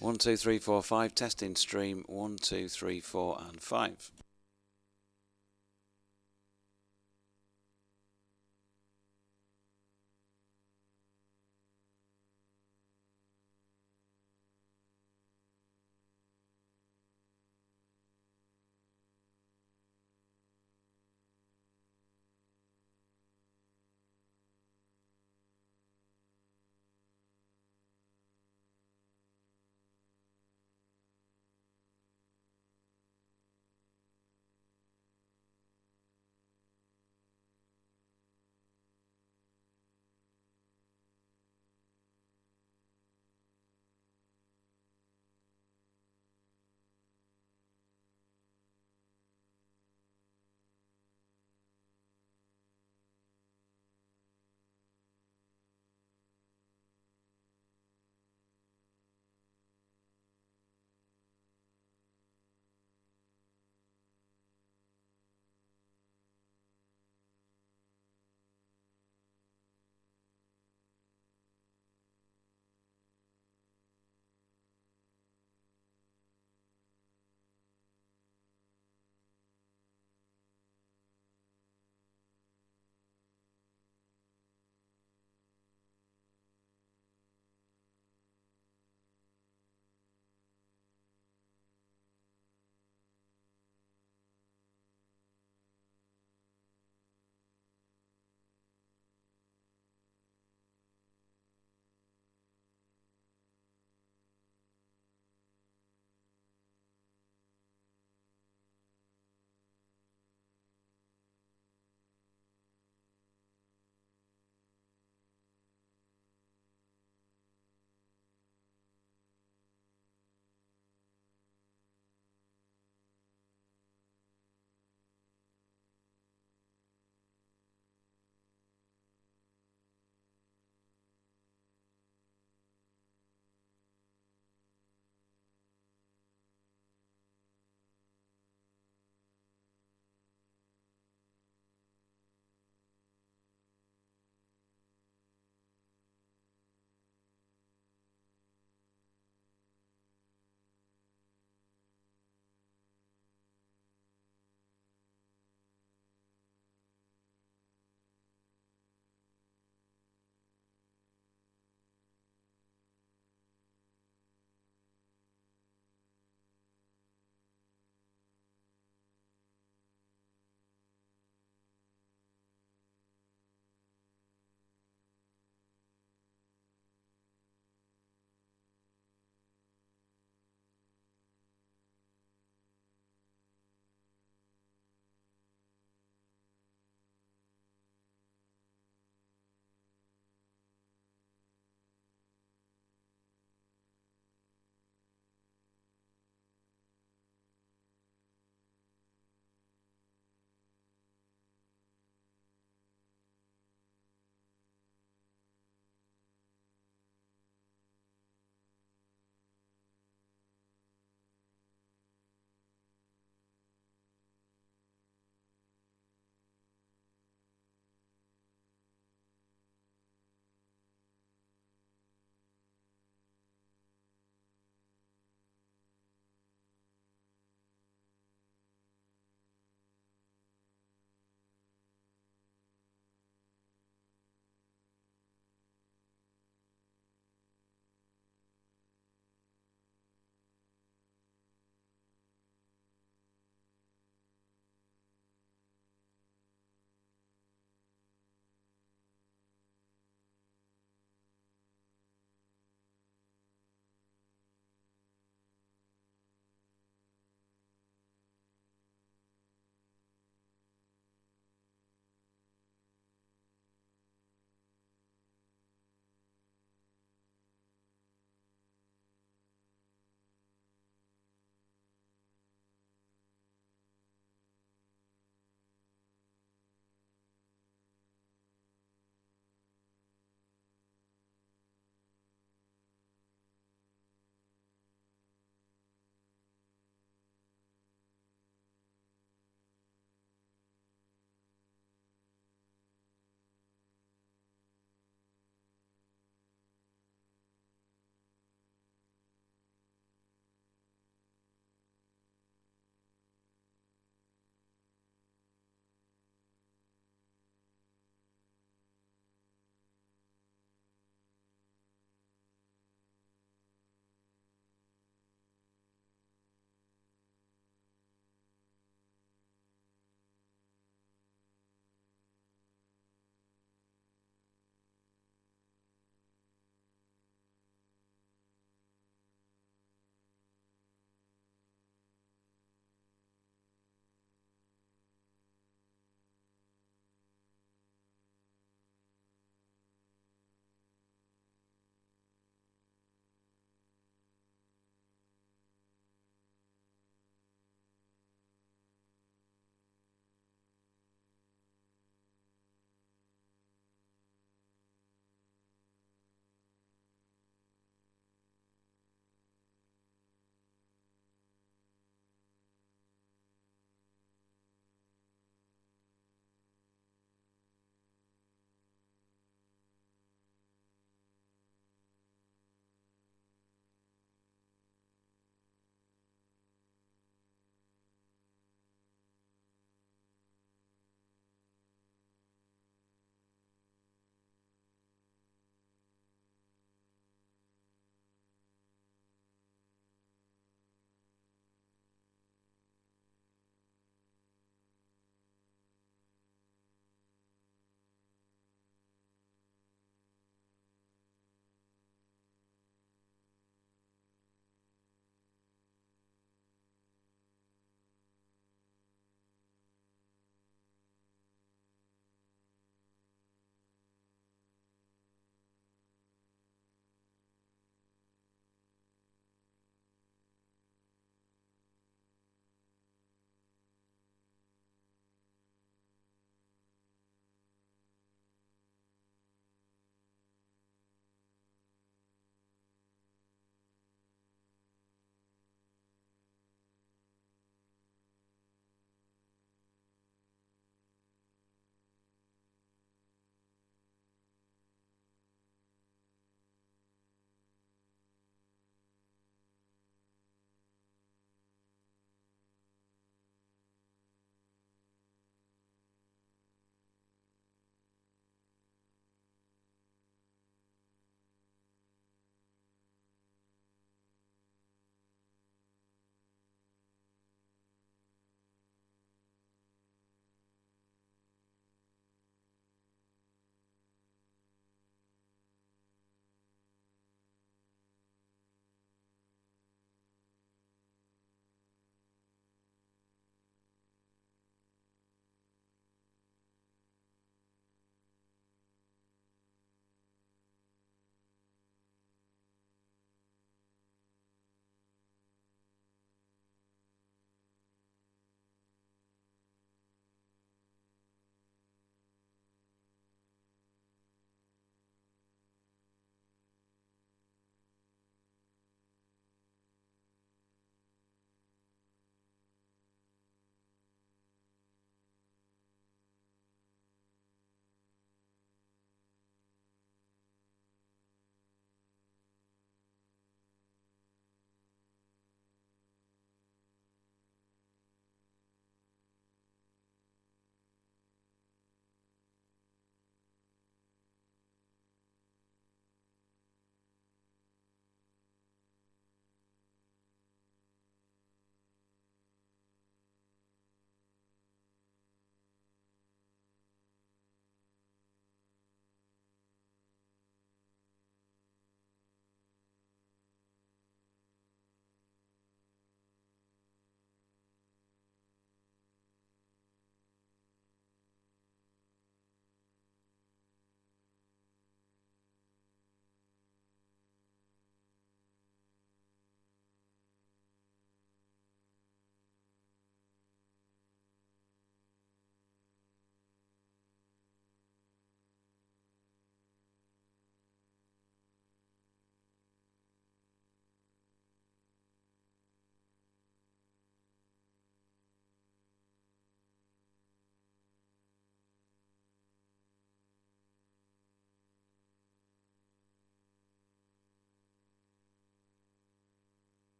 1, 2, 3, 4, 5. Testing stream. 1, 2, 3, 4, and 5.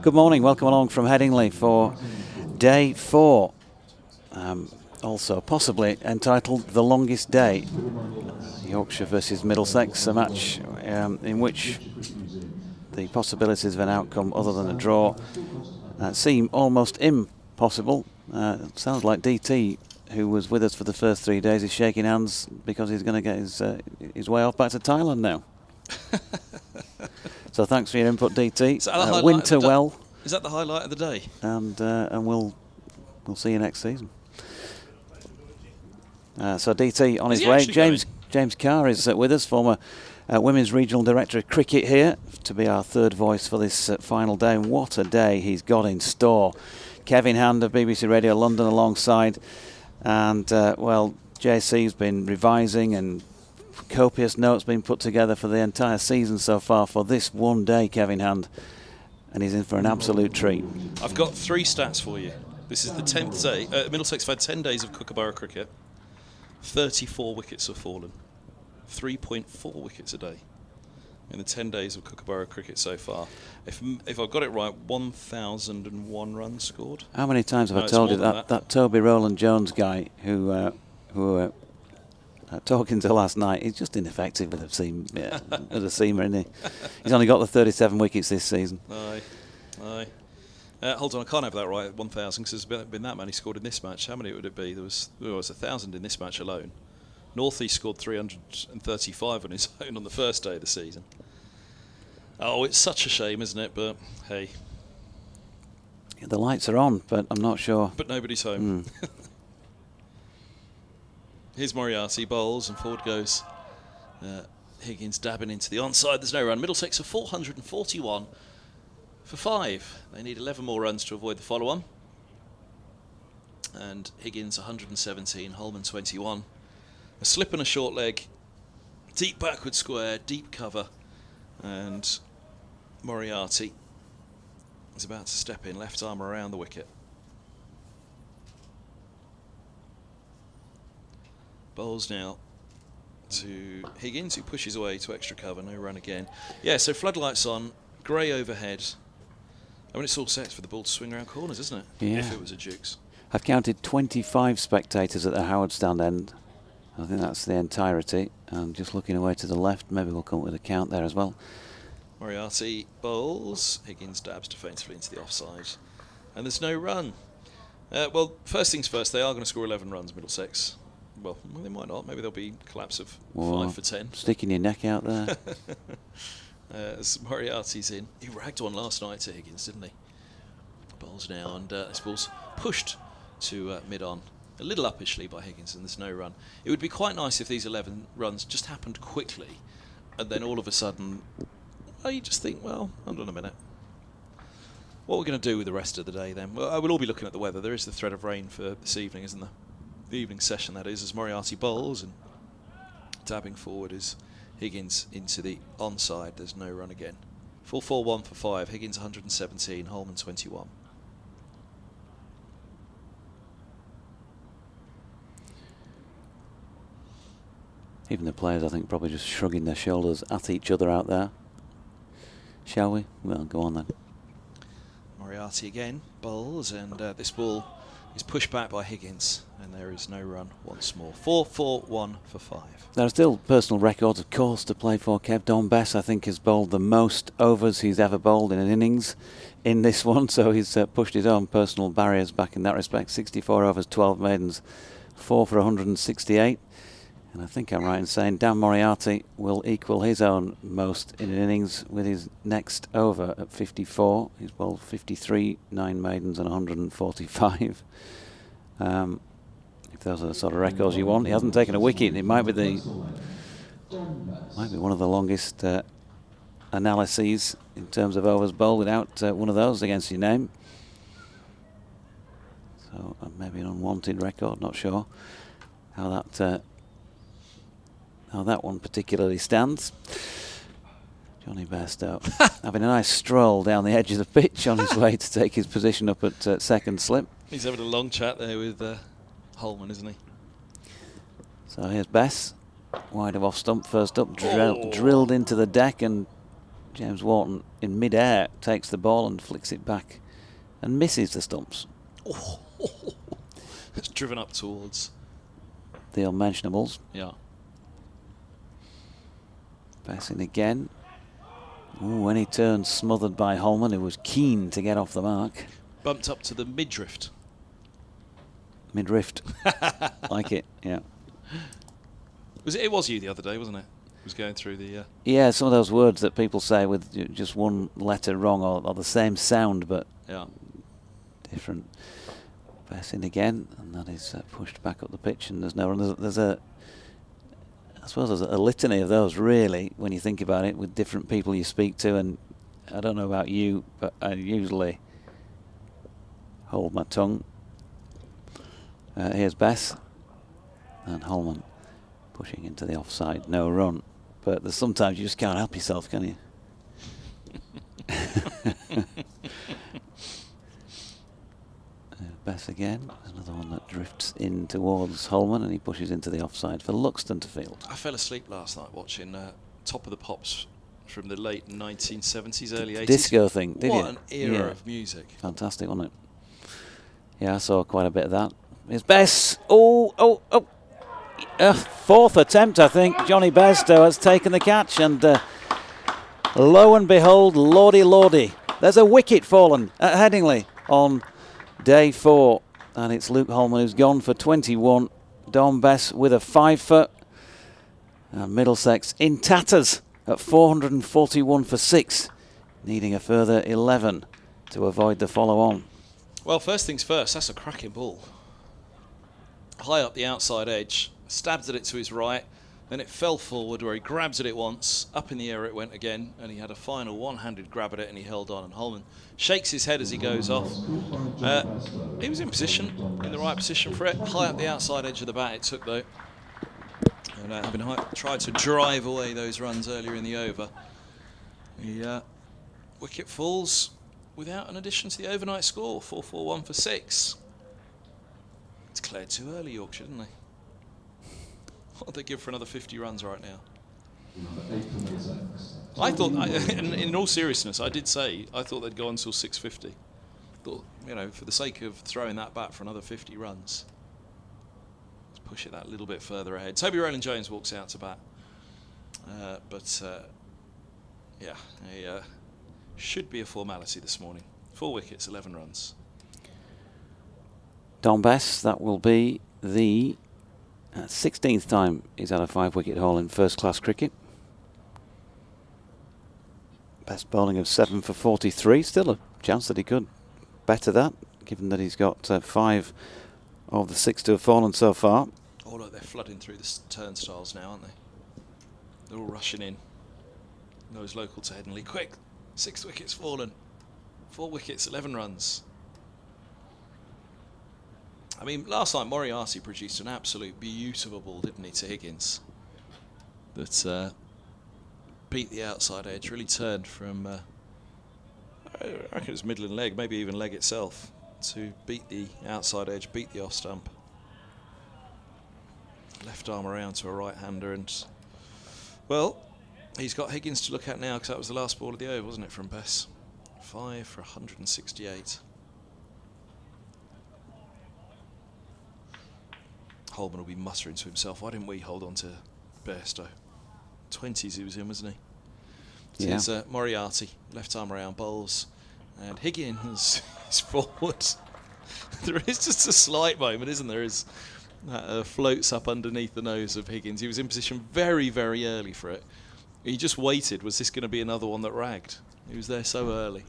Good morning, welcome along from Headingley for day 4. Also possibly entitled The Longest Day. Yorkshire versus Middlesex, a match in which the possibilities of an outcome other than a draw seem almost impossible. Sounds like DT, who was with us for the first 3 days, is shaking hands because he's going to get his way off back to Thailand now. So thanks for your input, DT. Winter well. Is that the highlight of the day? And we'll see you next season. So DT on his way. James Carr is with us, former Women's Regional Director of Cricket here, to be our third voice for this final day. And what a day he's got in store. Kevin Hand of BBC Radio London alongside. And, well, JC's been revising and copious notes being put together for the entire season so far for this one day, Kevin Hand. And he's in for an absolute treat. I've got 3 stats for you. This is the 10th day. Middlesex have had 10 days of Kookaburra cricket. 34 wickets have fallen. 3.4 wickets a day in the 10 days of Kookaburra cricket so far. If I've got it right, 1,001 runs scored. How many times have I told you that Toby Rowland-Jones guy who talking to last night, he's just ineffective with a seamer, isn't he? He's only got the 37 wickets this season. Aye. Hold on, I can't have that right at 1,000 because there's been that many scored in this match. How many would it be? There was 1,000 in this match alone. Northeast scored 335 on his own on the first day of the season. Oh, it's such a shame, isn't it? But hey. Yeah, the lights are on, but I'm not sure. But nobody's home. Here's Moriarty, bowls, and forward goes Higgins dabbing into the onside. There's no run. Middlesex are 441 for 5. They need 11 more runs to avoid the follow-on. And Higgins 117, Holman 21. A slip and a short leg, deep backward square, deep cover, and Moriarty is about to step in, left arm around the wicket. Bowls now to Higgins, who pushes away to extra cover, no run again. Yeah, so floodlights on, grey overhead. I mean, it's all set for the ball to swing around corners, isn't it? Yeah. If it was a Dukes. I've counted 25 spectators at the Howard Stand end. I think that's the entirety. And just looking away to the left, maybe we'll come up with a count there as well. Moriarty bowls. Higgins dabs defensively into the offside. And there's no run. Well, first things first, they are going to score 11 runs, Middlesex. Well, they might not. Maybe there'll be a collapse of 5 for 10. Sticking your neck out there. As Moriarty's in. He ragged one last night to Higgins, didn't he? Bowls now, and this ball's pushed to mid-on. A little uppishly by Higgins, and there's no run. It would be quite nice if these 11 runs just happened quickly, and then all of a sudden, you just think, well, hold on a minute. What are we going to do with the rest of the day then? Well, I will all be looking at the weather. There is the threat of rain for this evening, isn't there? The evening session, that is, as Moriarty bowls, and dabbing forward is Higgins into the onside. There's no run again. 4-4-1 for 5. Higgins 117, Holman 21. Even the players, I think, probably just shrugging their shoulders at each other out there. Shall we? Well, go on then. Moriarty again, bowls, and this ball is pushed back by Higgins, and there is no run once more. 4-4-1 for 5. There are still personal records, of course, to play for. Kev Don Bess, I think, has bowled the most overs he's ever bowled in an innings in this one, so he's pushed his own personal barriers back in that respect. 64 overs, 12 maidens, 4 for 168. And I think I'm right in saying Dan Moriarty will equal his own most in an innings with his next over at 54. He's bowled 53, 9 maidens and 145. If those are the sort of records you want. He hasn't taken a wicket. It might be one of the longest analyses in terms of overs bowled without one of those against your name. So maybe an unwanted record. Not sure how that one particularly stands. Johnny Bairstow having a nice stroll down the edge of the pitch on his way to take his position up at second slip. He's having a long chat there with Holman, isn't he? So here's Bess, wide of off stump, first up, drilled into the deck and James Wharton in mid-air takes the ball and flicks it back and misses the stumps. Oh, it's driven up towards the unmentionables. Yeah. Passing again. Ooh, when he turned, smothered by Holman, who was keen to get off the mark. Bumped up to the midriff. Midriff. Like it, yeah. It was you the other day, wasn't it? It was going through the... Yeah, some of those words that people say with just one letter wrong or the same sound, but yeah, different. Passing again, and that is pushed back up the pitch, and there's no run. There's a... I suppose there's a litany of those, really, when you think about it, with different people you speak to, and I don't know about you, but I usually hold my tongue. Here's Bess, and Holman pushing into the offside, no run. But there's sometimes you just can't help yourself, can you? Bess again, another one that drifts in towards Holman, and he pushes into the offside for Luxton to field. I fell asleep last night watching Top of the Pops from the late 1970s, early 80s. Disco thing, did you? What an era of music. Fantastic, wasn't it? Yeah, I saw quite a bit of that. Here's Bess. Oh. Fourth attempt, I think. Johnny Bairstow has taken the catch, and lo and behold, lordy, there's a wicket fallen at Headingley on day 4, and it's Luke Holman who's gone for 21. Dom Bess with a 5-foot. Middlesex in tatters at 441 for 6, needing a further 11 to avoid the follow-on. Well, first things first, that's a cracking ball. High up the outside edge, stabbed at it to his right, then it fell forward where he grabs at it once, up in the air it went again, and he had a final one-handed grab at it and he held on, and Holman shakes his head as he goes off. He was in position, in the right position for it, high up the outside edge of the bat it took though. And having tried to drive away those runs earlier in the over, the wicket falls without an addition to the overnight score, 4-4-1 for 6. Declared too early, Yorkshire, didn't they? What would they give for another 50 runs right now? I thought, in all seriousness, I did say I thought they'd go until 650. Thought, for the sake of throwing that bat for another 50 runs, let's push it that little bit further ahead. Toby Rowland-Jones walks out to bat, should be a formality this morning. 4 wickets, 11 runs. Dom Bess, that will be the 16th time he's had a 5-wicket haul in first-class cricket. Best bowling of 7 for 43. Still a chance that he could better that, given that he's got 5 of the 6 to have fallen so far. Oh, look, they're flooding through the turnstiles now, aren't they? They're all rushing in. Those local to Headingley. Quick! 6 wickets fallen. 4 wickets, 11 runs. I mean, last night Moriarty produced an absolute beautiful ball, didn't he, to Higgins? That beat the outside edge, really turned from, I reckon it was middle and leg, maybe even leg itself, to beat the outside edge, beat the off stump. Left arm around to a right-hander, and, well, he's got Higgins to look at now, because that was the last ball of the over, wasn't it, from Bess? 5 for 168. Holman will be muttering to himself, why didn't we hold on to Bairstow? 20s he was in, wasn't he? Yeah. Here's Moriarty, left arm around, bowls, and Higgins is forward. There is just a slight moment, isn't there? That floats up underneath the nose of Higgins. He was in position very, very early for it. He just waited, was this going to be another one that ragged? He was there so early.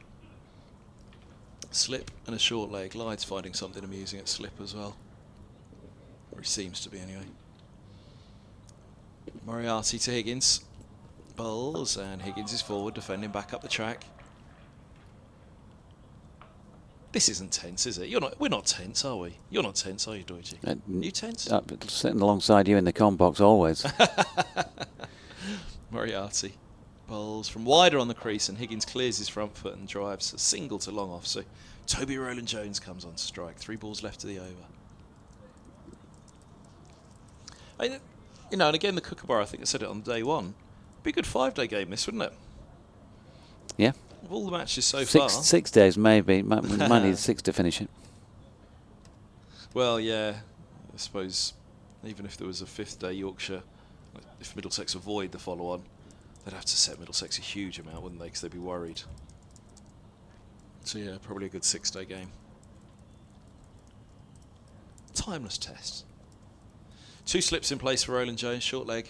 Slip and a short leg. Lyth's finding something amusing at slip as well. Or he seems to be anyway. Moriarty to Higgins. Bowls, and Higgins is forward, defending back up the track. This isn't tense, is it? We're not tense, are we? You're not tense, are you, Deutsche? You tense? Sitting alongside you in the comm box always. Moriarty bowls from wider on the crease, and Higgins clears his front foot and drives a single to long off. So Toby Rowland-Jones comes on to strike. 3 balls left to the over. And again, the Kookaburra, I think I said it on day 1. Be a good 5-day game, this, wouldn't it? Yeah. Of all the matches so far. 6 days maybe. Might need 6 to finish it. Well, yeah. I suppose even if there was a 5th day Yorkshire, if Middlesex avoid the follow-on, they'd have to set Middlesex a huge amount, wouldn't they? Because they'd be worried. So yeah, probably a good 6-day game. Timeless test. 2 slips in place for Roland Jones, short leg.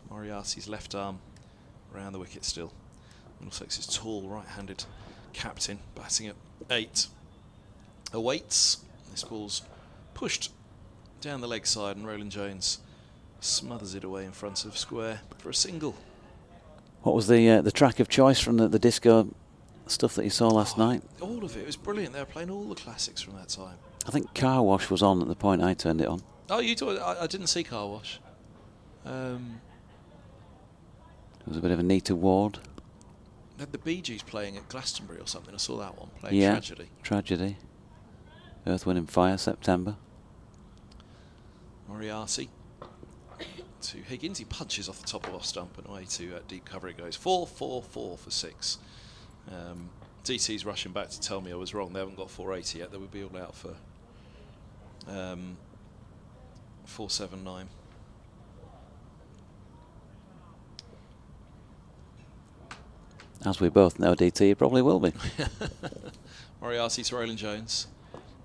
Moriarty's left arm around the wicket still. Middlesex's tall right-handed captain batting at 8. Awaits. This ball's pushed down the leg side and Roland Jones smothers it away in front of square for a single. What was the track of choice from the disco stuff that you saw last night? All of it. It was brilliant. They were playing all the classics from that time. I think Car Wash was on at the point I turned it on. Oh, you do? I didn't see Car Wash. It was a bit of Anita Ward. Had the Bee Gees playing at Glastonbury or something. I saw that one playing Tragedy. Tragedy. Earth, Wind and Fire, September. Moriarty to Higgins. He punches off the top of off stump and away to deep cover it goes. 4-4-4 for 6. DT's rushing back to tell me I was wrong. They haven't got 480 yet. They would be all out for 479. As we both know, DT, you probably will be. Moriarty to Roland Jones.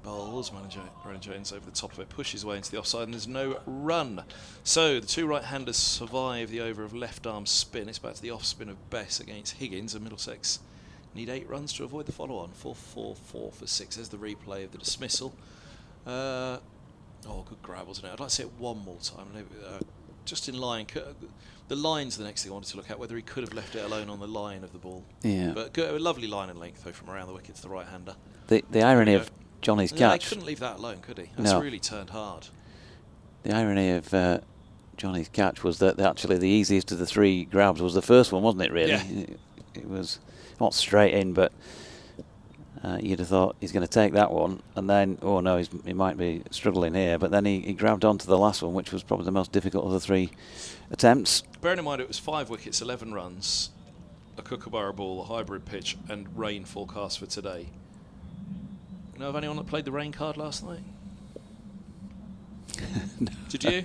Bowls Roland Jones over the top of it, pushes away into the offside, and there's no run. So the 2 right-handers survive the over of left-arm spin. It's back to the off-spin of Bess against Higgins, and Middlesex need 8 runs to avoid the follow-on. 4-4-4 for 6. There's the replay of the dismissal. Oh, good grab, wasn't it? I'd like to see it one more time. Just in line. The line's the next thing I wanted to look at, whether he could have left it alone on the line of the ball. Yeah. But a lovely line and length, though, from around the wicket to the right-hander. The irony of Johnny's catch. He couldn't leave that alone, could he? That's really turned hard. The irony of Johnny's catch was that actually the easiest of the 3 grabs was the first one, wasn't it, really? Yeah. It was not straight in, but you'd have thought he's going to take that one, and then, oh no, he might be struggling here, but then he grabbed onto the last one, which was probably the most difficult of the 3 attempts. Bearing in mind it was 5 wickets, 11 runs, a Kookaburra ball, a hybrid pitch, and rain forecast for today. You know of anyone that played the rain card last night? No. Did you?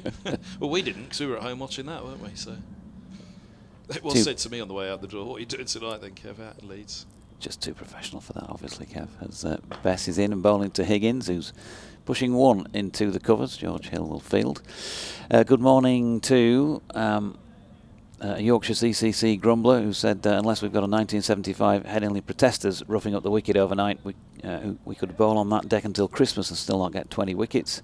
Well, we didn't, because we were at home watching that, weren't we? So it was said to me on the way out the door, "What are you doing tonight then, Kev, out in Leeds?" Just too professional for that, obviously, Kev. As Bess is in and bowling to Higgins, who's pushing 1 into the covers. George Hill will field. Good morning to Yorkshire CCC Grumbler, who said unless we've got a 1975 Headingley protesters roughing up the wicket overnight, we could bowl on that deck until Christmas and still not get 20 wickets.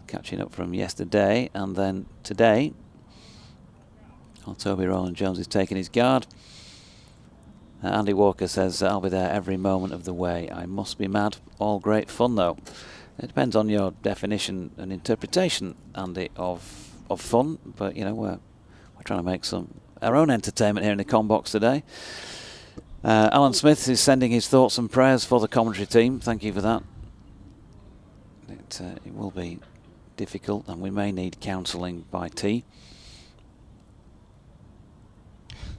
Catching up from yesterday, and then today, Toby Roland Jones is taking his guard. Andy Walker says, I'll be there every moment of the way. I must be mad. All great fun, though. It depends on your definition and interpretation, Andy, of fun. But, you know, we're trying to make our own entertainment here in the com box today. Alan Smith is sending his thoughts and prayers for the commentary team. Thank you for that. It will be difficult, and we may need counselling by tea.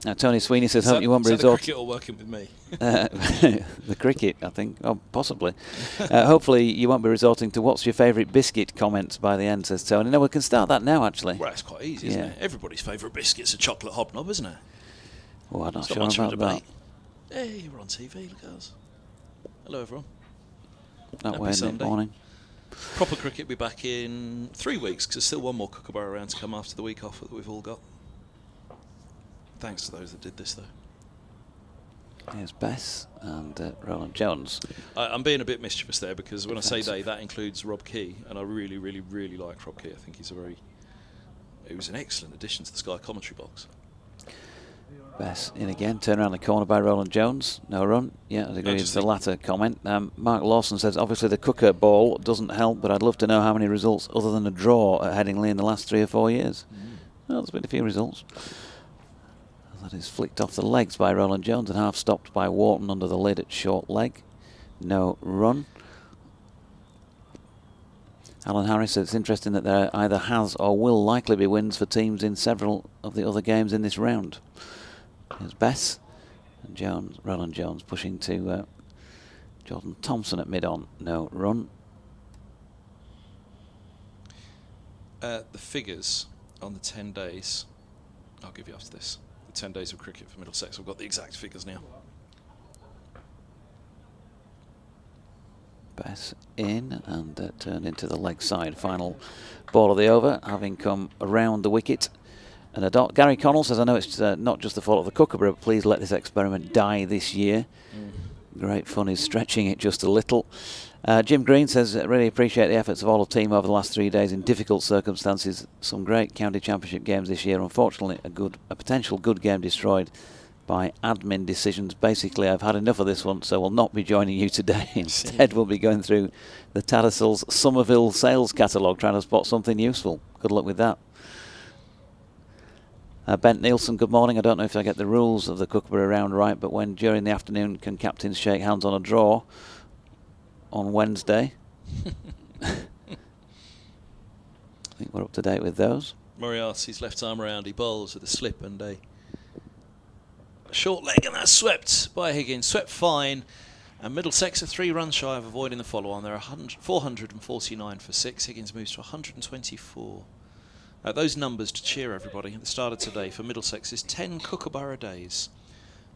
Now, Tony Sweeney says, hope you won't be resorting. The cricket all working with me? The cricket, I think. Oh, possibly. Hopefully you won't be resorting to what's your favourite biscuit comments by the end, says Tony. No, we can start that now, actually. Well, it's quite easy, isn't it? Everybody's favourite biscuit's a chocolate hobnob, isn't it? Well, I'm not sure about that. Hey, we're on TV, look at us. Hello, everyone. That way in the morning. Proper cricket will be back in 3 weeks, because there's still one more Kookaburra round to come after the week off that we've all got. Thanks to those that did this, though. Here's Bess and Roland Jones. I'm being a bit mischievous there, because when I say they, that includes Rob Key, and I really, really, really like Rob Key. I think he was an excellent addition to the Sky commentary box. Bess in again, turn around the corner by Roland Jones. No run. Yeah, I'd agree with the latter comment. Mark Lawson says, obviously the Cooker ball doesn't help, but I'd love to know how many results other than a draw at Headingley in the last 3 or 4 years. Well, there's been a few results. That is flicked off the legs by Roland Jones and half stopped by Wharton under the lid at short leg. No run. Alan Harris says it's interesting that there either has or will likely be wins for teams in several of the other games in this round. Here's Bess and Jones, Roland Jones pushing to Jordan Thompson at mid-on. No run. The figures on the 10 days, I'll give you after this. The 10 days of cricket for Middlesex. I've got the exact figures now. Bess in and turned into the leg side. Final ball of the over, having come around the wicket. And a dot. Gary Connell says, I know it's not just the fault of the Kookaburra, but please let this experiment die this year. Great fun is stretching it just a little. Jim Green says, really appreciate the efforts of all the team over the last 3 days in difficult circumstances. Some great county championship games this year. Unfortunately, a potential good game destroyed by admin decisions. Basically, I've had enough of this one, so will not be joining you today. Instead, we'll be going through the Tattersalls Somerville sales catalogue, trying to spot something useful. Good luck with that. Bent Nielsen, good morning. I don't know if I get the rules of the Kookaburra round right, but when during the afternoon can captains shake hands on a draw on Wednesday? I think we're up to date with those. Moriarty's left arm around, he bowls with a slip and a short leg, and that's swept by Higgins. Swept fine, and Middlesex are 3 runs shy of avoiding the follow-on. They're 449 for 6. Higgins moves to 124. Those numbers to cheer everybody at the start of today for Middlesex is 10 Kookaburra days,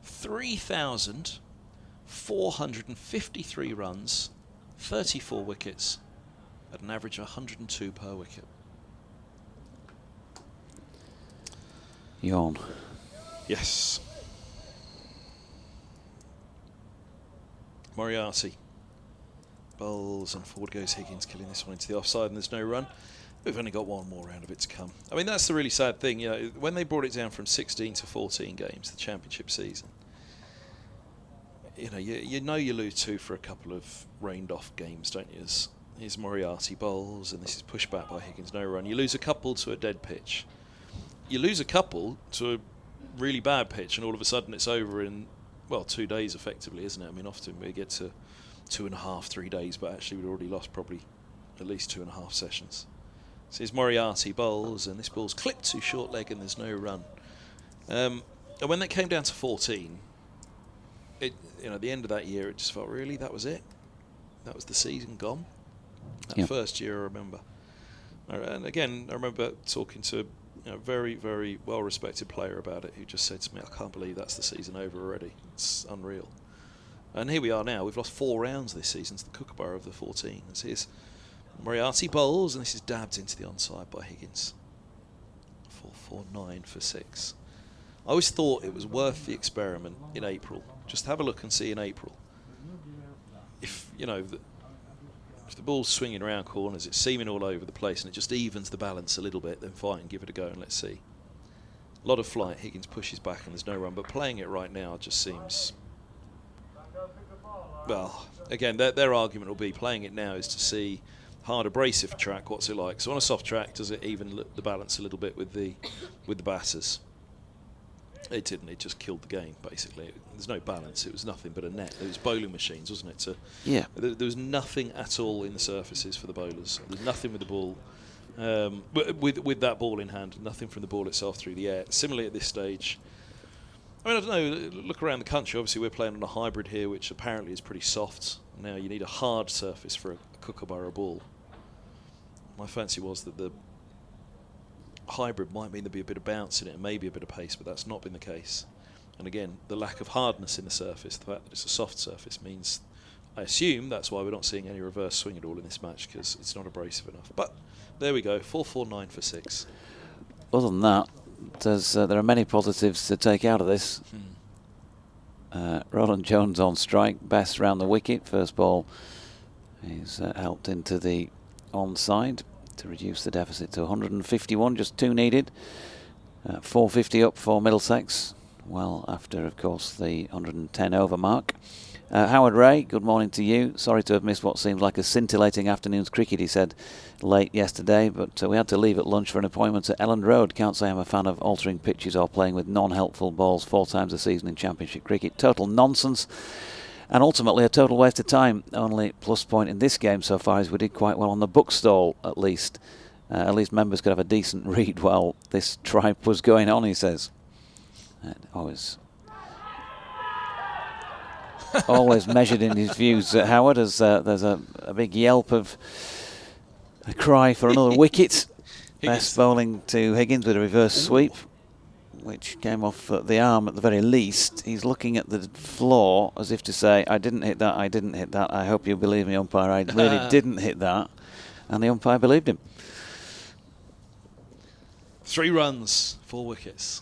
3,453 runs, 34 wickets, at an average of 102 per wicket. Yawn. Yes. Moriarty bowls, and forward goes Higgins, killing this one into the offside, and there's no run. We've only got one more round of it to come. I mean, that's the really sad thing. You know, when they brought it down from 16 to 14 games, the championship season, you know you lose 2 for a couple of rained-off games, don't you? Here's Moriarty bowls, and this is pushed back by Higgins, no run. You lose a couple to a dead pitch. You lose a couple to a really bad pitch, and all of a sudden it's over in, well, 2 days effectively, isn't it? I mean, often we get to 2.5, 3 days, but actually we'd already lost probably at least 2.5 sessions. So here's Moriarty bowls, and this ball's clipped to short leg, and there's no run. And when they came down to 14, at the end of that year, it just felt, really, that was it? That was the season gone? That first year, I remember. And again, I remember talking to a very, very well-respected player about it, who just said to me, I can't believe that's the season over already. It's unreal. And here we are now. We've lost 4 rounds this season. It's the Kookaburra of the 14. And here's Moriarty bowls, and this is dabbed into the onside by Higgins. 449 for 6. I always thought it was worth the experiment in April. Just have a look and see in April. If the ball's swinging around corners, it's seaming all over the place, and it just evens the balance a little bit, then fine, give it a go and let's see. A lot of flight, Higgins pushes back and there's no run, but playing it right now just seems... Well, again, their argument will be playing it now is to see hard abrasive track, what's it like? So on a soft track, does it even the balance a little bit with the batters? It didn't. It just killed the game, basically. There's no balance. It was nothing but a net. It was bowling machines, wasn't it? Yeah. There was nothing at all in the surfaces for the bowlers. There's nothing with the ball, with that ball in hand. Nothing from the ball itself through the air. Similarly, at this stage, I mean, I don't know. Look around the country. Obviously, we're playing on a hybrid here, which apparently is pretty soft. Now you need a hard surface for a Kookaburra ball. My fancy was that the hybrid might mean there'd be a bit of bounce in it and maybe a bit of pace, but that's not been the case. And again, the lack of hardness in the surface, the fact that it's a soft surface, means, I assume, that's why we're not seeing any reverse swing at all in this match, because it's not abrasive enough. But there we go, 449 for 6. Other than that, there are many positives to take out of this. Roland Jones on strike, Best round the wicket. First ball, he's helped into the onside to reduce the deficit to 151, just 2 needed. 450 up for Middlesex, well after, of course, the 110 over mark. Howard Ray, good morning to you. Sorry to have missed what seems like a scintillating afternoon's cricket, he said late yesterday, but we had to leave at lunch for an appointment at Elland Road. Can't say I'm a fan of altering pitches or playing with non-helpful balls 4 times a season in Championship cricket. Total nonsense. And ultimately a total waste of time. Only plus point in this game so far is we did quite well on the book stall, at least. At least members could have a decent read while this tripe was going on, he says. Always measured in his views, Howard, as there's a big yelp of a cry for another wicket. Best bowling to Higgins with a reverse sweep, which came off the arm at the very least. He's looking at the floor as if to say, I didn't hit that, I didn't hit that. I hope you believe me, umpire. I really didn't hit that. And the umpire believed him. 3 runs, 4 wickets.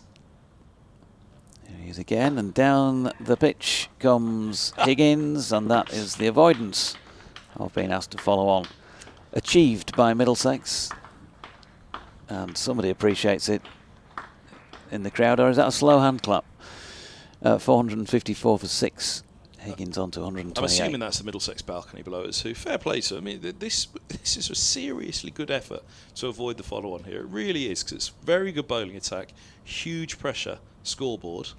Here he is again, and down the pitch comes Higgins, and that is the avoidance of being asked to follow on. Achieved by Middlesex, and somebody appreciates it in the crowd, or is that a slow hand clap? 454 for 6. Higgins on to 128. I'm assuming that's the Middlesex balcony below us, who, fair play to them. I mean, this is a seriously good effort to avoid the follow-on here. It really is, because it's very good bowling attack, huge pressure, scoreboard.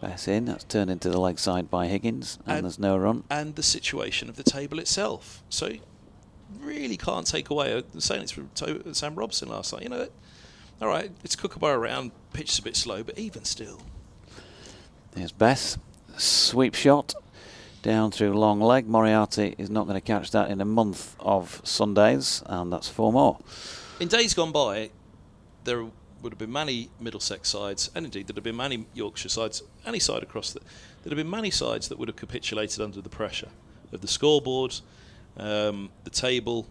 That's in, that's turned into the leg side by Higgins, and there's no run. And the situation of the table itself. So, really can't take away, saying it's from Sam Robson last night, you know, all right, it's Kookaburra around, pitch is a bit slow, but even still. There's Bess. Sweep shot down through long leg. Moriarty is not going to catch that in a month of Sundays, and that's 4 more. In days gone by, there would have been many Middlesex sides, and indeed there'd have been many Yorkshire sides, any side across there'd have been many sides that would have capitulated under the pressure of the scoreboard, the table,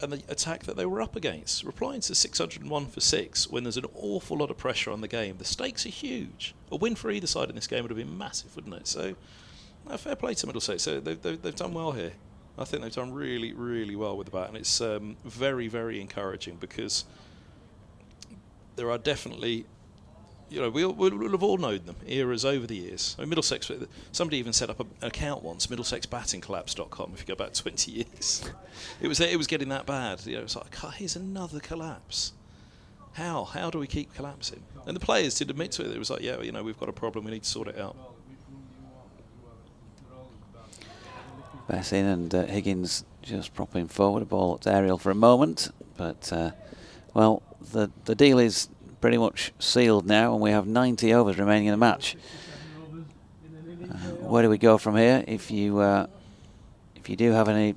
and the attack that they were up against. Replying to 601 for 6 when there's an awful lot of pressure on the game. The stakes are huge. A win for either side in this game would have been massive, wouldn't it? So, fair play to Middlesex. So they've done well here. I think they've done really, really well with the bat, and it's very, very encouraging, because there are definitely, you know, we'll have all known them, eras over the years. I mean, Middlesex, somebody even set up an account once, middlesexbattingcollapse.com, if you go back 20 years. It was getting that bad. You know, it's like, here's another collapse. How do we keep collapsing? And the players did admit to it. It was like, yeah, you know, we've got a problem, we need to sort it out. Bass in, and Higgins just propping forward, a ball that's aerial for a moment, but well, the deal is pretty much sealed now, and we have 90 overs remaining in the match. Where do we go from here? If you do have any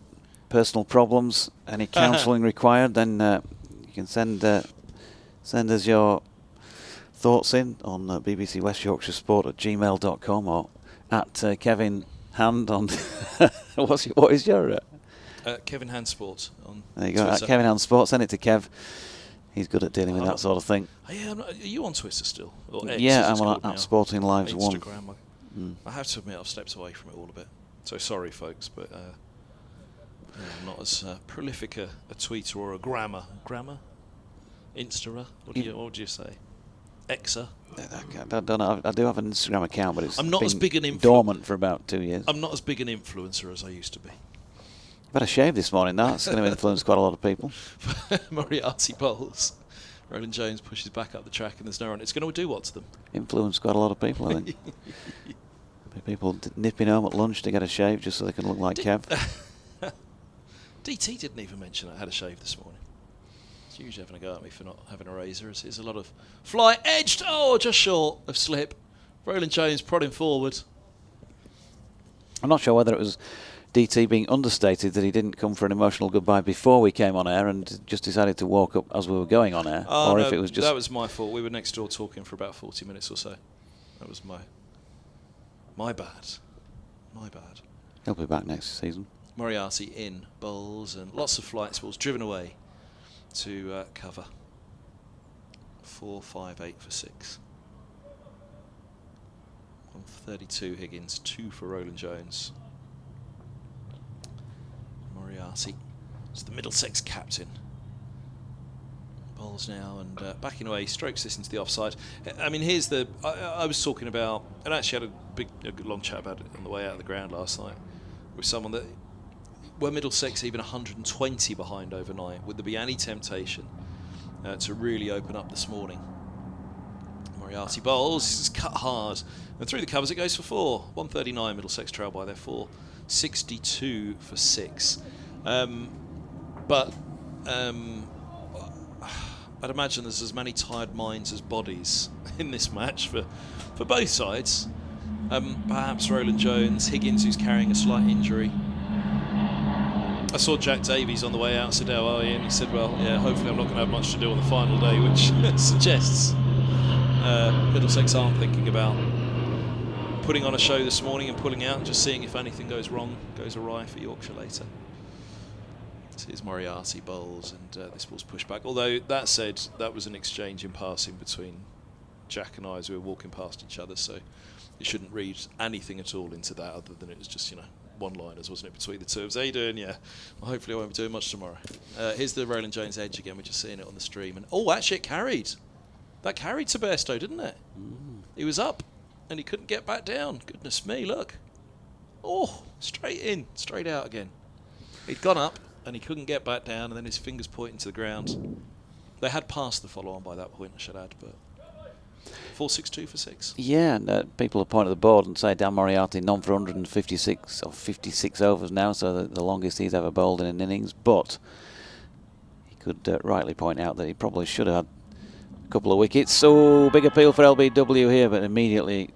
personal problems, any counselling required, then you can send us your thoughts in on BBC West Yorkshire Sport at gmail.com, or at Kevin Hand on what is your Kevin Hand Sport on there you go, Twitter. at Kevin Hand Sport. Send it to Kev. He's good at dealing with that sort of thing. Yeah, are you on Twitter still? Or X, yeah, I'm on at Sporting Lives Instagram. 1. I have to admit, I've stepped away from it all a bit. So sorry, folks, but I'm not as prolific a tweeter or a grammer. Instara? What would you say? Xer? I don't know. I do have an Instagram account, but it's I'm not been as big an dormant for about 2 years. I'm not as big an influencer as I used to be. I've had a shave this morning. That's going to influence quite a lot of people. Moriarty bowls. Roland Jones pushes back up the track, and there's no run. It's going to do what to them? Influence quite a lot of people, I think. People nipping home at lunch to get a shave just so they can look like Kev. DT didn't even mention I had a shave this morning. He's usually having a go at me for not having a razor. There's a lot of fly edged, just short of slip. Roland Jones prodding forward. I'm not sure whether it was DT being understated that he didn't come for an emotional goodbye before we came on air and just decided to walk up as we were going on air, or if it was just... That was my fault. We were next door talking for about 40 minutes or so. That was my bad. My bad. He'll be back next season. Moriarty in, bowls, and lots of flight balls driven away to cover. 4, 5, 8 for 6. 132 Higgins, 2 for Roland Jones. Moriarty is the Middlesex captain. Bowls now and backing away, strokes this into the offside. I mean, here's the... I was talking about, and actually had a long chat about it on the way out of the ground last night with someone that... Were Middlesex even 120 behind overnight? Would there be any temptation to really open up this morning? Moriarty bowls, this is cut hard. And through the covers it goes for 4. 139 Middlesex trail by their 4. 62 for 6. I'd imagine there's as many tired minds as bodies in this match for both sides. Perhaps Roland Jones, Higgins, who's carrying a slight injury. I saw Jack Davies on the way out, said, "How are you?" And he said, "Well, yeah, hopefully I'm not going to have much to do on the final day," which suggests Middlesex aren't thinking about putting on a show this morning and pulling out and just seeing if anything goes awry for Yorkshire later. So here's Moriarty bowls, and this ball's pushed back. Although, that said, that was an exchange in passing between Jack and I as we were walking past each other, so you shouldn't read anything at all into that other than it was just, one-liners, wasn't it, between the two of us? How you doing? Yeah. Well, hopefully I won't be doing much tomorrow. Here's the Roland Jones edge again. We're just seeing it on the stream. And actually it carried. That carried to Bairstow, didn't it? He was up, and he couldn't get back down. Goodness me, look. Oh, straight in, straight out again. He'd gone up, and he couldn't get back down, and then his fingers pointing to the ground. They had passed the follow-on by that point, I should add, but 4-6-2 for 6. Yeah, and people will point at the board and say Dan Moriarty none for 156 or 56 overs now, so the longest he's ever bowled in an innings. But he could rightly point out that he probably should have had a couple of wickets. So big appeal for LBW here, but immediately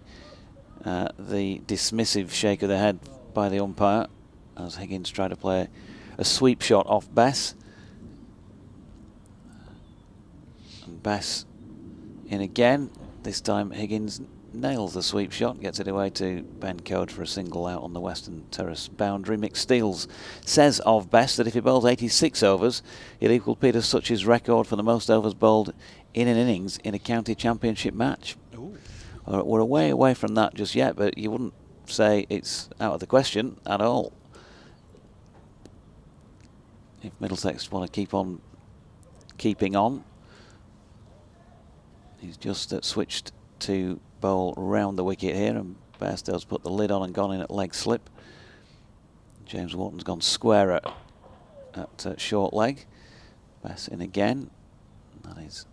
the dismissive shake of the head by the umpire as Higgins tried to play a sweep shot off Bess. And Bess in again. This time Higgins nails the sweep shot, gets it away to Ben Code for a single out on the Western Terrace boundary. Mick Steels says of Bess that if he bowls 86 overs, he'll equal Peter Such's record for the most overs bowled in an innings in a county championship match. We're way away from that just yet, but you wouldn't say it's out of the question at all. If Middlesex want to keep on keeping on. He's just switched to bowl round the wicket here, and Bairstow's put the lid on and gone in at leg slip. James Wharton's gone square at short leg. Bess in again. That is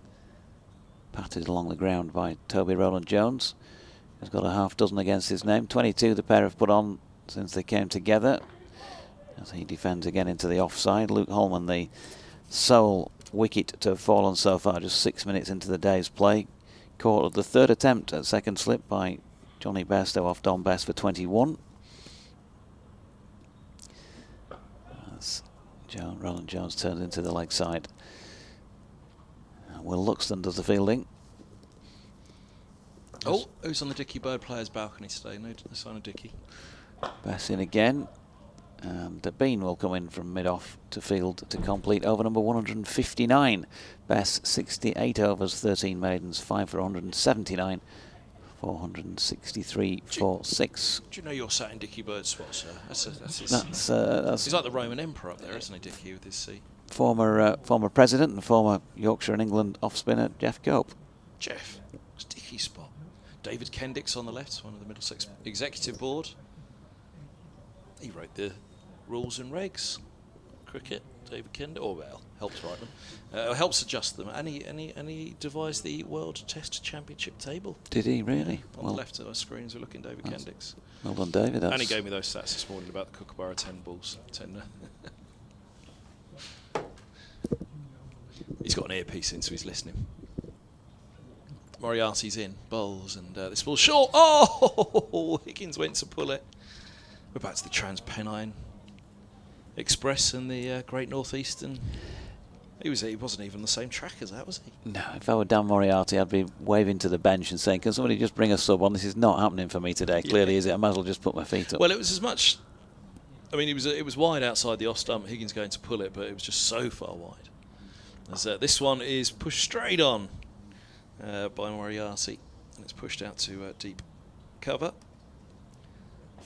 patted along the ground by Toby Roland Jones. He's got a half dozen against his name. 22 the pair have put on since they came together. As he defends again into the offside. Luke Holman, the sole wicket to have fallen so far, just 6 minutes into the day's play. Caught at the third attempt at second slip by Johnny Bairstow off Don Bess for 21. As Roland Jones turns into the leg side. Will Luxton does the fielding. Oh, who's on the Dickie Bird players' balcony today? No sign of Dickie. Bess in again. And Bean will come in from mid-off to field to complete over number 159. Bess 68 overs, 13 maidens, 5 for 179, 463 for 6. Do you know you're sat in Dickie Bird's spot, sir? That's he's like the Roman Emperor up there, isn't he, Dickie, with his seat? Former president and former Yorkshire and England off-spinner Jeff Cope. Jeff, it's Dickie's spot. David Kendrick's on the left, one of the Middlesex executive board. He wrote the rules and regs, cricket. David Kendrick, helps write them, helps adjust them, and he devised the World Test Championship table. Did he really? On the left of our screens, we're looking David Kendrick's. Well done, David. And he gave me those stats this morning about the Kookaburra 10 balls. 10. He's got an earpiece in, so he's listening. Moriarty's in, bowls, and this ball's short. Oh, Higgins went to pull it. We're back to the Trans-Pennine Express and the Great North Eastern. He wasn't even on the same track as that, was he? No, if I were Dan Moriarty, I'd be waving to the bench and saying, can somebody just bring a sub on? This is not happening for me today. Yeah. Clearly, is it? I might as well just put my feet up. Well, it was as much... I mean, it was wide outside the off stump. Higgins going to pull it, but it was just so far wide. As this one is pushed straight on by Moriarty, and it's pushed out to deep cover.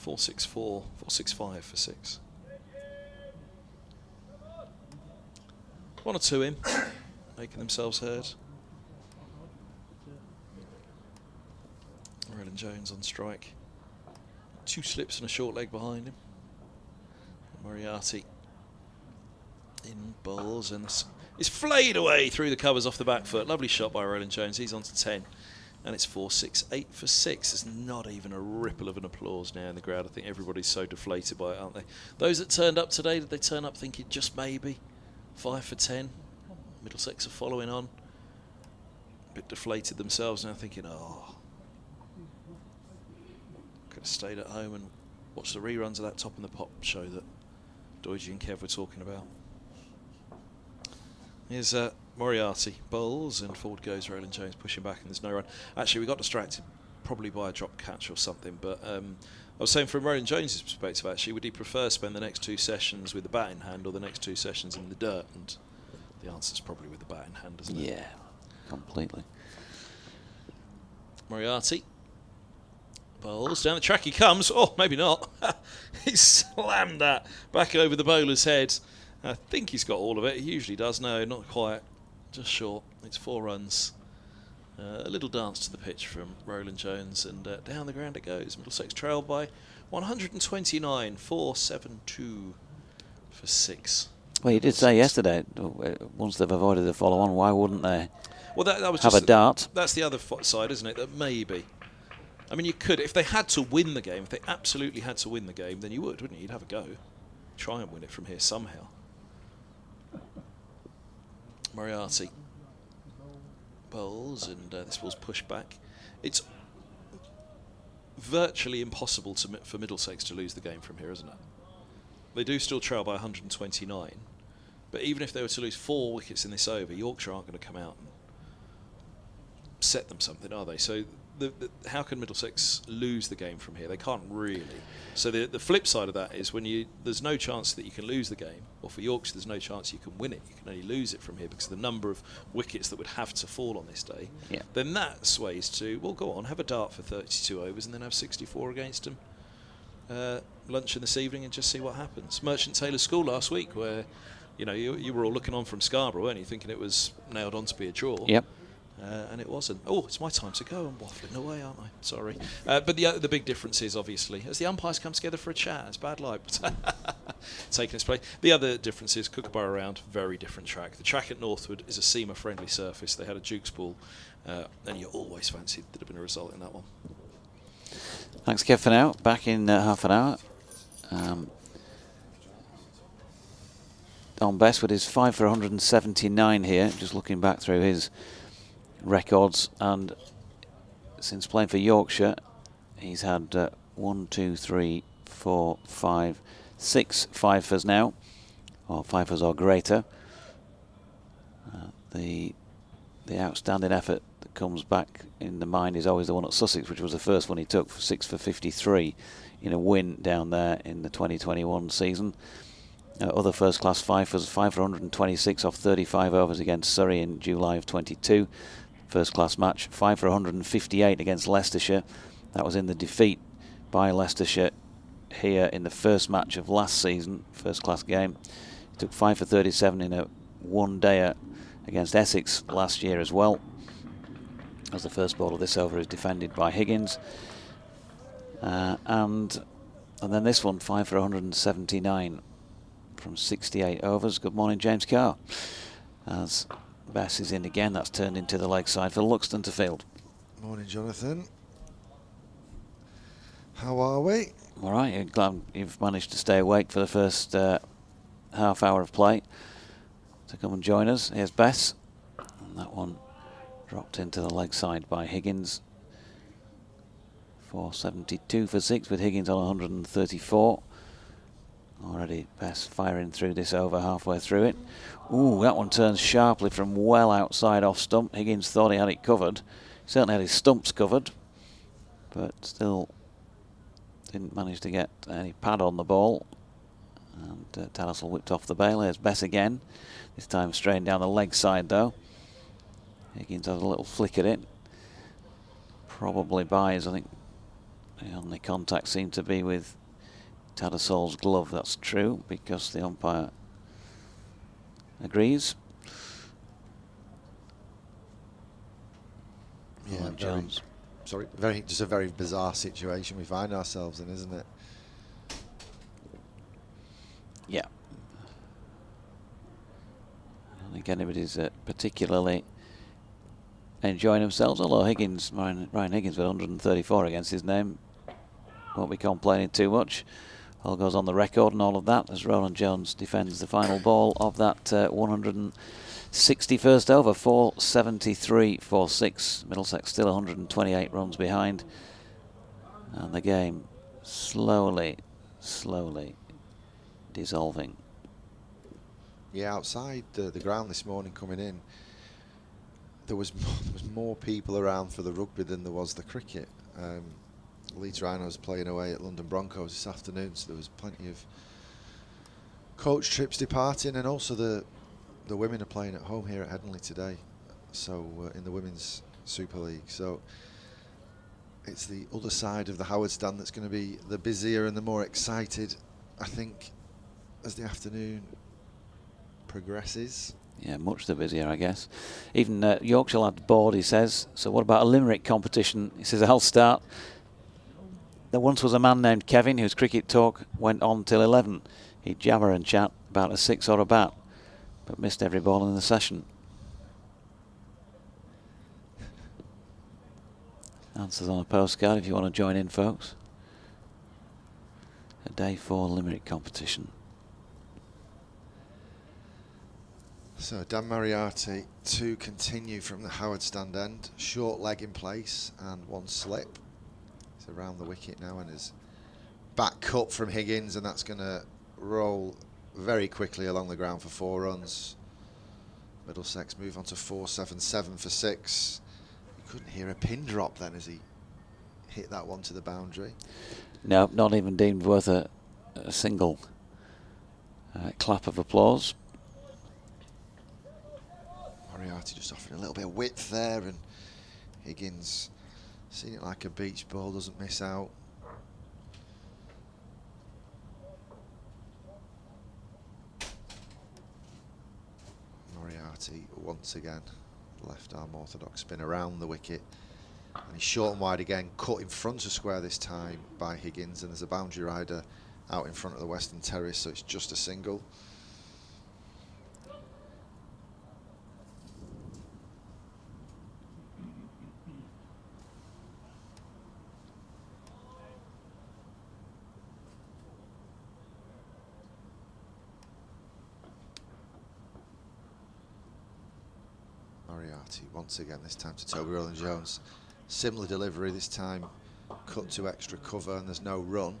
4-6-4, 4-6-5 for 6. 1 or 2 in, making themselves heard. Roland Jones on strike. 2 slips and a short leg behind him. Moriarty in bowls, and it's flayed away through the covers off the back foot. Lovely shot by Roland Jones. He's on to 10. And it's 4-6-8 for 6. There's not even a ripple of an applause now in the crowd. I think everybody's so deflated by it, aren't they? Those that turned up today, did they turn up thinking just maybe 5 for 10? Middlesex are following on. deflated themselves now, thinking, oh, could have stayed at home and watched the reruns of that Top in the Pop show that Doidge and Kev were talking about. Here's Moriarty bowls, and forward goes Roland Jones, pushing back, and there's no run. Actually, we got distracted probably by a drop catch or something, but I was saying from Roland Jones's perspective, actually, would he prefer spend the next 2 sessions with the bat in hand or the next 2 sessions in the dirt? And the answer's probably with the bat in hand, isn't it? Yeah, completely. Moriarty bowls down the track, he comes. Oh, maybe not. He slammed that back over the bowler's head. I think he's got all of it. He usually does. No, not quite. Just short. It's 4 runs. A little dance to the pitch from Roland Jones, and down the ground it goes. Middlesex trailed by 129, 472 for 6. Well, you did say yesterday, once they've avoided the follow-on, why wouldn't they that was have just a dart? That's the other side, isn't it? That maybe. I mean, you could, if they had to win the game, if they absolutely had to win the game, then you would, wouldn't you? You'd have a go. Try and win it from here somehow. Moriarty bowls, and this ball's pushed back. It's virtually impossible for Middlesex to lose the game from here, isn't it? They do still trail by 129, but even if they were to lose 4 wickets in this over, Yorkshire aren't going to come out and set them something, are they? So how can Middlesex lose the game from here? They can't really. So the flip side of that is when there's no chance that you can lose the game, or for Yorkshire there's no chance you can win it. You can only lose it from here because of the number of wickets that would have to fall on this day. Yeah. Then that sways to, well, go on, have a dart for 32 overs and then have 64 against them. Lunch in this evening and just see what happens. Merchant Taylor's School last week, where you were all looking on from Scarborough, weren't you, thinking it was nailed on to be a draw. Yep. And it wasn't. Oh, it's my time to go. I'm waffling away, aren't I? Sorry. But the big difference is, obviously, as the umpires come together for a chat, it's bad luck taking its place. The other difference is Kookaburra Round, very different track. The track at Northwood is a seamer-friendly surface. They had a Duke's ball, and you always fancied there'd have been a result in that one. Thanks, Kev, for now. Back in half an hour. Don Best with his 5 for 179 here, just looking back through his records, and since playing for Yorkshire he's had 1, 2, 3, 4, 5, 6 fifers now, or fifers or greater. The outstanding effort that comes back in the mind is always the one at Sussex, which was the first one he took, for 6 for 53 in a win down there in the 2021 season. Other first-class fifers, 5 for 126 off 35 overs against Surrey in July of 22. First-class match, 5 for 158 against Leicestershire. That was in the defeat by Leicestershire here in the first match of last season, first-class game. He took 5 for 37 in a one-dayer against Essex last year as well, as the first ball of this over is defended by Higgins. And then this one, 5 for 179 from 68 overs. Good morning, James Carr. As Bess is in again, that's turned into the leg side for Luxton to field. Morning, Jonathan. How are we? All right, you're glad you've managed to stay awake for the first half hour of play to come and join us. Here's Bess, and that one dropped into the leg side by Higgins. 472 for 6 with Higgins on 134. Already Bess firing through this over, halfway through it. Ooh, that one turns sharply from well outside off stump. Higgins thought he had it covered. He certainly had his stumps covered, but still didn't manage to get any pad on the ball. And Tattersall whipped off the bail. There's Bess again. This time straight down the leg side though. Higgins has a little flick at it. Probably buys, I think the only contact seemed to be with Tattersall's glove. That's true, because the umpire agrees. Yeah, Jones. Just a very bizarre situation we find ourselves in, isn't it? Yeah. I don't think anybody's particularly enjoying themselves, although Ryan Higgins with 134 against his name won't be complaining too much. All goes on the record and all of that as Roland Jones defends the final ball of that 179 61st over, 473 for 6. Middlesex still 128 runs behind. And the game slowly dissolving. Yeah, outside the ground this morning coming in, there was more people around for the rugby than there was the cricket. Leeds Rhinos playing away at London Broncos this afternoon, so there was plenty of coach trips departing, and also the women are playing at home here at Headingley today, so in the Women's Super League. So it's the other side of the Howard stand that's going to be the busier and the more excited, I think, as the afternoon progresses. Yeah, much the busier, I guess. Even Yorkshire lad bored, he says. So what about a limerick competition? He says, I'll start. There once was a man named Kevin whose cricket talk went on till 11. He'd jabber and chat about a 6 or a bat, but missed every ball in the session. Answers on a postcard if you want to join in, folks. A day 4 limerick competition. So Dan Moriarty to continue from the Howard stand end. Short leg in place and one slip. He's around the wicket now and is back cut from Higgins, and that's going to roll very quickly along the ground for 4 runs. Middlesex move on to 4-7-7 for 6. You couldn't hear a pin drop then as he hit that one to the boundary. No, not even deemed worth a single clap of applause. Moriarty just offering a little bit of width there, and Higgins seeing it like a beach ball, doesn't miss out. Moriarty once again, left arm orthodox spin around the wicket, and he's short and wide again, cut in front of square this time by Higgins, and there's a boundary rider out in front of the Western Terrace, so it's just a single. Moriarty once again, this time to Toby Rowland-Jones. Similar delivery, this time cut to extra cover and there's no run.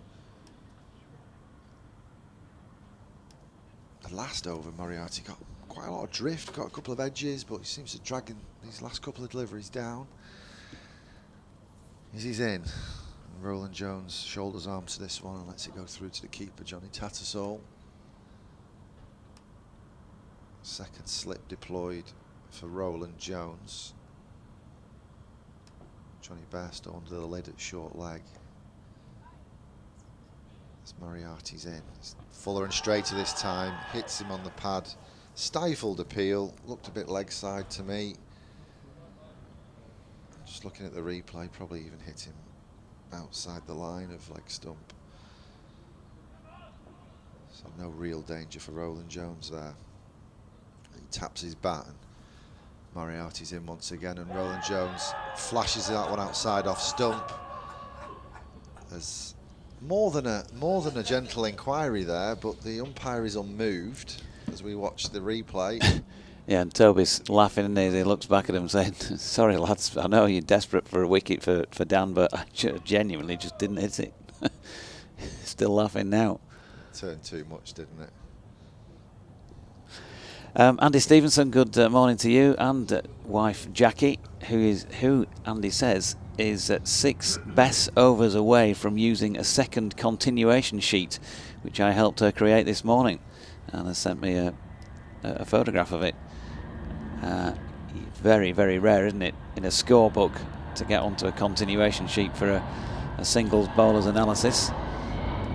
The last over, Moriarty got quite a lot of drift, got a couple of edges, but he seems to drag these last couple of deliveries down. As he's in, Rowland-Jones shoulders arm to this one and lets it go through to the keeper, Johnny Tattersall. Second slip deployed for Rowland-Jones. Johnny Bairstow under the lid at short leg. As Moriarty's in. It's fuller and straighter this time. Hits him on the pad. Stifled appeal. Looked a bit leg side to me. Just looking at the replay, probably even hit him outside the line of leg stump. So no real danger for Rowland-Jones there. He taps his bat and Moriarty's in once again, and Rowland-Jones flashes that one outside off stump. There's more than a gentle inquiry there, but the umpire is unmoved as we watch the replay. Yeah, and Toby's laughing, and he looks back at him saying, sorry lads, I know you're desperate for a wicket for Dan, but I genuinely just didn't hit it. Still laughing now. Turned too much, didn't it? Andy Stevenson, good morning to you, and wife Jackie, who Andy says is 6 best overs away from using a second continuation sheet, which I helped her create this morning, and has sent me a photograph of it. Very, very rare, isn't it, in a scorebook to get onto a continuation sheet for a singles bowler's analysis.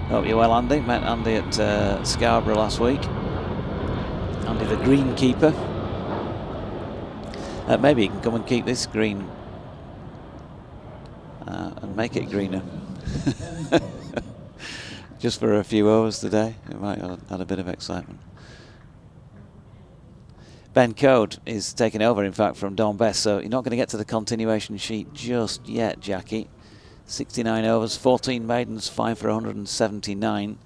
Hope you're well, Andy. Met Andy at Scarborough last week. Andy the greenkeeper. Maybe you can come and keep this green and make it greener. Just for a few hours today. It might add a bit of excitement. Ben Code is taking over, in fact, from Don Best, so you're not going to get to the continuation sheet just yet, Jackie. 69 overs, 14 maidens, 5 for 179.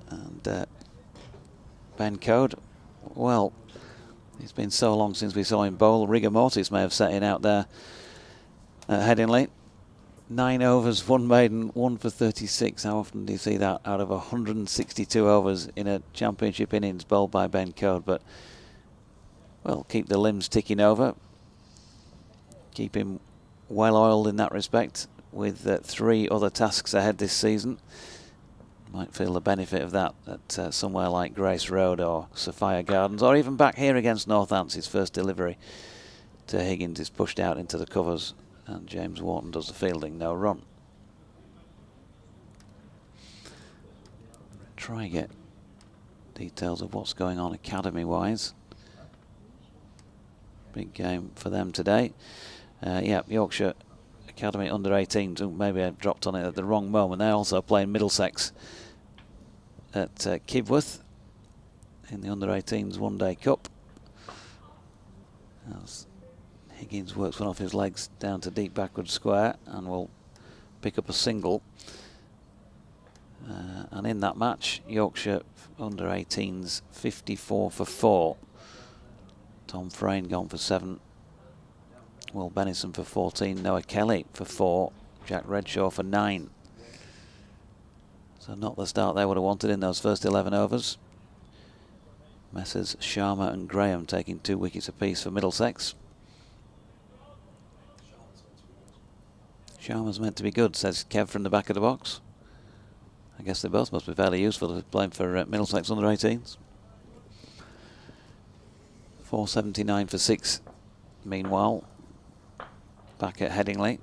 And Ben Code, well, It's been so long since we saw him bowl. Rigor mortis may have set in out there at Headingley. 9 overs, 1 maiden, 1 for 36. How often do you see that out of 162 overs in a championship innings bowled by Ben Code? But, well, keep the limbs ticking over. Keep him well oiled in that respect, with 3 other tasks ahead this season. Might feel the benefit of that at somewhere like Grace Road or Sophia Gardens, or even back here against Northants. His first delivery to Higgins is pushed out into the covers, and James Wharton does the fielding. No run. Try and get details of what's going on academy-wise. Big game for them today. Yeah, Yorkshire Academy under-18s. Maybe I dropped on it at the wrong moment. They're also playing Middlesex at Kibworth in the under-18s one-day cup. As Higgins works one off his legs down to deep backward square and will pick up a single. And in that match, Yorkshire under-18s 54 for 4. Tom Frayne gone for 7. Will Bennison for 14. Noah Kelly for 4. Jack Redshaw for 9. So not the start they would have wanted in those first 11 overs. Messrs Sharma and Graham taking 2 wickets apiece for Middlesex. Sharma's meant to be good, says Kev from the back of the box. I guess they both must be fairly useful to playing for Middlesex under-18s. 479 for 6. Meanwhile, back at Headingley.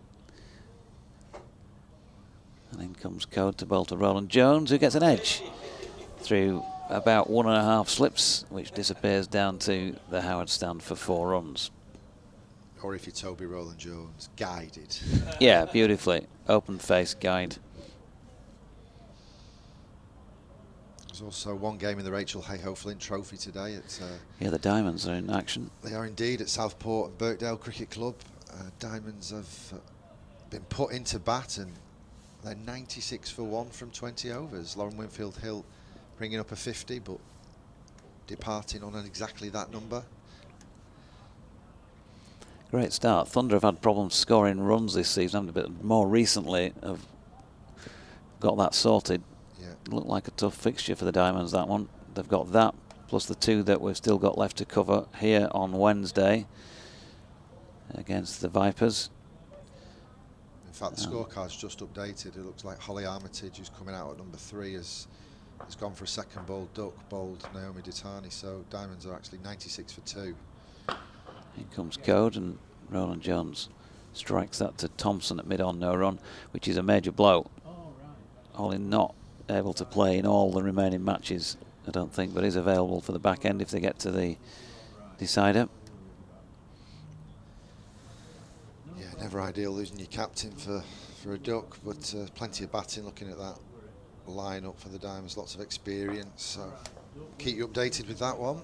And in comes Code to bowl to Roland Jones, who gets an edge through about 1.5 slips, which disappears down to the Howard stand for 4 runs. Or if you're Toby Roland Jones, guided. Yeah, beautifully. Open face guide. There's also one game in the Rachel Hayhoe Flint Trophy today. It's, yeah, the Diamonds are in action. They are indeed at Southport and Birkdale Cricket Club. Diamonds have been put into bat and they're 96 for 1 from 20 overs. Lauren Winfield Hill bringing up a 50, but departing on exactly that number. Great start. Thunder have had problems scoring runs this season, but more recently have got that sorted. Yeah. Looked like a tough fixture for the Diamonds, that one. They've got that, plus the 2 that we've still got left to cover here on Wednesday against the Vipers. In fact, the scorecard's just updated. It looks like Holly Armitage, who's coming out at number 3, has gone for a second bowled duck, bowled Naomi Ditani. So Diamonds are actually 96 for 2. In comes Code, and Roland Jones strikes that to Thompson at mid-on, no run, which is a major blow. Holly not able to play in all the remaining matches, I don't think, but is available for the back end if they get to the decider. Yeah, never ideal losing your captain for a duck, but plenty of batting looking at that line-up for the Diamonds, lots of experience, so keep you updated with that one.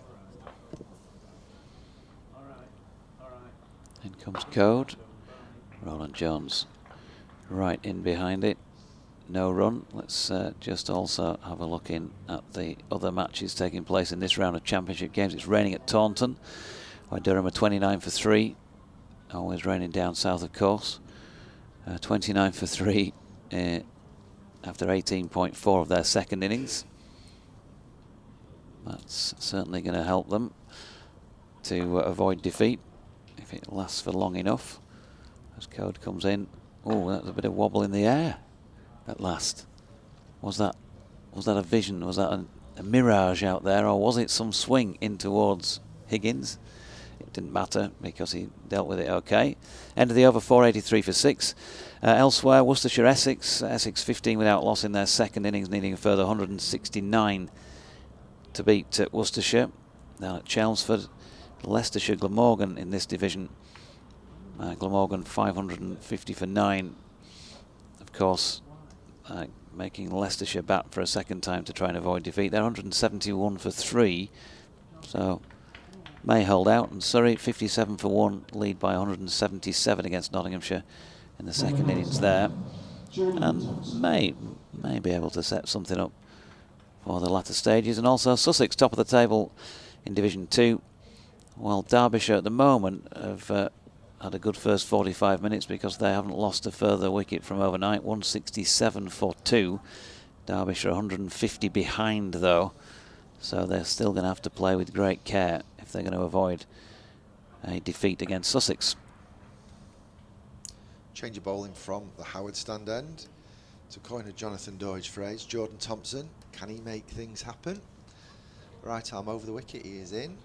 In comes Code. Roland Jones right in behind it. No run. Let's just also have a look in at the other matches taking place in this round of championship games. It's raining at Taunton, where Durham are 29 for 3. Always raining down south, of course. 29 for 3 after 18.4 of their second innings. That's certainly going to help them to avoid defeat if it lasts for long enough. As Code comes in. Oh, that was a bit of wobble in the air at last. Was that a vision? Was that a mirage out there, or was it some swing in towards Higgins? It didn't matter because he dealt with it okay. End of the over, 483 for 6. Elsewhere, Worcestershire Essex 15 without loss in their second innings, needing a further 169 to beat Worcestershire. Down at Chelmsford, Leicestershire Glamorgan in this division. Glamorgan 550 for 9. Of course, making Leicestershire bat for a second time to try and avoid defeat. They're 171 for 3. So may hold out, and Surrey 57 for 1, lead by 177 against Nottinghamshire in the second innings there, and may be able to set something up for the latter stages. And also Sussex top of the table in Division 2 Well, Derbyshire at the moment have had a good first 45 minutes because they haven't lost a further wicket from overnight. 167 for 2. Derbyshire 150 behind though, so they're still going to have to play with great care if they're going to avoid a defeat against Sussex. Change of bowling from the Howard stand end. To coin a Jonathan Doidge phrase, Jordan Thompson, can he make things happen? Right arm over the wicket, he is in,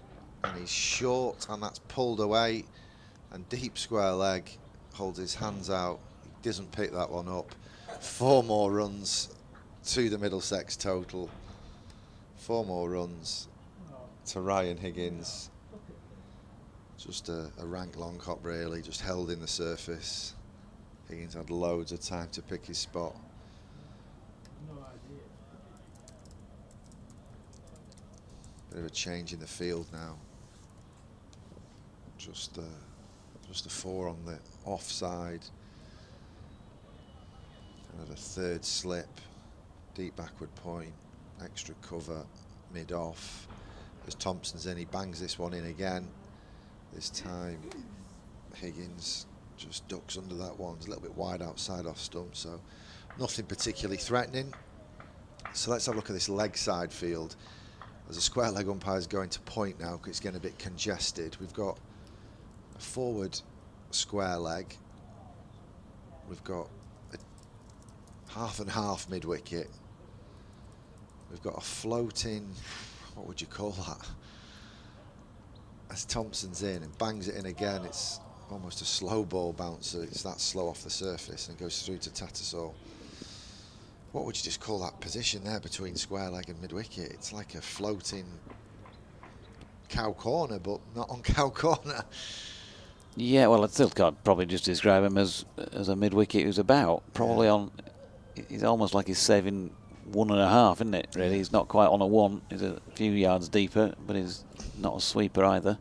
and he's short, and that's pulled away, and deep square leg, holds his hands out, he doesn't pick that one up. 4 more runs to the Middlesex total. 4 more runs to Ryan Higgins. Just a rank long hop really, just held in the surface. Higgins had loads of time to pick his spot. Bit of a change in the field now. Just a 4 on the offside. Another 3rd slip, deep backward point, extra cover, mid off. As Thompson's in, he bangs this one in again. This time Higgins just ducks under that one. It's a little bit wide outside off stump, so nothing particularly threatening. So let's have a look at this leg side field. As a square leg umpire is going to point now because it's getting a bit congested. We've got a forward square leg. We've got a half and half mid wicket. We've got a floating, what would you call that? As Thompson's in and bangs it in again, it's almost a slow ball bouncer. It's that slow off the surface and goes through to Tattersall. What would you just call that position there between square leg and mid wicket? It's like a floating cow corner, but not on cow corner. Yeah, well, I still can't probably just describe him as a mid wicket who's about. Probably on, he's almost like he's saving 1.5, isn't it? Really, he's not quite on a 1. He's a few yards deeper, but he's not a sweeper either.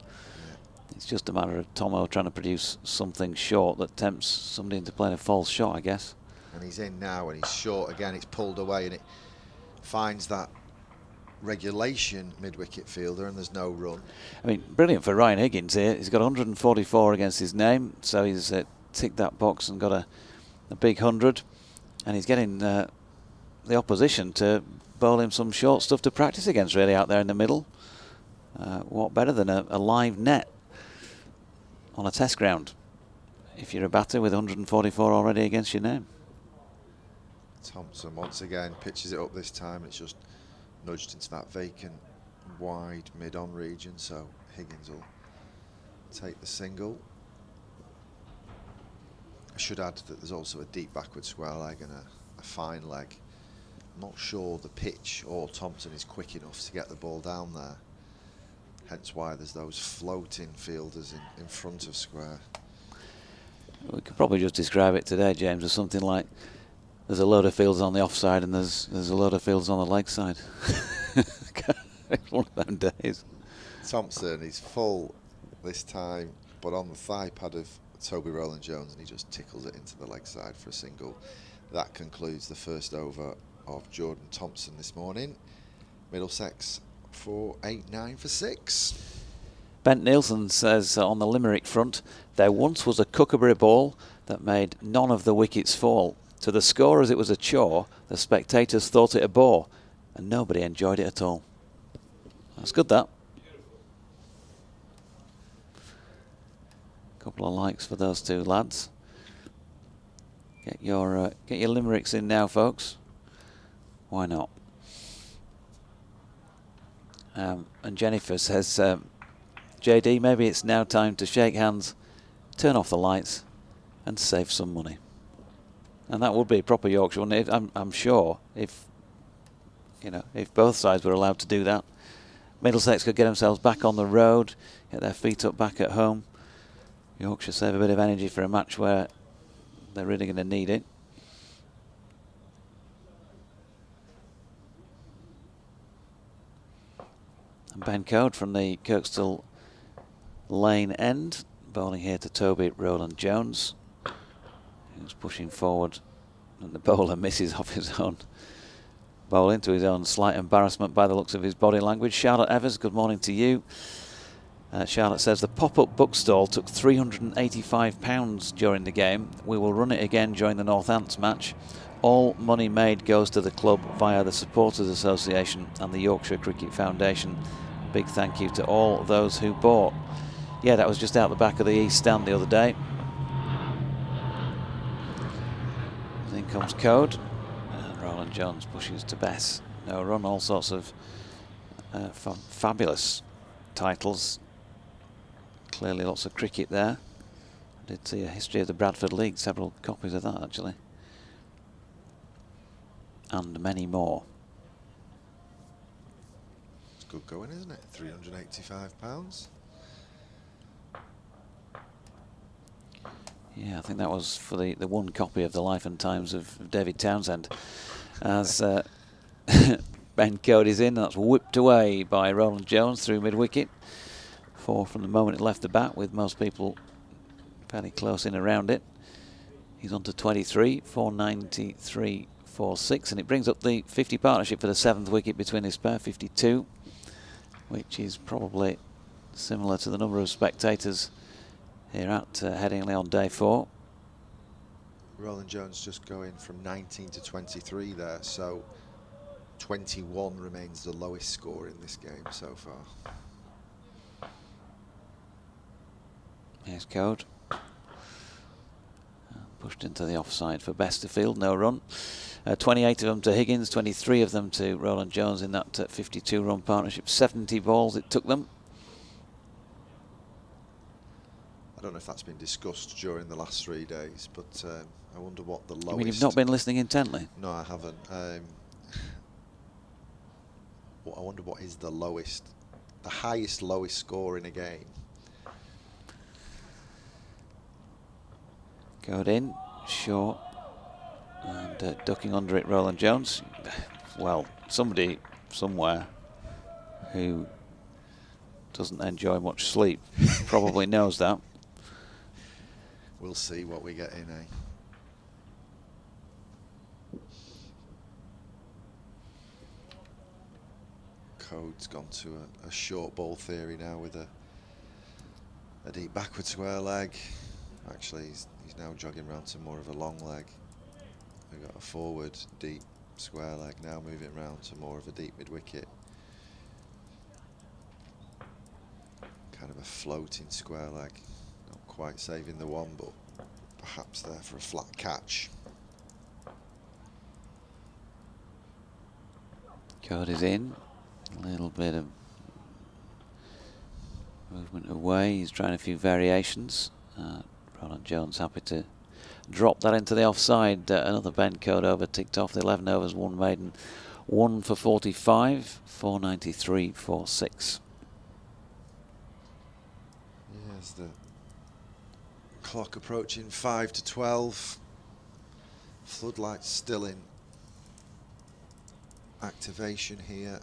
It's just a matter of Tomo trying to produce something short that tempts somebody into playing a false shot, I guess. And he's in now, and he's short again. It's pulled away, and it finds that regulation mid-wicket fielder, and there's no run. I mean, brilliant for Ryan Higgins here. He's got 144 against his name, so he's ticked that box and got a big 100, and he's getting the opposition to bowl him some short stuff to practice against, really, out there in the middle. What better than a live net on a test ground if you're a batter with 144 already against your name? Thompson once again pitches it up this time. It's just nudged into that vacant wide mid-on region, so Higgins will take the single. I should add that there's also a deep backward square leg and a fine leg. I'm not sure the pitch or Thompson is quick enough to get the ball down there, hence why there's those floating fielders in front of square. We could probably just describe it today, James, as something like there's a load of fields on the offside and there's a load of fields on the leg side. It's one of them days. Thompson is full this time, but on the thigh pad of Toby Rowland-Jones, and he just tickles it into the leg side for a single. That concludes the first over of Jordan Thompson this morning. Middlesex 4-8-9 for 6. Bent Nielsen says on the Limerick front, there once was a Kookaburra ball that made none of the wickets fall. To the scorers it was a chore, the spectators thought it a bore, and nobody enjoyed it at all. That's good, that. Couple of likes for those two lads. Get your limericks in now, folks. Why not? And Jennifer says, JD, maybe it's now time to shake hands, turn off the lights, and save some money. And that would be a proper Yorkshire, wouldn't it? I'm sure if both sides were allowed to do that, Middlesex could get themselves back on the road, get their feet up back at home. Yorkshire save a bit of energy for a match where they're really going to need it. And Ben Code from the Kirkstall Lane end, bowling here to Toby Rowland-Jones, who's pushing forward, and the bowler misses off his own bowling to his own slight embarrassment by the looks of his body language. Charlotte Evers, good morning to you. Charlotte says the pop-up bookstall took £385 during the game. We will run it again during the Northants match. All money made goes to the club via the Supporters Association and the Yorkshire Cricket Foundation. Big thank you to all those who bought. Yeah, that was just out the back of the East Stand the other day. In comes Code. And Roland Jones pushes to Bess. No run, all sorts of fabulous titles. Clearly lots of cricket there. I did see a history of the Bradford League, several copies of that actually. And many more. It's good going, isn't it? £385. Yeah, I think that was for the one copy of the Life and Times of David Townsend. As Ben Cody's in, that's whipped away by Roland Jones through mid-wicket. 4 from the moment it left the bat, with most people fairly close in around it. He's on to 23, 493, 46, and it brings up the 50 partnership for the 7th wicket between this pair, 52, which is probably similar to the number of spectators here at Headingley on day 4. Roland Jones just going from 19 to 23 there, so 21 remains the lowest score in this game so far. Here's Code. Pushed into the offside for Besterfield, no run. 28 of them to Higgins, 23 of them to Roland Jones in that 52-run partnership. 70 balls it took them. I don't know if that's been discussed during the last 3 days, but I wonder what the lowest... I mean, you've not been listening intently? No, I haven't. Well, I wonder what is the lowest, the highest lowest score in a game. Going in, short, and ducking under it, Roland Jones. Well, somebody somewhere who doesn't enjoy much sleep probably knows that. We'll see what we get in, eh? Code's gone to a short ball theory now with a deep backward square leg. Actually, he's now jogging round to more of a long leg. We've got a forward deep square leg now, moving round to more of a deep mid-wicket. Kind of a floating square leg. Not quite saving the one, but perhaps there for a flat catch. Code is in. A little bit of movement away. He's trying a few variations. Roland Jones happy to drop that into the offside. Another Ben Code over ticked off. The 11 overs, 1 maiden, 1 for 45, 493, 46. Yes, the clock approaching 5 to 12. Floodlights still in activation here.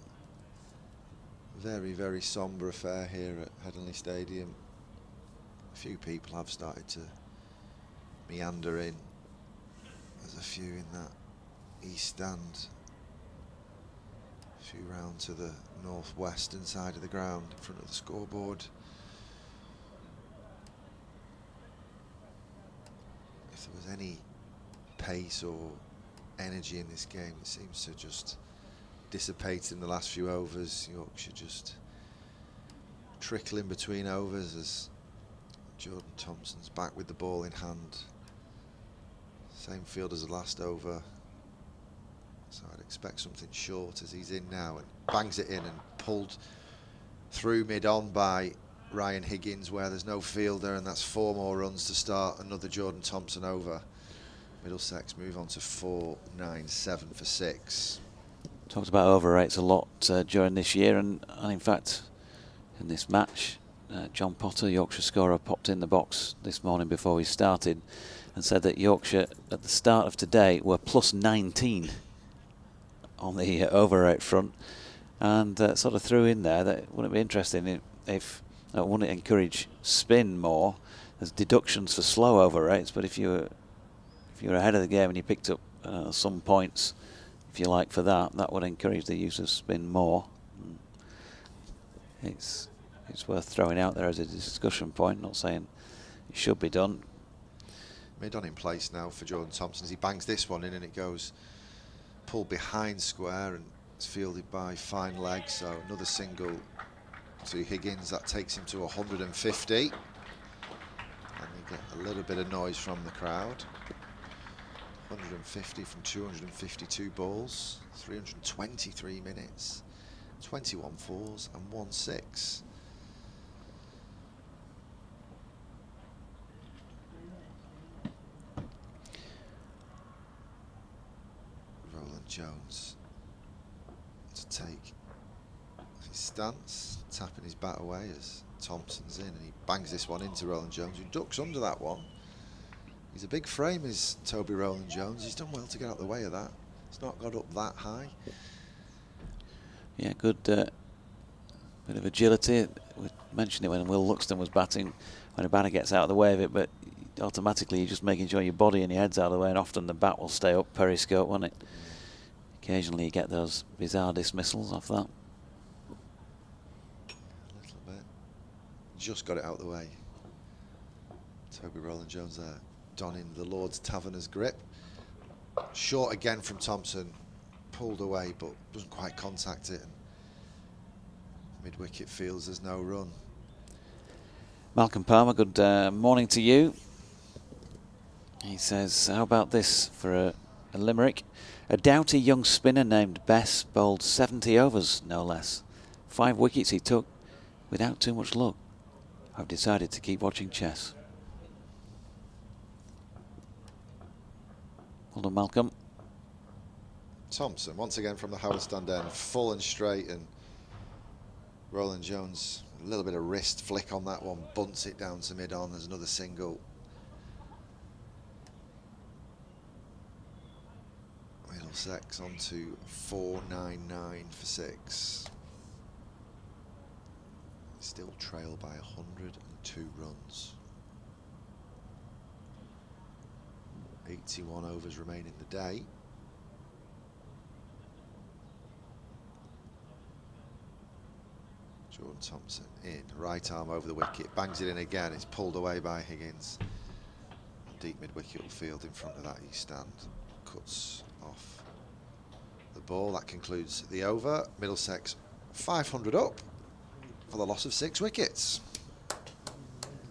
Very, very sombre affair here at Headingley Stadium. A few people have started to meander in. There's a few in that east stand. A few round to the northwestern side of the ground in front of the scoreboard. If there was any pace or energy in this game, it seems to just dissipate in the last few overs. Yorkshire just trickling between overs as Jordan Thompson's back with the ball in hand. Same field as the last over. So I'd expect something short as he's in now and bangs it in and pulled through mid-on by Ryan Higgins where there's no fielder, and that's 4 more runs to start another Jordan Thompson over. Middlesex move on to 497 for 6. Talked about over rates a lot during this year, and in fact in this match John Potter, Yorkshire scorer, popped in the box this morning before we started and said that Yorkshire at the start of today were plus 19 on the over rate front, and sort of threw in there that wouldn't it be interesting if wouldn't it encourage spin more. There's deductions for slow over rates, but if you were ahead of the game and you picked up some points, if you like, for that would encourage the use of spin more. It's it's worth throwing out there as a discussion point, not saying it should be done. Mid-on in place now for Jordan Thompson as he bangs this one in, and it goes pulled behind square and it's fielded by fine leg. So another single to Higgins, that takes him to 150. And you get a little bit of noise from the crowd. 150 from 252 balls, 323 minutes, 21 fours and 1 6. Roland Jones to take his stance, tapping his bat away as Thompson's in, and he bangs this one into Roland Jones, who ducks under that one. He's a big frame, is Toby Roland Jones. He's done well to get out of the way of that. He's not got up that high. Yeah, good bit of agility. We mentioned it when Will Luxton was batting, when a batter gets out of the way of it, but automatically you're just making sure your body and your head's out of the way, and often the bat will stay up periscope, won't it? Occasionally you get those bizarre dismissals off that. A little bit. Just got it out of the way. Toby Roland Jones there, donning the Lord's Taverner's grip. Short again from Thompson, pulled away but doesn't quite contact it. Mid-wicket feels there's no run. Malcolm Palmer, good morning to you. He says, how about this for a limerick? A doughty young spinner named Bess bowled 70 overs, no less. 5 wickets he took without too much luck. I've decided to keep watching chess. Well done, Malcolm. Thompson, once again from the Howard stand end, full and straight, and Roland Jones, a little bit of wrist flick on that one, bunts it down to mid-on. There's another single. Middlesex on to 499 for 6. Still trail by 102 runs. 81 overs remain in the day. Jordan Thompson in, right arm over the wicket, bangs it in again, it's pulled away by Higgins. Deep mid-wicket will field in front of that east stand, cuts off the ball. That concludes the over. Middlesex 500 up for the loss of 6 wickets.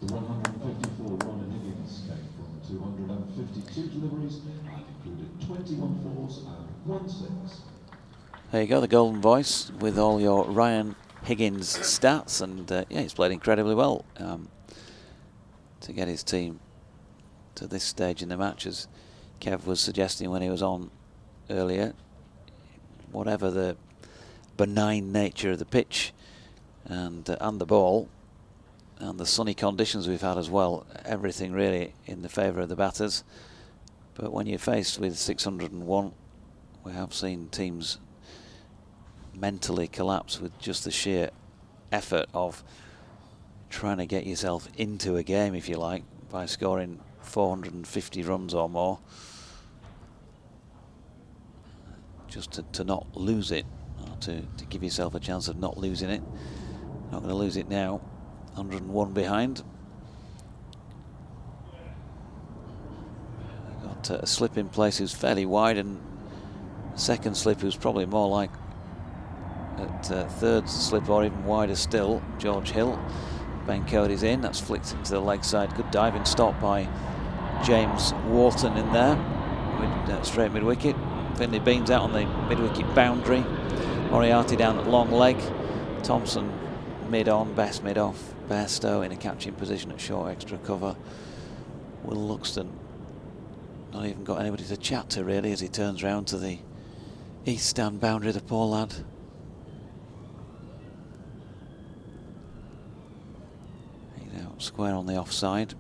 The 154 run in Higgins came from 252 deliveries and included 21 fours and 1 6. There you go, the golden voice with all your Ryan Higgins stats, and yeah, he's played incredibly well to get his team to this stage in the match, as Kev was suggesting when he was on earlier. Whatever the benign nature of the pitch and the ball and the sunny conditions we've had as well, everything really in the favour of the batters. But when you're faced with 601, we have seen teams mentally collapse with just the sheer effort of trying to get yourself into a game, if you like, by scoring 450 runs or more, just to not lose it, or to give yourself a chance of not losing it. Not going to lose it now. 101 behind. Got a slip in place who's fairly wide, and a second slip who's probably more like at third slip or even wider still, George Hill. Ben Cody's in, that's flicked into the leg side. Good diving stop by James Wharton in there. Straight mid-wicket. Finley Beans out on the mid-wicket boundary. Moriarty down at long leg. Thompson mid-on, Best mid-off. Bairstow in a catching position at short extra cover. Will Luxton not even got anybody to chat to really as he turns round to the east stand boundary, the poor lad. He's out square on the offside.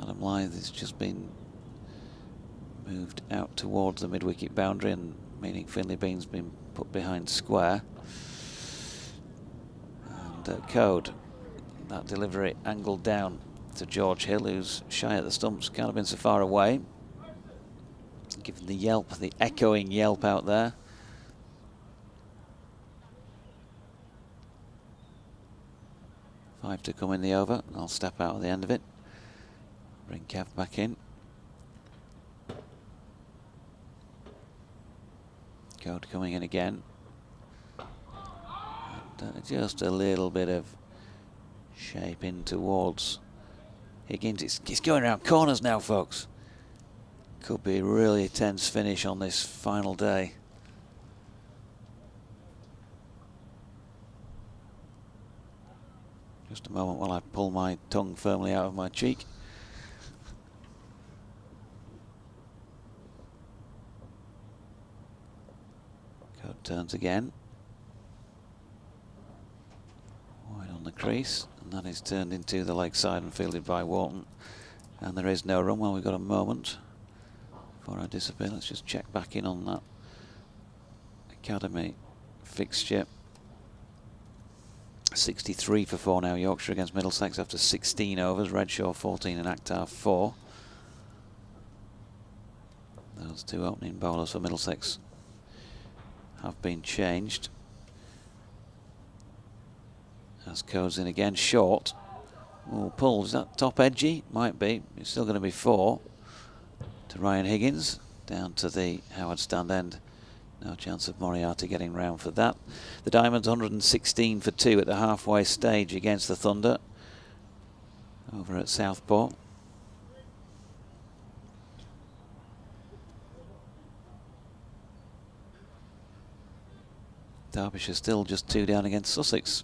Adam Lyth has just been moved out towards the mid-wicket boundary, and meaning Finley Bean's been put behind square. And Code, that delivery angled down to George Hill, who's shy at the stumps, can't have been so far away. Given the yelp, the echoing yelp out there. 5 to come in the over. I'll step out at the end of it. Bring Kev back in. Code coming in again. And, just a little bit of shape in towards Higgins. It's going around corners now, folks. Could be a really tense finish on this final day. Just a moment while I pull my tongue firmly out of my cheek. Code turns again. Wide on the crease, and that is turned into the leg side and fielded by Wharton. And there is no run. Well, we've got a moment before I disappear. Let's just check back in on that academy fixture. 63 for 4 now, Yorkshire against Middlesex after 16 overs. Redshaw 14 and Akhtar 4. Those two opening bowlers for Middlesex have been changed. As Code's in again, short. Oh, pull, is that top edgy? Might be. It's still going to be 4 to Ryan Higgins, down to the Howard stand end. No chance of Moriarty getting round for that. The Diamonds 116 for 2 at the halfway stage against the Thunder over at Southport. Derbyshire still just 2 down against Sussex.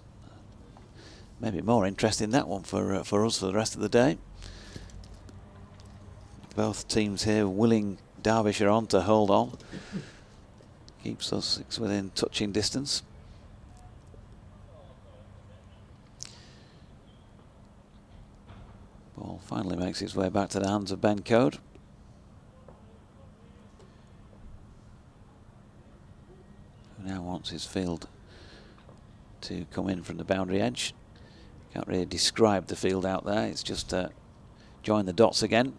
Maybe more interest in that one for us for the rest of the day. Both teams here willing Derbyshire on to hold on. Keeps Sussex within touching distance. Ball finally makes its way back to the hands of Ben Code. Who now wants his field to come in from the boundary edge. Can't really describe the field out there. It's just join the dots again.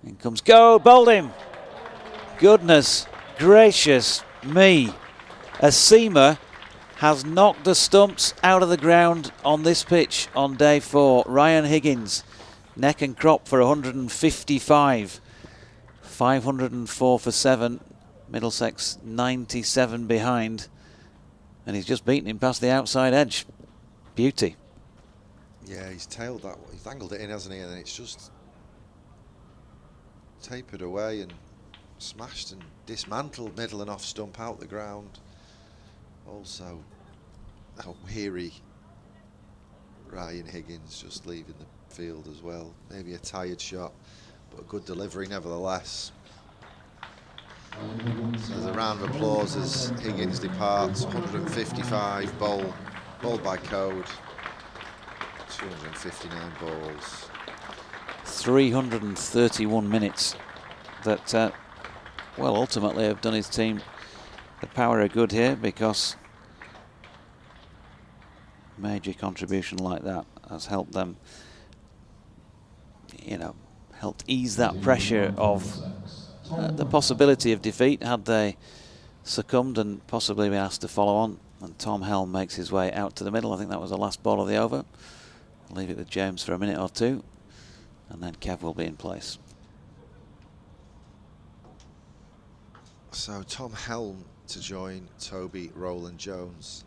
In comes Code, bowled him. Goodness gracious me. A seamer has knocked the stumps out of the ground on this pitch on day 4. Ryan Higgins, neck and crop for 155. 504 for 7. Middlesex 97 behind. And he's just beaten him past the outside edge. Beauty. Yeah, he's tailed that one. He's angled it in, hasn't he? And then it's just tapered away and smashed and dismantled middle and off stump out the ground. Also, a weary Ryan Higgins just leaving the field as well. Maybe a tired shot, but a good delivery nevertheless. So there's a round of applause as Higgins departs. 155 bowled by Code. 259 balls. 331 minutes that, well, ultimately have done his team the power of good here, because major contribution like that has helped them, you know, helped ease that pressure of the possibility of defeat had they succumbed and possibly been asked to follow on. And Tom Helm makes his way out to the middle. I think that was the last ball of the over. I'll leave it with James for a minute or two, and then Kev will be in place. So Tom Helm to join Toby Rowland Jones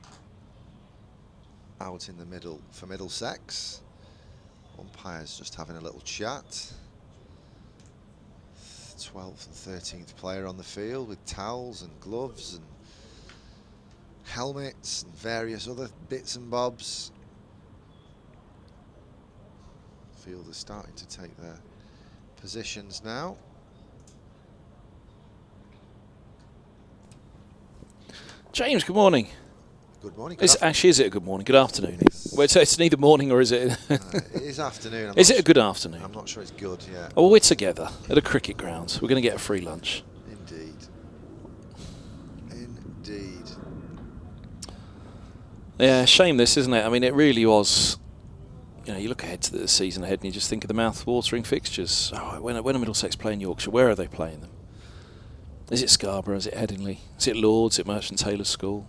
out in the middle for Middlesex. Umpires just having a little chat. 12th and 13th player on the field with towels and gloves and helmets and various other bits and bobs. Field is starting to take their positions now. James, good morning. Good morning. Actually, is it a good morning? Good afternoon. Well, it's neither morning or is it? It is afternoon. Is it a good afternoon? I'm not sure it's good yet. Oh, well, we're together at a cricket ground. We're going to get a free lunch. Indeed. Indeed. Yeah, shame this, isn't it? I mean, it really was. You know, you look ahead to the season ahead and you just think of the mouth-watering fixtures. Oh, when are Middlesex playing Yorkshire? Where are they playing them? Is it Scarborough? Is it Headingley? Is it Lords? Is it Merchant Taylor's School?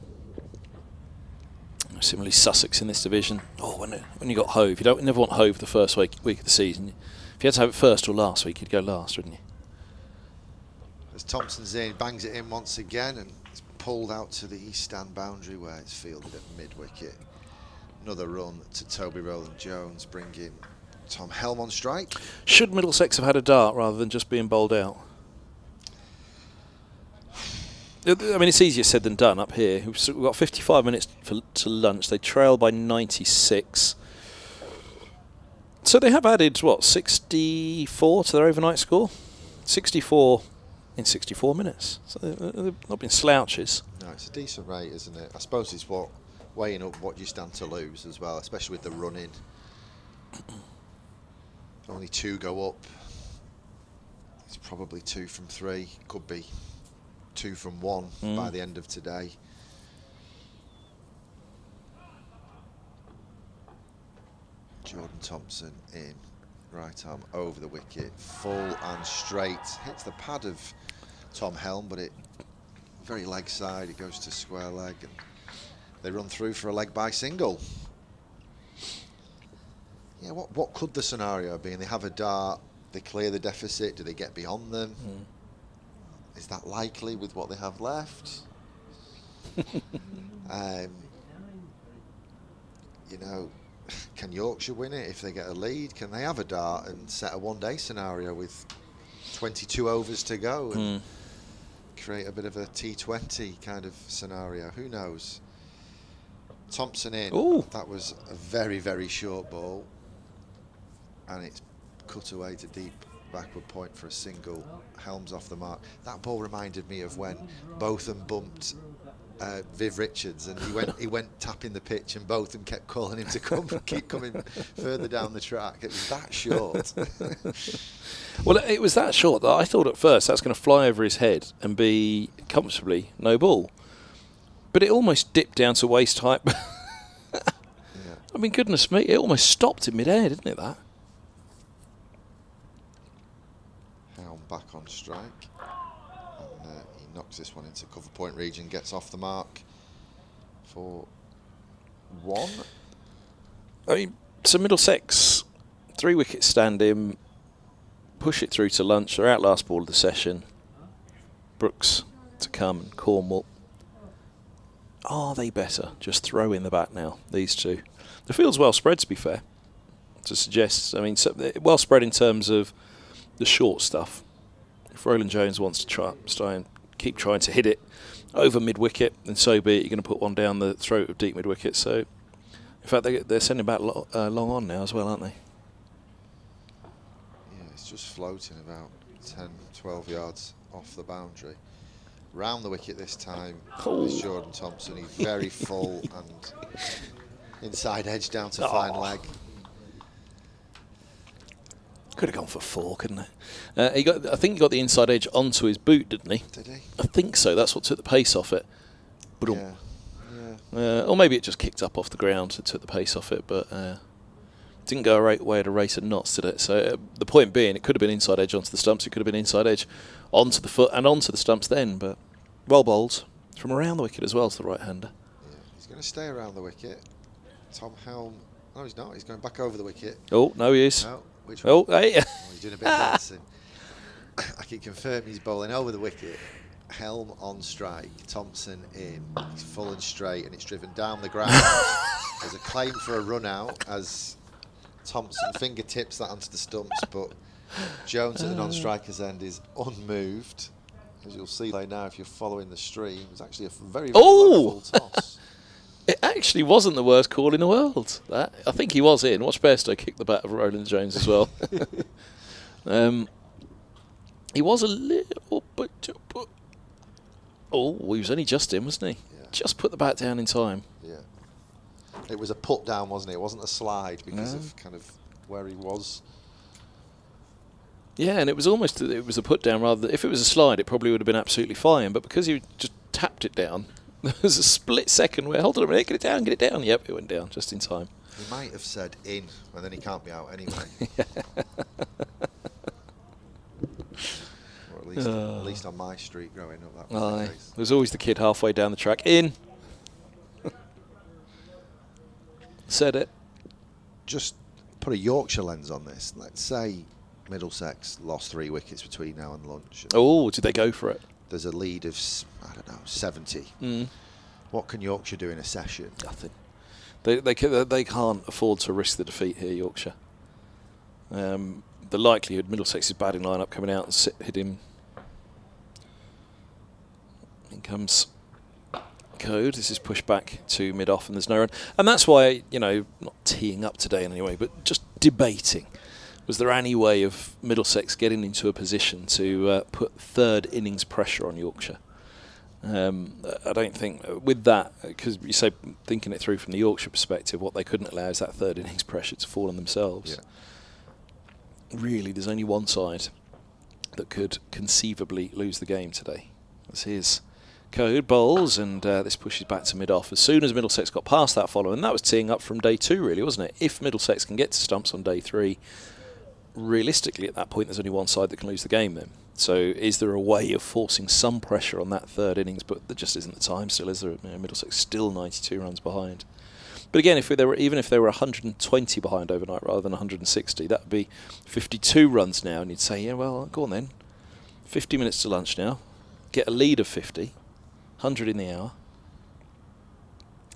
Similarly, Sussex in this division. Oh, when you got Hove, you never want Hove the first week of the season. If you had to have it first or last week, you'd go last, wouldn't you? As Thompson's in, bangs it in once again, and it's pulled out to the east stand boundary where it's fielded at mid-wicket. Another run to Toby Rowland-Jones, bringing Tom Helm on strike. Should Middlesex have had a dart rather than just being bowled out? I mean, it's easier said than done up here. We've got 55 minutes to lunch. They trail by 96. So they have added, what, 64 to their overnight score? 64 in 64 minutes. So they've not been slouches. No, it's a decent rate, isn't it? I suppose it's weighing up what you stand to lose as well, especially with the running. Only 2 go up. It's probably 2 from 3. Could be 2 from 1 by the end of today. Jordan Thompson in, right arm over the wicket, full and straight. Hits the pad of Tom Helm, but it very leg side. It goes to square leg, and they run through for a leg by single. Yeah, what could the scenario be? And they have a dart. They clear the deficit. Do they get beyond them? Is that likely with what they have left? You know, can Yorkshire win it if they get a lead? Can they have a dart and set a one-day scenario with 22 overs to go and create a bit of a T20 kind of scenario? Who knows? Thompson in. Ooh. That was a very, very short ball, and it's cut away to deep backward point for a single. Helm's off the mark. That ball reminded me of when Botham bumped Viv Richards, and he went tapping the pitch, and Botham kept calling him to keep coming further down the track. It was that short. Well, it was that short that I thought at first that's going to fly over his head and be comfortably no ball. But it almost dipped down to waist height. Yeah. I mean, goodness me, it almost stopped in mid-air, didn't it, that? Helm back on strike. And he knocks this one into cover point region, gets off the mark for 1. I mean, so Middlesex, 3 wickets stand in, push it through to lunch. They're out last ball of the session. Brooks to come, and Cornwall. Are they better? Just throw in the bat now, these two. The field's well spread, to be fair, to suggest. I mean, so well spread in terms of the short stuff. If Rowland-Jones wants to try and keep trying to hit it over mid-wicket, then so be it. You're going to put one down the throat of deep mid-wicket. So, in fact, they're sending back long on now as well, aren't they? Yeah, it's just floating about 10, 12 yards off the boundary. Round the wicket this time is Jordan Thompson. He's very full and inside edge down to fine leg. Could have gone for 4, couldn't it? I think he got the inside edge onto his boot, didn't he? Did he? I think so. That's what took the pace off it. Yeah. Or maybe it just kicked up off the ground and took the pace off it, but didn't go away at a rate of knots, did it? So the point being, it could have been inside edge onto the stumps. It could have been inside edge onto the foot and onto the stumps then, but well bowled from around the wicket as well as the right-hander. Yeah, he's going to stay around the wicket. Tom Helm. No, he's not. He's going back over the wicket. Oh, no, he is. No, which one? Oh, hey. Oh, he's doing a bit of dancing. I can confirm he's bowling over the wicket. Helm on strike. Thompson in. He's full and straight, and it's driven down the ground. There's a claim for a run out as Thompson fingertips that onto the stumps, but Jones at the non-striker's end is unmoved. As you'll see now, if you're following the stream, it's actually a very, very low full toss. It actually wasn't the worst call in the world. That I think he was in. Watch Bairstow kick the bat of Rowland-Jones as well. He was a little bit... Oh, he was only just in, wasn't he? Yeah. Just put the bat down in time. Yeah. It was a put down, wasn't it? It wasn't a slide because of kind of where he was. Yeah, and it was a put down rather than... If it was a slide, it probably would have been absolutely fine. But because he just tapped it down, there was a split second where, hold on a minute, get it down. Yep, it went down just in time. He might have said in, and then he can't be out anyway. Or at least on my street growing up, that was the case. There's always the kid halfway down the track. In. said it. Just put a Yorkshire lens on this. Let's say Middlesex lost 3 wickets between now and lunch. Oh, did they go for it? There's a lead of, I don't know, 70. What can Yorkshire do in a session? Nothing. They can't afford to risk the defeat here, Yorkshire. The likelihood Middlesex's batting lineup coming out and hit him. In comes Code. This is pushed back to mid-off and there's no run. And that's why, not teeing up today in any way, but just debating. Was there any way of Middlesex getting into a position to put third innings pressure on Yorkshire? I don't think with that, because you say thinking it through from the Yorkshire perspective, what they couldn't allow is that third innings pressure to fall on themselves. Yeah. Really, there's only one side that could conceivably lose the game today. This is Code bowls, and this pushes back to mid-off. As soon as Middlesex got past that follow, and that was teeing up from day 2, really, wasn't it? If Middlesex can get to stumps on day 3, realistically, at that point, there's only one side that can lose the game then. So is there a way of forcing some pressure on that third innings? But there just isn't the time still, is there? Middlesex still 92 runs behind. But again, even if they were 120 behind overnight rather than 160, that would be 52 runs now. And you'd say, yeah, well, go on then. 50 minutes to lunch now. Get a lead of 50. 100 in the hour.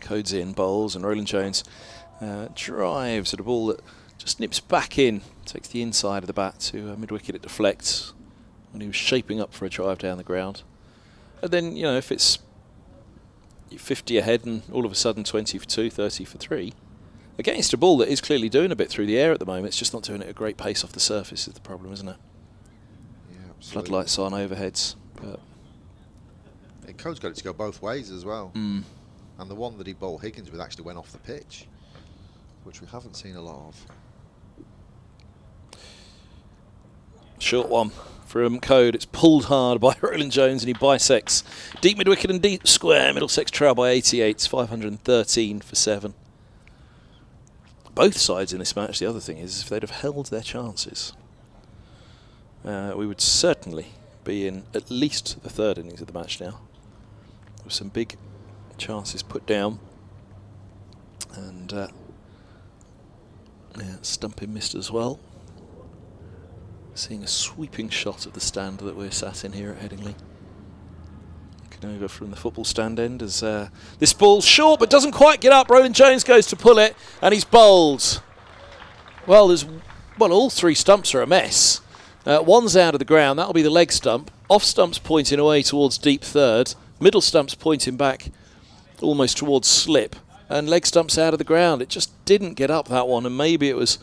Codes in, bowls, and Roland Jones drives at a ball that just nips back in, takes the inside of the bat to mid-wicket. It deflects when he was shaping up for a drive down the ground. And then, if it's 50 ahead and all of a sudden 20 for 2, 30 for 3, against a ball that is clearly doing a bit through the air at the moment, it's just not doing it at a great pace off the surface is the problem, isn't it? Yeah, absolutely. Floodlights on, overheads. But Code's got it to go both ways as well. And the one that he bowled Higgins with actually went off the pitch, which we haven't seen a lot of. Short one from Code. It's pulled hard by Roland Jones and he bisects deep mid-wicket and deep square. Middlesex trail by 88. It's 513 for 7. Both sides in this match, the other thing is, if they'd have held their chances, we would certainly be in at least the third innings of the match now. With some big chances put down. And stumping missed as well. Seeing a sweeping shot of the stand that we're sat in here at Headingley. Looking over from the football stand end as this ball's short but doesn't quite get up. Roland Jones goes to pull it and he's bowled. Well, all 3 stumps are a mess. One's out of the ground, that'll be the leg stump. Off stump's pointing away towards deep third. Middle stump's pointing back almost towards slip. And leg stump's out of the ground. It just didn't get up, that one, and maybe it was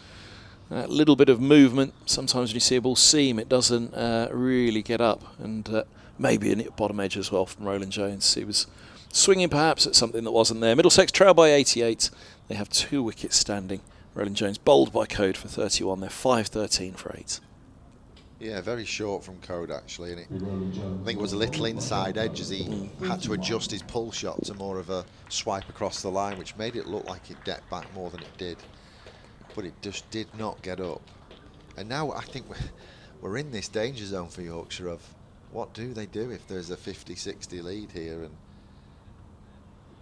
a little bit of movement. Sometimes when you see a ball seam, it doesn't really get up. And maybe a bottom edge as well from Roland Jones. He was swinging perhaps at something that wasn't there. Middlesex trail by 88. They have 2 wickets standing. Roland Jones bowled by Code for 31. They're 513 for 8. Yeah, very short from Code actually, and I think it was a little inside edge as he had to adjust his pull shot to more of a swipe across the line, which made it look like it decked back more than it did. But it just did not get up. And now I think we're in this danger zone for Yorkshire of what do they do if there's a 50-60 lead here. And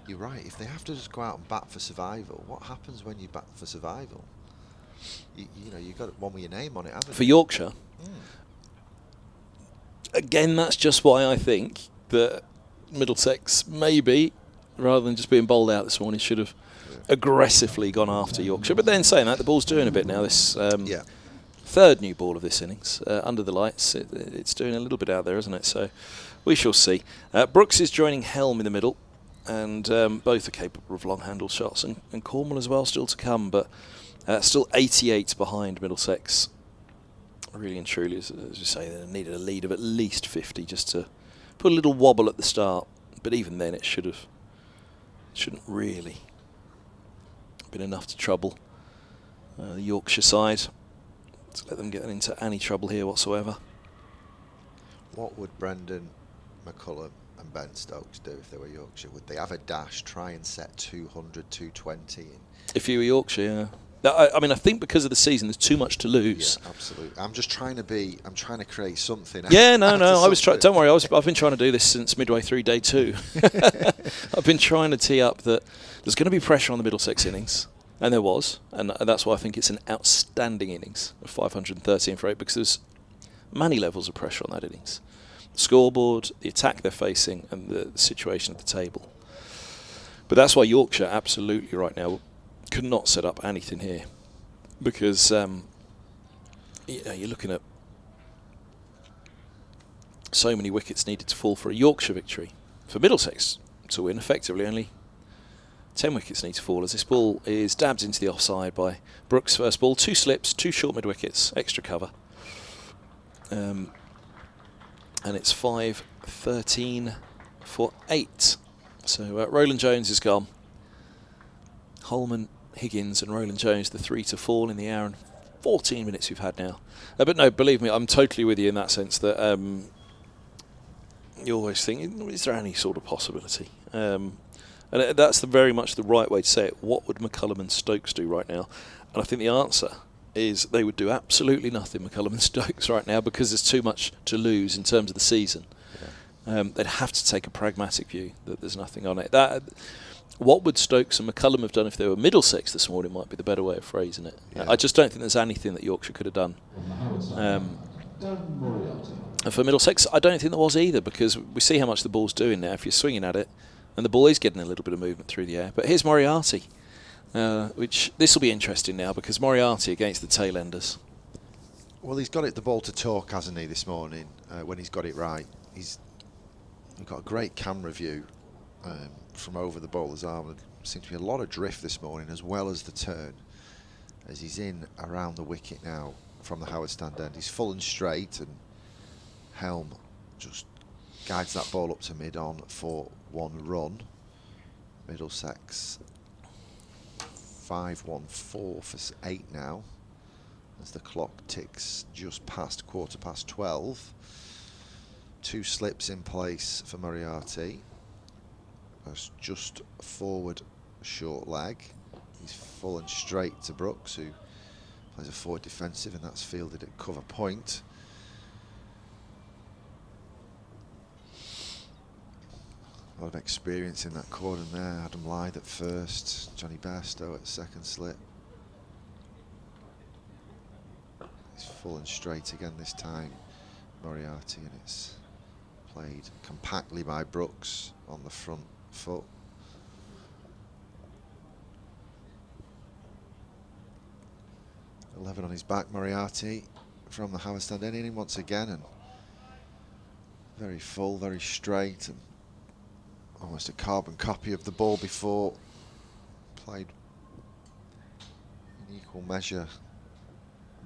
you're right, if they have to just go out and bat for survival, what happens when you bat for survival? You've got one with your name on it, haven't you? For Yorkshire? Again, that's just why I think that Middlesex maybe, rather than just being bowled out this morning, should have aggressively gone after Yorkshire. But then saying that, the ball's doing a bit now. This third new ball of this innings, under the lights, it's doing a little bit out there, isn't it? So we shall see. Brooks is joining Helm in the middle, and both are capable of long-handle shots, and Cornwall as well still to come, but still 88 behind Middlesex. Really and truly, as you say, they needed a lead of at least 50 just to put a little wobble at the start. But even then, it shouldn't really been enough to trouble the Yorkshire side, to let them get into any trouble here whatsoever. What would Brendan McCullum and Ben Stokes do if they were Yorkshire? Would they have a dash, try and set 200, 220 in? If you were Yorkshire, yeah. I mean, I think because of the season, there's too much to lose. Yeah, absolutely. I'm trying to create something. Yeah, no. Don't worry. I've been trying to do this since midway through day 2. I've been trying to tee up that there's going to be pressure on the Middlesex innings. And there was, and that's why I think it's an outstanding innings of 513 for 8, because there's many levels of pressure on that innings. The scoreboard, the attack they're facing, and the situation at the table. But that's why Yorkshire absolutely right now could not set up anything here, because you're looking at so many wickets needed to fall for a Yorkshire victory. For Middlesex to win, effectively only 10 wickets need to fall, as this ball is dabbed into the offside by Brooks' first ball. 2 slips, 2 short mid wickets, extra cover. And it's 5-13 for 8. So Roland Jones is gone. Holman, Higgins and Roland Jones, the 3 to fall in the hour and 14 minutes we've had now. But no, believe me, I'm totally with you in that sense that you always think, is there any sort of possibility? And that's very much the right way to say it. What would McCullum and Stokes do right now? And I think the answer is they would do absolutely nothing, McCullum and Stokes, right now, because there's too much to lose in terms of the season. Yeah. They'd have to take a pragmatic view that there's nothing on it. What would Stokes and McCullum have done if they were Middlesex this morning might be the better way of phrasing it. Yeah. I just don't think there's anything that Yorkshire could have done. And for Middlesex, I don't think there was either, because we see how much the ball's doing now. If you're swinging at it, and the ball is getting a little bit of movement through the air. But here's Moriarty, which this will be interesting now, because Moriarty against the tail-enders. Well, he's got the ball to talk, hasn't he, this morning, when he's got it right. We've got a great camera view from over the bowler's arm. There seems to be a lot of drift this morning, as well as the turn, as he's in around the wicket now from the Howard stand end. He's full and straight, and Helm just guides that ball up to mid-on for 1 run. Middlesex 5-1-4 for 8 now, as the clock ticks just past 12:15. 2 slips in place for Moriarty. That's just forward short leg. He's full and straight to Brooks, who plays a forward defensive, and that's fielded at cover point. A lot of experience in that cordon there. Adam Lyth at first, Johnny Bairstow at second slip. He's full and straight again this time, Moriarty, and it's played compactly by Brooks on the front foot. .11 on his back, Moriarty, from the Howard stand inning once again, and very full, very straight, and almost a carbon copy of the ball before, played in equal measure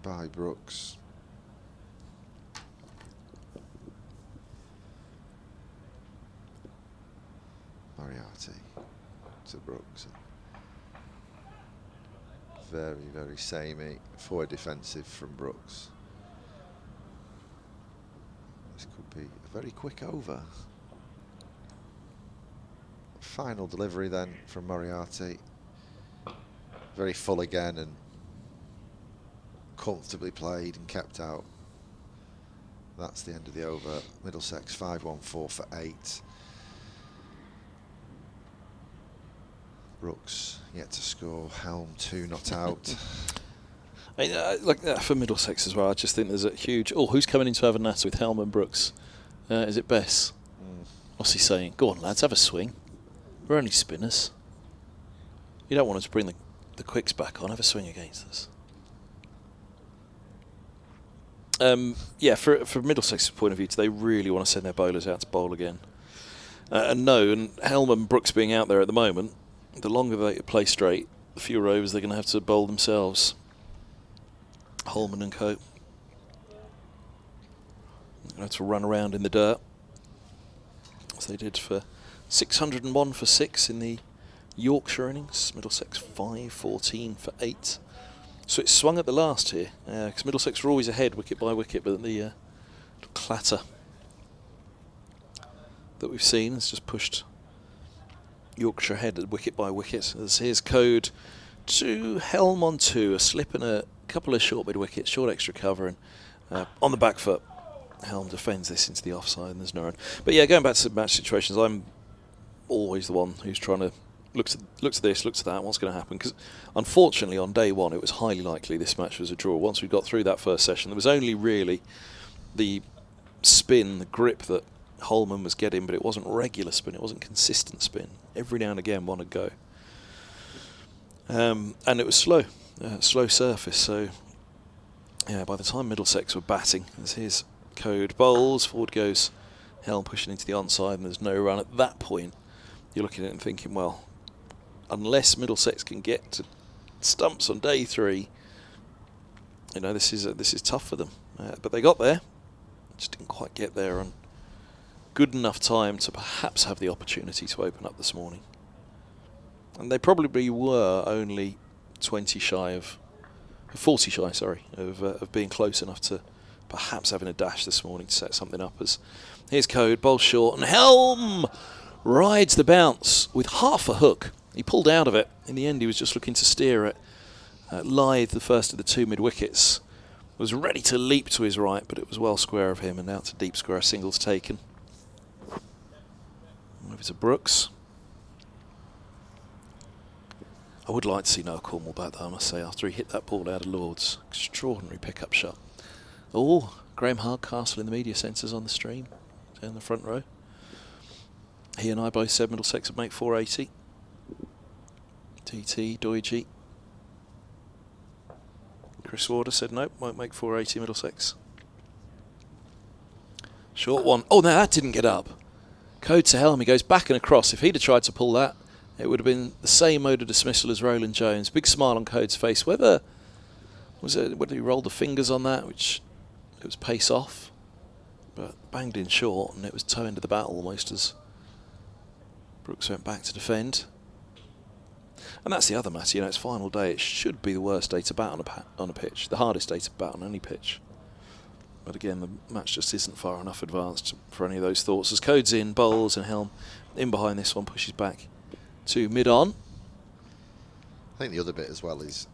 by Brooks. Moriarty to Brooks. Very, very samey forward defensive from Brooks. This could be a very quick over. Final delivery then from Moriarty. Very full again, and comfortably played and kept out. That's the end of the over. Middlesex 5-1-4 for 8. Brooks yet to score. Helm 2 not out. Like that for Middlesex as well. I just think there's a huge. Oh, who's coming in to have a natter with Helm and Brooks? Is it Bess? What's he saying? Go on, lads, have a swing. We're only spinners. You don't want us to bring the quicks back on. Have a swing against us. Yeah, for Middlesex's point of view, they really want to send their bowlers out to bowl again. And Helm and Brooks being out there at the moment, the longer they play straight, the fewer overs they're going to have to bowl themselves. Holman and co. They're going to have to run around in the dirt, as they did for 601 for 6 in the Yorkshire innings. Middlesex 5-14 for 8. So it's swung at the last here, because Middlesex were always ahead wicket by wicket, but the clatter that we've seen has just pushed Yorkshire ahead at wicket by wicket. As here's code to Helm on 2, a slip and a couple of short mid wickets, short extra cover, and on the back foot, Helm defends this into the offside, and there's no run. But yeah, going back to match situations, I'm always the one who's trying to looks at this, looks at that, what's going to happen? Because unfortunately on day one it was highly likely this match was a draw. Once we got through that first session, there was only really the spin, the grip that Holman was getting, but it wasn't regular spin, it wasn't consistent spin. Every now and again one would go. And it was slow surface, so yeah, by the time Middlesex were batting, as his code bowls, forward goes Helm pushing into the onside and there's no run. At that point you're looking at it and thinking, well, unless Middlesex can get to stumps on day 3, you know, this is tough for them. But they got there, just didn't quite get there on good enough time to perhaps have the opportunity to open up this morning. And they probably were only 40 shy, of being close enough to perhaps having a dash this morning to set something up. As here's Code, bowl short, and Helm rides the bounce with half a hook. He pulled out of it. In the end, he was just looking to steer it. Lyth, the first of the 2 mid-wickets, was ready to leap to his right, but it was well square of him, and out to deep square, a single's taken. Over to Brooks. I would like to see Noah Cornwall back though, I must say, after he hit that ball out of Lord's. Extraordinary pick-up shot. Oh, Graham Hardcastle in the media centres on the stream, down the front row. He and I both said Middlesex would make 480. TT, Doigi. Chris Warder said nope, won't make 480 Middlesex. Short one. Oh, no, that didn't get up. Code to Helm, he goes back and across. If he'd have tried to pull that, it would have been the same mode of dismissal as Roland Jones. Big smile on Code's face. Whether he rolled the fingers on that, which it was pace off, but banged in short, and it was toe into the battle almost as Brooks went back to defend. And that's the other matter, you know, it's final day. It should be the worst day to bat on a pitch, the hardest day to bat on any pitch. But again, the match just isn't far enough advanced for any of those thoughts. As Code's in, bowls, and Helm in behind this one, pushes back to mid-on. I think the other bit as well is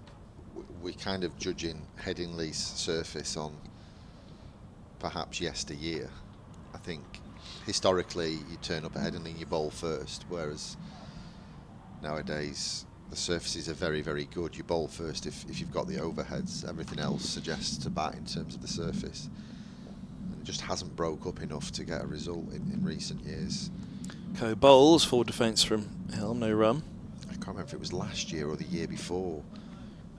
we're kind of judging Headingley's surface on perhaps yesteryear. I think historically you turn up at Headingley and you bowl first, whereas nowadays the surfaces are very, very good. You bowl first if you've got the overheads. Everything else suggests to bat in terms of the surface. And it just hasn't broke up enough to get a result in recent years. Code bowls, forward defence from Helm, no run. I can't remember if it was last year or the year before.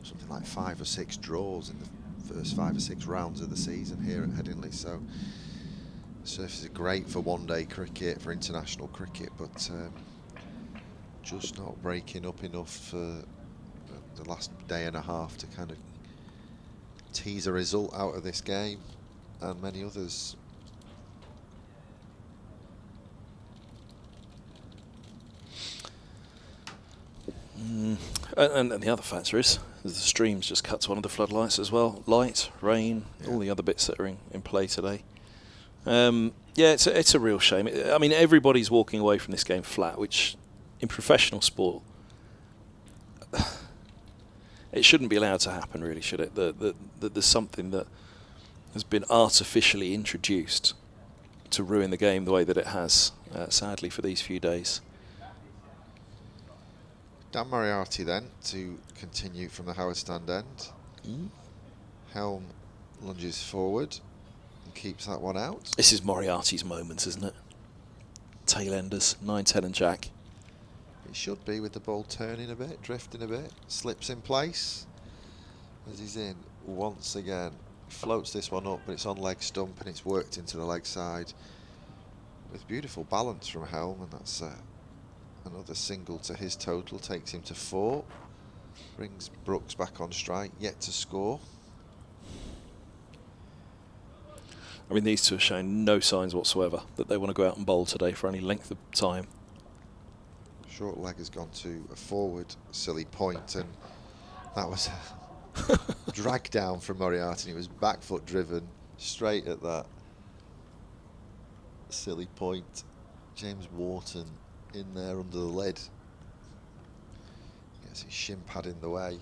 Something like 5 or 6 draws in the first 5 or 6 rounds of the season here at Headingley. So surfaces are great for one-day cricket, for international cricket, but just not breaking up enough for the last day and a half to kind of tease a result out of this game and many others. And the other factor is the streams just cut to one of the floodlights as well. Light, rain, all the other bits that are in play today. Yeah, it's a real shame. I mean, everybody's walking away from this game flat, which in professional sport, it shouldn't be allowed to happen, really, should it? That there's something that has been artificially introduced to ruin the game the way that it has, sadly, for these few days. Dan Moriarty then to continue from the Howard stand end. Helm lunges forward and keeps that one out. This is Moriarty's moment, isn't it? Tail enders, 9, 10 and jack. It should be, with the ball turning a bit, drifting a bit, slips in place as he's in once again. Floats this one up, but it's on leg stump and it's worked into the leg side with beautiful balance from Helm, and that's another single to his total, takes him to 4. Brings Brooks back on strike, yet to score. I mean, these two have shown no signs whatsoever that they want to go out and bowl today for any length of time. Short leg has gone to a forward silly point, and that was a drag down from Moriarty. He was back foot driven straight at that silly point. James Wharton in there under the lid. Gets his shin pad in the way.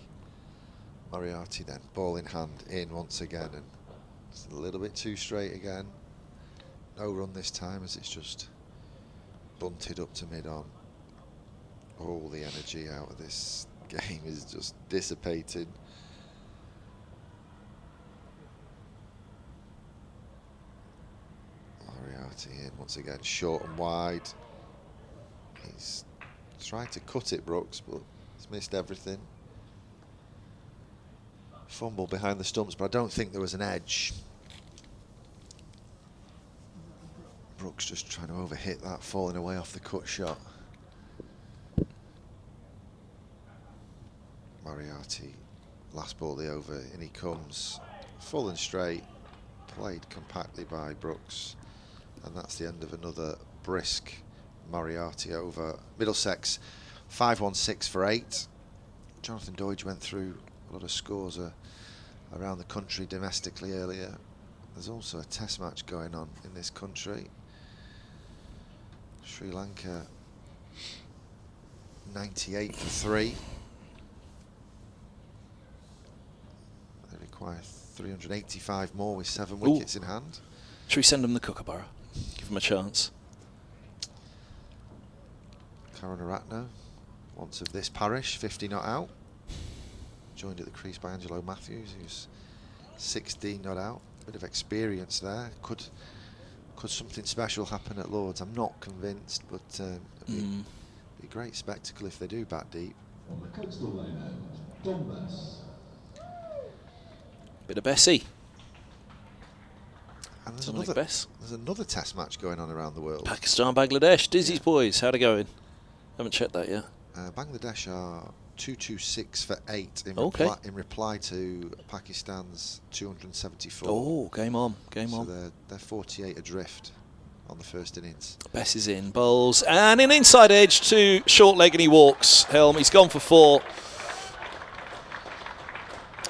Moriarty then, ball in hand, in once again, and it's a little bit too straight again. No run this time as it's just bunted up to mid-on. all the energy out of this game is just dissipated. Moriarty in once again, short and wide. He's tried to cut it, Brooks, but he's missed everything. Fumble behind the stumps, but I don't think there was an edge. Brooks just trying to overhit that, falling away off the cut shot. Moriarty, last ball the over, in he comes, full and straight, played compactly by Brooks, and that's the end of another brisk Moriarty over. Middlesex 5-1-6 for 8. Jonathan Doidge went through a lot of scores around the country domestically earlier. There's also a test match going on in this country. Sri Lanka 98 for 3. They require 385 more with 7 wickets in hand. Should we send them the Kookaburra? Give them a chance. Karunaratne, once of this parish, 50 not out. Joined at the crease by Angelo Matthews, who's 16 not out. Bit of experience there. Could something special happen at Lord's? I'm not convinced, but it'd be a great spectacle if they do bat deep. On the coastal lane end, Don Bess. Bit of Bessie. And there's another test match going on around the world. Pakistan, Bangladesh, Dizzy's boys. How'd it going? Haven't checked that yet. Bangladesh are 226 for 8 in reply to Pakistan's 274. Oh, game on, game on. So they're 48 adrift on the first innings. Bess is in, bowls, and an inside edge to short leg, and he walks. Helm, he's gone for 4.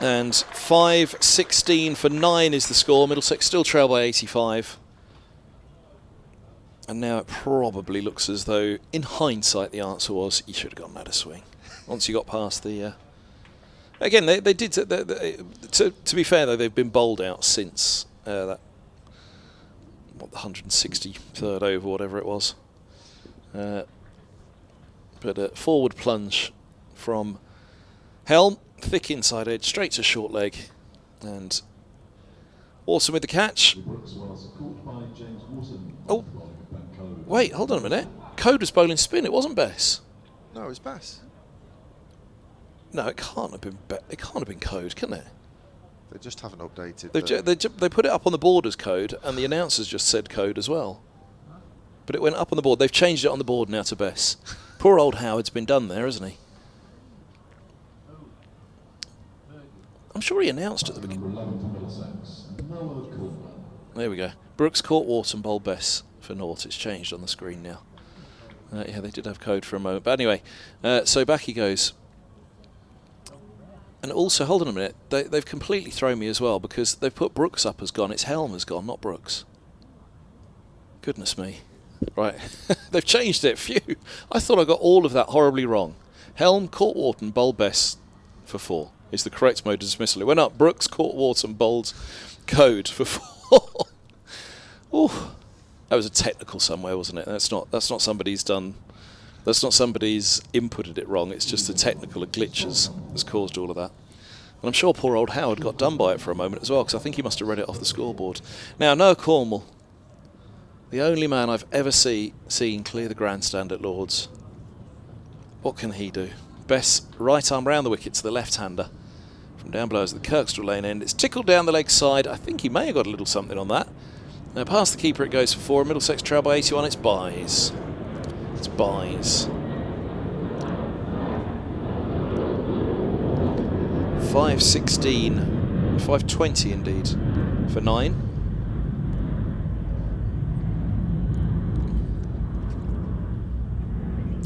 And 5-16 for 9 is the score. Middlesex still trail by 85. And now it probably looks as though, in hindsight, the answer was you should have gone that a swing. Once you got past the... Again, they did... To be fair, though, they've been bowled out since that... What, the 163rd over, whatever it was. But a forward plunge from Helm. Thick inside edge, straight to short leg. And awesome with the catch. Oh, wait, hold on a minute. Code was bowling spin, it wasn't Bess. No, it was Bess. No, it can't have been. It can't have been Code, can it? They just haven't updated. They put it up on the board as Code, and the announcers just said Code as well. But it went up on the board. They've changed it on the board now to Bess. Poor old Howard's been done there, hasn't he? I'm sure he announced at the beginning. There we go. Brooks caught Wharton, bowled Bess for naught. It's changed on the screen now. Yeah, they did have Code for a moment. But anyway, so back he goes. And also, hold on a minute, they've completely thrown me as well, because they've put Brooks up as gone. It's Helm has gone, not Brooks. Goodness me. Right, they've changed it. Phew. I thought I got all of that horribly wrong. Helm, caught Wharton, bowled Bess for 4. Is the correct mode of dismissal. It went up. Brooks, caught Wharton, bowled Code for 4. Ooh, that was a technical somewhere, wasn't it? That's not somebody's done. That's not somebody's inputted it wrong. It's just the technical glitches that's caused all of that. And I'm sure poor old Howard got done by it for a moment as well, because I think he must have read it off the scoreboard. Now, Noah Cornwall, the only man I've ever seen clear the grandstand at Lord's. What can he do? Bess right arm round the wicket to the left-hander. From down below is the Kirkstrel lane end. It's tickled down the leg side. I think he may have got a little something on that. Now past the keeper it goes for 4. Middlesex trail by 81. It's buys. It's buys. 5-16. 5-20 indeed. For 9.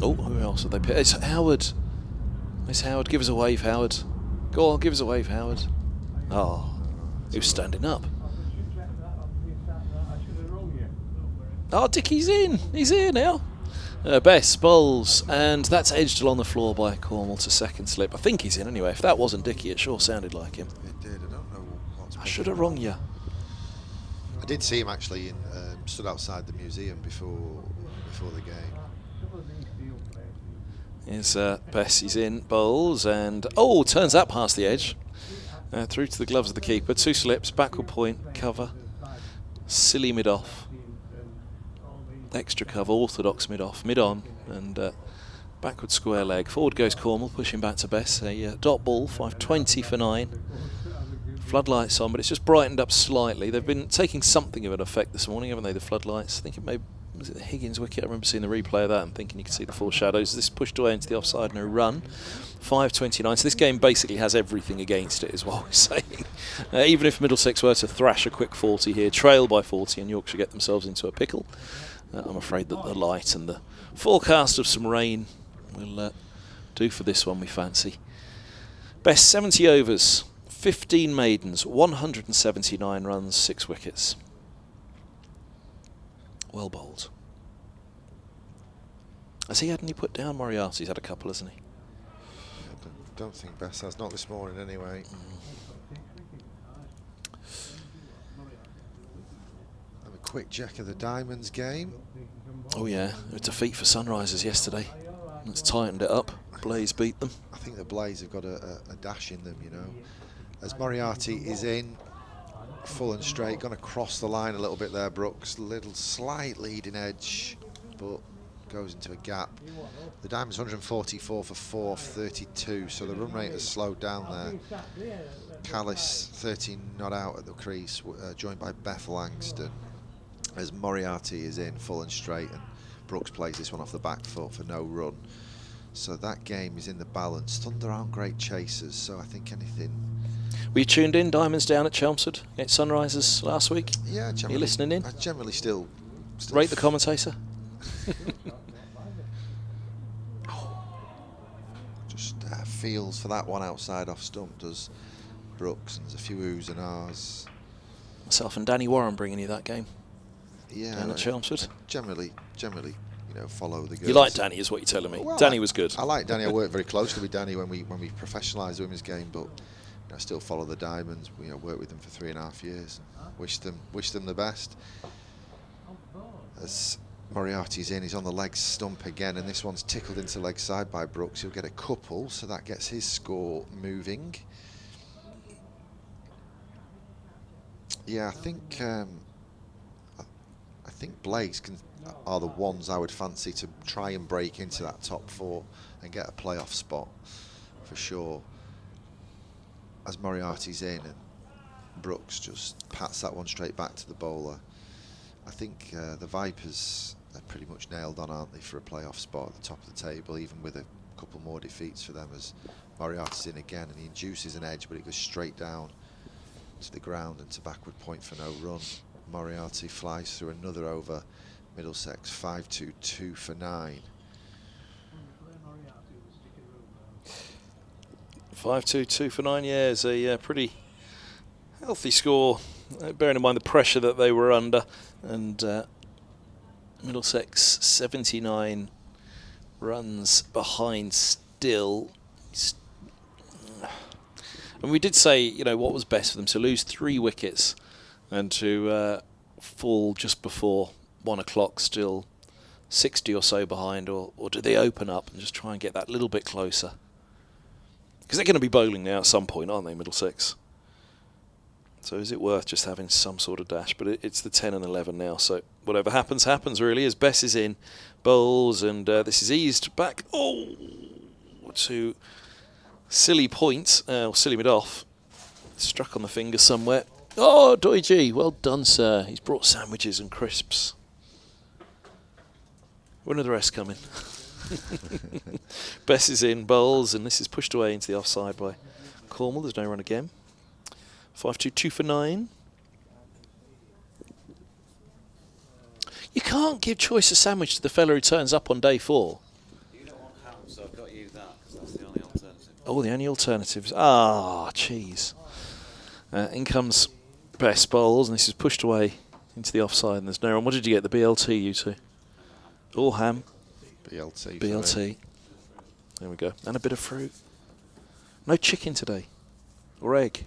Oh, who else have they picked? It's Howard. It's Howard. Give us a wave, Howard. Go on, give us a wave, Howard. Oh, he was standing up. Oh, Dickie's in. He's here now. Bess bowls, and that's edged along the floor by Cornwall to second slip. I think he's in anyway. If that wasn't Dickie, it sure sounded like him. It did. I don't know what's... I should have wrong you. I did see him actually stood outside the museum before the game. Is Bess, he's in, bowls, and oh, turns that past the edge. Through to the gloves of the keeper. 2 slips, backward point, cover. Silly mid-off. Extra cover, orthodox mid-off, mid-on, and backward square leg. Forward goes Cornwall, pushing back to Bess. A dot ball, 5:20 for 9. Floodlights on, but it's just brightened up slightly. They've been taking something of an effect this morning, haven't they, the floodlights? I think it was it the Higgins wicket? I remember seeing the replay of that and thinking you could see the foreshadows. This pushed away into the offside, no run. 5:29. So this game basically has everything against it, is what we're saying. Even if Middlesex were to thrash a quick 40 here, trail by 40, and Yorkshire get themselves into a pickle, I'm afraid that the light and the forecast of some rain will do for this one, we fancy. Best 70 overs, 15 maidens, 179 runs, 6 wickets. Well bowled. Has he had any put down? Moriarty's had a couple, hasn't he? I don't think Bess has, not this morning anyway. Have a quick check of the Diamonds game. Oh yeah, a defeat for Sunrisers yesterday. It's tightened it up. Blaze beat them. I think the Blaze have got a dash in them, you know. As Moriarty is in, full and straight, going to cross the line a little bit there, Brooks. Little slight leading edge, but goes into a gap. The Diamonds 144 for 4 off 32, so the run rate has slowed down there. Callis 13 not out at the crease, joined by Beth Langston. As Moriarty is in, full and straight, and Brooks plays this one off the back foot for no run. So that game is in the balance. Thunder aren't great chasers, so I think anything... Were you tuned in, Diamonds down at Chelmsford against Sunrisers last week? Yeah, generally. Are you listening in? I generally still rate the commentator. Just feels for that one outside off stump, does Brooks, and there's a few oohs and ahs. Myself and Danny Warren bringing you that game. Yeah, down at Chelmsford. Generally, you know, follow the girls. You like Danny, is what you're telling me. Well, Danny was good. I like Danny. I worked very closely with Danny when we professionalised the women's game, but I still follow the Diamonds. We worked with them for 3.5 years. Wish them the best. As Moriarty's in, he's on the leg stump again, and this one's tickled into leg side by Brooks. He'll get a couple, so that gets his score moving. Yeah, I think Blaze are the ones I would fancy to try and break into that top 4 and get a playoff spot for sure. As Moriarty's in and Brooks just pats that one straight back to the bowler. I think the Vipers are pretty much nailed on, aren't they, for a playoff spot at the top of the table, even with a couple more defeats for them, as Moriarty's in again and he induces an edge, but it goes straight down to the ground and to backward point for no run. Moriarty flies through another over. Middlesex 5-2-2 for 9. 5-2-2 for 9 years, a pretty healthy score, bearing in mind the pressure that they were under. And Middlesex 79 runs behind still. And we did say, you know, what was best for them, to lose 3 wickets and to fall just before 1 o'clock, still 60 or so behind, or do they open up and just try and get that little bit closer? Because they're going to be bowling now at some point, aren't they, Middlesex? So is it worth just having some sort of dash? But it's the 10 and 11 now, so whatever happens, happens really, as Bess is in, bowls, and this is eased back, to silly point, or silly mid-off, struck on the finger somewhere. Oh, Doiji, well done, sir. He's brought sandwiches and crisps. When are the rest coming? Bess is in, bowls, and this is pushed away into the offside by Cornwall. There's no run again. 5-2-2 for 9. You can't give choice of sandwich to the fella who turns up on day 4. You don't want ham, so I've got you that, because that's the only alternative. Oh, the only alternatives. Ah, cheese. In comes Bess, bowls, and this is pushed away into the offside, and there's no run. What did you get? The BLT, you two? All ham. BLT. BLT. There we go. And a bit of fruit. No chicken today. Or egg.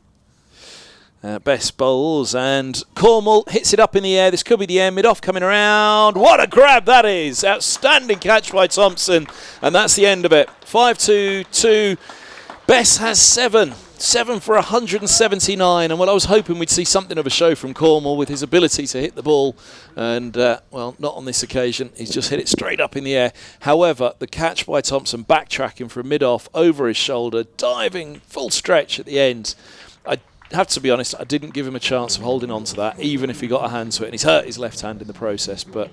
Best bowls, and Cornwall hits it up in the air. This could be the end. Mid-off coming around. What a grab that is. Outstanding catch by Thompson, and that's the end of it. 5-2-2. Bess has 7 for 179, and well, I was hoping we'd see something of a show from Cornwall with his ability to hit the ball, and well, not on this occasion. He's just hit it straight up in the air. However, the catch by Thompson, backtracking from mid-off over his shoulder, diving full stretch at the end. I have to be honest, I didn't give him a chance of holding on to that, even if he got a hand to it, and he's hurt his left hand in the process. But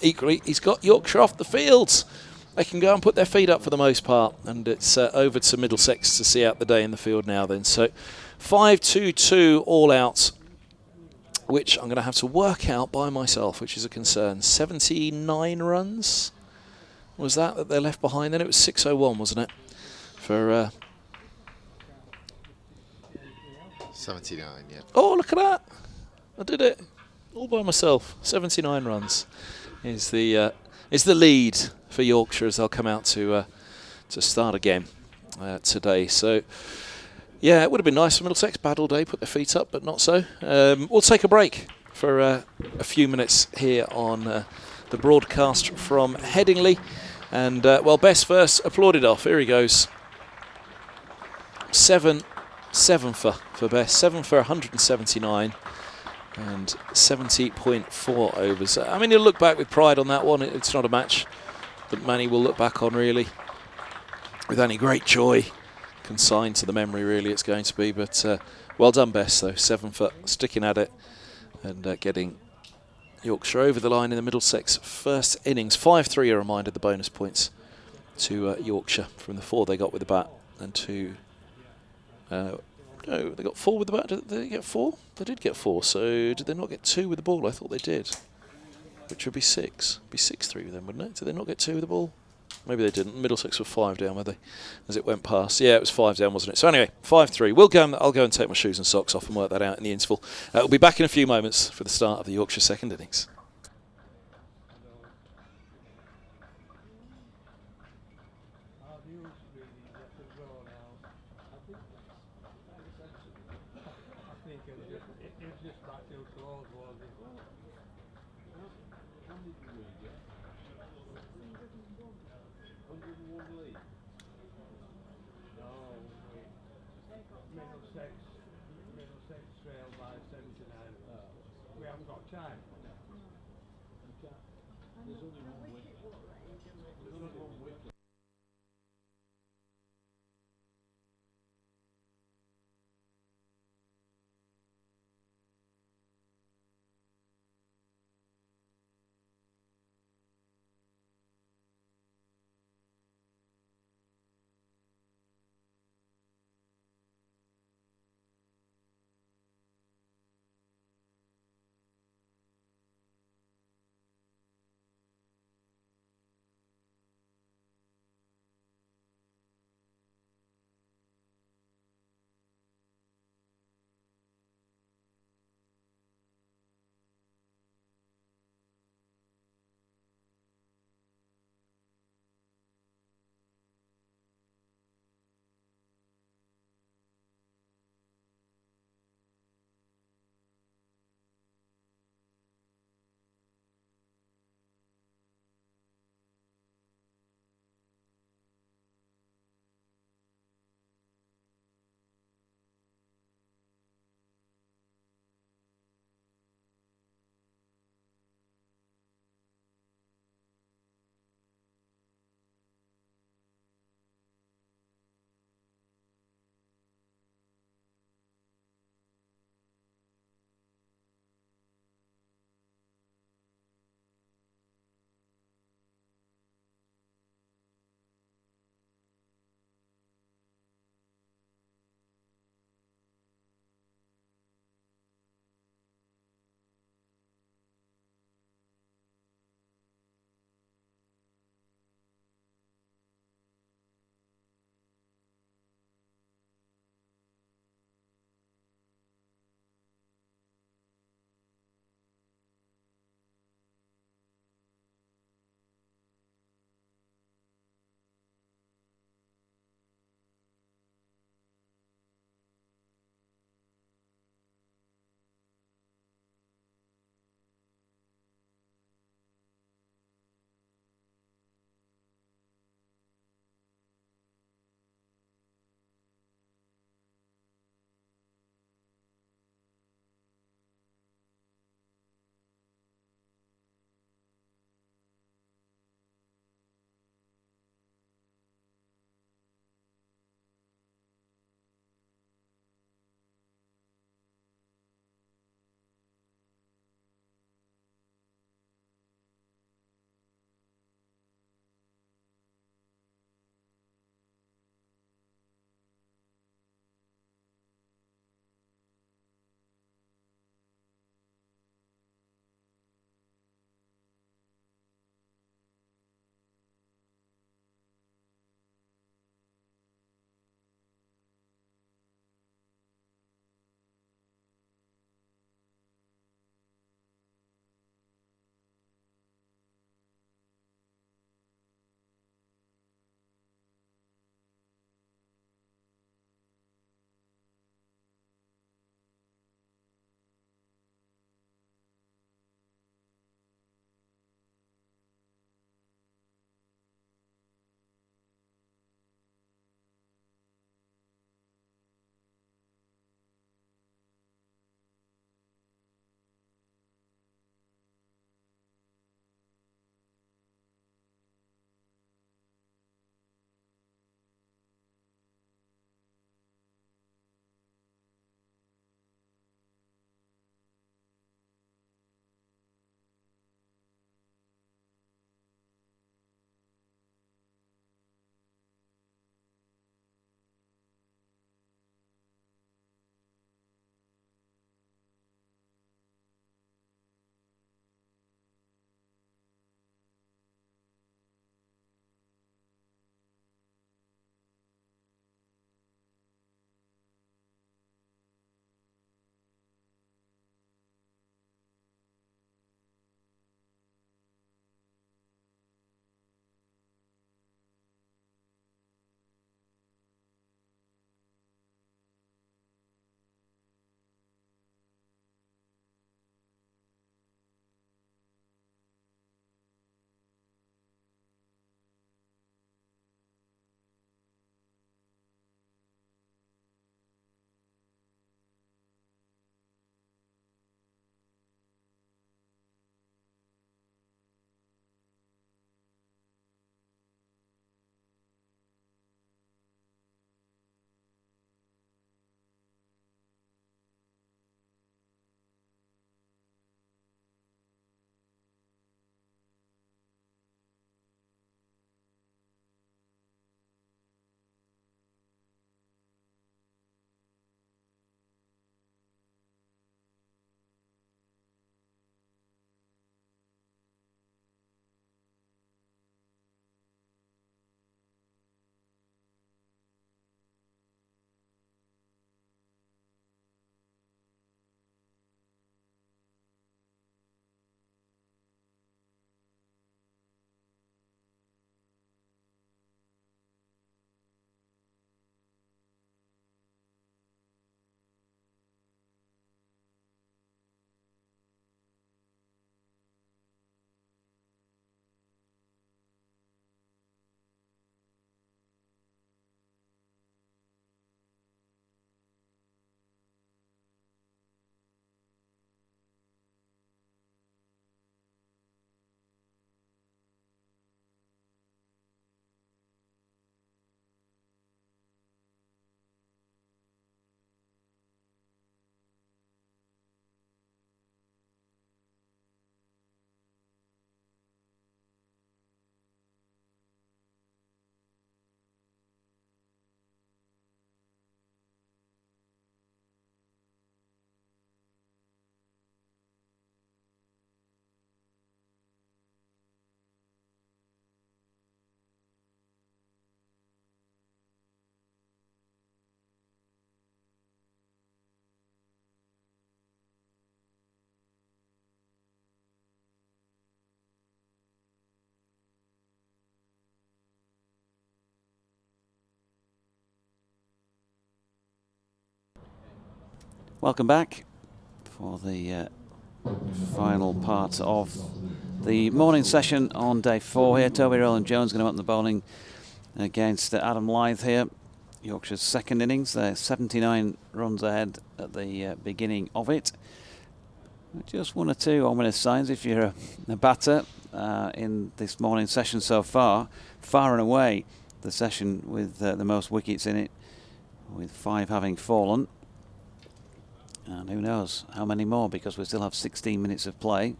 equally, he's got Yorkshire off the field. They can go and put their feet up for the most part, and it's over to Middlesex to see out the day in the field now then. So 5-2-2 all out, which I'm going to have to work out by myself, which is a concern. 79 runs was that they're left behind then? It was 601, wasn't it? For 79, yeah. Oh, look at that. I did it all by myself. 79 runs is the lead for Yorkshire as they'll come out to start again today. So, yeah, it would have been nice for Middlesex. Bad all day, put their feet up, but not so. We'll take a break for a few minutes here on the broadcast from Headingley. And, well, Bess first applauded off. Here he goes. 7 for Bess. 7 for 179. And 70.4 overs. I mean, he'll look back with pride on that one. It's not a match that Manny will look back on, really, with any great joy consigned to the memory, really, it's going to be. But well done, Bess, though. 7 for sticking at it and getting Yorkshire over the line in the Middlesex first innings. 5-3, a reminder, the bonus points to Yorkshire from the 4 they got with the bat, and 2... no, they got 4 with the bat. Did they get 4? They did get 4. So did they not get 2 with the ball? I thought they did. Which would be 6. Be 6-3 with them, wouldn't it? Did they not get 2 with the ball? Maybe they didn't. Middlesex were 5 down, were they? As it went past. Yeah, it was 5 down, wasn't it? So anyway, 5-3. I'll go and take my shoes and socks off and work that out in the interval. We'll be back in a few moments for the start of the Yorkshire second innings. Middlesex trail by 79. We haven't got time. There's only one wicket. There's only one wicket. Welcome back for the final part of the morning session on day 4 here. Toby Rowland-Jones going to open the bowling against Adam Lyth here. Yorkshire's second innings. They're 79 runs ahead at the beginning of it. Just 1 or 2 ominous signs if you're a batter in this morning session so far. Far and away the session with the most wickets in it, with 5 having fallen. And who knows how many more, because we still have 16 minutes of play.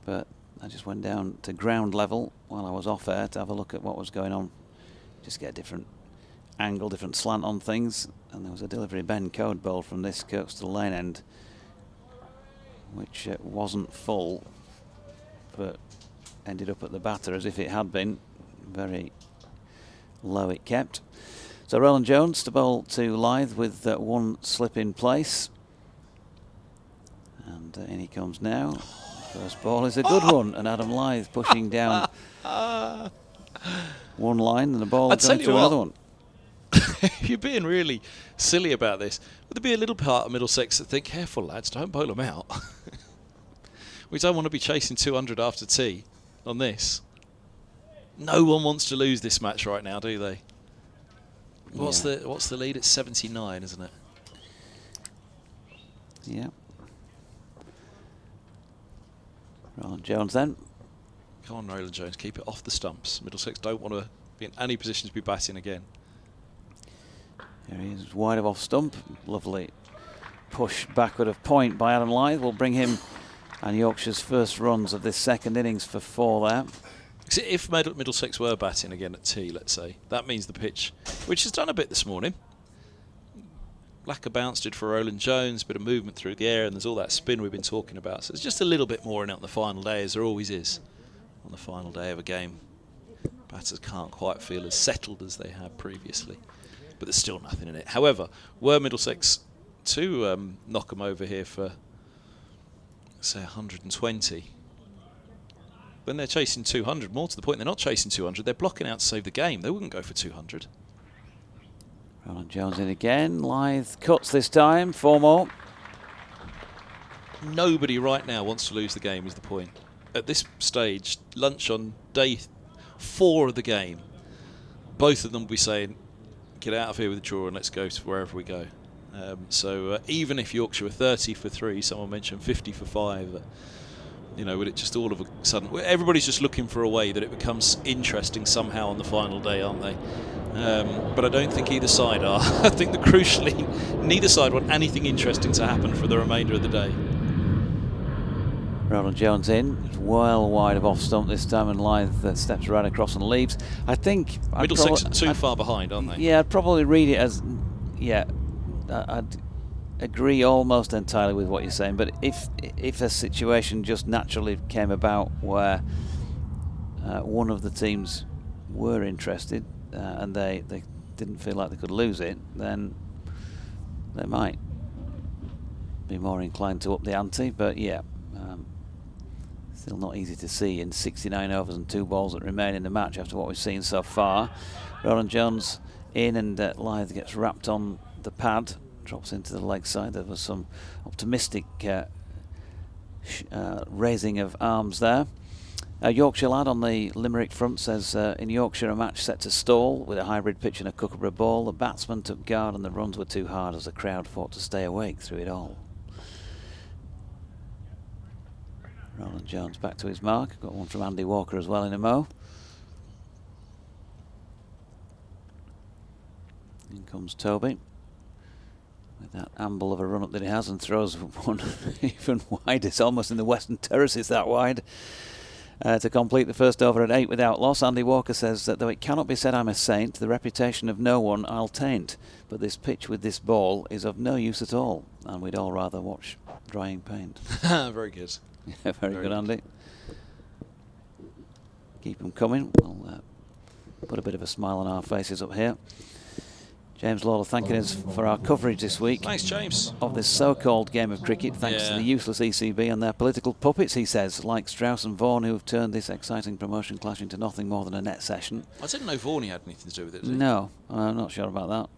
But I just went down to ground level while I was off air to have a look at what was going on, just get a different angle, different slant on things. And there was a delivery bend code bowl from this Kirkstall Lane end, which wasn't full, but ended up at the batter as if it had been. Very low it kept. So Rowland-Jones to bowl to Lyth with 1 slip in place. And in he comes now. First ball is a good one, and Adam Lyth pushing down 1 line, and the ball going to another one. You're being really silly about this. Would there be a little part of Middlesex that think, careful lads, don't bowl them out? We don't want to be chasing 200 after tea on this. No one wants to lose this match right now, do they? What's the lead? It's 79, isn't it? Yeah. Rowland-Jones then. Come on, Rowland-Jones, keep it off the stumps. Middlesex don't want to be in any position to be batting again. Here he is, wide of off stump. Lovely push backward of point by Adam Lyth will bring him and Yorkshire's first runs of this second innings for 4 there. If Middlesex were batting again at tea, let's say, that means the pitch, which has done a bit this morning. Lack of bounce did for Rowland-Jones, a bit of movement through the air, and there's all that spin we've been talking about. So there's just a little bit more in it on the final day, as there always is on the final day of a game. Batters can't quite feel as settled as they have previously, but there's still nothing in it. However, were Middlesex to knock them over here for, say, 120, when they're chasing 200, more to the point, they're not chasing 200, they're blocking out to save the game. They wouldn't go for 200. Rowland-Jones in again. Lyth cuts this time. 4 more. Nobody right now wants to lose the game, is the point. At this stage, lunch on day 4 of the game, both of them will be saying, get out of here with a draw and let's go to wherever we go. So even if Yorkshire were 30 for 3, someone mentioned 50 for 5, you know, would it just all of a sudden, everybody's just looking for a way that it becomes interesting somehow on the final day, aren't they? But I don't think either side are. I think that crucially, neither side want anything interesting to happen for the remainder of the day. Rowland-Jones in, well wide of off stump this time, and Lyth steps right across and leaves. I think Middlesex too far behind, aren't they? Yeah, I'd probably read it as, yeah, I'd agree almost entirely with what you're saying. But if a situation just naturally came about where one of the teams were interested and they didn't feel like they could lose it, then they might be more inclined to up the ante. But yeah, still not easy to see in 69 overs and 2 balls that remain in the match after what we've seen so far. Rowland-Jones in, and Lyth gets wrapped on the pad, drops into the leg side. There was some optimistic raising of arms there. Yorkshire lad on the Limerick front says, in Yorkshire a match set to stall with a hybrid pitch and a Kookaburra ball. The batsman took guard and the runs were too hard as the crowd fought to stay awake through it all. Rowland-Jones back to his mark. Got one from Andy Walker as well in a mo. In comes Toby with that amble of a run up that he has, and throws one even wide. It's almost in the Western Terraces that wide. To complete the first over at 8 without loss. Andy Walker says that though it cannot be said I'm a saint, the reputation of no one I'll taint, but this pitch with this ball is of no use at all, and we'd all rather watch drying paint. Very good. Yeah, very good, Andy. Keep them coming. We'll put a bit of a smile on our faces up here. James Lawler thanking us for our coverage this week. Thanks, James. Of this so-called game of cricket, thanks to the useless ECB and their political puppets, he says, like Strauss and Vaughan, who have turned this exciting promotion clash into nothing more than a net session. I didn't know Vaughan had anything to do with it, did he? No, I'm not sure about that.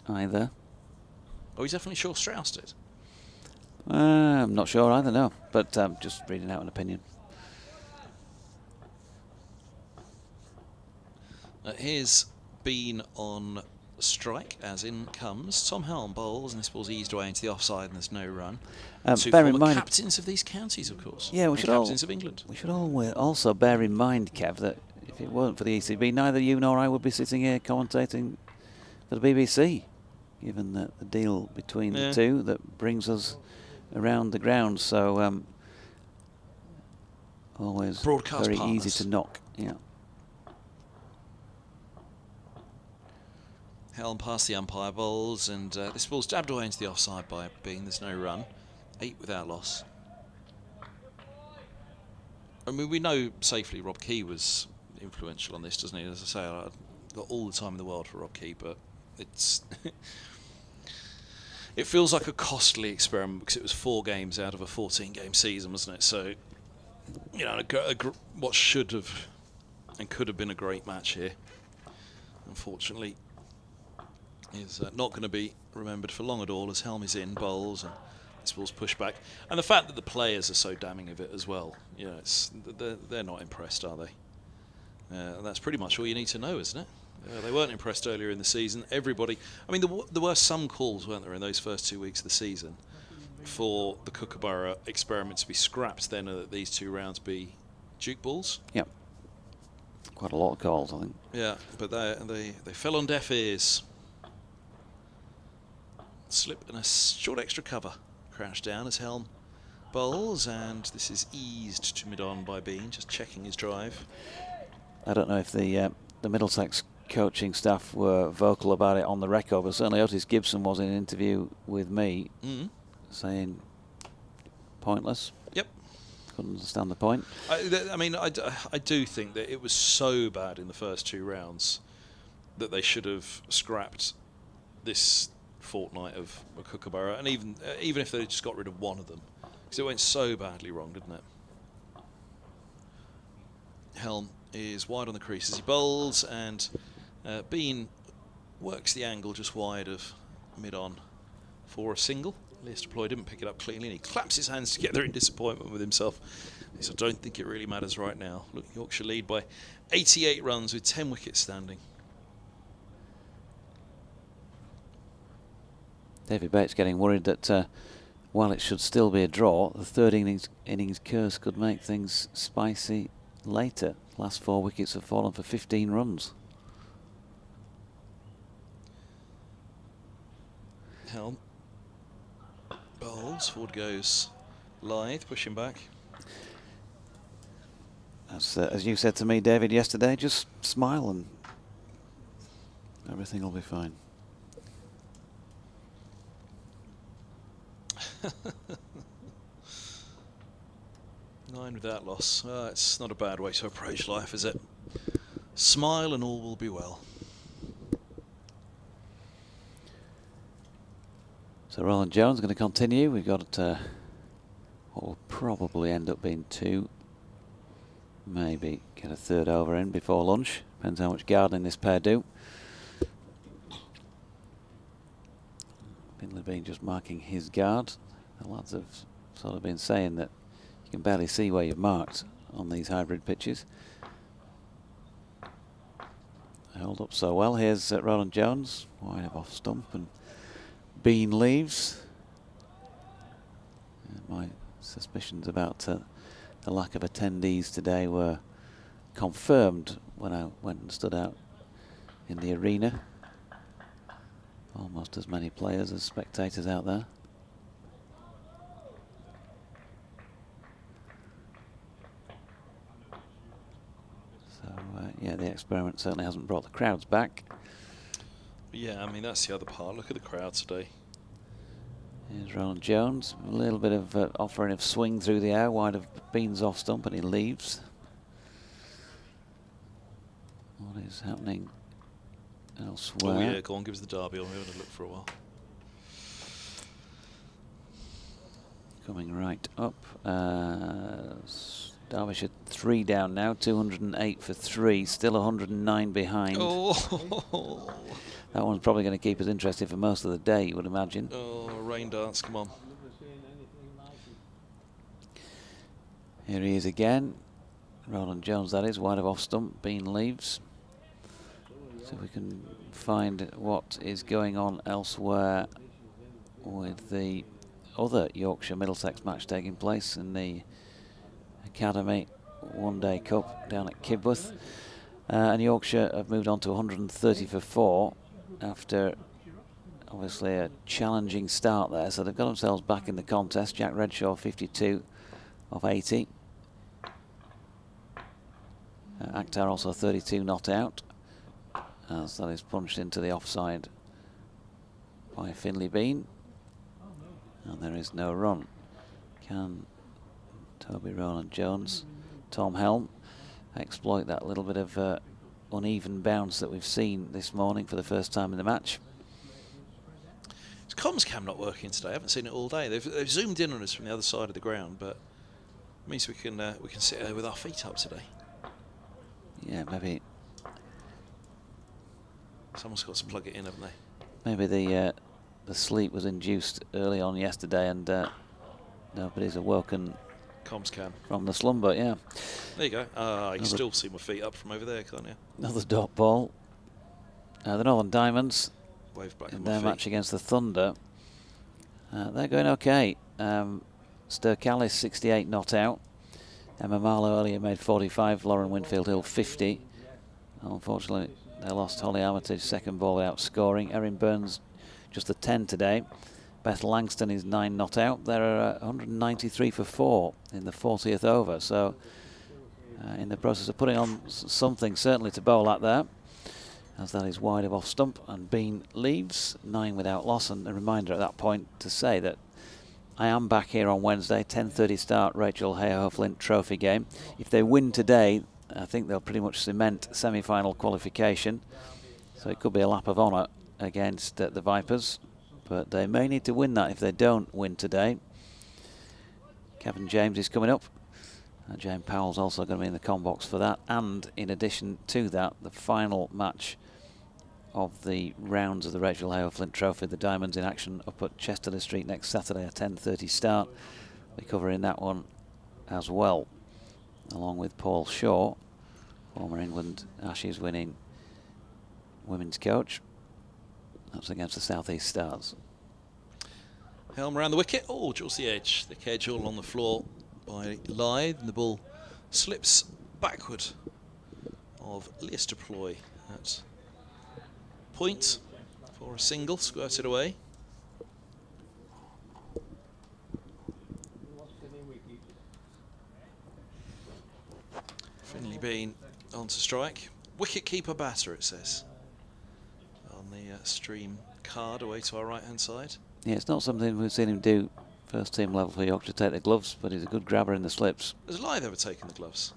either. Oh, he's definitely sure Strauss did. I'm not sure either, no. But just reading out an opinion. Here's Bean on strike, as in comes Tom Helm bowls, and this ball's eased away into the offside, and there's no run. Two bear in former mind, captains of these counties, of course. Yeah, we should captains of England. We should also bear in mind, Kev, that if it weren't for the ECB, neither you nor I would be sitting here commentating for the BBC, given the deal between the two that brings us around the ground. So always Broadcast very partners. easy to knock. Yeah. Helm past the umpire bowls, and this ball's dabbed away into the offside by Bean. There's no run. 8 without loss. I mean, we know safely Rob Key was influential on this, doesn't he? As I say, I've got all the time in the world for Rob Key, but it's it feels like a costly experiment because it was 4 games out of a 14-game season, wasn't it? So, you know, what should have and could have been a great match here, unfortunately, is not going to be remembered for long at all, as Helm is in, bowls, and this ball's pushed back. And the fact that the players are so damning of it as well, you know, they're not impressed, are they? And that's pretty much all you need to know, isn't it? They weren't impressed earlier in the season. Everybody, I mean, there were some calls, weren't there, in those first 2 weeks of the season for the Kookaburra experiment to be scrapped, then that these 2 rounds be Duke balls. Yep. Quite a lot of calls, I think. Yeah, but they fell on deaf ears. Slip and a short extra cover. Crouched down as Helm bowls, and this is eased to mid-on by Bean, just checking his drive. I don't know if the Middlesex coaching staff were vocal about it on the record, but certainly Otis Gibson was in an interview with me saying pointless. Yep. Couldn't understand the point. I mean, I do think that it was so bad in the first 2 rounds that they should have scrapped this fortnight of a Kookaburra, and even if they just got rid of one of them, because it went so badly wrong, didn't it? Helm is wide on the crease as he bowls, and Bean works the angle just wide of mid-on for a single. Lyth didn't pick it up cleanly, and he claps his hands together in disappointment with himself. He said, I don't think it really matters right now. Look, Yorkshire lead by 88 runs with 10 wickets standing. David Bates getting worried that while it should still be a draw, the third innings curse could make things spicy later. Last 4 wickets have fallen for 15 runs. Helm bowls, forward goes Lyth, pushing back. As you said to me, David, yesterday, just smile and everything will be fine. Nine without loss. It's not a bad way to approach life, is it? Smile and all will be well. So Roland Jones going to continue. We've got what will probably end up being 2. Maybe get a 3rd over in before lunch. Depends how much gardening this pair do. Finley Bean just marking his guard. The lads have sort of been saying that you can barely see where you've marked on these hybrid pitches. They hold up so well. Here's Roland Jones, wide of off stump, and Bean leaves. And my suspicions about the lack of attendees today were confirmed when I went and stood out in the arena. Almost as many players as spectators out there. So, yeah, the experiment certainly hasn't brought the crowds back. Yeah, I mean, that's the other part. Look at the crowd today. Here's Roland Jones. A little bit of offering of swing through the air, wide of Bean's off stump, and he leaves. What is happening elsewhere? Oh, yeah, go on, give us the derby. I'm going to look for a while. Coming right up. Derbyshire 3 down now, 208 for 3, still 109 behind. Oh. That one's probably going to keep us interested for most of the day, you would imagine. Oh, rain dance, come on. Here he is again. Roland Jones, that is, wide of off stump. Bean leaves. So we can find what is going on elsewhere with the other Yorkshire Middlesex match taking place in the Academy One-Day Cup down at Kibworth. And Yorkshire have moved on to 130 for 4 after obviously a challenging start there. So they've got themselves back in the contest. Jack Redshaw 52 of 80. Akhtar also 32 not out, as that is punched into the offside by Finley Bean, and there is no run. Can Toby Roland Jones, Tom Helm, exploit that little bit of uneven bounce that we've seen this morning for the first time in the match? Is comms cam not working today? I haven't seen it all day. They've zoomed in on us from the other side of the ground, but it means we can sit there with our feet up today. Yeah, maybe. Someone's got to plug it in, haven't they? Maybe the sleep was induced early on yesterday, and nobody's awoken. Comms cam from the slumber. Yeah. There you go. You can still see my feet up from over there, can't you? Another dot ball. The Northern Diamonds Wave back in their match against the Thunder. They're going okay. Sturkallis 68 not out. Emma Marlowe earlier made 45, Lauren Winfield Hill 50. Unfortunately, they lost Holly Armitage second ball without scoring. Erin Burns just a 10 today. Beth Langston is 9 not out. They're 193 for 4 in the 40th over. So in the process of putting on something certainly to bowl at there, as that is wide of off stump, and Bean leaves 9 without loss. And a reminder at that point to say that I am back here on Wednesday, 10:30 start, Rachel Hayhoe-Flint Trophy game. If they win today, I think they'll pretty much cement semi-final qualification. So it could be a lap of honour against the Vipers, but they may need to win that if they don't win today. Kevin James is coming up. Jane Powell's also going to be in the com box for that. And in addition to that, the final match of the rounds of the Rachel Hayhoe-Flint Trophy, the Diamonds in action up at Chesterley Street next Saturday, a 10:30 start. We're covering that one as well, along with Paul Shaw, former England Ashes winning women's coach. That's against the South East Stars. Helm around the wicket. Oh, towards the edge. The edge all on the floor by Lyth, and the ball slips backward of Lyth to ploy at point for a single, squirted away. Finley Bean on to strike. Wicket keeper batter, it says on the stream card away to our right hand side. Yeah, it's not something we've seen him do first team level for Yorkshire, take the gloves, but he's a good grabber in the slips. Has Lyth ever taken the gloves?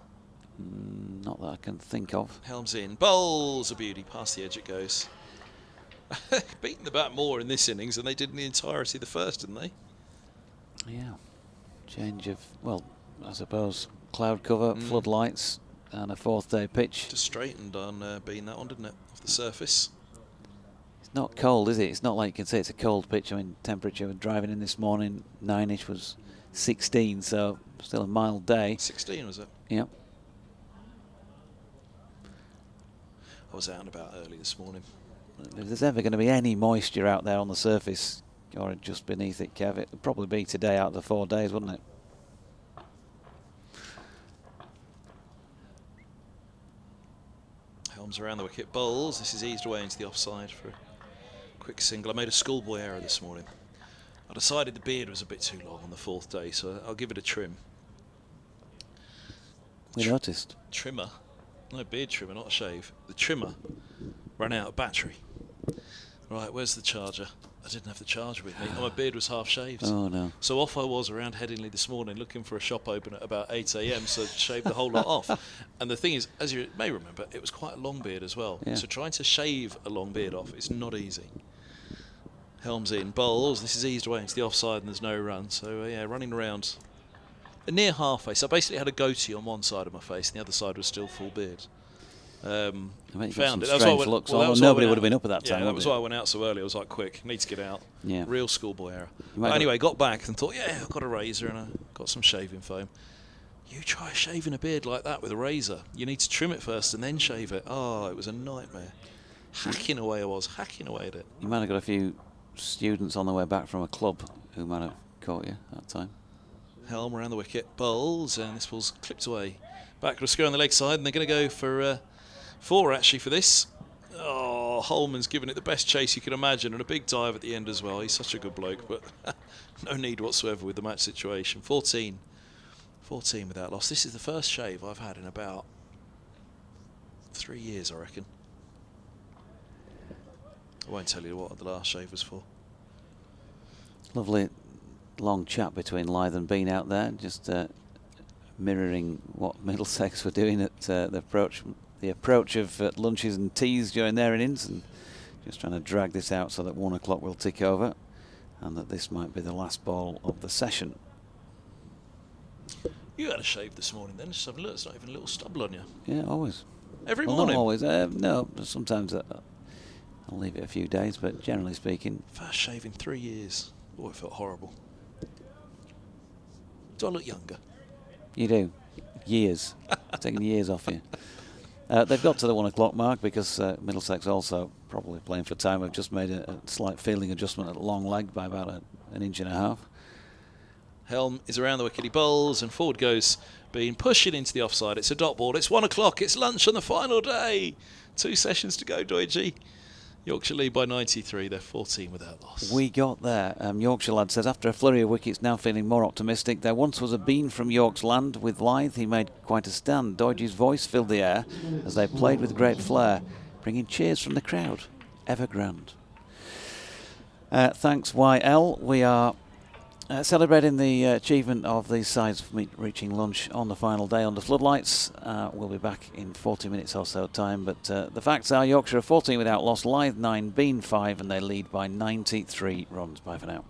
Not that I can think of. Helms in, bowls a beauty, past the edge it goes. Beaten the bat more in this innings than they did in the entirety of the first, didn't they? Yeah. Change of, well, I suppose, cloud cover, floodlights, and a fourth day pitch. Just straightened on Bean that one, didn't it? Off the surface. It's not cold, is it? It's not like you can say it's a cold pitch. I mean, temperature driving in this morning, 9-ish was 16, so still a mild day. 16 was it? Yep. I was out and about early this morning. If there's ever going to be any moisture out there on the surface, or just beneath it, Kev, it would probably be today out of the 4 days, wouldn't it? Helms around the wicket, bowls. This is eased away into the offside for a quick single. I made a schoolboy error this morning. I decided the beard was a bit too long on the 4th day, so I'll give it a trim. We noticed. Trimmer. No, beard trimmer, not a shave. The trimmer ran out of battery. Right, where's the charger? I didn't have the charger with me, and my beard was half shaved. Oh, no. So off I was around Headingley this morning looking for a shop open at about 8 AM, so shave the whole lot off. And the thing is, as you may remember, it was quite a long beard as well. Yeah. So trying to shave a long beard off is not easy. Helms in, bowls. This is eased away into the offside and there's no run. So, yeah, running around near half face. I basically had a goatee on one side of my face and the other side was still full beard. I bet you've got Found some it. That was why I strange went- looks well, on. that was Well, why I nobody went would have out. been up at that Yeah, time. that was would why I went out so early. I was like, quick, need to get out. Yeah. Real schoolboy error. You might But have- anyway, got back and thought, yeah, I've got a razor and I've got some shaving foam. You try shaving a beard like that with a razor. You need to trim it first and then shave it. Oh, it was a nightmare. Hacking away I was, hacking away at it. You might have got a few students on the way back from a club who might have caught you at that time. Helm around the wicket, bowls, and this ball's clipped away. Back to a square on the leg side, and they're going to go for 4 actually for this. Oh, Holman's given it the best chase you can imagine, and a big dive at the end as well. He's such a good bloke, but no need whatsoever with the match situation. 14 without loss. This is the first shave I've had in about 3 years, I reckon. I won't tell you what the last shave was for. Lovely long chat between Lyth and Bean out there, just mirroring what Middlesex were doing at the approach of lunches and teas during their innings, and just trying to drag this out so that 1 o'clock will tick over and that this might be the last ball of the session. You had a shave this morning then. Just have a look. It's not even a little stubble on you. Yeah, always. Every Well, morning. not always. No, sometimes I'll leave it a few days, but generally speaking. First shave in 3 years. Oh, it felt horrible. Do I look younger? You do. Years. Taking years off you. They've got to the 1 o'clock mark because Middlesex also probably playing for time. Have just made a slight fielding adjustment at long leg by about an inch and a half. Helm is around the wicket, he bowls, and forward goes Bean, pushing into the offside. It's a dot ball, it's 1 o'clock, it's lunch on the final day. 2 sessions to go, Deutsche. Yorkshire lead by 93, they're 14 without loss. We got there. Yorkshire lad says, after a flurry of wickets, now feeling more optimistic. There once was a Bean from York's land with Lyth. He made quite a stand. Deutsche's voice filled the air as they played with great flair, bringing cheers from the crowd. Ever grand. Thanks, YL. We are celebrating the achievement of these sides reaching lunch on the final day under floodlights. We'll be back in 40 minutes or so time, but the facts are Yorkshire are 14 without loss, Lyth 9, Bean 5, and they lead by 93 runs. Bye for now.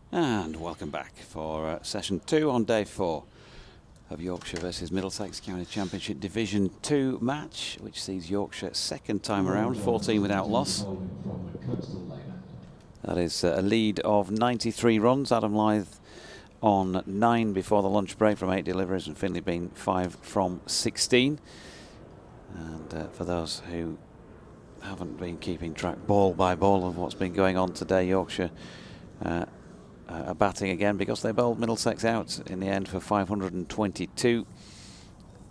And welcome back for session 2 on day 4 of Yorkshire versus Middlesex County Championship Division 2 match, which sees Yorkshire second time around, 14 without loss. That is a lead of 93 runs. Adam Lyth on 9 before the lunch break from 8 deliveries, and Finley Bean 5 from 16. And for those who haven't been keeping track ball by ball of what's been going on today, Yorkshire are batting again because they bowled Middlesex out in the end for 522.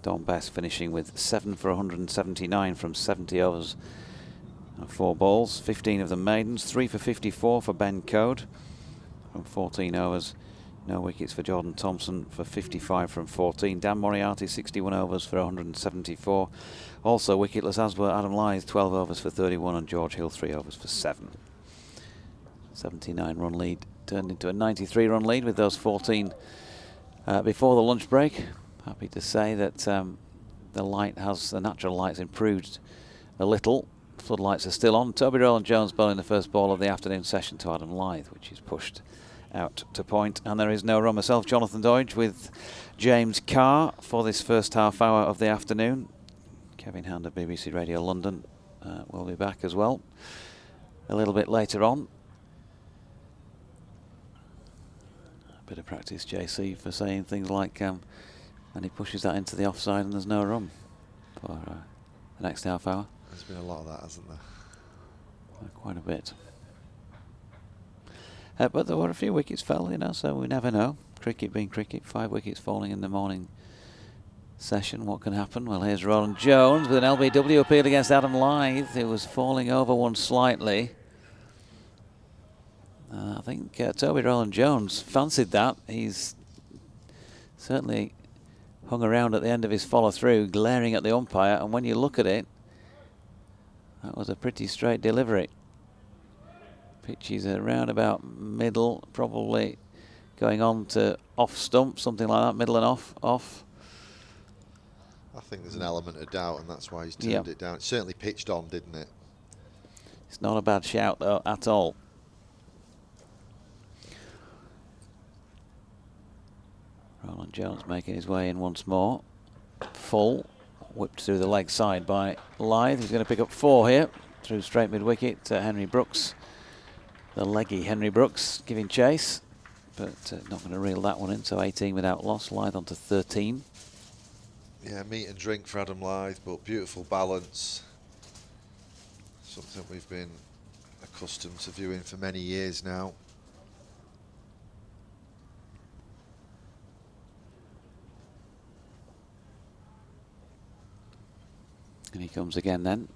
Don Best finishing with 7 for 179 from 70 overs and 4 balls, 15 of them maidens, 3 for 54 for Ben Code from 14 overs. No wickets for Jordan Thompson for 55 from 14. Dan Moriarty 61 overs for 174. Also wicketless as were Adam Lyth, 12 overs for 31, and George Hill 3 overs for 7. 79 run lead turned into a 93 run lead with those 14 before the lunch break. Happy to say that the natural light's improved a little. Floodlights are still on. Toby Rowland-Jones bowling the first ball of the afternoon session to Adam Lyth, which is pushed out to point, and there is no run. Myself, Jonathan Doidge, with James Carr for this first half hour of the afternoon. Kevin Hand of BBC Radio London will be back as well a little bit later on. A bit of practice, JC, for saying things like, and he pushes that into the offside and there's no run for the next half hour. There's been a lot of that, hasn't there? Quite a bit. But there were a few wickets fell, you know, so we never know. Cricket being cricket, 5 wickets falling in the morning session. What can happen? Well, here's Rowland-Jones with an LBW appeal against Adam Lyth, who was falling over one slightly. I think Toby Rowland-Jones fancied that. He's certainly hung around at the end of his follow-through, glaring at the umpire, and when you look at it, that was a pretty straight delivery. Pitch is around about middle, probably going on to off stump, something like that, middle and off. I think there's an element of doubt, and that's why he's turned it down. It certainly pitched on, didn't it? It's not a bad shout, though, at all. Rowland-Jones making his way in once more. Full, whipped through the leg side by Lyth. He's going to pick up 4 here, through straight mid-wicket to Henry Brooks. The leggy Henry Brooks giving chase, but not going to reel that one in, so 18 without loss. Lyth on to 13. Yeah, meat and drink for Adam Lyth, but beautiful balance. Something we've been accustomed to viewing for many years now. And he comes again then.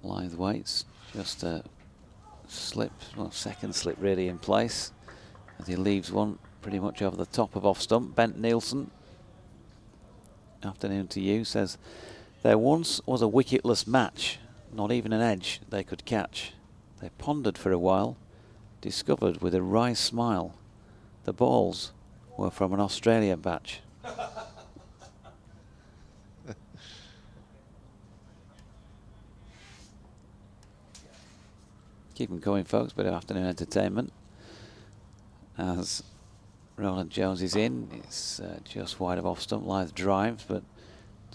Lyth waits, just a slip, well, second slip really in place, as he leaves one pretty much over the top of off stump. Bent Nielsen, afternoon to you, says, there once was a wicketless match, not even an edge they could catch. They pondered for a while, discovered with a wry smile, the balls were from an Australian batch. Keep them going, folks. Bit of afternoon entertainment. As Rowland-Jones is in, it's just wide of off stump. Lyth drives, but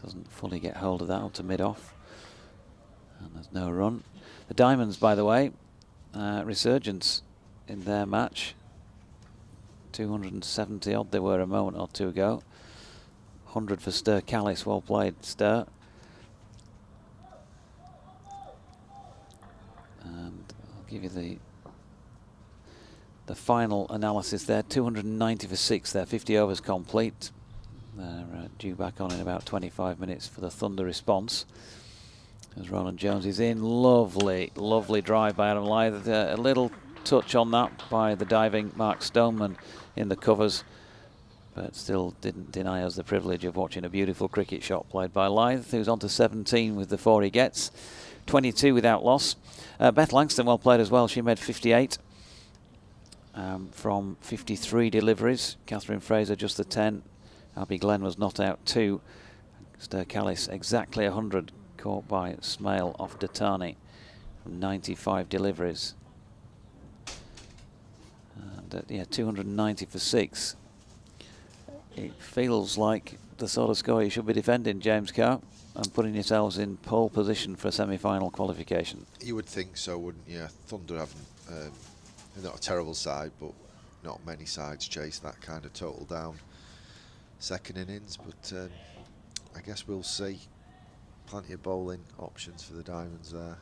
doesn't fully get hold of that onto mid-off. And there's no run. The Diamonds, by the way, resurgence in their match. 270 odd they were a moment or two ago. 100 for Ster Callis. Well played, Ster. Give you the final analysis there. 290 for 6 there, 50 overs complete. They're due back on in about 25 minutes for the Thunder response. As Rowland-Jones is in, lovely drive by Adam Lyth. A little touch on that by the diving Mark Stoneman in the covers, but still didn't deny us the privilege of watching a beautiful cricket shot played by Lyth, who's on to 17 with the 4 he gets. 22 without loss. Beth Langston well played as well. She made 58 from 53 deliveries. Catherine Fraser just the 10. Abby Glenn was not out 2. Ster Callis exactly 100, caught by Smale off Datani from 95 deliveries. And And yeah, 290 for 6. It feels like the sort of score you should be defending, James Carr, and putting yourselves in pole position for semi-final qualification. You would think so, wouldn't you? Thunder haven't, they're not a terrible side, but not many sides chase that kind of total down second innings. But I guess we'll see. Plenty of bowling options for the Diamonds there.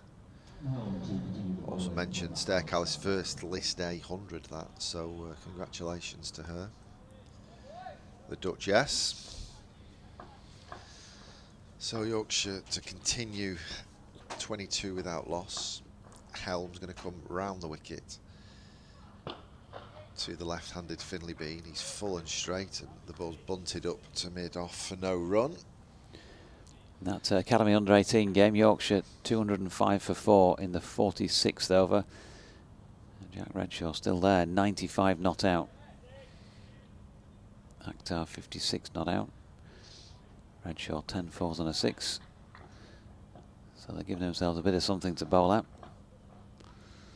Also mentioned Staircallis first list A 100, that, so congratulations to her. The Duchess. So Yorkshire to continue 22 without loss. Helm's going to come round the wicket to the left-handed Finley Bean. He's full and straight, and the ball's bunted up to mid-off for no run. That Academy Under-18 game, Yorkshire 205 for 4 in the 46th over. And Jack Redshaw still there, 95 not out. Akhtar 56 not out. Redshaw 10 fours and a 6. So they're giving themselves a bit of something to bowl at.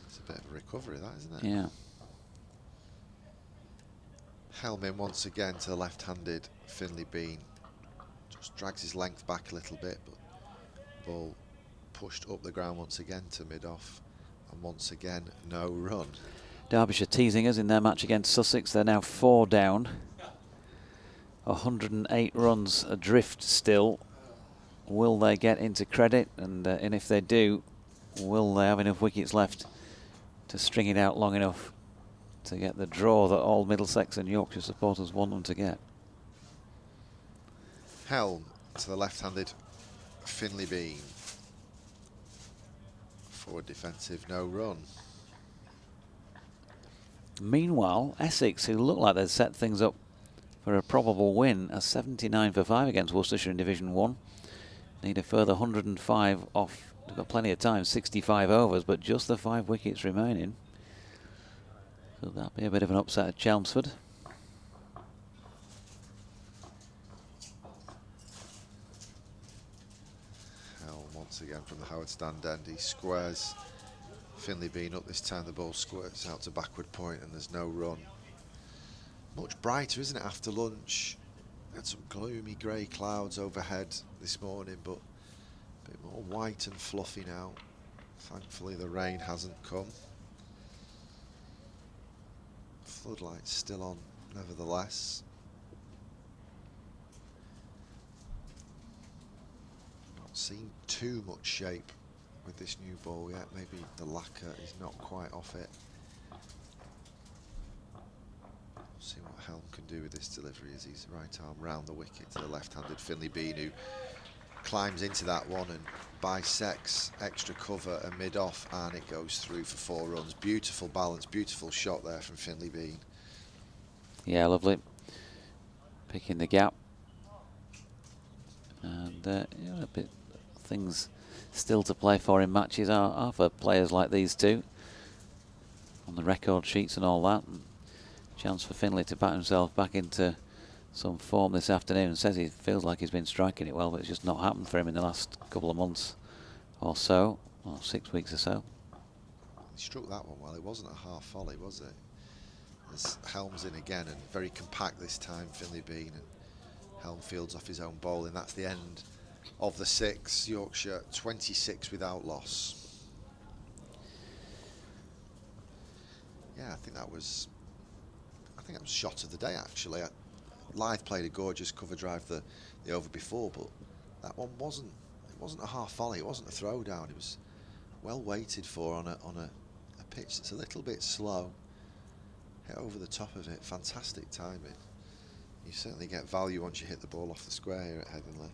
It's a bit of a recovery, that, isn't it? Yeah. Helm in once again to the left-handed Finley Bean. Just drags his length back a little bit, but ball pushed up the ground once again to mid-off, and once again no run. Derbyshire teasing us in their match against Sussex. They're now 4 down. 108 runs adrift still. Will they get into credit? And if they do, will they have enough wickets left to string it out long enough to get the draw that all Middlesex and Yorkshire supporters want them to get? Helm to the left-handed Finley Bean. Forward defensive, no run. Meanwhile, Essex, who look like they'd set things up for a probable win, are 79 for 5 against Worcestershire in Division 1. Need a further 105 off. They've got plenty of time, 65 overs, but just the 5 wickets remaining. Could that be a bit of an upset at Chelmsford? Helm once again from the Howard stand end. He squares Finley Bean up. This time the ball squirts out to backward point and there's no run. Much brighter, isn't it, after lunch? Had some gloomy grey clouds overhead this morning, but a bit more white and fluffy now. Thankfully the rain hasn't come. Floodlights still on nevertheless. Not seen too much shape with this new ball yet. Maybe the lacquer is not quite off it. See what Helm can do with this delivery as his right arm round the wicket to the left-handed Finley Bean, who climbs into that one and bisects extra cover and mid-off, and it goes through for 4 runs. Beautiful balance, beautiful shot there from Finley Bean. Yeah, lovely. Picking the gap. And you know, a bit things still to play for in matches are for players like these two. On the record sheets and all that. And chance for Finley to bat himself back into some form this afternoon, and says he feels like he's been striking it well, but it's just not happened for him in the last couple of months or so, or 6 weeks or so. He struck that one well. It wasn't a half volley, was it? As Helm's in again, and very compact this time, Finley Bean, and Helm fields off his own bowling. That's the end of the 6. Yorkshire 26 without loss. Yeah, I think that was shot of the day, actually. Lyth played a gorgeous cover drive the over before, but that one wasn't a half volley, it wasn't a throwdown. It was well waited for on a pitch that's a little bit slow. Hit over the top of it, fantastic timing. You certainly get value once you hit the ball off the square here at Headingley.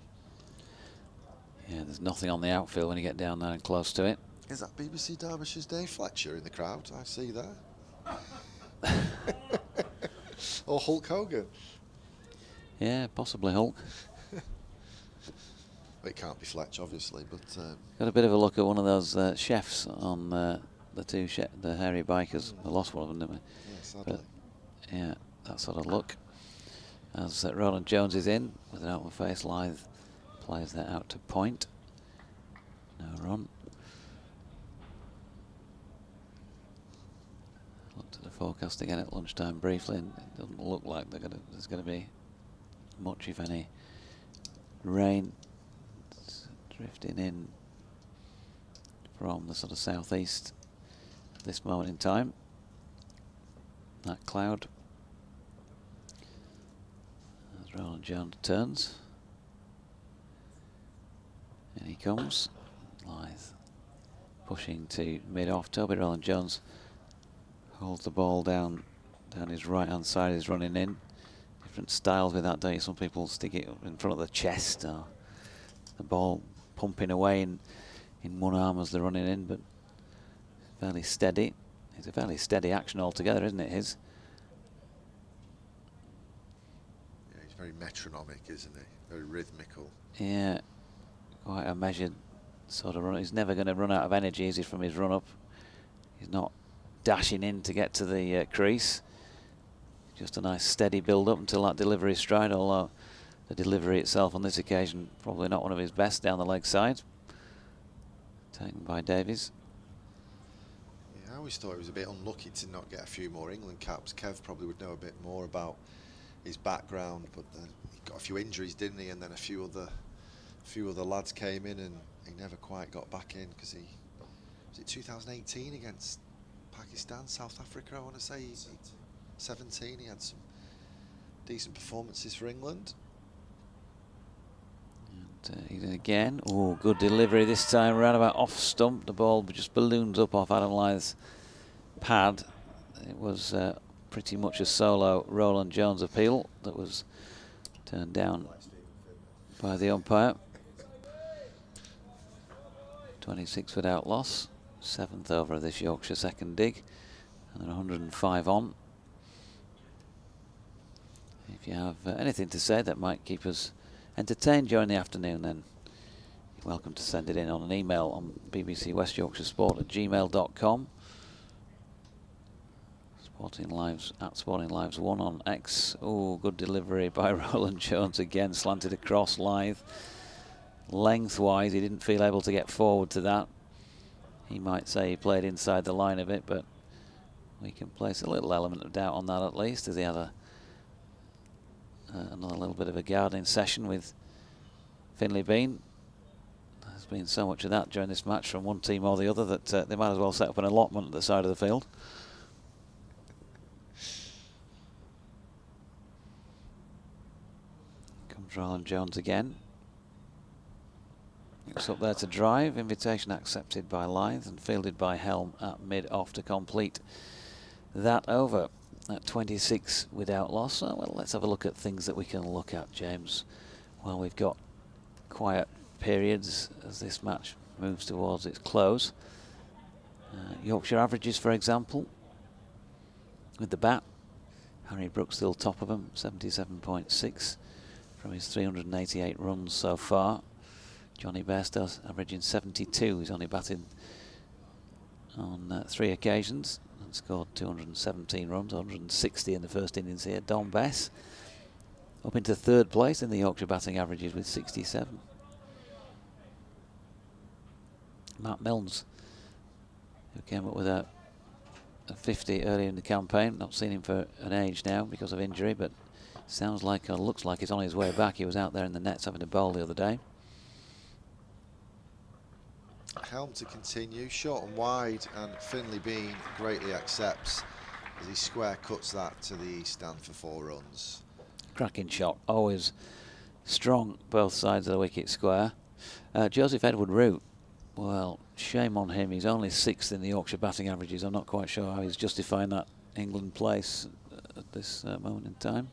Yeah, there's nothing on the outfield when you get down there and close to it. Is that BBC Derbyshire's Dave Fletcher in the crowd? I see there. Or Hulk Hogan. Yeah, possibly Hulk. It can't be Fletch, obviously, but Got a bit of a look at one of those chefs on the the hairy bikers. We lost one of them, didn't we? yeah, sadly. But yeah, that sort of look. As Roland Jones is in with an open face, Lyth plays that out to point. No run. Look to the forecast again at lunchtime briefly, and it doesn't look like there's going to be much, if any, rain. It's drifting in from the sort of southeast at this moment in time. That cloud. As Roland Jones turns. In he comes. Lyth pushing to mid-off. Toby Roland Jones holds the ball down his right-hand side. He's running in. Different styles with that, don't you? Some people stick it in front of the chest, or the ball pumping away in one arm as they're running in, but fairly steady. It's a fairly steady action altogether, isn't it, his? Yeah, he's very metronomic, isn't he? Very rhythmical. Yeah, quite a measured sort of run. He's never going to run out of energy, is he, from his run-up? He's not dashing in to get to the crease. Just a nice steady build-up until that delivery stride, although the delivery itself on this occasion probably not one of his best down the leg side. Taken by Davies. Yeah, I always thought he was a bit unlucky to not get a few more England caps. Kev probably would know a bit more about his background, but he got a few injuries, didn't he? And then a few other lads came in, and he never quite got back in because was it 2018 against Pakistan, South Africa? I want to say 17. He had some decent performances for England. And again, oh, good delivery this time around, about off stump. The ball just balloons up off Adam Lyth's pad. It was pretty much a solo Roland Jones appeal that was turned down by the umpire. 26 without loss, 7th over of this Yorkshire second dig, and 105 on. If you have anything to say that might keep us entertained during the afternoon, then you're welcome to send it in on an email on bbcwestyorkshiresport@gmail.com. Sporting Lives @SportingLives1 on X. Oh, good delivery by Roland Jones again, slanted across Lyth. Lengthwise, he didn't feel able to get forward to that. He might say he played inside the line of it, but we can place a little element of doubt on that at least, as he had another little bit of a gardening session with Finlay Bean. There's been so much of that during this match from one team or the other that they might as well set up an allotment at the side of the field. Comes Roland Jones again. It's up there to drive. Invitation accepted by Lyth and fielded by Helm at mid-off to complete that over. At 26 without loss. Well, let's have a look at things that we can look at, James. Well, we've got quiet periods as this match moves towards its close. Yorkshire averages, for example, with the bat. Harry Brooks still top of them, 77.6 from his 388 runs so far. Johnny Bairstow's averaging 72. He's only batted on 3 occasions. Scored 217 runs, 160 in the first innings here. Dom Bess up into 3rd place in the Yorkshire batting averages with 67. Matt Milnes, who came up with a 50 early in the campaign, not seen him for an age now because of injury, but sounds like, or looks like he's on his way back. He was out there in the nets having a bowl the other day. Helm to continue, short and wide, and Finlay Bean greatly accepts as he square cuts that to the east stand for 4 runs. Cracking shot, always strong both sides of the wicket square. Joseph Edward Root, well, shame on him. He's only 6th in the Yorkshire batting averages. I'm not quite sure how he's justifying that England place at this moment in time.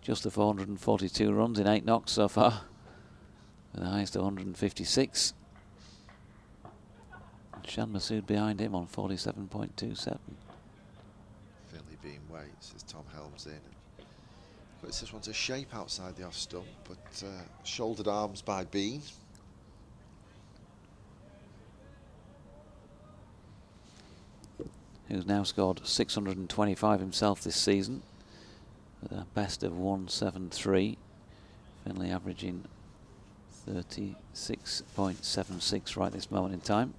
Just the 442 runs in 8 knocks so far, with the highest of 156. Shan Masood behind him on 47.27. Finlay Bean waits as Tom Helm's in. Puts this one to shape outside the off stump, but shouldered arms by Bean. Who's now scored 625 himself this season, with a best of 173. Finlay averaging 36.76 right this moment in time.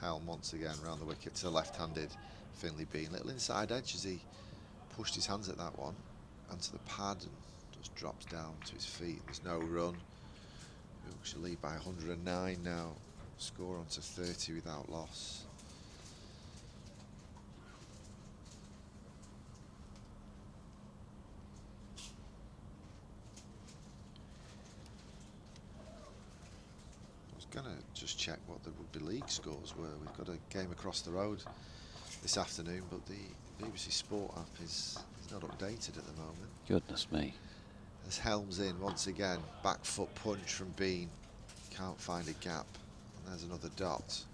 Helm once again round the wicket to the left-handed Finley Bean. Little inside edge as he pushed his hands at that one onto the pad and just drops down to his feet. There's no run. Yorkshire lead by 109 now. Score on to 30 without loss. I was going to just check what the Rugby League scores were. We've got a game across the road this afternoon, but the BBC Sport app is not updated at the moment. Goodness me. As Helm's in once again, back foot punch from Bean. Can't find a gap. And there's another dot.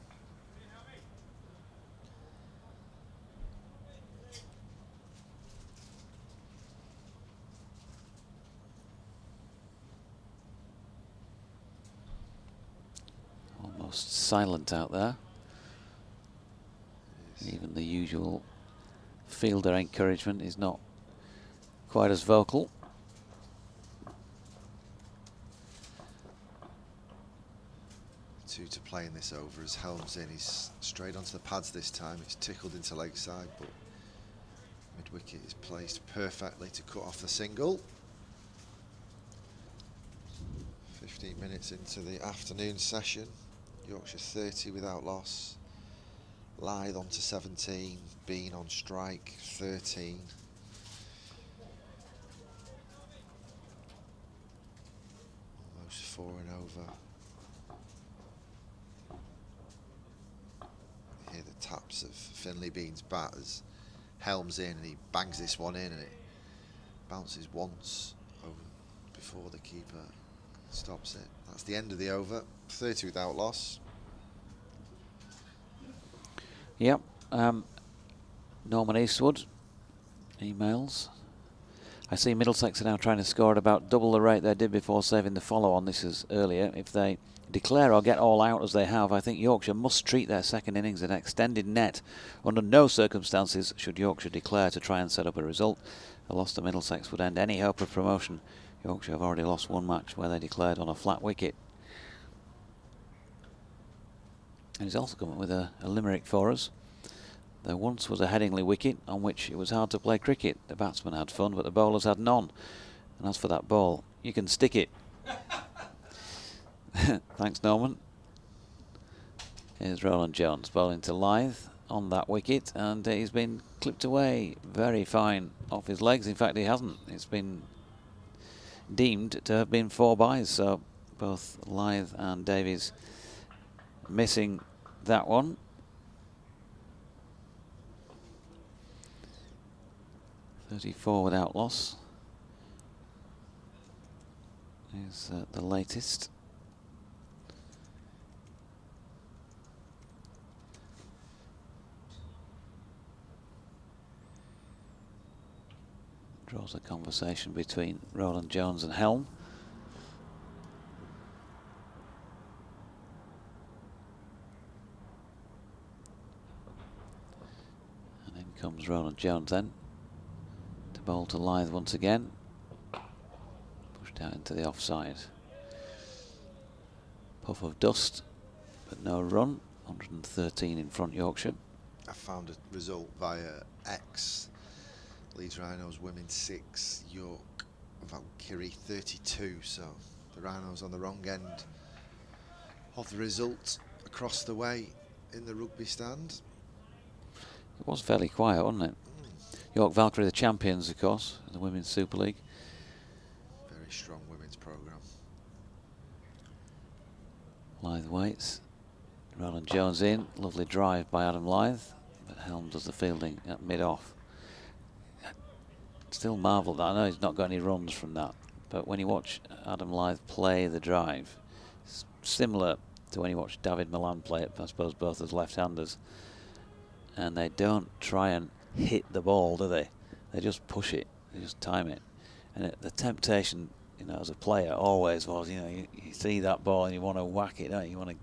Almost silent out there. Yes. Even the usual fielder encouragement is not quite as vocal. Two to play in this over as Helm's in. He's straight onto the pads this time. It's tickled into leg side, but mid-wicket is placed perfectly to cut off the single. 15 minutes into the afternoon session. Yorkshire 30 without loss. Lyth on to 17. Bean on strike 13. Almost 4 and over. Hear the taps of Finley Bean's bat as Helm's in and he bangs this one in and it bounces once before the keeper stops it. That's the end of the over. 30 without loss. Yep. Norman Eastwood emails. I see Middlesex are now trying to score at about double the rate they did before saving the follow-on. This is earlier. If they declare or get all out as they have, I think Yorkshire must treat their second innings an extended net. Under no circumstances should Yorkshire declare to try and set up a result. A loss to Middlesex would end any hope of promotion. Yorkshire have already lost one match where they declared on a flat wicket. And he's also come up with a limerick for us. There once was a Headingley wicket on which it was hard to play cricket. The batsmen had fun, but the bowlers had none. And as for that ball, you can stick it. Thanks, Norman. Here's Roland Jones bowling to Lyth on that wicket, and he's been clipped away very fine off his legs. In fact, he hasn't. It's been deemed to have been 4 byes, so both Lyth and Davies missing that one. .34 without loss is the latest. Draws a conversation between Roland Jones and Helm. And in comes Roland Jones then. To bowl to Lyth once again. Pushed out into the offside. Puff of dust, but no run. 113 in front Yorkshire. I found a result via X. Leeds Rhinos women 6, York Valkyrie 32. So the Rhinos on the wrong end of the result across the way in the rugby stand. It was fairly quiet, wasn't it? York Valkyrie, the champions, of course, in the Women's Super League. Very strong women's programme. Lyth waits. Roland Jones in. Lovely drive by Adam Lyth, but Helm does the fielding at mid-off. Still marvel that. I know he's not got any runs from that, but when you watch Adam Lyth play the drive, it's similar to when you watch David Milan play it, I suppose both as left-handers, and they don't try and hit the ball, do they? They just push it, they just time it. And the temptation, you know, as a player always was, you know, you see that ball and you want to whack it, don't you? You want to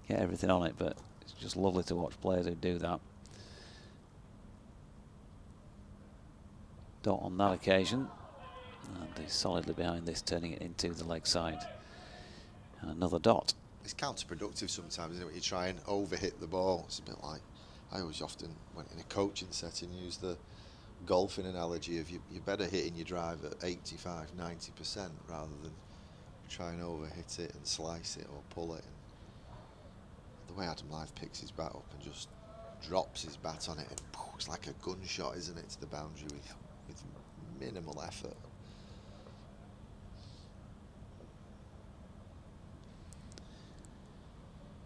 get everything on it, but it's just lovely to watch players who do that. Dot on that occasion, and he's solidly behind this, turning it into the leg side. And another dot. it's counterproductive sometimes, isn't it? When you try and overhit the ball, it's a bit like, I always often, when in a coaching setting, use the golfing analogy of you're better hitting your drive at 85, 90% rather than try and overhit it and slice it or pull it. And the way Adam Lyth picks his bat up and just drops his bat on it, and it's like a gunshot, isn't it, to the boundary with minimal effort.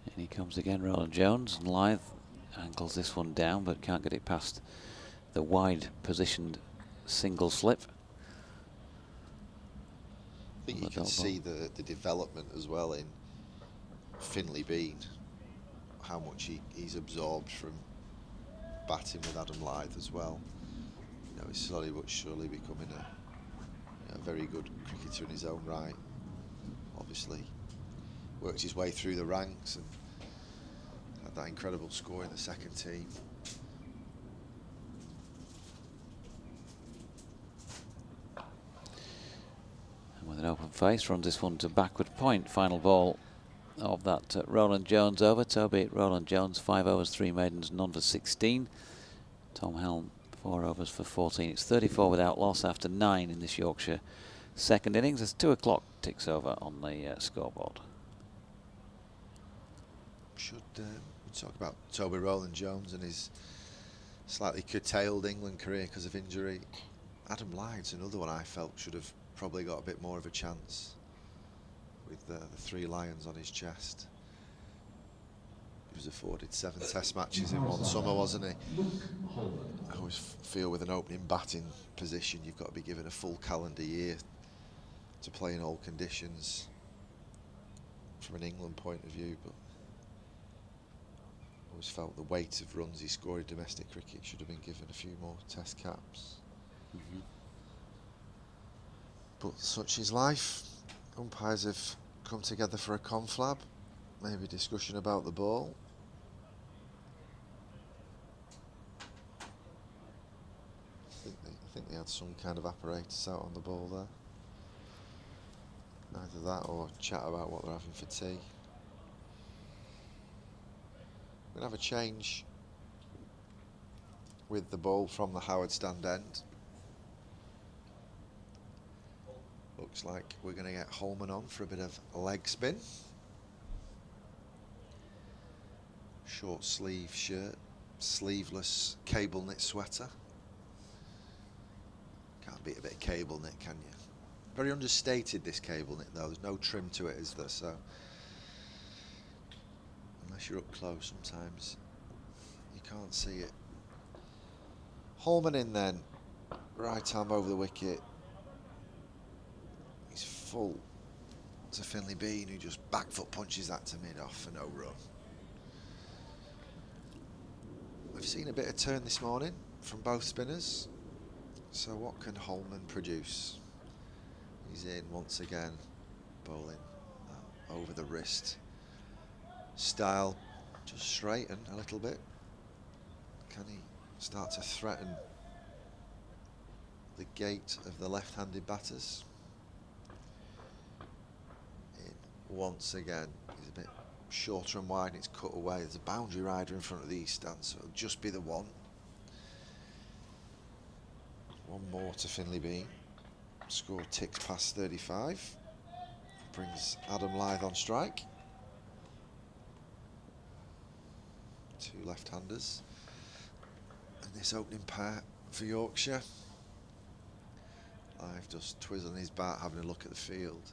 And he comes again, Roland Jones, and Lyth angles this one down but can't get it past the wide positioned single slip. I think you can see the development as well in Finley Bean, how much he's absorbed from batting with Adam Lyth as well. You know, he's slowly but surely becoming a very good cricketer in his own right. Obviously worked his way through the ranks and had that incredible score in the second team. And with an open face, runs this one to backward point. Final ball of that Roland Jones over. Toby Roland Jones, 5 overs, 3 maidens, none for 16. Tom Helm, 4 overs for 14. It's 34 without loss after 9 in this Yorkshire second innings as 2 o'clock ticks over on the scoreboard. Should we talk about Toby Roland Jones and his slightly curtailed England career because of injury? Adam Lyth's another one I felt should have probably got a bit more of a chance with the 3 lions on his chest. He was afforded 7 test matches in one summer, wasn't he? I always feel with an opening batting position you've got to be given a full calendar year to play in all conditions from an England point of view, but I always felt the weight of runs he scored in domestic cricket should have been given a few more test caps. But such is life. Umpires have come together for a conflab, maybe discussion about the ball. I think they had some kind of apparatus out on the ball there. Either that or chat about what they're having for tea. We're going to have a change with the ball from the Howard stand end. Looks like we're going to get Holman on for a bit of leg spin. Short sleeve shirt, sleeveless cable knit sweater. Can't beat a bit of cable knit, can you? Very understated, this cable knit though. There's no trim to it, is there? So unless you're up close, sometimes you can't see it. Holman in then, right arm over the wicket. He's full to Finley Bean, who just back foot punches that to mid-off for no run. We've seen a bit of turn this morning from both spinners. So what can Holman produce? He's in once again, bowling over the wrist. Style just straighten a little bit. Can he start to threaten the gait of the left-handed batters? In once again, he's a bit shorter and wide and it's cut away. There's a boundary rider in front of the east stand, so it'll just be the one. One more to Finley Bean. Score ticks past 35. Brings Adam Lyth on strike. 2 left-handers. And this opening pair for Yorkshire. Lyth just twizzling his bat, having a look at the field.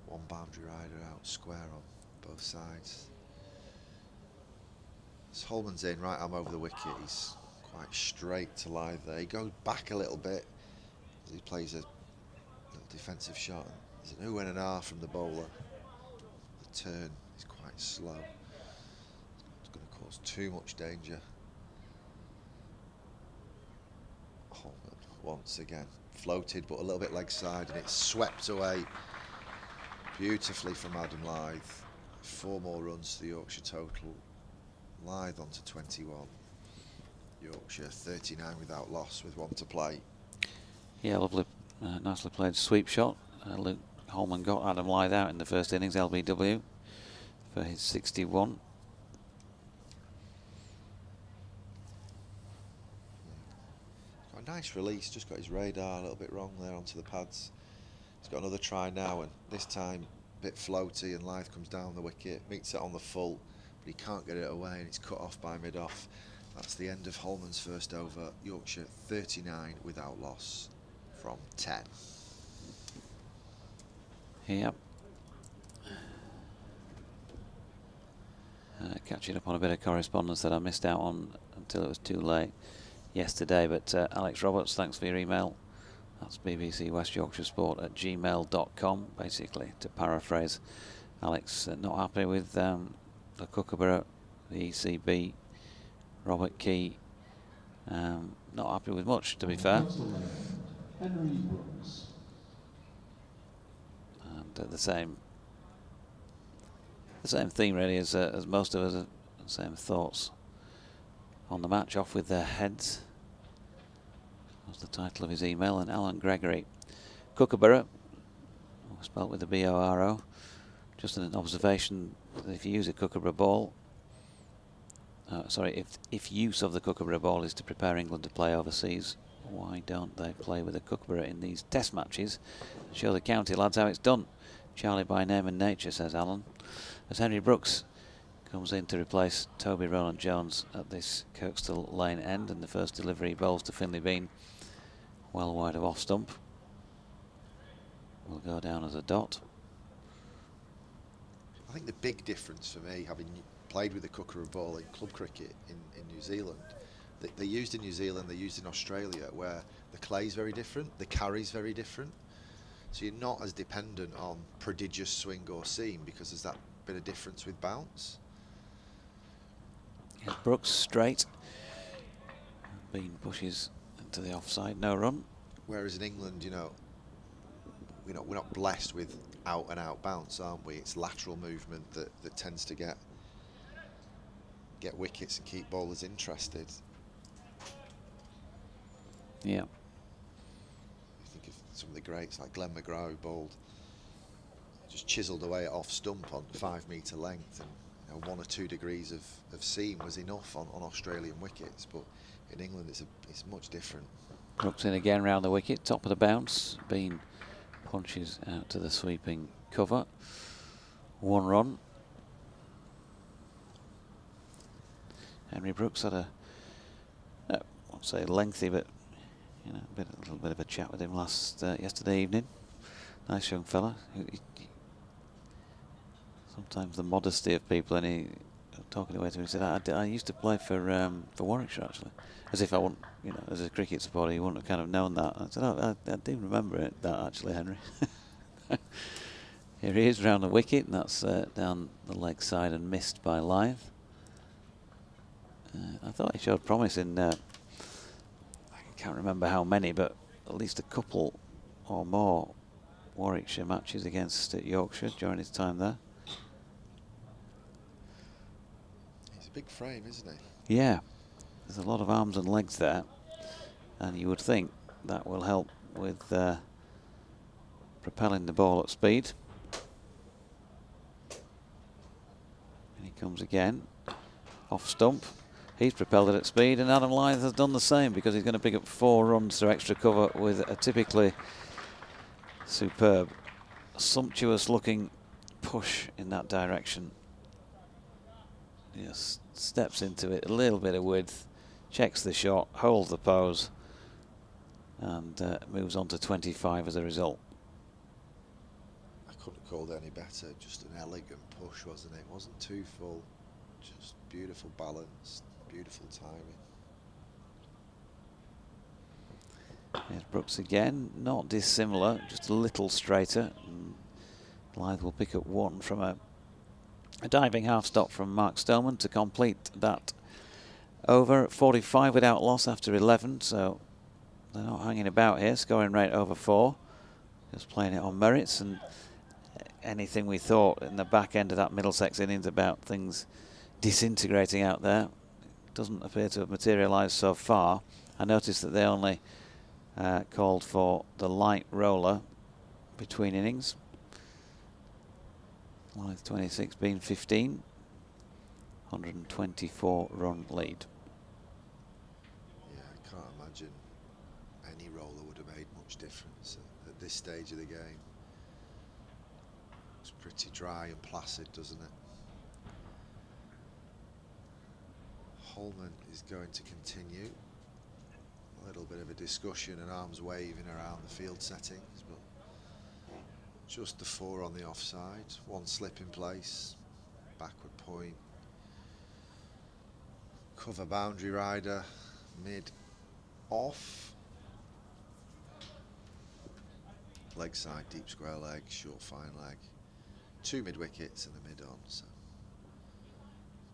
One boundary rider out square on both sides. As Holman's in, right arm over the wicket, he's quite straight to Lyth there. He goes back a little bit as he plays a little defensive shot. There's an ooh and an ah from the bowler. The turn is quite slow. It's going to cause too much danger. Holman once again floated, but a little bit leg side, and it's swept away beautifully from Adam Lyth. 4 more runs to the Yorkshire total. Lyth on to 21. Yorkshire 39 without loss with 1 to play. Yeah, lovely, nicely played sweep shot. Luke Holman got Adam Lyth out in the first innings, LBW, for his 61. Got a nice release, just got his radar a little bit wrong there onto the pads. He's got another try now, and this time a bit floaty, and Lyth comes down the wicket, meets it on the full, but he can't get it away, and it's cut off by mid-off. That's the end of Holman's first over. Yorkshire 39 without loss from 10. Yep. Catching up on a bit of correspondence that I missed out on until it was too late yesterday, but Alex Roberts, thanks for your email. That's BBC West Yorkshire Sport at gmail.com. Basically, to paraphrase Alex, not happy with the Kookaburra, the ECB, Robert Key, not happy with much, to be fair. And the same theme really as most of us, same thoughts on the match. Off with their heads was the title of his email. And Alan Gregory, Kookaburra, spelt with the B-O-R-O, just an observation that if you use a Kookaburra ball, if use of the Kookaburra ball is to prepare England to play overseas, why don't they play with a Kookaburra in these test matches? Show the county lads how it's done. Charlie by name and nature, says Alan. As Henry Brooks comes in to replace Toby Rowland-Jones at this Kirkstall Lane end, and the first delivery bowls to Finlay Bean, well wide of off stump. Will go down as a dot. I think the big difference for me, having played with the Kookaburra ball in club cricket in New Zealand, they used in New Zealand, they used in Australia, where the clay's very different, the carry's very different. So you're not as dependent on prodigious swing or seam because there's that bit of difference with bounce. Here's Brooks straight. Bean pushes into the offside, no run. Whereas in England, we're not blessed with out and out bounce, aren't we? It's lateral movement that tends to get wickets and keep bowlers interested. Yeah. Think of some of the greats like Glenn McGrath, who bowled, just chiselled away at off stump on 5 metre length, and 1 or 2 degrees of seam was enough on Australian wickets. But in England, it's much different. Brooks in again round the wicket, top of the bounce. Bean punches out to the sweeping cover. 1 run. Henry Brooks had I won't say lengthy, but a little bit of a chat with him yesterday evening. Nice young fella. Sometimes the modesty of people, and he talking away to me, he said, I used to play for Warwickshire actually, as if I wouldn't, as a cricket supporter, you wouldn't have kind of known that. I said, I do remember that actually, Henry. Here he is round the wicket, and that's down the leg side and missed by Lyth. I thought he showed promise in, I can't remember how many, but at least a couple or more Warwickshire matches against Yorkshire during his time there. He's a big frame, isn't he? Yeah, there's a lot of arms and legs there, and you would think that will help with propelling the ball at speed. And he comes again, off stump. He's propelled it at speed, and Adam Lyth has done the same, because he's going to pick up 4 runs through extra cover with a typically superb, sumptuous looking push in that direction. Just steps into it, a little bit of width, checks the shot, holds the pose, and moves on to 25 as a result. I couldn't have called it any better, just an elegant push, wasn't it? It wasn't too full, just beautiful balance, beautiful timing. Here's Brooks again, not dissimilar, just a little straighter. And Lyth will pick up 1 from a diving half stop from Mark Stoneman to complete that over. 45 without loss after 11, so they're not hanging about here. Scoring rate over 4, just playing it on merits. And anything we thought in the back end of that Middlesex innings about things disintegrating out there doesn't appear to have materialised so far. I noticed that they only called for the light roller between innings. Lyth 26, Bean 15. 124 run lead. Yeah, I can't imagine any roller would have made much difference at this stage of the game. It's pretty dry and placid, doesn't it? Holman is going to continue. A little bit of a discussion and arms waving around the field settings, but just the 4 on the offside. 1 slip in place, backward point. Cover boundary rider, mid off. Leg side, deep square leg, short fine leg. 2 mid wickets and a mid on, so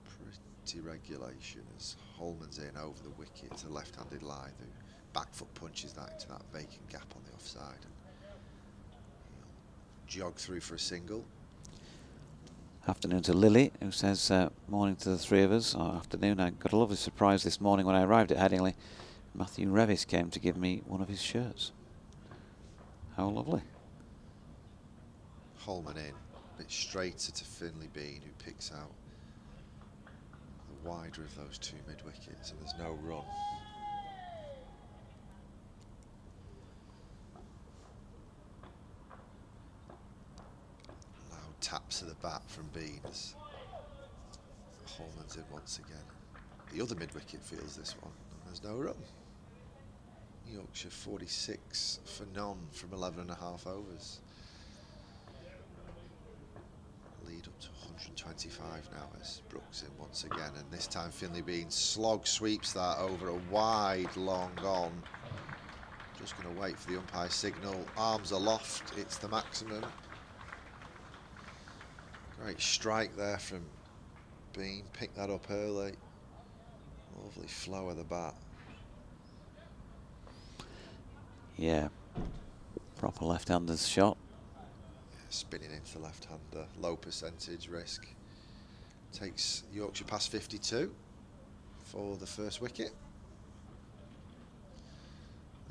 pretty regulation as Holman's in over the wicket to left-handed Lyth, who back foot punches that into that vacant gap on the offside. And jog through for a single. Afternoon to Lily, who says morning to the 3 of us. Afternoon, I got a lovely surprise this morning when I arrived at Headingley. Matthew Revis came to give me one of his shirts. How lovely. Holman in, a bit straighter to Finley Bean, who picks out the wider of those 2 mid wickets, and there's no run. Taps of the bat from Bean as Holman's in once again. The other mid-wicket feels this one, and there's no run. Yorkshire 46 for none from 11.5 overs. Lead up to 125 now as Brooks in once again, and this time Finley Bean slog sweeps that over a wide, long on. Just going to wait for the umpire signal. Arms aloft, it's the maximum. Great strike there from Bean, picked that up early. Lovely flow of the bat. Yeah, proper left-hander's shot. Yeah, spinning into the left-hander, low percentage risk. Takes Yorkshire past 52 for the first wicket.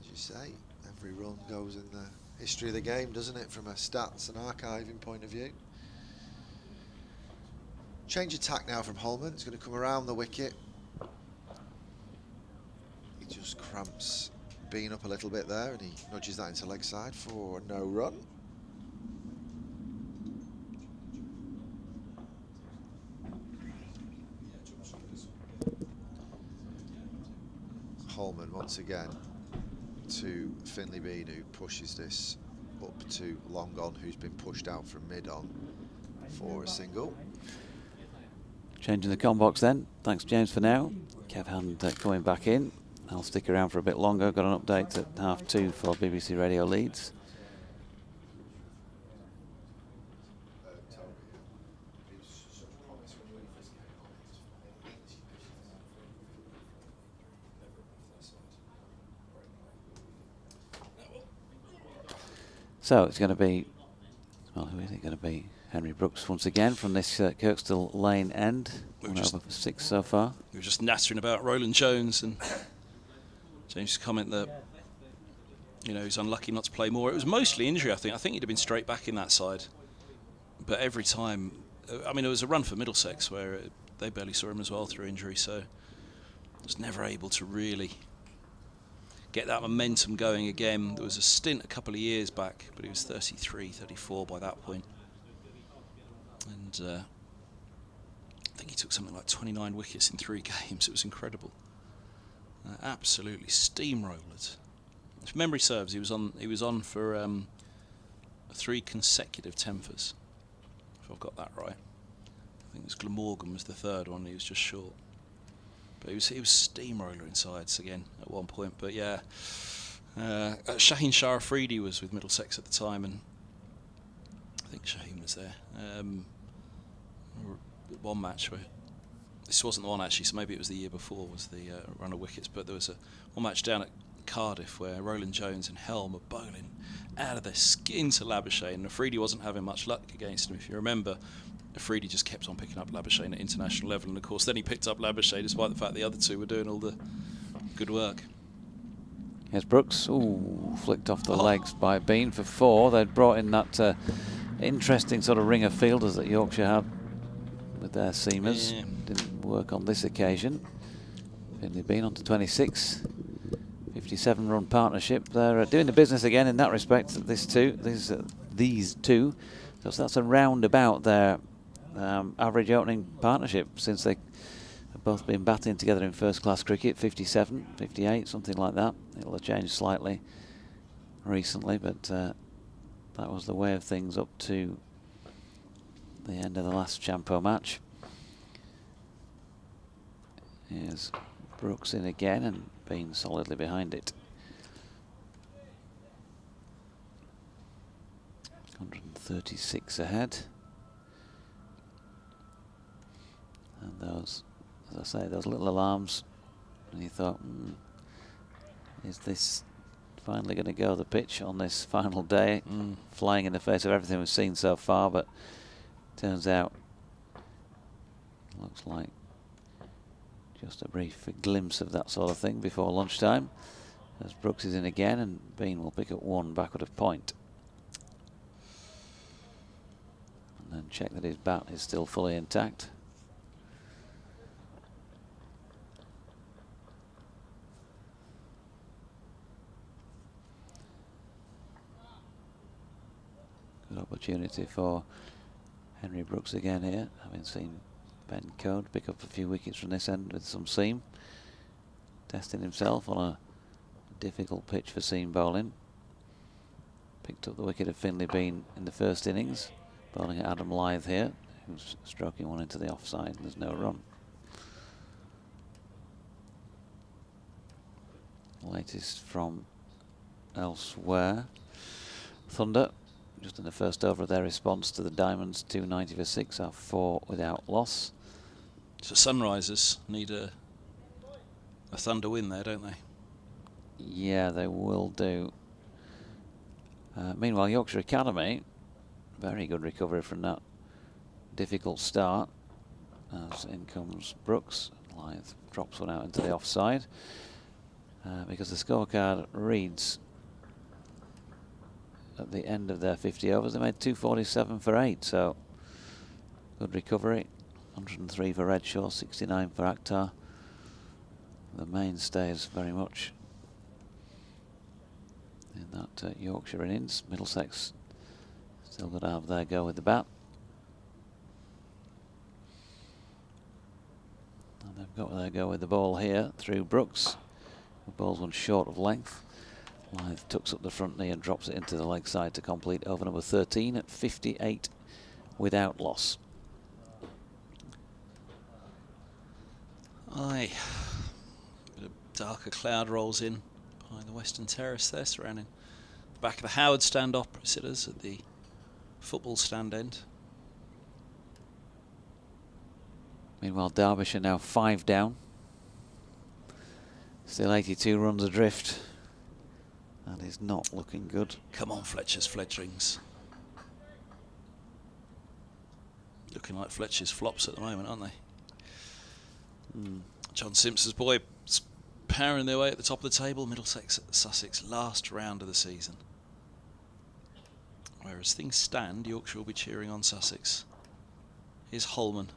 As you say, every run goes in the history of the game, doesn't it, from a stats and archiving point of view. Change of tack now from Holman. It's going to come around the wicket. He just cramps Bean up a little bit there, and he nudges that into leg side for no run. Holman once again to Finley Bean, who pushes this up to long on, who's been pushed out from mid on for a single. Changing the com box then. Thanks, James, for now. Kev Hand coming back in. I'll stick around for a bit longer. Got an update at 2:30 for BBC Radio Leeds. So it's going to be, well, who is it going to be? Henry Brooks once again from this Kirkstall Lane end. One over 6 so far. We were just nattering about Roland Jones, and James' comment that, you know, he's unlucky not to play more. It was mostly injury, I think. I think he'd have been straight back in that side. But every time, I mean, it was a run for Middlesex where they barely saw him as well through injury, so was never able to really get that momentum going again. There was a stint a couple of years back, but he was 33, 34 by that point. And I think he took something like 29 wickets in 3 games. It was incredible. Absolutely steamrolled. If memory serves, he was on for 3 consecutive tempers, if I've got that right. I think it was Glamorgan was the 3rd one. He was just short. But he was steamroller in sides again at one point. But yeah, Shaheen Shah Afridi was with Middlesex at the time, and I think Shaheen was there. One match where, this wasn't the one actually, so maybe it was the year before, was the run of wickets, but there was one match down at Cardiff where Roland Jones and Helm are bowling out of their skin to Labuschagne, and Afridi wasn't having much luck against him. If you remember, Afridi just kept on picking up Labuschagne at international level, and of course then he picked up Labuschagne despite the fact the other 2 were doing all the good work. Here's Brooks. Ooh, flicked off the legs by Bean for 4. They'd brought in that interesting sort of ring of fielders that Yorkshire had with their seamers. Yeah. Didn't work on this occasion. Finley Bean on to 26. 57-run partnership. They're doing the business again in that respect. These two. So that's around about their average opening partnership since they have both been batting together in first-class cricket. 57, 58, something like that. It'll have changed slightly recently, but that was the way of things up to the end of the last Champo match. Here's Brooks in again and Bean solidly behind it. 136 ahead. And those, as I say, those little alarms, and you thought, is this finally going to go the pitch on this final day? Flying in the face of everything we've seen so far, but turns out, looks like just a brief glimpse of that sort of thing before lunchtime, as Brooks is in again and Bean will pick up one backward of point. And then check that his bat is still fully intact. Good opportunity for Henry Brooks again here, having seen Ben Code pick up a few wickets from this end with some seam. Testing himself on a difficult pitch for seam bowling. Picked up the wicket of Finley Bean in the first innings. Bowling at Adam Lyth here, who's stroking one into the offside. There's no run. Latest from elsewhere. Thunder, just in the first over of their response to the Diamonds, 290 for 6, are 4 without loss. So Sunrisers need a Thunder win there, don't they? Yeah, they will do. Meanwhile, Yorkshire Academy, very good recovery from that difficult start. As in comes Brooks. Lyth drops one out into the offside. Because the scorecard reads at the end of their 50 overs, they made 247 for 8, so good recovery. 103 for Redshaw, 69 for Akhtar. The mainstays very much in that Yorkshire innings. Middlesex still got to have their go with the bat. And they've got their go with the ball here through Brooks. The ball's one short of length. Lyth tucks up the front knee and drops it into the leg side to complete over number 13 at 58 without loss. Aye. Bit of darker cloud rolls in behind the western terrace there, surrounding the back of the Howard stand opposite at the football stand end. Meanwhile, Derbyshire now 5 down. Still 82 runs adrift. That is not looking good. Come on, Fletcher's fledglings. Looking like Fletcher's flops at the moment, aren't they? John Simpson's boy powering their way at the top of the table. Middlesex at Sussex last round of the season. Whereas things stand, Yorkshire will be cheering on Sussex. Here's Holman.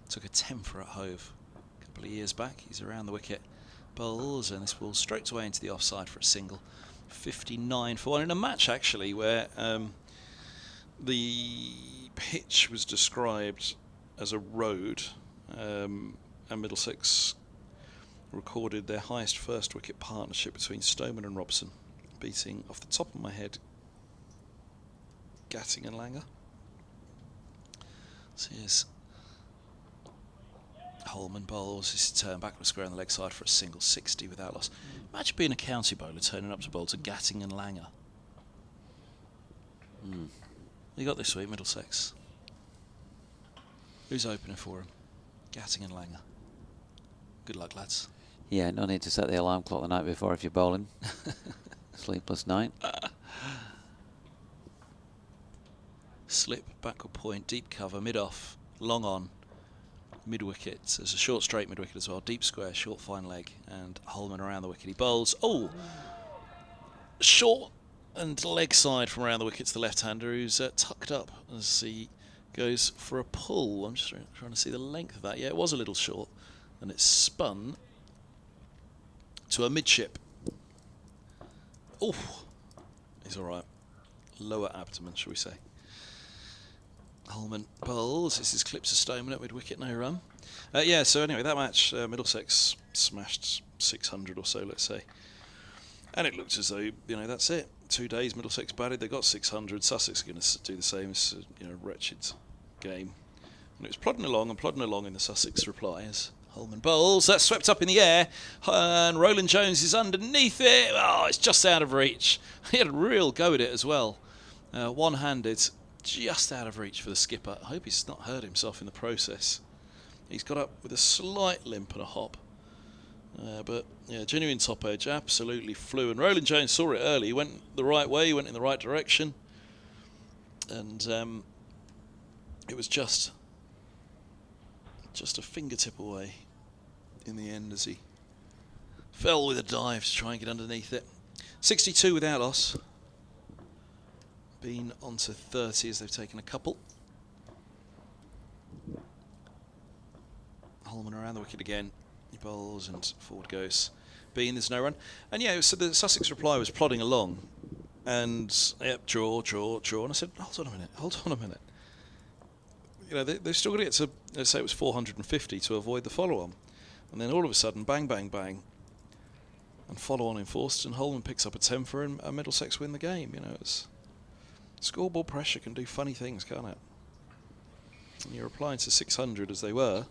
Took a 10-for at Hove a couple of years back. He's around the wicket. Bowls, and this ball stroked away into the offside for a single. 59 for 1 in a match actually where the pitch was described as a road, and Middlesex recorded their highest first wicket partnership between Stoneman and Robson, beating, off the top of my head, Gatting and Langer. So here's Holman bowls his turn backward square on the leg side for a single, 60 without loss. Imagine being a county bowler turning up to bowl to Gatting and Langer. You got this week, Middlesex. Who's opening for him? Gatting and Langer. Good luck, lads. Yeah, no need to set the alarm clock the night before if you're bowling. Sleepless night. Slip, backward point, deep cover, mid-off, long on, mid-wicket. There's a short straight mid-wicket as well. Deep square, short fine leg, and Holman around the wicket. He bowls. Oh! Short And leg side from around the wicket to the left-hander, who's tucked up as he goes for a pull. I'm just trying to see the length of that. Yeah, it was a little short, and it's spun to a midship. Oh, he's all right. Lower abdomen, shall we say. Holman bowls. This is Clips of Stoneman at mid-wicket, no run. Yeah, so anyway, that match, Middlesex smashed 600 or so, let's say. And it looked as though, that's it. 2 days Middlesex batted, they got 600. Sussex are going to do the same. It's a wretched game. And it was plodding along in the Sussex reply as Holman bowls. That's swept up in the air, and Roland Jones is underneath it. Oh, it's just out of reach. He had a real go at it as well. One-handed, just out of reach for the skipper. I hope he's not hurt himself in the process. He's got up with a slight limp and a hop. But yeah, genuine top edge, absolutely flew. And Roland Jones saw it early. He went the right way, he went in the right direction. And it was just a fingertip away in the end as he fell with a dive to try and get underneath it. 62 without loss. Been on to 30 as they've taken a couple. Holman around the wicket again. He bowls and forward goes. Bean, there's no run. And yeah, so the Sussex reply was plodding along. And, yep, draw. And I said, hold on a minute. They've still got to get to, let's say it was 450 to avoid the follow-on. And then all of a sudden, bang, bang, bang. And follow-on enforced, and Holman picks up a 10 for and Middlesex win the game. It's scoreboard pressure can do funny things, can't it? And you're applying to 600 as they were.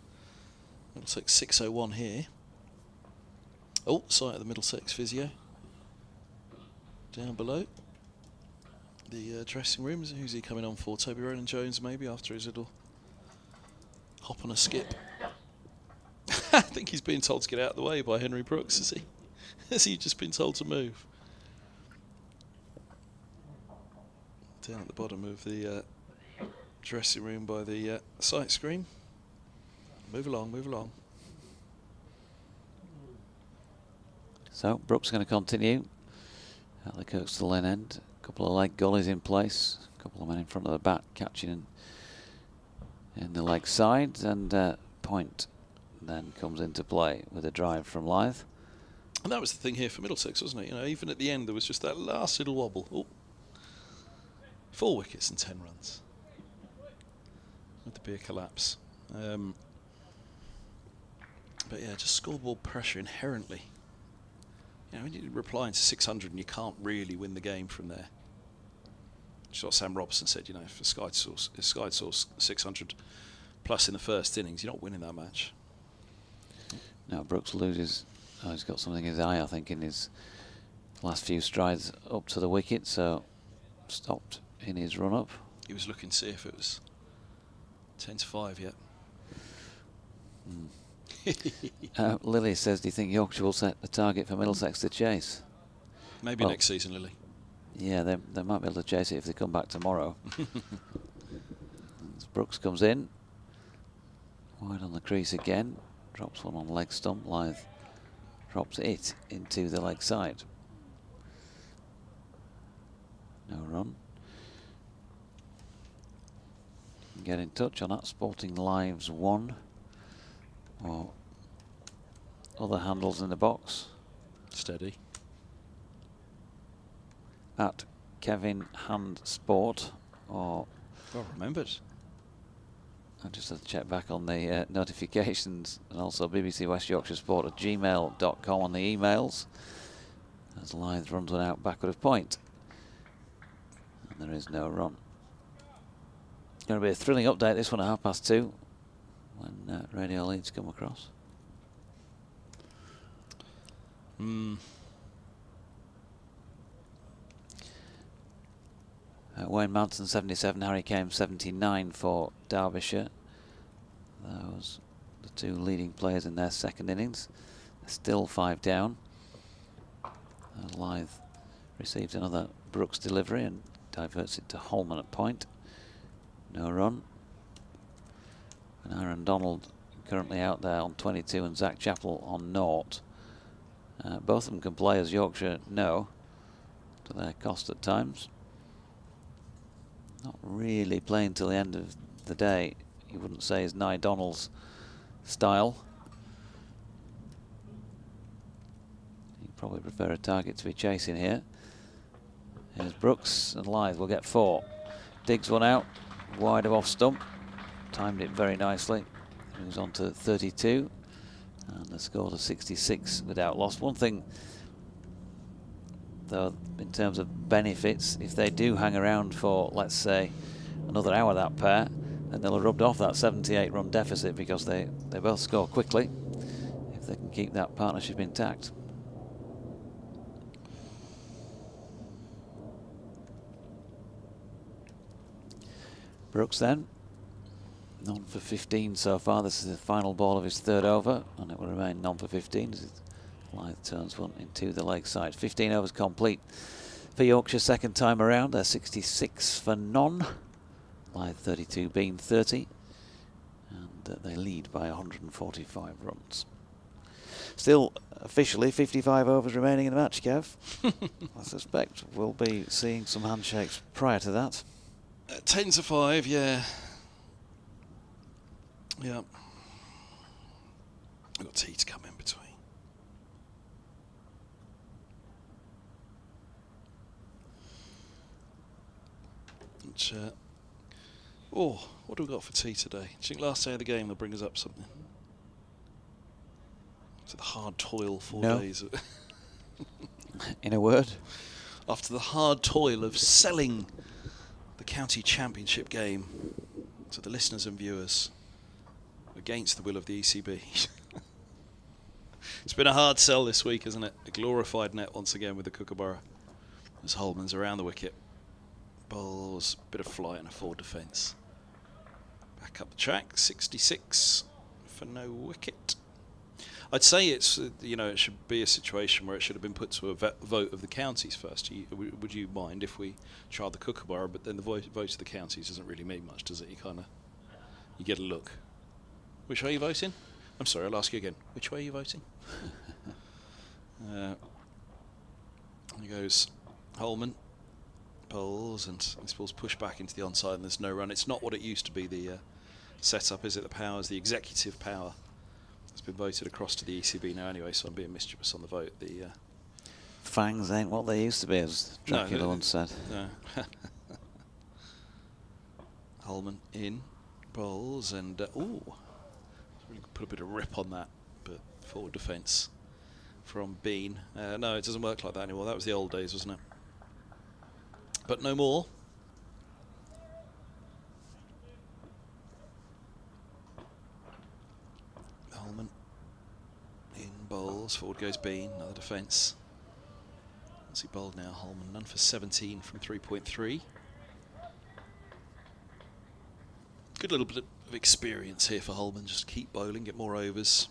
Middlesex 601 here. Oh, sight of the Middlesex physio. Down below. The dressing rooms. Who's he coming on for? Toby Roland Jones maybe after his little hop on a skip. I think he's been told to get out of the way by Henry Brooks, has he? Has he just been told to move? Down at the bottom of the dressing room by the sight screen. Move along. So Brooks going to continue at the coastal lane end. A couple of leg gullies in place. A couple of men in front of the bat catching in the leg sides, and point then comes into play with a drive from Lyth. And that was the thing here for Middlesex, wasn't it? Even at the end there was just that last little wobble. Oh. 4 wickets and 10 runs. Would there be a collapse? But yeah, just scoreboard pressure inherently. When you're replying to 600 and you can't really win the game from there. Which is what Sam Robson said, if Sky source 600 plus in the first innings, you're not winning that match. Now Brooks loses. Oh, he's got something in his eye, I think, in his last few strides up to the wicket, so stopped in his run-up. He was looking to see if it was 10 to 5 yet. Lily says, do you think Yorkshire will set the target for Middlesex to chase? Maybe next season, Lily. Yeah, they might be able to chase it if they come back tomorrow. As Brooks comes in. Wide on the crease again. Drops one on leg stump. Lyth drops it into the leg side. No run. Get in touch on that. Sporting Lives 1. Or other handles in the box. Steady. At Kevin Hand Sport, or well remembered. I just have to check back on the notifications, and also BBC West Yorkshire Sport at gmail.com on the emails. As Lyth runs one out backward of point, and there is no run. Going to be a thrilling update. This one at 2:30 when radio leads come across. Wayne Mountain 77, Harry Kane 79 for Derbyshire. Those the 2 leading players in their second innings. They're still 5 down. Lyth receives another Brooks delivery and diverts it to Holman at point. No run. And Aaron Donald currently out there on 22 and Zach Chappell on 0. Both of them can play, as Yorkshire know. to their cost at times. Not really playing till the end of the day. You wouldn't say is Nye Donald's style. You'd probably prefer a target to be chasing here. Here's Brooks, and Lyth will get 4. Digs one out, wide of off stump. Timed it very nicely. Moves on to 32. And the score to 66 without loss. One thing, though, in terms of benefits, if they do hang around for, let's say, another hour, that pair, then they'll have rubbed off that 78-run deficit, because they both score quickly if they can keep that partnership intact. Brooks then, none for 15 so far. This is the final ball of his 3rd over, and it will remain none for 15 as Lyth turns one into the leg side. 15 overs complete for Yorkshire second time around. They're 66 for none. Lyth 32, Bean 30, and they lead by 145 runs. Still officially 55 overs remaining in the match, Kev. I suspect we'll be seeing some handshakes prior to that. 10 to 5, yeah. Yeah. I've got tea to come in between. And, oh, what do we got for tea today? Do you think last day of the game they'll bring us up something? After the hard toil, 4 days. In a word? After the hard toil of selling the county championship game to the listeners and viewers against the will of the ECB. It's been a hard sell this week, isn't it? A glorified net once again with the Kookaburra as Holman's around the wicket. Bowls, bit of flight and a forward defence. Back up the track, 66 for no wicket. I'd say it's, you know, it should be a situation where it should have been put to a vote of the counties first. Would you mind if we tried the Kookaburra, but then the vote of the counties doesn't really mean much, does it? You get a look. Which way are you voting? I'm sorry, I'll ask you again. Which way are you voting? There goes Holman. Bowls, and this ball's pushed back into the onside, and there's no run. It's not what it used to be, the setup, is it? The powers, the executive power. It's been voted across to the ECB now anyway, so I'm being mischievous on the vote. The fangs ain't what they used to be, as Dracula once said. No. Holman in, bowls, and ooh, really put a bit of rip on that, but forward defence from Bean. No, it doesn't work like that anymore. That was the old days, wasn't it? But no more. Holman in bowls, forward goes Bean, another defence. As he bowled now, Holman, none for 17 from 3.3. Good little bit of experience here for Holman, just keep bowling, get more overs,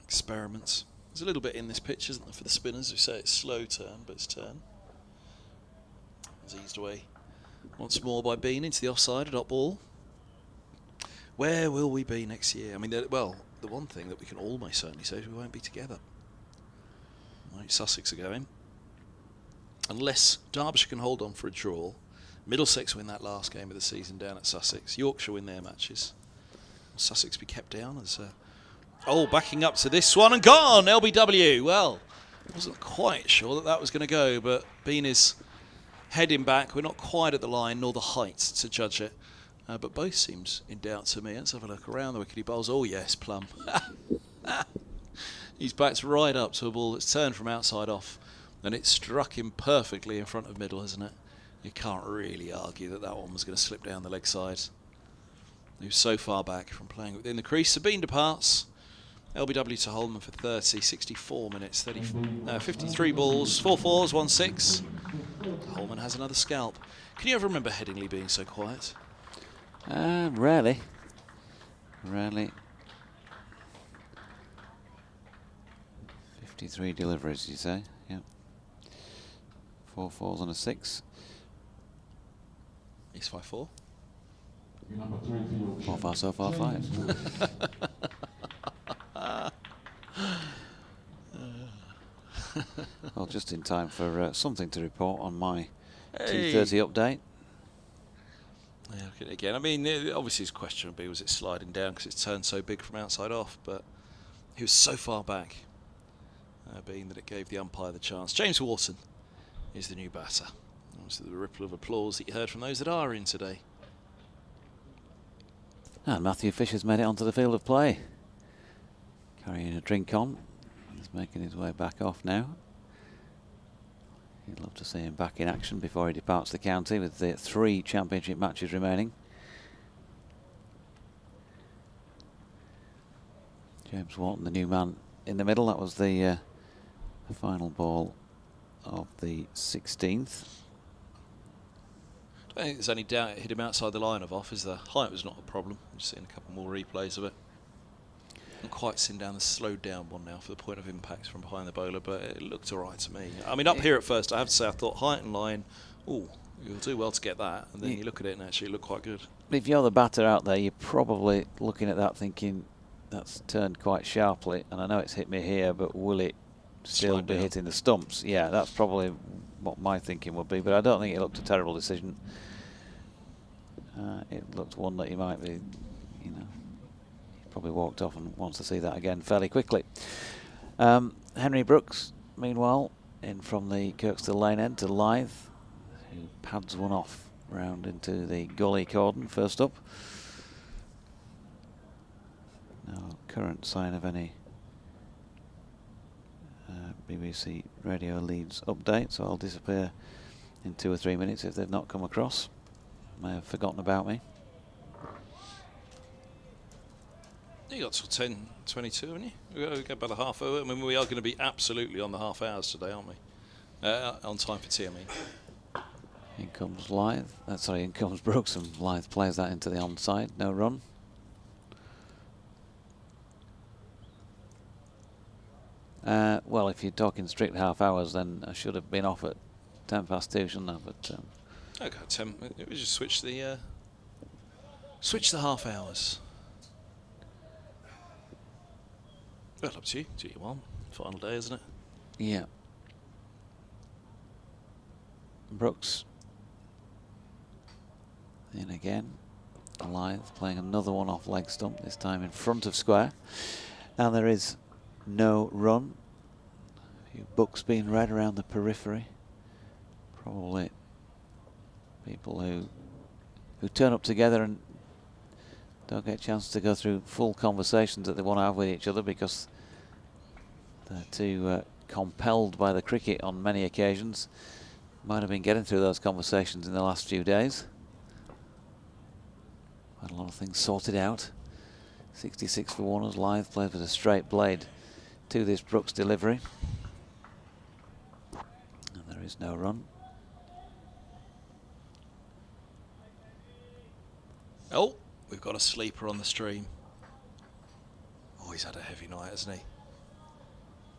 experiments. There's a little bit in this pitch, isn't there, for the spinners who say it's slow turn, but it's turn. It's eased away once more by Bean into the offside, a dot ball. Where will we be next year? I mean, well, the one thing that we can almost certainly say is we won't be together. Right, Sussex are going. Unless Derbyshire can hold on for a draw, Middlesex win that last game of the season down at Sussex, Yorkshire win their matches. Will Sussex be kept down as... backing up to this one and gone, LBW. Well, I wasn't quite sure that was going to go, but Bean is heading back. We're not quite at the line, nor the height to judge it. But both seems in doubt to me. Let's have a look around the wicket. He bowls. Oh, yes, Plum. He's backed right up to a ball that's turned from outside off. And it struck him perfectly in front of middle, isn't it? You can't really argue that that one was going to slip down the leg side. He was so far back from playing within the crease. Sabine departs. LBW to Holman for 30, 64 minutes, 53 balls, 4 fours, 1 6. Holman has another scalp. Can you ever remember Headingley being so quiet? Rarely. Rarely. 53 deliveries, you say? Yeah. 4 fours and a 6. He's 5-4. 4 far so far 5. Well, just in time for something to report on my Hey. 2:30 update. Yeah, look at it again. I mean, obviously his question would be, was it sliding down because it's turned so big from outside off? But he was so far back, being that it gave the umpire the chance. James Wharton is the new batter. Obviously the ripple of applause that you heard from those that are in today. And Matthew Fisher's made it onto the field of play. Carrying a drink on. He's making his way back off now. You'd love to see him back in action before he departs the county with the 3 championship matches remaining. James Wharton, the new man in the middle. That was the final ball of the 16th. I don't think there's any doubt it hit him outside the line of off, is there? Height was not a problem. I'm just seeing a couple more replays of it. Not quite seen down the slowed down one now for the point of impact from behind the bowler, but it looked alright to me. I mean, up here at first, I have to say, I thought height and line, oh, you'll do well to get that. And then you look at it and actually it looked quite good. If you're the batter out there, you're probably looking at that thinking, that's turned quite sharply, and I know it's hit me here, but will it still be hitting the stumps? Yeah, that's probably what my thinking would be, but I don't think it looked a terrible decision. It looked one that he might be, you know, he probably walked off and wants to see that again fairly quickly. Henry Brooks, meanwhile, in from the Kirkstall Lane end to Lyth, who pads one off round into the gully cordon first up. No current sign of any BBC Radio Leeds update, so I'll disappear in 2 or 3 minutes if they've not come across. May have forgotten about me. You got till 10:22, haven't you? We go by the half hour. I mean, we are going to be absolutely on the half hours today, aren't we? On time for tea, I mean. In comes Lyth. Sorry, in comes Brooks, and Lyth plays that into the onside. No run. Well, if you're talking strict half hours, then I should have been off at 2:10, shouldn't I? But Okay, 10. We just switch the half hours. Well, up to you. Do what you want. Final day, isn't it? yeah. Brooks in again. Lyth playing another one off leg stump, this time in front of square. And there is no run. A few books being read around the periphery. Probably people who turn up together and don't get a chance to go through full conversations that they want to have with each other because they're too compelled by the cricket on many occasions. Might have been getting through those conversations in the last few days. Had a lot of things sorted out. 66 for one as Lyth plays with a straight blade to this Brooks delivery. And there is no run. Oh, we've got a sleeper on the stream. Oh, he's had a heavy night, hasn't he?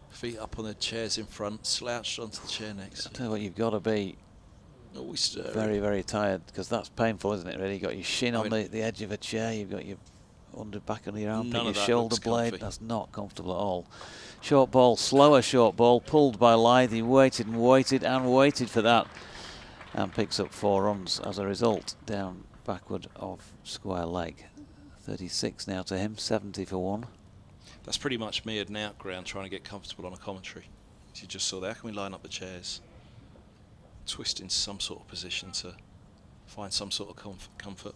Feet up on the chairs in front, slouched onto the chair next. I tell you what, you've got to be very, very tired because that's painful, isn't it? Really, you've got your shin on the edge of a chair. You've got your back under your armpit, your shoulder blade. That's not comfortable at all. Short ball, slower short ball, pulled by Lyth. He waited and waited and waited for that, and picks up 4 runs as a result. Down backward of square leg. 36 now to him, 70 for one. That's pretty much me at an outground trying to get comfortable on a commentary. As you just saw there, how can we line up the chairs? Twist into some sort of position to find some sort of comfort.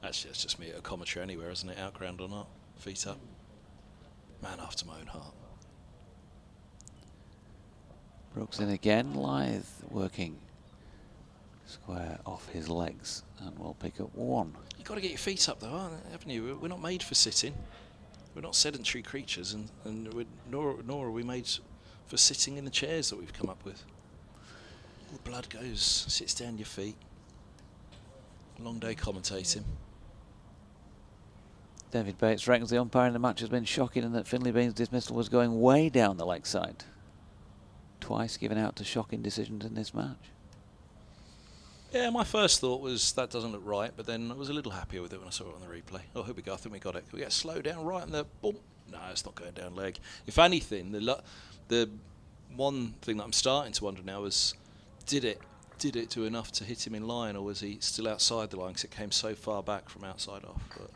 Actually, it's just me at a commentary anywhere, isn't it? Outground or not. Feet up. Man after my own heart. Brooks in again. Lyth working square off his legs and will pick up 1. You've got to get your feet up though, haven't you? We're not made for sitting. We're not sedentary creatures, and nor are we made for sitting in the chairs that we've come up with. All the blood goes, sits down your feet. Long day commentating. David Bates reckons the umpire in the match has been shocking and that Finlay Bean's dismissal was going way down the leg side. Twice given out to shocking decisions in this match. Yeah, my first thought was that doesn't look right, but then I was a little happier with it when I saw it on the replay. Oh, here we go. I think we got it. Can we get slow down right on the boom? No, it's not going down leg. If anything, the one thing that I'm starting to wonder now is, did it do enough to hit him in line, or was he still outside the line because it came so far back from outside off? But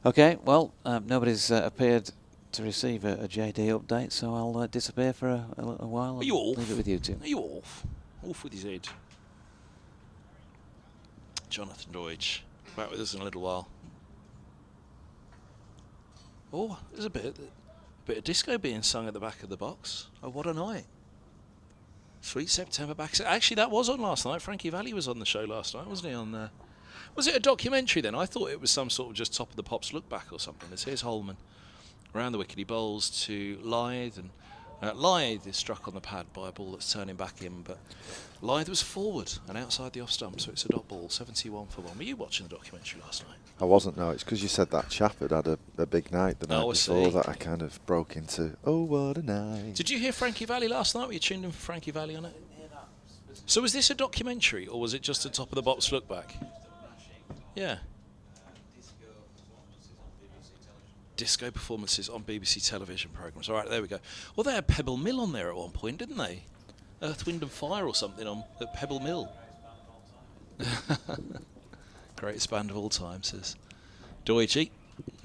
Okay, well, nobody's appeared to receive a JD update, so I'll disappear for a little while. Are you off? Leave it with you two. Are you off? Off with his head. Jonathan Deutsch, back with us in a little while. Oh, there's a bit of disco being sung at the back of the box. Oh, what a night. Sweet September back. Actually, that was on last night. Frankie Valli was on the show last night, wasn't he? Was it a documentary then? I thought it was some sort of just top of the pops look back or something. Here's Holman around the wicket. He bowls to Lyth, and Lyth is struck on the pad by a ball that's turning back in, but Lyth was forward and outside the off stump, so it's a dot ball, 71 for 1. Were you watching the documentary last night? I wasn't, no. It's because you said that chap had a big night the night before that I kind of broke into, oh, what a night. Did you hear Frankie Valli last night? Were you tuned in for Frankie Valli on it? So was this a documentary, or was it just a top of the box look back? Yeah. Disco performances on BBC television programmes. All right, there we go. Well, they had Pebble Mill on there at one point, didn't they? Earth, Wind and Fire or something on at Pebble Mill. Greatest band of all time, says Deutsche.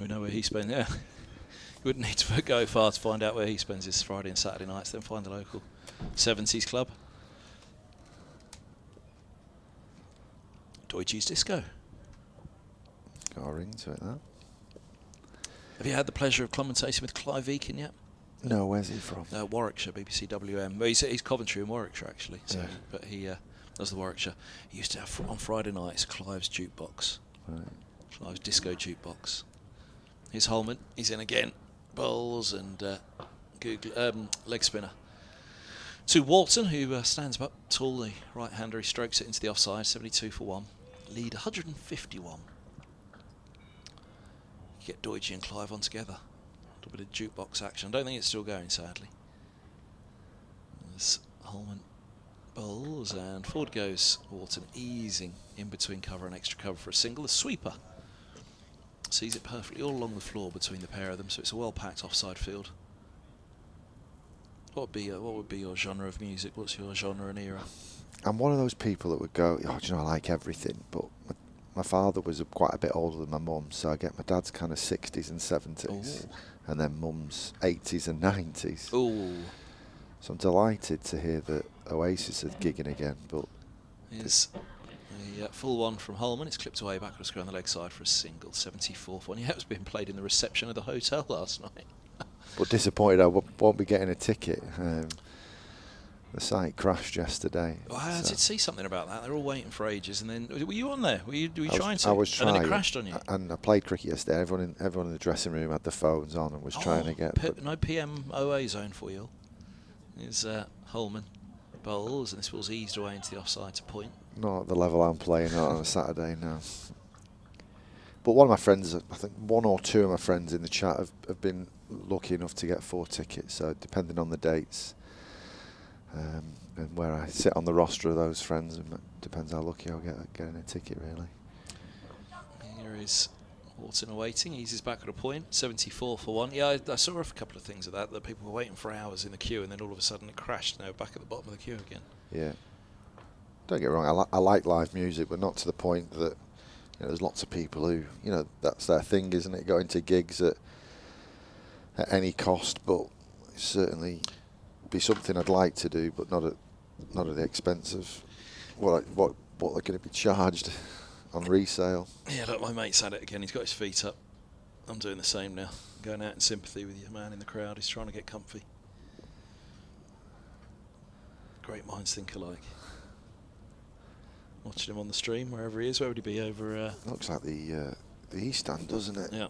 We know where he spends. Yeah, you wouldn't need to go far to find out where he spends his Friday and Saturday nights. Then find the local 70s club. Deutsche's Disco. Got a ring to it, that. Have you had the pleasure of commentating with Clive Eakin yet? No, where's he from? Warwickshire, BBC WM. Well, he's Coventry and Warwickshire, actually. So, Yeah. But he does the Warwickshire. He used to have on Friday nights Clive's jukebox. Right. Clive's disco jukebox. Here's Holman. He's in again. Bowls and leg spinner. To Walton, who stands up tall, the right-hander. He strokes it into the offside, 72 for 1. Lead 151. Get Deutsche and Clive on together. A little bit of jukebox action. I don't think it's still going, sadly. There's Holman bowls and forward goes Walton, easing in between cover and extra cover for a single. The sweeper sees it perfectly all along the floor between the pair of them, so it's a well-packed offside field. What would be your genre of music? What's your genre and era? I'm one of those people that would go, oh, do you know, I like everything, but my father was quite a bit older than my mum, so I get my dad's kind of 60s and 70s, Ooh. and then mum's 80s and 90s. Ooh. So I'm delighted to hear that Oasis are gigging again, but Here's a full one from Holman. It's clipped away backwards on the leg side for a single, 74th one. Yeah, it was being played in the reception of the hotel last night. but disappointed I won't be getting a ticket. The site crashed yesterday. Well, I did see something about that. They're all waiting for ages, and then were you on there? Were you trying to? I was trying. And then it crashed on you. And I played cricket yesterday. Everyone in the dressing room had their phones on and was trying to get. No PMOA zone for you. Is Holman bowls, and this ball's eased away into the offside to point. Not at the level I'm playing on a Saturday now. But one of my friends, I think one or two of my friends in the chat have been lucky enough to get 4 tickets. So depending on the dates. And where I sit on the roster of those friends, and it depends how lucky I'll get at getting a ticket, really. Here is Walton awaiting. Eases back at a point. 74 for 1. Yeah, I saw a couple of things of that people were waiting for hours in the queue, and then all of a sudden it crashed. Now back at the bottom of the queue again. Yeah. Don't get me wrong. I like live music, but not to the point that there's lots of people who that's their thing, isn't it? Going to gigs at any cost, but certainly be something I'd like to do, but not at the expense of what they're going to be charged on resale. Yeah, look, my mate's had it again. He's got his feet up. I'm doing the same now. Going out in sympathy with your man in the crowd. He's trying to get comfy. Great minds think alike. Watching him on the stream, wherever he is. Where would he be? Over... Looks like the East End, doesn't it? Yeah.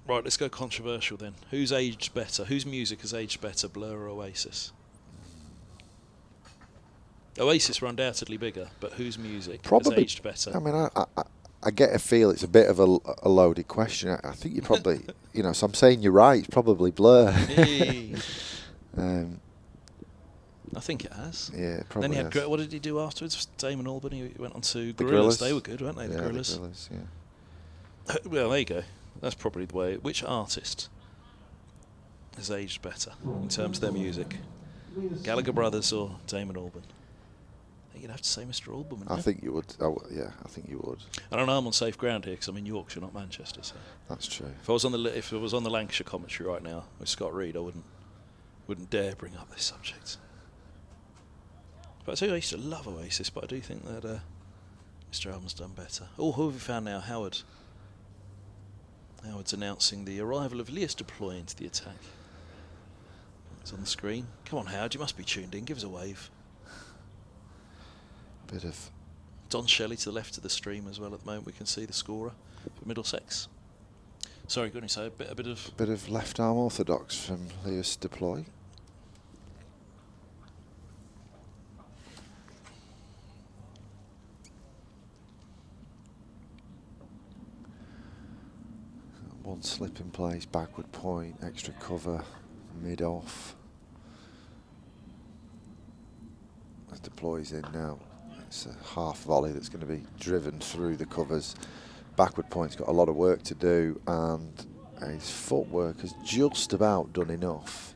Right, let's go controversial then. Who's aged better? Whose music has aged better, Blur or Oasis? Oasis were undoubtedly bigger, but whose music has aged better? I mean, I get a feel it's a bit of a loaded question. I think you probably, so I'm saying you're right. It's probably Blur. Hey. I think it has. Yeah, probably. Then he had has. what did he do afterwards? Damon Albany. He went on to The Gorillas. They were good, weren't they? Yeah, The Gorillas. The Gorillas, yeah. Well, there you go. That's probably the way. Which artist has aged better in terms of their music? Gallagher Brothers or Damon Albarn? I think you'd have to say Mr. Albarn. I think you would. Yeah, I think you would. I don't know. I'm on safe ground here because I'm in Yorkshire, not Manchester. So That's true. if I was on the Lancashire commentary right now with Scott Reed, I wouldn't dare bring up this subject. But I tell you, I used to love Oasis, but I do think that Mr. Albarn's done better. Oh, who have we found now? Howard. Howard's announcing the arrival of Lyth deploy into the attack. It's on the screen. Come on, Howard, you must be tuned in. Give us a wave. Bit of Don Shelley to the left of the stream as well at the moment. We can see the scorer for Middlesex. Sorry, goodness, so a bit of left arm orthodox from Lyth's deploy. One slip in place, backward point, extra cover, mid off. As deploys in now. It's a half volley that's going to be driven through the covers. Backward point's got a lot of work to do, and his footwork has just about done enough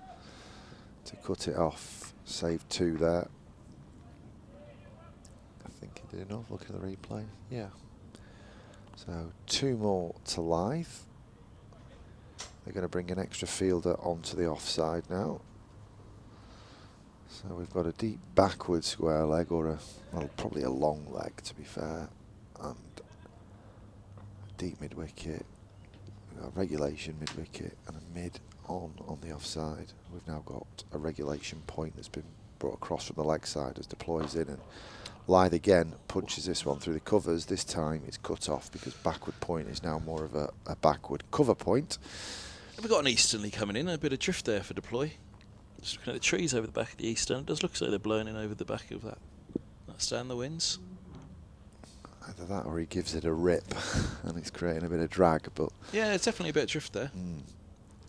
to cut it off. Save 2 there. I think he did enough. Look at the replay. Yeah. So 2 more to Lyth. They're going to bring an extra fielder onto the offside now. So we've got a deep backward square leg, or probably a long leg to be fair, and a deep mid wicket. We've got a regulation mid wicket and a mid on the offside. We've now got a regulation point that's been brought across from the leg side as deploys in, and Lyth again punches this one through the covers. This time it's cut off because backward point is now more of a backward cover point. We've got an easterly coming in, a bit of drift there for deploy. Just looking at the trees over the back of the eastern, it does look as though they're blowing in over the back of that stand, the winds. Either that or he gives it a rip and it's creating a bit of drag. But yeah, it's definitely a bit of drift there.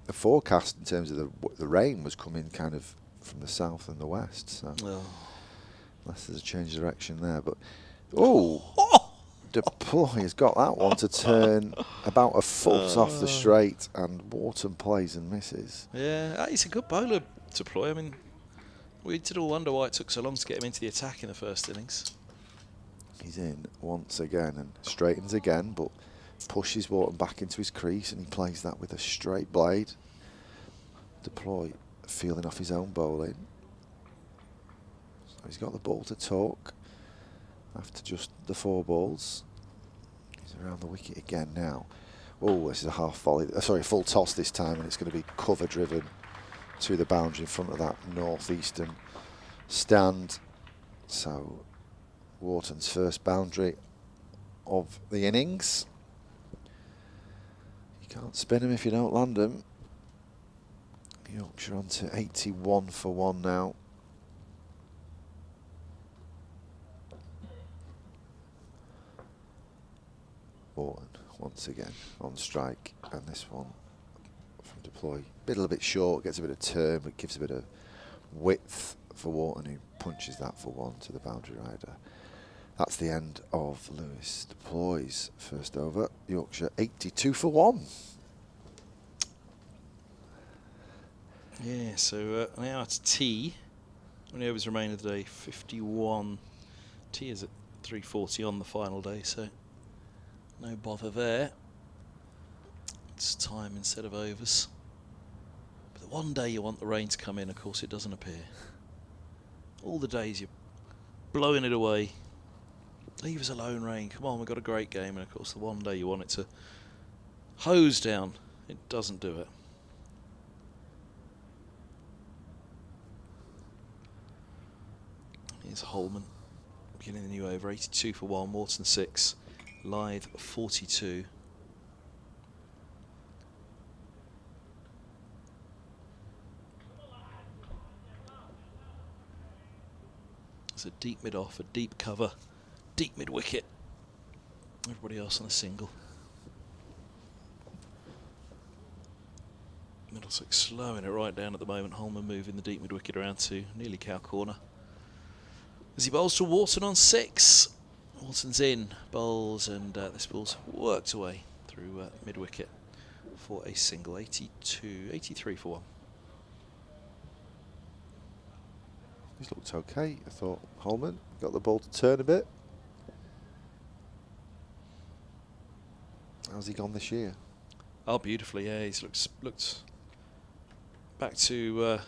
The forecast in terms of the rain was coming kind of from the south and the west, so unless there's a change of direction there. But deploy has got that one to turn about a foot off the straight, and Wharton plays and misses. Yeah, he's a good bowler, deploy. I mean, we did all wonder why it took so long to get him into the attack in the first innings. He's in once again and straightens again, but pushes Wharton back into his crease, and he plays that with a straight blade. Deploy feeling off his own bowling. So he's got the ball to talk after just the 4 balls. He's around the wicket again now. Oh, this is a half volley, sorry, full toss this time, and it's going to be cover driven to the boundary in front of that northeastern stand. So Wharton's first boundary of the innings. You can't spin him if you don't land him. Yorkshire on to 81 for 1 now. Wharton once again on strike, and this one from deploy a little bit short, gets a bit of turn, but gives a bit of width for Wharton, who punches that for 1 to the boundary rider. That's the end of Lewis deploys first over. Yorkshire 82 for 1. Yeah, so now it's T. Only overs remain of the day, 51. T is at 3:40 on the final day, so no bother there. It's time instead of overs. But the one day you want the rain to come in, of course, it doesn't appear. All the days you're blowing it away. Leave us alone, rain. Come on, we've got a great game. And of course, the one day you want it to hose down, it doesn't do it. Here's Holman beginning the new over. 82 for 1, Wharton 6, Lyth 42. It's a deep mid off, a deep cover, deep mid wicket. Everybody else on a single. Middlesex slowing it right down at the moment. Holman moving the deep mid-wicket around to nearly cow corner. As he bowls to Wharton on 6. Wharton's in, bowls, and this ball's worked away through mid-wicket for a single. 83 for 1. He's looked okay. I thought Holman got the ball to turn a bit. How's he gone this year? Oh, beautifully, yeah. He's looked back to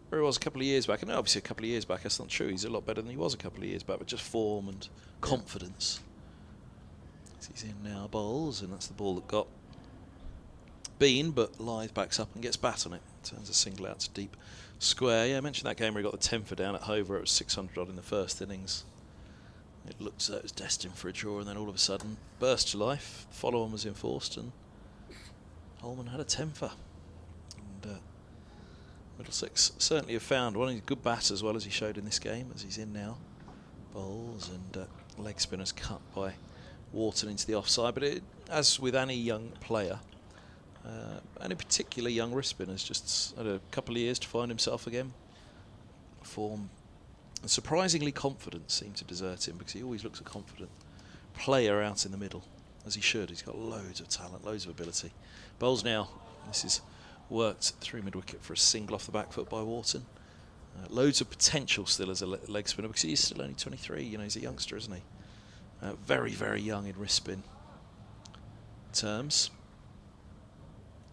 where he was a couple of years back. And obviously a couple of years back, that's not true. He's a lot better than he was a couple of years back, but just form and confidence. As he's in now, bowls, and that's the ball that got Bean, but Lyth backs up and gets bat on it. Turns a single out to deep square. Yeah, I mentioned that game where he got the 10 for down at Hover. It was 600 odd in the first innings. It looked as though it was destined for a draw, and then all of a sudden burst to life. Follow-on was enforced, and Holman had a 10 for. And Middlesex certainly have found one. He's a good bat as well, as he showed in this game, as he's in now. Bowls and leg spinners cut by Wharton into the offside. But as with any young player, and in particular young wrist spinners, just had a couple of years to find himself again. Form and surprisingly confidence seemed to desert him, because he always looks a confident player out in the middle, as he should. He's got loads of talent, loads of ability. Bowls now. This is worked through mid-wicket for a single off the back foot by Wharton. Loads of potential still as a leg spinner, because he's still only 23. You know, he's a youngster, isn't he? Very, very young in wrist spin terms.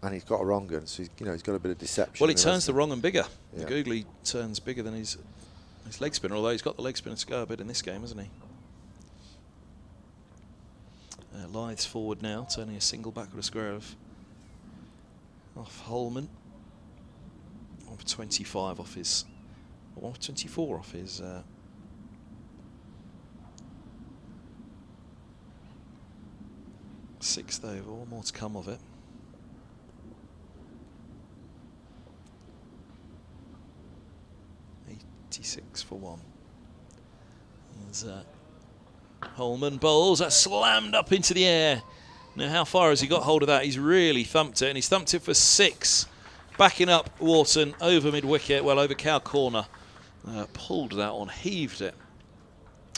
And he's got a wrong gun, so he's got a bit of deception. Well, he turns the wrong and bigger. Yeah. The googly turns bigger than his leg spinner, although he's got the leg spinner to go a bit in this game, hasn't he? Lyth's forward now, turning a single back with a square off Holman. 1 for 25 off his, 1 for 24 off his sixth over. One more to come of it. .86 for 1. As Holman bowls, that slammed up into the air. Now, how far has he got hold of that? He's really thumped it, and he's thumped it for 6. Backing up Wharton over mid-wicket, well over cow corner. Pulled that one, heaved it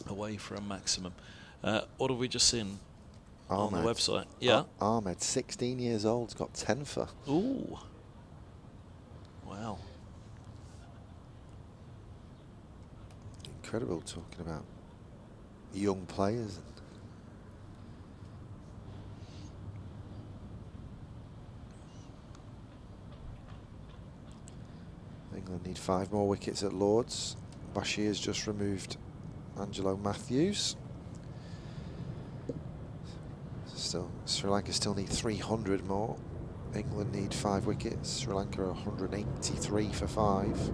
away from maximum. What have we just seen on the website? Yeah. Ahmed, 16 years old, has got 10 for. Ooh. Wow. Incredible, talking about young players. England need 5 more wickets at Lord's. Bashir's just removed Angelo Matthews. Still, Sri Lanka still need 300 more. England need 5 wickets. Sri Lanka 183 for 5.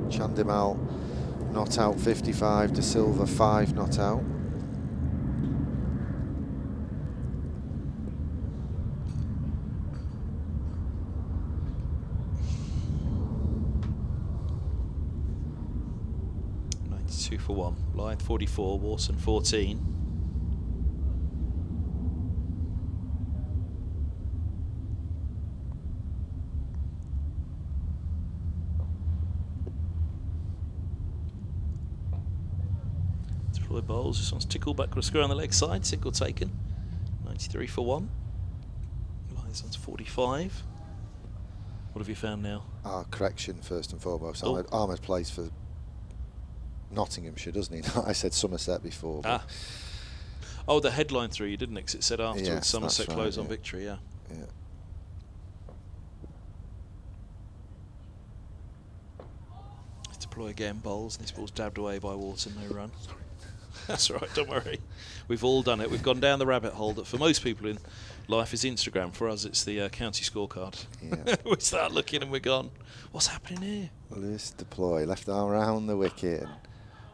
Chandimal not out 55. De Silva 5 not out. For 1. Lyth 44, Wharton 14. Deploy bowls. This one's tickled back with a square on the leg side. Single taken. 93 for 1. Lyth's one's 45. What have you found now? Correction first and foremost. Oh. Ahmed plays for Nottinghamshire, doesn't he? I said Somerset before. Oh, the headline threw you, didn't it? It said afterwards, yes, Somerset right, close on victory, yeah. Deploy again, bowls. This ball's dabbed away by Wharton, no run. That's all right, don't worry. We've all done it. We've gone down the rabbit hole that for most people in life is Instagram. For us, it's the county scorecard. Yeah. We start looking and we're gone, what's happening here? Well, this deploy, left arm around the wicket. And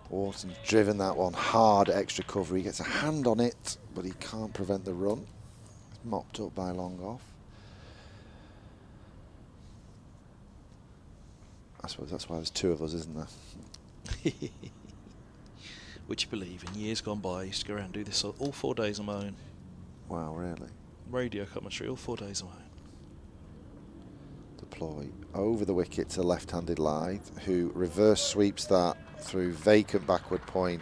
Wharton's driven that one hard, extra cover. He gets a hand on it, but he can't prevent the run. It's mopped up by long off. I suppose that's why there's 2 of us, isn't there? Would you believe in years gone by I used to go around and do this all 4 days on my own. Wow, really? Radio commentary all 4 days on my own. Deploy over the wicket to left-handed Lyth, who reverse sweeps that through vacant backward point.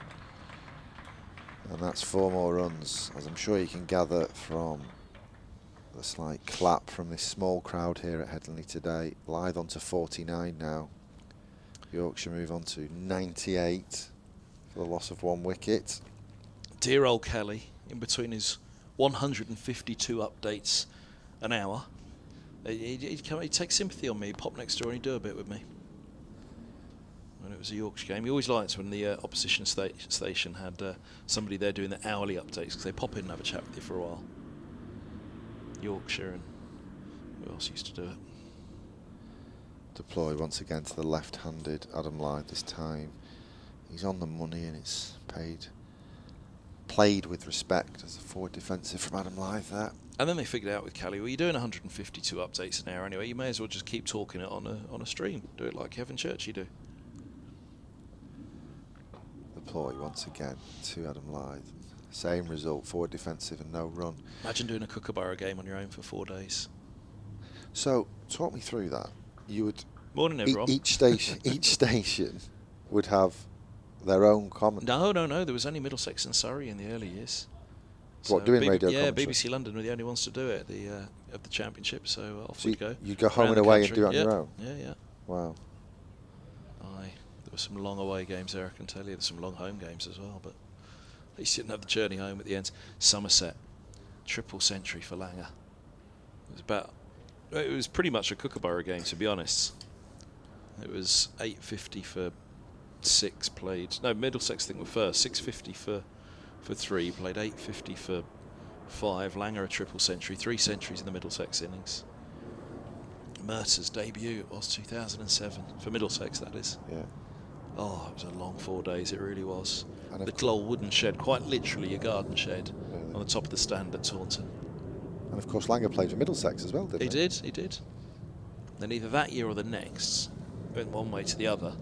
And that's 4 more runs, as I'm sure you can gather from the slight clap from this small crowd here at Headingley today. Lyth on to 49 now. Yorkshire move on to 98 for the loss of 1 wicket. Dear old Kelly, in between his 152 updates an hour, he'd take sympathy on me, he'd pop next door and he'd do a bit with me. When it was a Yorkshire game, he always liked when the opposition station had somebody there doing the hourly updates, because they pop in and have a chat with you for a while. Yorkshire, and who else used to do it? Deploy once again to the left-handed Adam Lyth this time. He's on the money and it's played with respect as a forward defensive from Adam Lyth there. And then they figured out with Kelly, well, you're doing 152 updates an hour anyway, you may as well just keep talking it on a stream. Do it like Kevin Church you do. Deploy once again to Adam Lyth. Same result, forward defensive and no run. Imagine doing a Kookaburra game on your own for 4 days. So talk me through that. You would Morning, everyone. each station would have their own comment. No. There was only Middlesex and Surrey in the early years. What, doing radio Yeah, commentary? BBC London were the only ones to do it of the championship. So off So we'd go. you'd go home around and the away and country. do it on your own? Yeah. Wow. There were some long away games there, I can tell you. There's some long home games as well, but at least you didn't have the journey home at the end. Somerset, triple century for Langer. It was pretty much a Kookaburra game, to be honest. It was 850 for 6 played. No, Middlesex I think were first. 650 for 3 played. 850 for 5. Langer a triple century. 3 centuries in the Middlesex innings. Mercer's debut was 2007 for Middlesex, that is. Yeah. Oh, it was a long 4 days. It really was. And Little old wooden shed, quite literally a garden shed, Really? on the top of the stand at Taunton. And of course Langer played for Middlesex as well, didn't he? He did. Then either that year or the next, went one way to the other.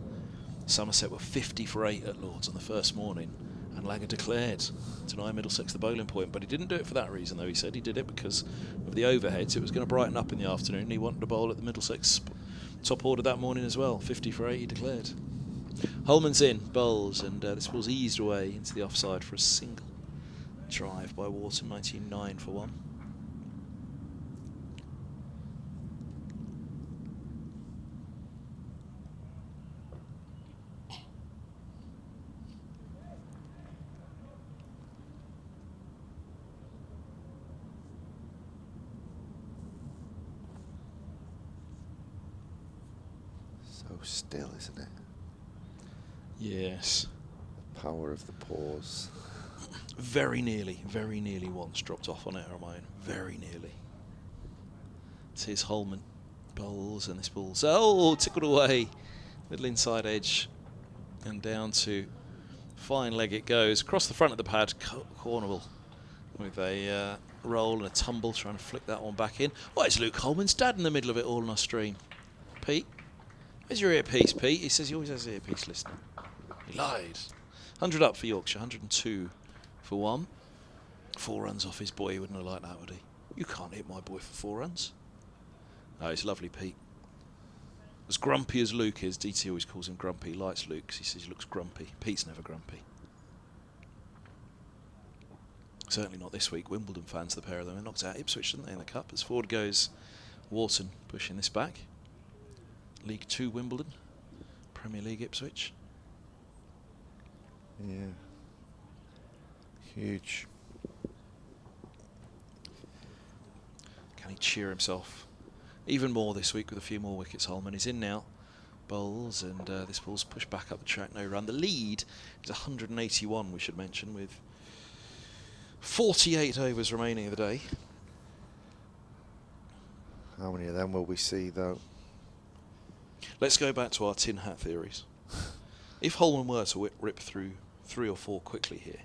Somerset were 50 for 8 at Lord's on the first morning, and Langer declared to deny Middlesex the bowling point, but he didn't do it for that reason, though. He said he did it because of the overheads. It was going to brighten up in the afternoon, and he wanted to bowl at the Middlesex top order that morning as well. 50 for 8 he declared. Holman's in, bowls, and this ball's eased away into the offside for a single drive by Wharton, 19-9 for 1. So still, isn't it? Yes. The power of the pause. Very nearly once dropped off on error mine. Very nearly. Here's Holman. Bowls, and this ball's tickled away. Middle inside edge. And down to fine leg it goes. Across the front of the pad, Cornwall with a roll and a tumble, trying to flick that one back in. Why is Luke Holman's dad in the middle of it all on our stream? Pete? Where's your earpiece, Pete? He says he always has his earpiece listening. He lied. 100 up for Yorkshire, 102 for 1. 4 runs off his boy. He wouldn't have liked that, would he? You can't hit my boy for 4 runs. Oh, it's lovely, Pete. As grumpy as Luke is, DT always calls him grumpy. He likes Luke because he says he looks grumpy. Pete's never grumpy. Certainly not this week. Wimbledon fans, the pair of them, they knocked out Ipswich, didn't they, in the Cup? As forward goes Wharton, pushing this back. League 2 Wimbledon, Premier League Ipswich. Yeah. Huge. Can he cheer himself even more this week with a few more wickets? Holman is in now. Bowls, and this ball's pushed back up the track, no run. The lead is 181, we should mention, with 48 overs remaining of the day. How many of them will we see, though? Let's go back to our tin hat theories. If Holman were to rip through 3 or 4 quickly here,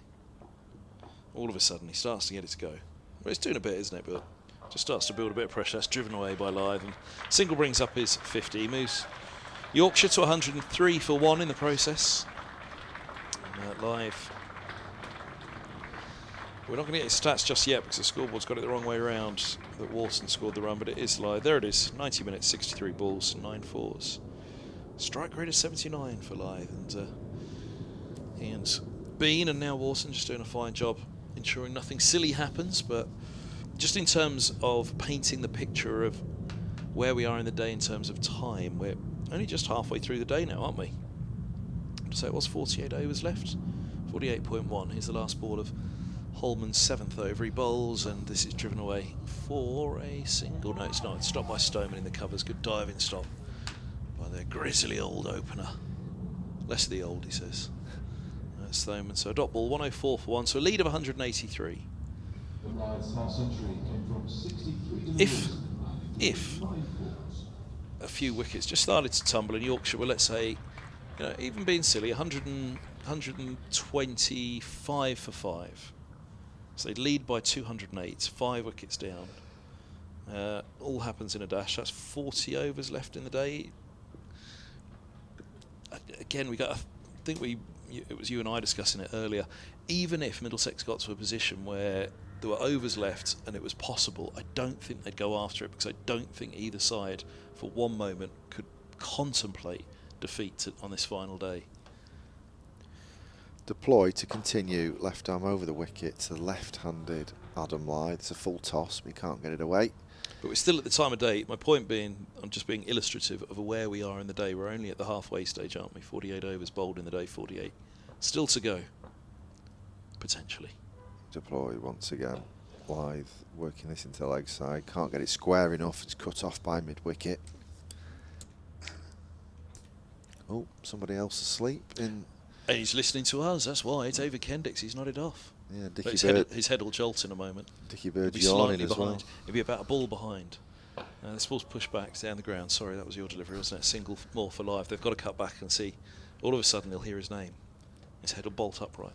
all of a sudden he starts to get it to go. Well, it's doing a bit, isn't it? But just starts to build a bit of pressure. That's driven away by Lyth, and single brings up his 50. He moves Yorkshire to 103 for 1 in the process. And Lyth We're not going to get his stats just yet because the scoreboard's got it the wrong way around. That Wharton scored the run, but it is Lyth. There it is. 90 minutes, 63 balls, 9 fours. Strike rate of 79 for Lyth, and Ian's Bean and now Wharton just doing a fine job ensuring nothing silly happens. But just in terms of painting the picture of where we are in the day in terms of time, we're only just halfway through the day now, aren't we? So it was 48 overs left. 48.1. Here's the last ball of Holman's 7th over. He bowls, and this is driven away for a single. No, it's not. It's stopped by Stoneman in the covers. Good diving stop by their grisly old opener. Less of the old, he says. That's Stoneman. So a dot ball, 104 for 1. So a lead of 183. If a few wickets just started to tumble in Yorkshire were, let's say, even being silly, 125 for 5. So they'd lead by 208, 5 wickets down. All happens in a dash. That's 40 overs left in the day. Again, I think it was you and I discussing it earlier. Even if Middlesex got to a position where there were overs left and it was possible, I don't think they'd go after it, because I don't think either side for one moment could contemplate defeat on this final day. Deploy to continue, left arm over the wicket to left-handed Adam Lyth. It's a full toss, but he can't get it away. But we're still at the time of day. My point being, I'm just being illustrative of where we are in the day. We're only at the halfway stage, aren't we? 48 overs bowled in the day, 48. Still to go, potentially. Deploy once again. Lyth working this into leg side. Can't get it square enough. It's cut off by mid-wicket. Oh, somebody else asleep in... And he's listening to us, that's why. David Kendricks, he's nodded off. Yeah, his head will jolt in a moment. Dickie Bird's yawning as behind. well. He'll be about a ball behind. This ball's pushed back down the ground. Sorry, that was your delivery, wasn't it? Single more for Lyth. They've got to cut back and see. All of a sudden, they'll hear his name. His head will bolt upright.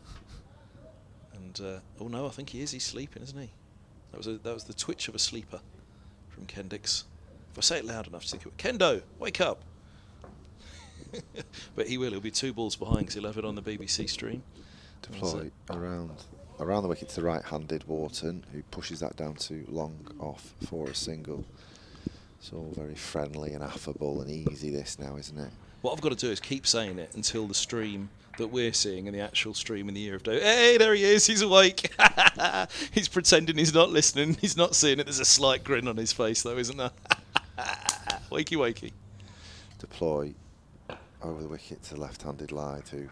And, oh no, I think he is. He's sleeping, isn't he? That was the twitch of a sleeper from Kendricks. If I say it loud enough, to think, Kendo, wake up! But he will. He'll be 2 balls behind because he'll have it on the BBC stream. Deploy around the wicket to the right-handed Wharton, who pushes that down to long off for a single. It's all very friendly and affable and easy this now, isn't it? What I've got to do is keep saying it until the stream that we're seeing and the actual stream in the ear of day. Hey, there he is. He's awake. He's pretending he's not listening. He's not seeing it. There's a slight grin on his face, though, isn't there? Wakey, wakey. Deploy over the wicket to left-handed Lyth, who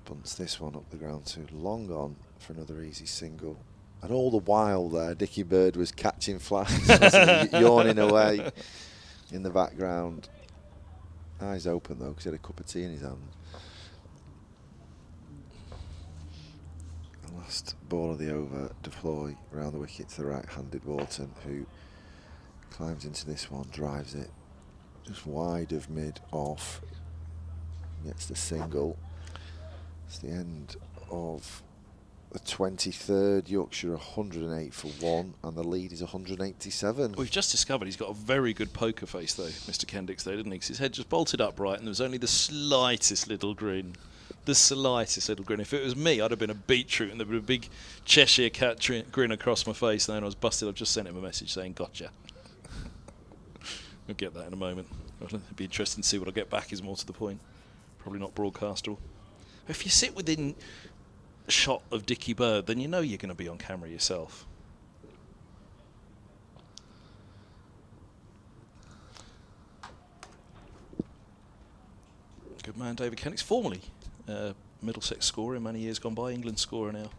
bunts this one up the ground to long on for another easy single. And all the while there, Dickie Bird was catching flies, yawning away in the background. Eyes open though, because he had a cup of tea in his hand. The last ball of the over, Deploy around the wicket to the right-handed Wharton, who climbs into this one, drives it just wide of mid-off, gets the single. It's the end of the 23rd. Yorkshire 108 for 1, and the lead is 187. We've just discovered he's got a very good poker face, though, Mr. Kendricks, though, didn't he? 'Cause his head just bolted upright, and there was only the slightest little grin. The slightest little grin. If it was me, I'd have been a beetroot, and there'd been a big Cheshire cat grin across my face, and then I was busted. I've just sent him a message saying, gotcha. We'll get that in a moment. It'd be interesting to see what I get back, is more to the point. Probably not broadcastable. If you sit within a shot of Dickie Bird, then you know you're going to be on camera yourself. Good man, David Kendricks. Formerly Middlesex scorer in many years gone by. England scorer now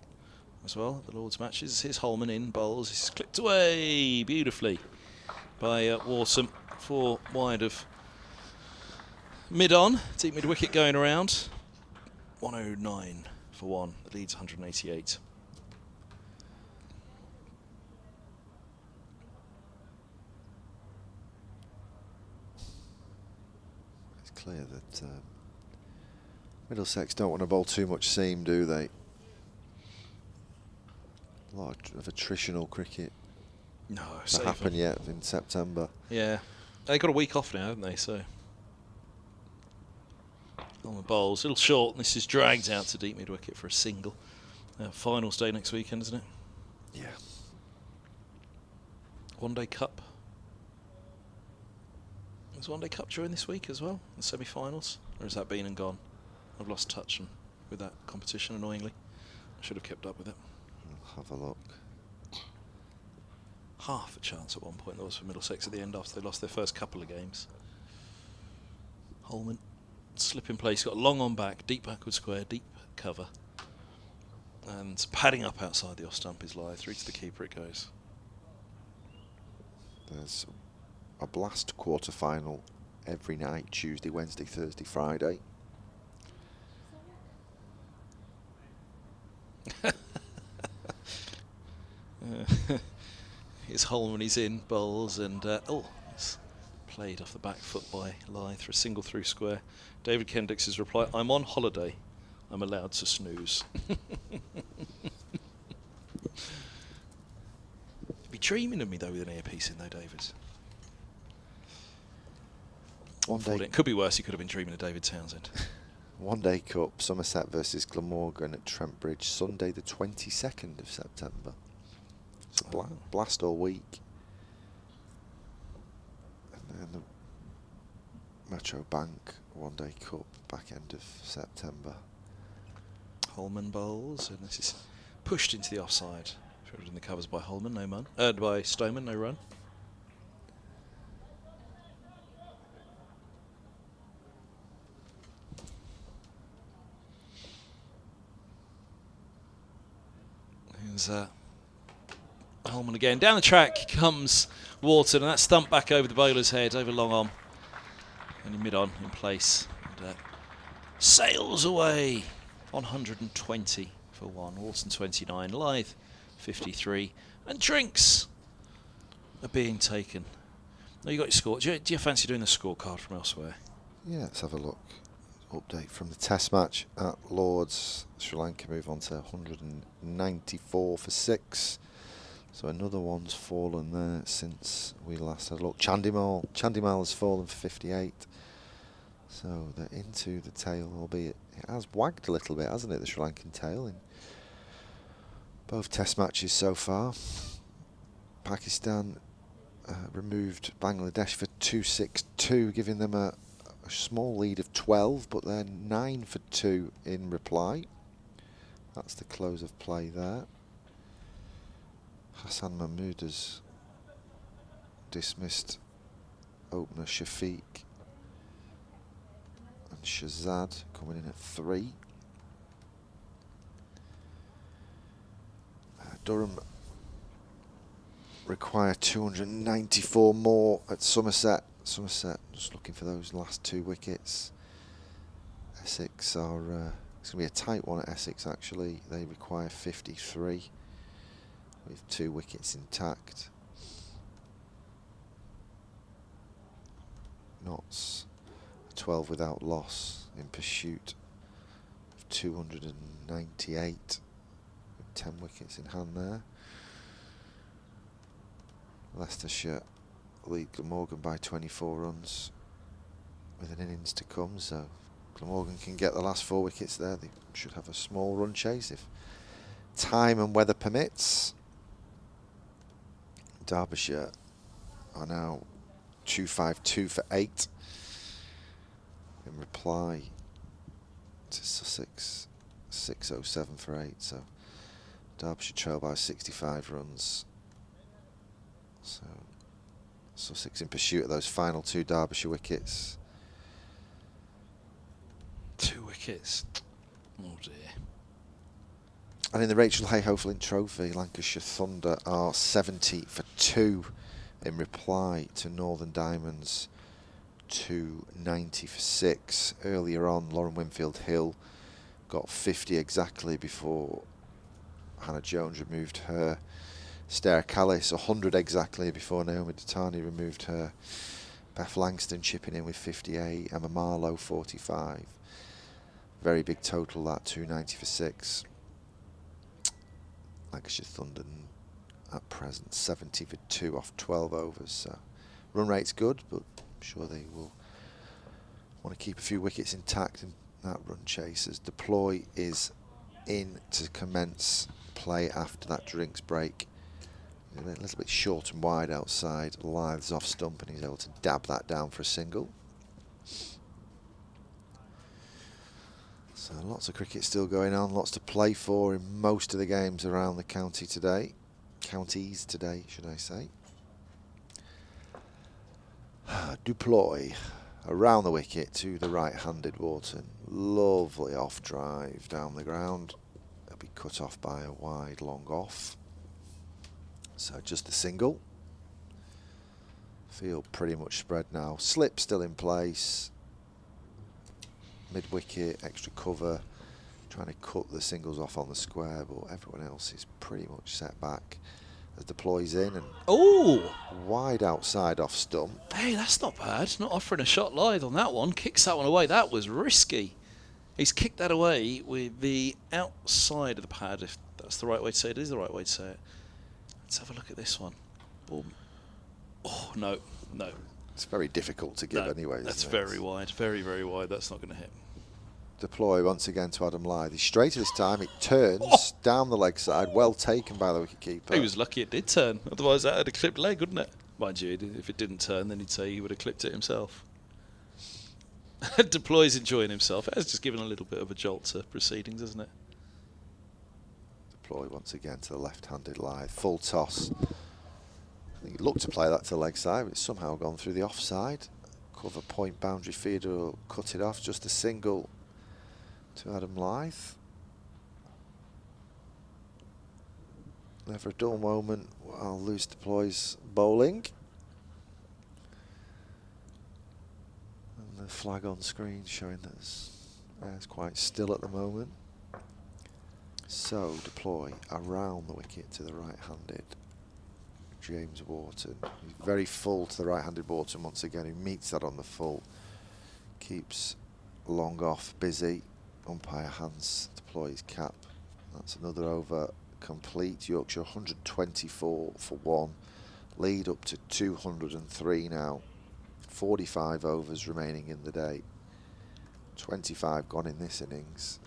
as well at the Lord's matches. Here's Holman in bowls. This is clipped away beautifully by Wharton. 4 wide of mid-on. Deep mid-wicket going around. 109 for 1. The lead's 188. It's clear that Middlesex don't want to bowl too much seam, do they? A lot of attritional cricket. No, to happen yet in September. Yeah, they got a week off now, haven't they? So on the bowls, a little short. And this is dragged out to deep mid wicket for a single. Finals day next weekend, isn't it? Yeah. One Day Cup. Is One Day Cup during this week as well? The semi-finals? Or has that been and gone? I've lost touch with that competition, annoyingly. I should have kept up with it. Have a look. Half a chance at one point there was for Middlesex at the end after they lost their first couple of games. Holman, slip in place, got a long on back, deep backward square, deep cover. And padding up outside the off stump is Lyth. Through to the keeper it goes. There's a Blast quarter-final every night, Tuesday, Wednesday, Thursday, Friday. Here's Holman, he's in, bowls, and it's played off the back foot by Lyth for a single through square. David Kendrick's reply, I'm on holiday, I'm allowed to snooze. You'd be dreaming of me though with an earpiece in though, David. One day. It could be worse, you could have been dreaming of David Townsend. One Day Cup, Somerset versus Glamorgan at Trent Bridge, Sunday the 22nd of September. So Blast all week. And then the Metro Bank One Day Cup, back end of September. Holman bowls, and this is pushed into the offside. Fielded in the covers by Holman, no run. By Stoneman, no run. Here's Holman again. Down the track comes Wharton, and that's thumped back over the bowler's head, over long on. And mid-on in place. And, sails away. 120 for one. Wharton 29. Lyth 53. And drinks are being taken. Now you got your score. Do you fancy doing the scorecard from elsewhere? Yeah, let's have a look. Update from the test match at Lords. Sri Lanka move on to 194 for 6. So another one's fallen there since we last had a look. Chandimal has fallen for 58. So they're into the tail, albeit it has wagged a little bit, hasn't it, the Sri Lankan tail, in both test matches so far. Pakistan removed Bangladesh for 262, giving them a small lead of 12, but they're 9 for 2 in reply. That's the close of play there. Hassan Mahmood has dismissed opener Shafiq, and Shahzad coming in at 3. Durham require 294 more at Somerset. Somerset just looking for those last 2 wickets. Essex are, it's going to be a tight one at Essex actually. They require 53 with 2 wickets intact. Notts 12 without loss in pursuit of 298 with 10 wickets in hand there. Leicestershire lead Glamorgan by 24 runs with an innings to come, so Glamorgan can get the last 4 wickets there. They should have a small run chase if time and weather permits. Derbyshire are now 252 for 8 in reply to Sussex 607 for 8, so Derbyshire trail by 65 runs. So Sussex in pursuit of those final 2 Derbyshire wickets. 2 wickets. Oh dear. And in the Rachel Hayhoe Flint Trophy, Lancashire Thunder are 70 for 2 in reply to Northern Diamonds 290 for 6. Earlier on, Lauren Winfield Hill got 50 exactly before Hannah Jones removed her. Stare Callis 100 exactly before Naomi Datani removed her. Beth Langston chipping in with 58. Emma Marlowe 45. Very big total that, 290 for 6. Lancashire Thunder at present 70 for 2 off 12 overs. So run rate's good, but I'm sure they will want to keep a few wickets intact in that run chase, as Deploy is in to commence play after that drinks break. A little bit short and wide outside. Lyth's off stump and he's able to dab that down for a single. So lots of cricket still going on, lots to play for in most of the games around the county today. Counties today, should I say. Deploy around the wicket to the right-handed Wharton. Lovely off drive down the ground. It'll be cut off by a wide long off. So just a single. Field pretty much spread now. Slip still in place. Mid-wicket, extra cover. Trying to cut the singles off on the square, but everyone else is pretty much set back. As deploys in and wide outside off stump. Hey, that's not bad. Not offering a shot Lyth on that one. Kicks that one away. That was risky. He's kicked that away with the outside of the pad, if that's the right way to say it. It is the right way to say it. Let's have a look at this one. Boom. Oh, no. It's very difficult to give anyway. That's very wide. Very, very wide. That's not going to hit. Deploy once again to Adam Lyth. He's straighter this time. It turns down the leg side. Well taken by the wicketkeeper. He was lucky it did turn. Otherwise, that had a clipped leg, wouldn't it? Mind you, if it didn't turn, then he'd say he would have clipped it himself. Deploy's enjoying himself. It has just given a little bit of a jolt to proceedings, hasn't it? Deploy once again to the left-handed Lyth. Full toss. I think he looked to play that to the leg side, but it's somehow gone through the offside. Cover point boundary feeder will cut it off. Just a single to Adam Lyth. Never a dull moment. I'll lose Deploy's bowling. And the flag on screen showing that it's quite still at the moment. So Deploy around the wicket to the right-handed James Wharton. He's very full to the right-handed Wharton once again. He meets that on the full. Keeps long off, busy. Umpire hands Deploy's cap. That's another over complete. Yorkshire 124 for 1. Lead up to 203 now. 45 overs remaining in the day. 25 gone in this innings.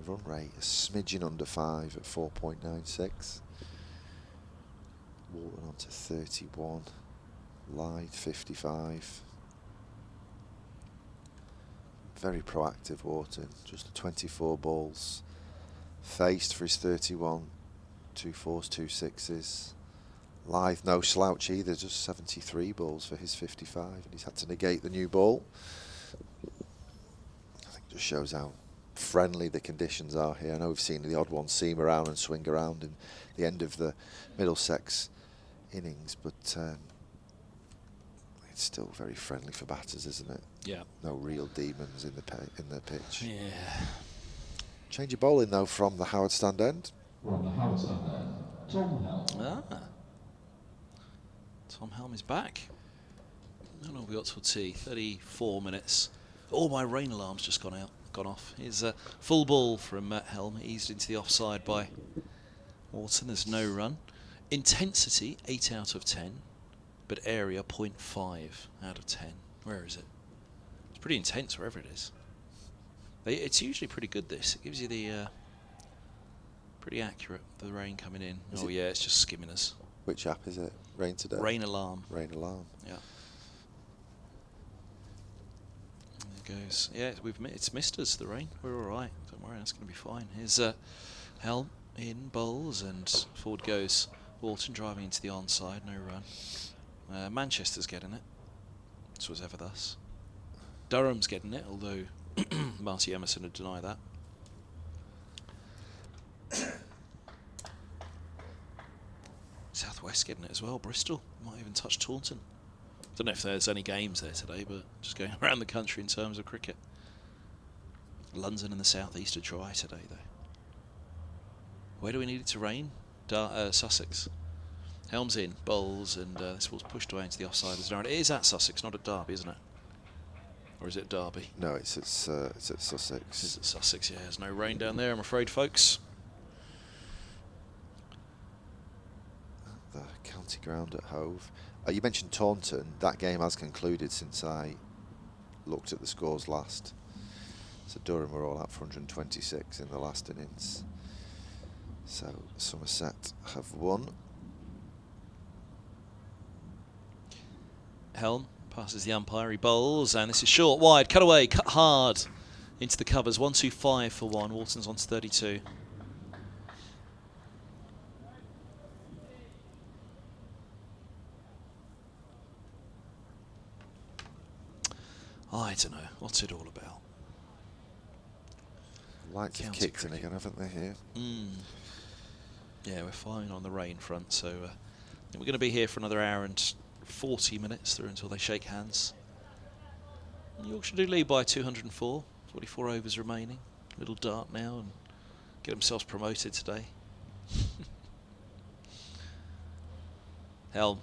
Run rate a smidgen under 5 at 4.96. Wharton on to 31. Lyth 55. Very proactive Wharton, just 24 balls faced for his 31, 2 4s, 2 6s. Lyth no slouch either, just 73 balls for his 55, and he's had to negate the new ball. I think it just shows how friendly the conditions are here. I know we've seen the odd one seam around and swing around in the end of the Middlesex innings, but it's still very friendly for batters, isn't it? Yeah. No real demons in the pitch. Yeah. Change your bowling though from the Howard stand end. From the Howard stand end, Tom Helm. Tom Helm is back. How long have we got till tea? 34 minutes. Oh, my rain alarm's just gone off. Here's a full ball from Helm, eased into the offside by Wharton. There's no run. Intensity 8 out of 10, but area 0.5 out of 10. Where is it? It's pretty intense wherever it is. It's usually pretty good, this. It gives you the pretty accurate, the rain coming in. Yeah, it's just skimming us. Which app is it? Rain today? Rain alarm. Rain alarm. Yeah. There it goes. Yeah, it's missed us, the rain. We're all right. Don't worry, that's going to be fine. Here's Helm in bowls, and forward goes Wharton, driving into the onside. No run. Manchester's getting it. This was ever thus. Durham's getting it, although Marty Emerson would deny that. Southwest getting it as well. Bristol might even touch Taunton. Don't know if there's any games there today, but just going around the country in terms of cricket. London and the southeast are dry today, though. Where do we need it to rain? Sussex. Helm's in, bowls, and this ball's pushed away into the offside. It is at Sussex, not at Derby, isn't it? Or is it Derby? No, it's at Sussex. It's at Sussex, yeah. There's no rain down there, I'm afraid, folks. The county ground at Hove. You mentioned Taunton. That game has concluded since I looked at the scores last. So Durham were all out for 126 in the last innings. So Somerset have won. Helm passes the umpire, he bowls, and this is short, wide, cut away, cut hard into the covers. 125 for one. Wharton's on to 32. I don't know. What's it all about? Lights have County kicked in cricket. again, haven't they, here? Yeah, we're fine on the rain front, so we're going to be here for another hour and 40 minutes through until they shake hands. Yorkshire do lead by 204, 44 overs remaining. Little dart now and get themselves promoted today. Helm.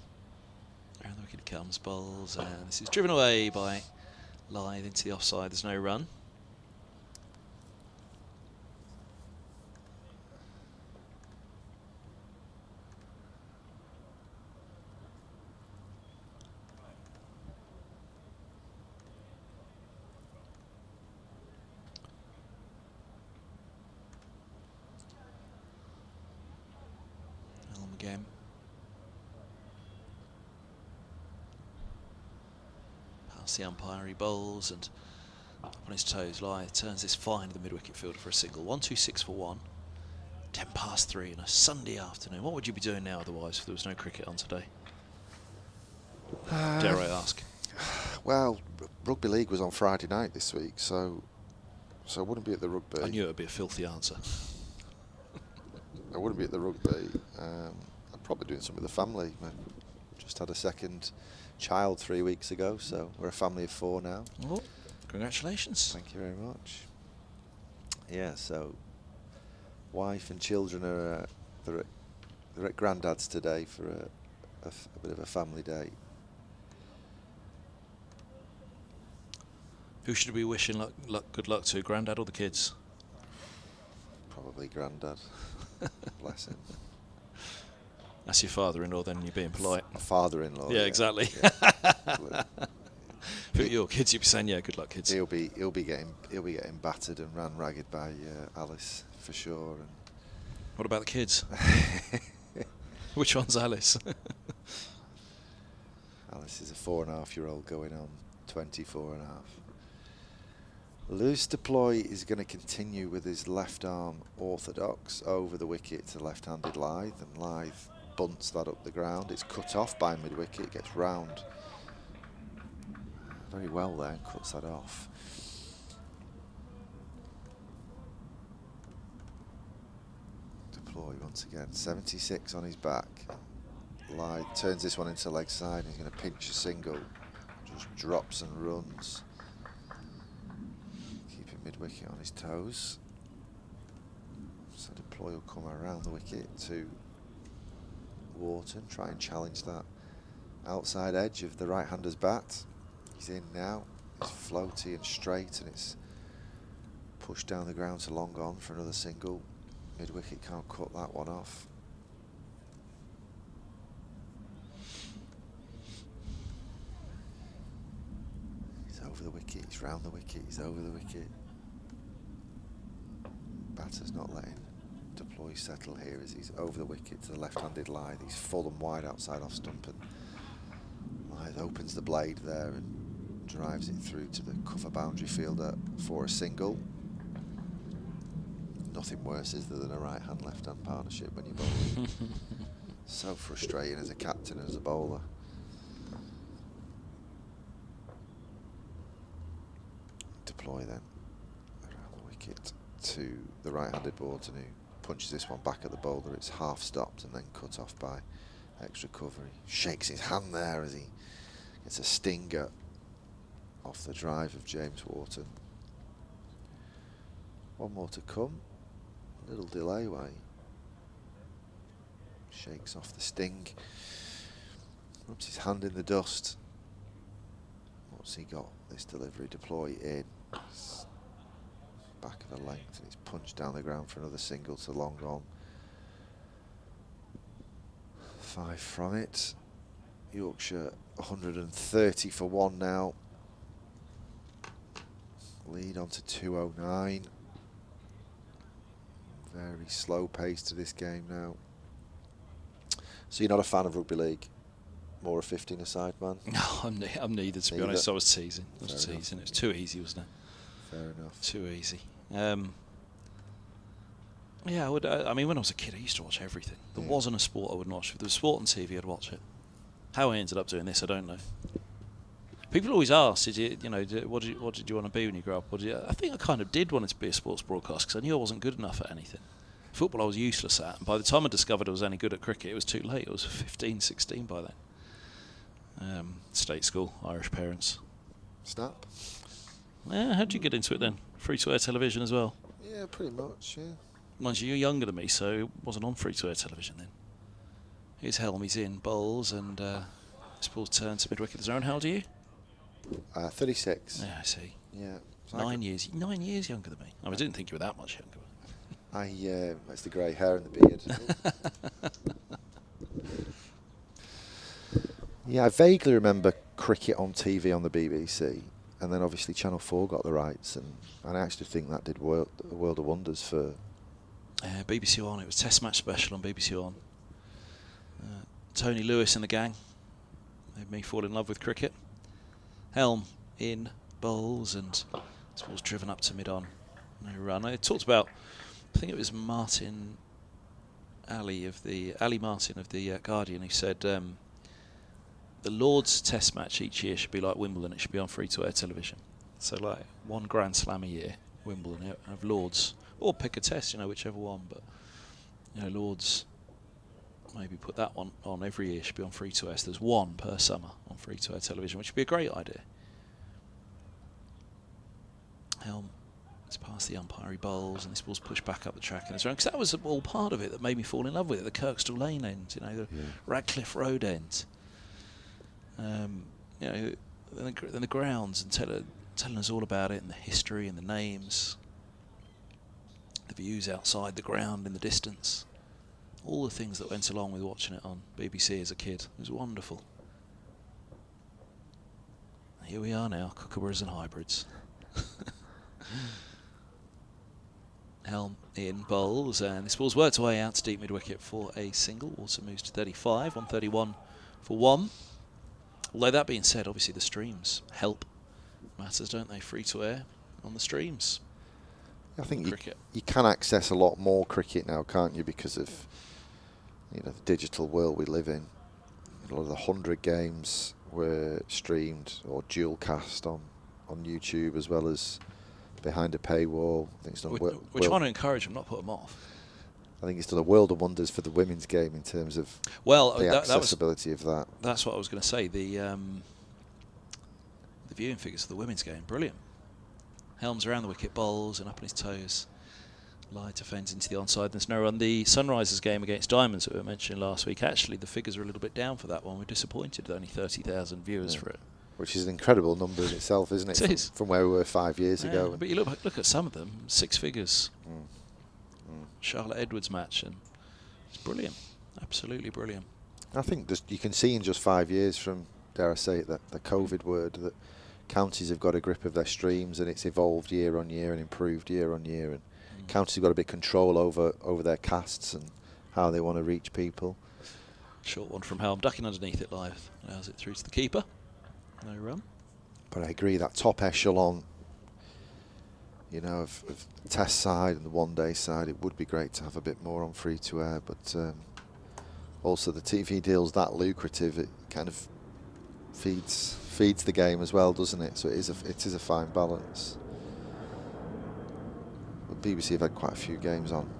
Around the wicket comes, bowls, and this is driven away by Lyth into the offside. There's no run. Helm again. Past the umpire, he bowls and up on his toes. Lyth turns this fine to the mid-wicket fielder for a single. 126 for one. 10 past 3 on a Sunday afternoon. What would you be doing now otherwise if there was no cricket on today? Dare I ask? Well, Rugby League was on Friday night this week, so I wouldn't be at the rugby. I knew it would be a filthy answer. I wouldn't be at the rugby. I'd probably doing something with the family. We just had a second child 3 weeks ago, so we're a family of 4 now. Oh, congratulations. Thank you very much. Yeah, so wife and children are they're at Grandad's today for a bit of a family day. Who should we be wishing good luck to, Grandad or the kids? Probably Grandad. Bless him. That's your father-in-law then, you're being polite. My father-in-law. Yeah, exactly. Yeah. If it were your kids, you'd be saying, yeah, good luck, kids. He'll be getting battered and ran ragged by Alice for sure. And What about the kids? Which one's Alice? Alice is a 4.5-year-old going on 24 and a half. Lewis Deploy is going to continue with his left arm orthodox over the wicket to left-handed Lyth, and Lyth bunts that up the ground. It's cut off by mid-wicket, gets round very well there and cuts that off. Deploy once again, 76 on his back. Lyth turns this one into leg side. He's going to pinch a single, just drops and runs. Keeping mid-wicket on his toes. So Deploy will come around the wicket to Wharton, try and challenge that outside edge of the right-hander's bat. He's in now, it's floaty and straight, and it's pushed down the ground to long on for another single. Mid-wicket can't cut that one off. He's over the wicket, he's round the wicket, he's over the wicket. Batter's not letting Deploy settle here as he's over the wicket to the left-handed Lyth. He's full and wide outside off stump, and Lyth opens the blade there and drives it through to the cover boundary fielder for a single. Nothing worse is there than a right-hand, left-hand partnership when you're bowling. So frustrating as a captain and as a bowler. Deploy then around the wicket to the right-handed Wharton, who punches this one back at the bowler. It's half stopped and then cut off by extra cover. He shakes his hand there as he gets a stinger off the drive of James Wharton. One more to come. A little delay way. Shakes off the sting. Rubs his hand in the dust. What's he got? This delivery, Deploy in. It's back of the length, and he's punched down the ground for another single to long on. 5 from it. Yorkshire 130 for one now. Lead on to 209. Very slow pace to this game now. So you're not a fan of rugby league? More a 15-a-side man? No, I'm neither, to be honest. I was teasing. It was too easy, wasn't it? Fair enough. Too easy. Yeah, I mean, when I was a kid, I used to watch everything. There wasn't a sport I wouldn't watch. If there was sport on TV, I'd watch it. How I ended up doing this, I don't know. People always ask, what did you want to be when you grew up? I think I kind of did want to be a sports broadcaster because I knew I wasn't good enough at anything. Football I was useless at, and by the time I discovered I was only good at cricket, it was too late. I was 15, 16 by then. State school, Irish parents. Snap? Yeah, how'd you get into it then? Free-to-air television as well? Yeah, pretty much, yeah. Mind you, you're younger than me, so it wasn't on free-to-air television then. Here's Helm, he's in, bowls, and this ball's turned to mid-wicket zone. How old are you? 36. Yeah, I see. Yeah. 9 years younger than me. I didn't think you were that much younger. It's the grey hair and the beard. Yeah, I vaguely remember cricket on TV on the BBC, and then obviously Channel 4 got the rights, and I actually think that did a world of wonders for... BBC One, it was Test Match Special on BBC One. Tony Lewis and the gang made me fall in love with cricket. Helm in, bowls, and this ball's driven up to mid-on. No run. I talked about, I think it was Martin Ali Martin of the Guardian, who said the Lord's Test match each year should be like Wimbledon. It should be on free-to-air television. So like one Grand Slam a year, Wimbledon, have Lord's, or pick a test, whichever one. But Lord's, maybe put that one on every year. Should be on free-to-air. So there's one per summer on free-to-air television, which would be a great idea. Helm is past the umpire, he bowls, and this ball's pushed back up the track in his round. Because that was all part of it that made me fall in love with it. The Kirkstall Lane end, the Radcliffe Road end. Then the grounds, and telling us all about it, and the history and the names, the views outside the ground in the distance, all the things that went along with watching it on BBC as a kid. It was wonderful. Here we are now, kookaburras and hybrids. Helm in, bowls, and this ball's worked away out to deep mid-wicket for a single. Also moves to 35, 131 for one. Although that being said, obviously the streams help matters, don't they? Free-to-air on the streams. I think cricket. You can access a lot more cricket now, can't you, because of the digital world we live in. A lot of the 100 games were streamed or dual cast on YouTube, as well as behind a paywall. I think it's done We're trying to encourage them, not put them off. I think it's done a world of wonders for the women's game in terms of the accessibility of that. That's what I was going to say. The viewing figures for the women's game, brilliant. Helms around the wicket, bowls, and up on his toes. Lyth defends into the onside. There's no run. The Sunrisers game against Diamonds that we were mentioning last week, actually the figures are a little bit down for that one. We're disappointed with only 30,000 viewers for it. Which is an incredible number in itself, isn't it? It is. From where we were 5 years ago. But you look at some of them, 6 figures. Charlotte Edwards match, and it's brilliant. Absolutely brilliant. I think you can see in just 5 years from, dare I say it, the COVID word, that counties have got a grip of their streams, and it's evolved year on year and improved year on year, and counties have got a bit of control over their casts and how they want to reach people. Short one from Helm, ducking underneath it. Lyth allows it through to the keeper. No run. But I agree, that top echelon, of test side and the one-day side, it would be great to have a bit more on free-to-air, but also the TV deal's that lucrative, it kind of feeds the game as well, doesn't it? So it is a fine balance. But BBC have had quite a few games on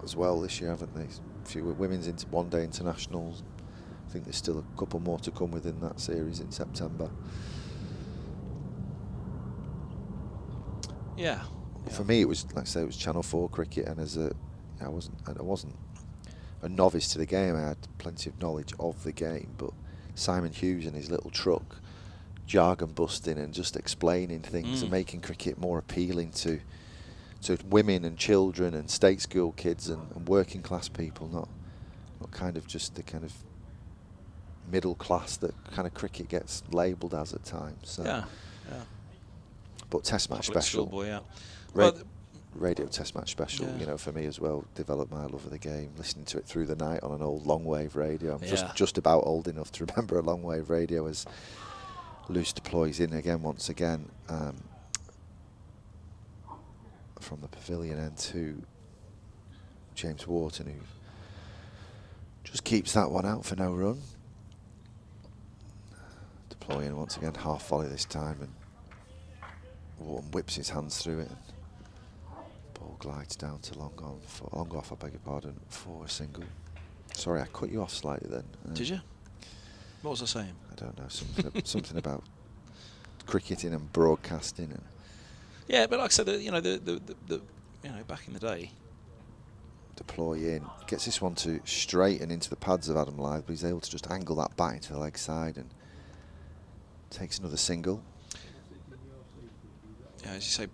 as well this year, haven't they? A few women's one-day internationals. I think there's still a couple more to come within that series in September. Yeah. For me, it was, like I say, it was Channel 4 cricket, and I wasn't a novice to the game. I had plenty of knowledge of the game, but Simon Hughes and his little truck, jargon busting and just explaining things and making cricket more appealing to women and children and state school kids and working class people, not kind of just the kind of middle class that kind of cricket gets labelled as at times. So. Yeah. But Test match Public special. schoolboy, yeah. Ra- Well, radio Test match special, Yeah. you know, for me as well, developed my love of the game, listening to it through the night on an old long wave radio. I'm Yeah. just about old enough to remember a long wave radio as Lyth deploys in again, once again, from the pavilion end to James Wharton, who just keeps that one out for no run. Deploying once again, half volley this time, and Wharton whips his hands through it. And ball glides down to long off, I beg your pardon, for a single. Sorry, I cut you off slightly then. Did you? What was I saying? I don't know, something about cricketing and broadcasting. And Yeah, but like I said, you know, back in the day. deploy in, gets this one to straighten into the pads of Adam Lyth, but he's able to just angle that back into the leg side and takes another single. Yeah, as you say,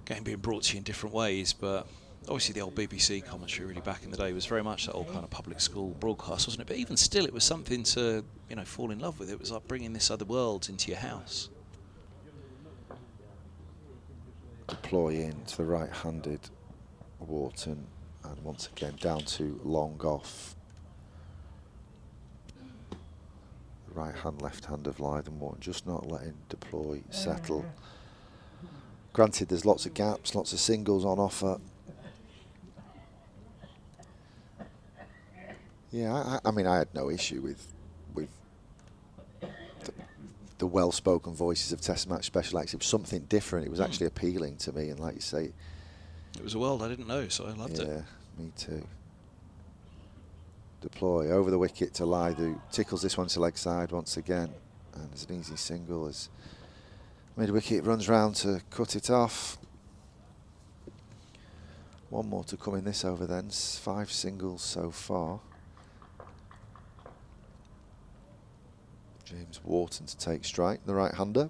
game being brought to you in different ways, but obviously the old BBC commentary really back in the day was very much that old kind of public school broadcast, wasn't it? But even still, it was something to, you know, fall in love with. It was like bringing this other world into your house. Deploy in to the right-handed Wharton, and once again down to long off. Right hand, left hand of Lyth and Wharton, just not letting deploy settle. Granted, there's lots of gaps, lots of singles on offer. Yeah, I mean, I had no issue with the well-spoken voices of Test match special acts. It was something different. It was actually appealing to me, and like you say, it was a world I didn't know, so I loved it. Yeah, me too. Deploy over the wicket to Lyth, who tickles this one to leg side once again, and there's an easy single as mid-wicket runs round to cut it off. One more to come in this over then, 5 singles so far. James Wharton to take strike, the right-hander.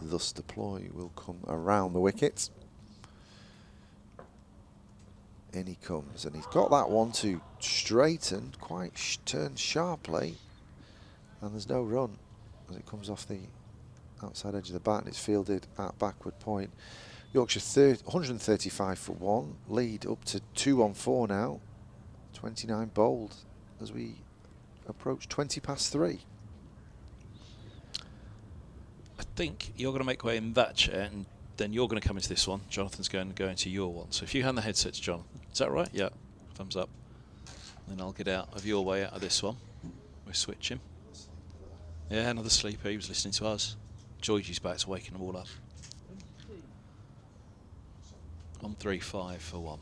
Thus deploy will come around the wicket. In he comes, and he's got that one to straighten, quite turned sharply, and there's no run as it comes off the outside edge of the bat, and it's fielded at backward point. Yorkshire 135 for 1, lead up to 2-on-4 now, 29 bowled as we approach 20 past 3. I think you're going to make way in that chair, and then you're going to come into this one. Jonathan's going to go into your one. So if you hand the headset to Jonathan, is that right? Yeah, thumbs up. Then I'll get out of your way out of this one. We'll switch him. Yeah, another sleeper. He was listening to us. Georgie's back to waking them all up. 135 for 1.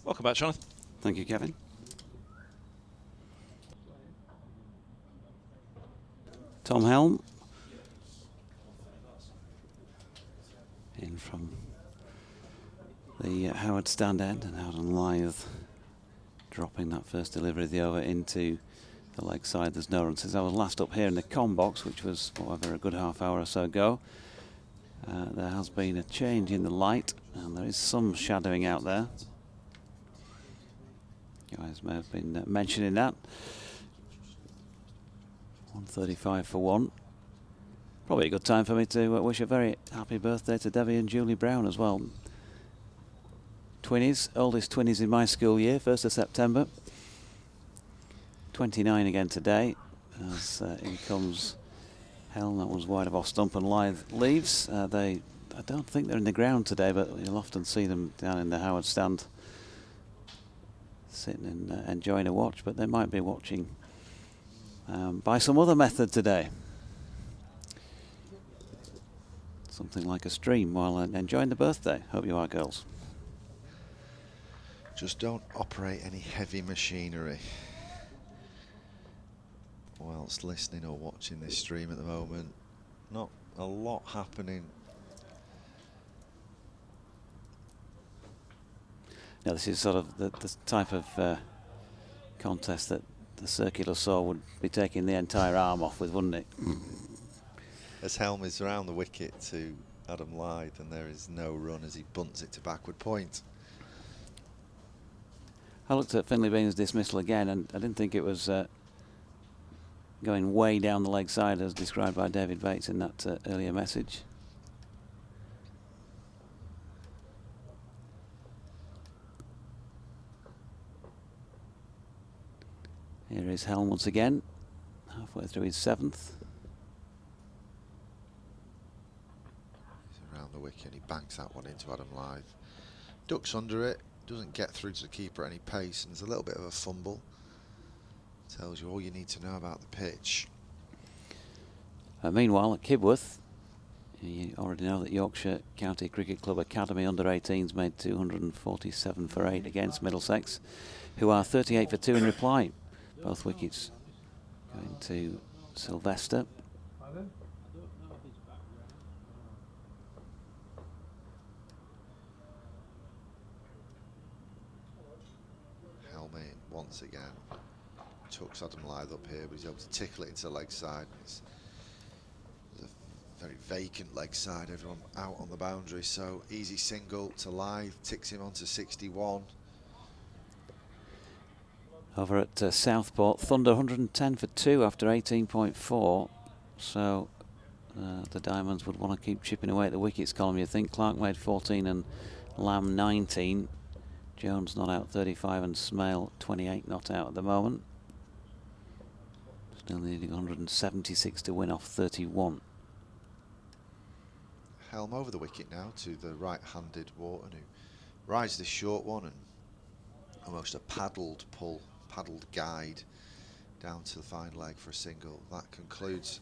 Welcome back, Jonathan. Thank you, Kevin. Tom Helm in from the Howard stand end, and out on Lyth dropping that first delivery of the over into the leg side. There's no run. Since I was last up here in the com box, which was however a good half hour or so ago, there has been a change in the light, and there is some shadowing out there. You guys may have been mentioning that. 135 for 1. Probably a good time for me to wish a very happy birthday to Debbie and Julie Brown as well. Twinnies, oldest twinnies in my school year, 1st of September. 29 again today, as in comes Helm. That was wide of off stump, and Lyth leaves. I don't think they're in the ground today, but you'll often see them down in the Howard stand sitting and enjoying a watch, but they might be watching by some other method today. Something like a stream while enjoying the birthday. Hope you are, girls. Just don't operate any heavy machinery whilst listening or watching this stream at the moment. Not a lot happening. Now, this is sort of the type of contest that the circular saw would be taking the entire arm off with, wouldn't it? As Helm is around the wicket to Adam Lyth, and there is no run as he bunts it to backward point. I looked at Finlay Bean's dismissal again, and I didn't think it was going way down the leg side as described by David Bates in that earlier message. Here is Helm once again, halfway through his 7th. He's around the wicket and he banks that one into Adam Lyth. Ducks under it, doesn't get through to the keeper at any pace, and there's a little bit of a fumble. Tells you all you need to know about the pitch. Meanwhile, at Kibworth, you already know that Yorkshire County Cricket Club Academy under-18s made 247 for 8 against Middlesex, who are 38 for 2 in reply. Both wickets going to Sylvester. Helmet once again. Tucks Adam Lyth up here, but he's able to tickle it into the leg side. It's a very vacant leg side, everyone out on the boundary, so easy single to Lyth, ticks him onto 61. Over at Southport, Thunder 110 for 2 after 18.4, so the Diamonds would want to keep chipping away at the wickets column, you think. Clark made 14 and Lamb 19. Jones not out 35 and Smale 28 not out at the moment. Still needing 176 to win off 31. Helm over the wicket now to the right-handed Wharton, who rides this short one and almost a paddled pull, paddled guide down to the fine leg for a single. That concludes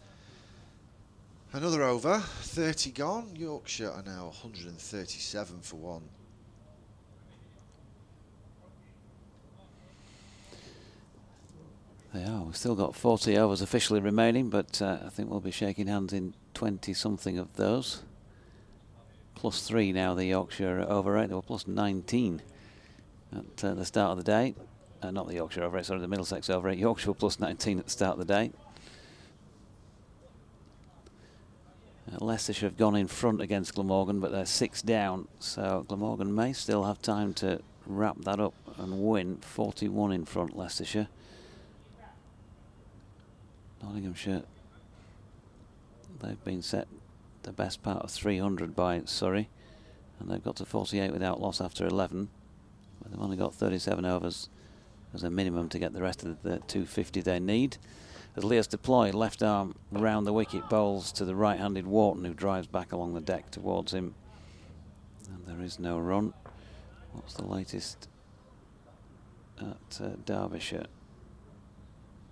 another over. 30 gone. Yorkshire are now 137 for 1. They are. We've still got 40 overs officially remaining, but I think we'll be shaking hands in 20-something of those. +3 now, the Yorkshire over 8. They were +19 at the start of the day. Not the Yorkshire over 8, sorry, the Middlesex over 8. Yorkshire were +19 at the start of the day. Leicestershire have gone in front against Glamorgan, but they're 6 down, so Glamorgan may still have time to wrap that up and win. 41 in front, Leicestershire. Nottinghamshire, they've been set the best part of 300 by Surrey, and they've got to 48 without loss after 11, but they've only got 37 overs as a minimum to get the rest of the 250 they need. As Lyth deploy, left arm round the wicket, bowls to the right-handed Wharton, who drives back along the deck towards him, and there is no run. What's the latest at Derbyshire?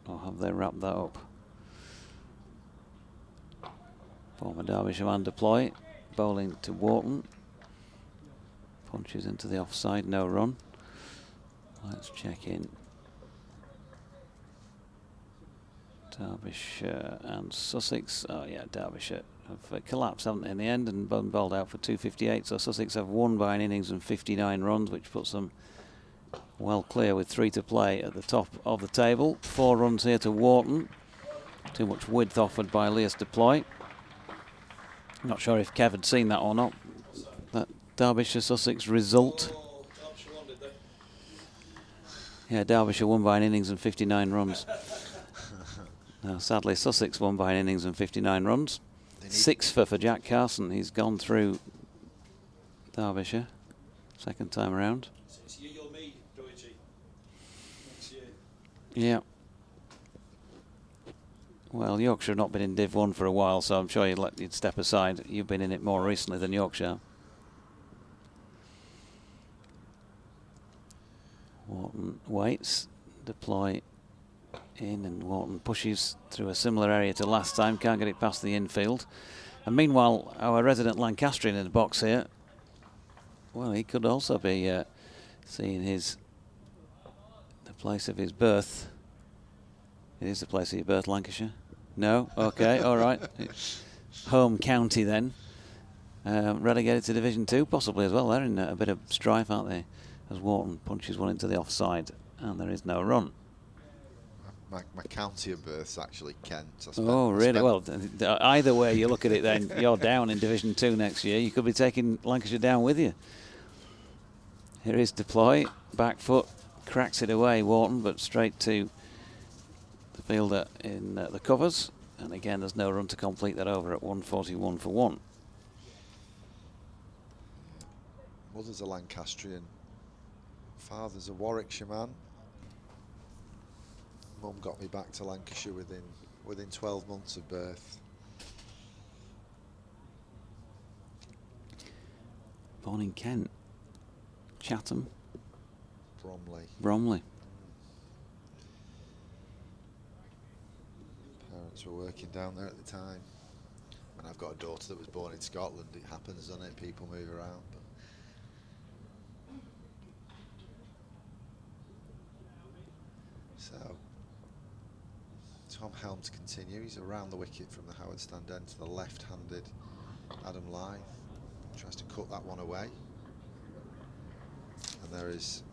Or have they wrapped that up? Former Derbyshire man deploy, bowling to Wharton. Punches into the offside, no run. Let's check in. Derbyshire and Sussex. Oh yeah, Derbyshire have collapsed, haven't they, in the end, and bowled out for 258. So Sussex have won by an innings and 59 runs, which puts them well clear with 3 to play at the top of the table. 4 runs here to Wharton. Too much width offered by Lyth deploy. Not sure if Kev had seen that or not. That Derbyshire-Sussex result. Yeah, Derbyshire won by an innings and 59 runs. Now, sadly, Sussex won by an innings and 59 runs. 6 for Jack Carson. He's gone through Derbyshire, second time around. It's you or me, Deutsche. It's you. Yeah. Well, Yorkshire have not been in Div 1 for a while, so I'm sure you'd step aside. You've been in it more recently than Yorkshire. Wharton waits, deploy in, and Wharton pushes through a similar area to last time, can't get it past the infield. And meanwhile, our resident Lancastrian in the box here, well, he could also be seeing the place of his birth. It is the place of your birth, Lancashire? No? Okay, all right. Home county then. Relegated to Division 2, possibly as well. They're in a bit of strife, aren't they? As Wharton punches one into the offside, and there is no run. My county of birth's actually Kent. Oh, really? Well, either way you look at it, then you're down in Division 2 next year. You could be taking Lancashire down with you. Here is deploy, back foot, cracks it away, Wharton, but straight to the fielder in the covers, and again there's no run to complete that over at 141 for 1. Mother's a Lancastrian, father's a Warwickshire man. Mum got me back to Lancashire within 12 months of birth. Born in Kent, Chatham, Bromley. Bromley. Parents were working down there at the time. And I've got a daughter that was born in Scotland. It happens, doesn't it? People move around. But so, Tom Helm to continue. He's around the wicket from the Howard stand end to the left-handed Adam Lyth. Tries to cut that one away. And there is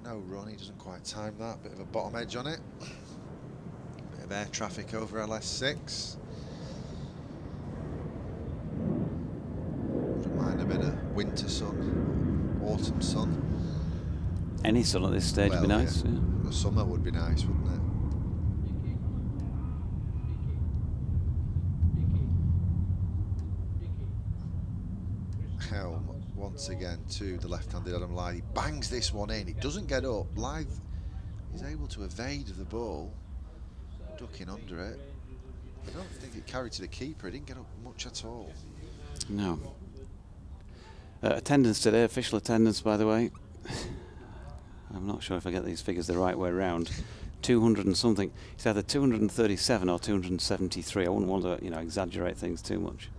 no run. He doesn't quite time that. Bit of a bottom edge on it. Bit of air traffic over LS6. Wouldn't mind a bit of winter sun, autumn sun. Any sun at this stage would be nice. Yeah. Yeah. The summer would be nice, wouldn't it? Helm once again to the left-handed Adam Lyth. He bangs this one in. It doesn't get up. Lyth is able to evade the ball, ducking under it. I don't think it carried to the keeper. It didn't get up much at all. No. Attendance today, official attendance by the way. I'm not sure if I get these figures the right way round. 200 and something. It's either 237 or 273. I wouldn't want to, exaggerate things too much.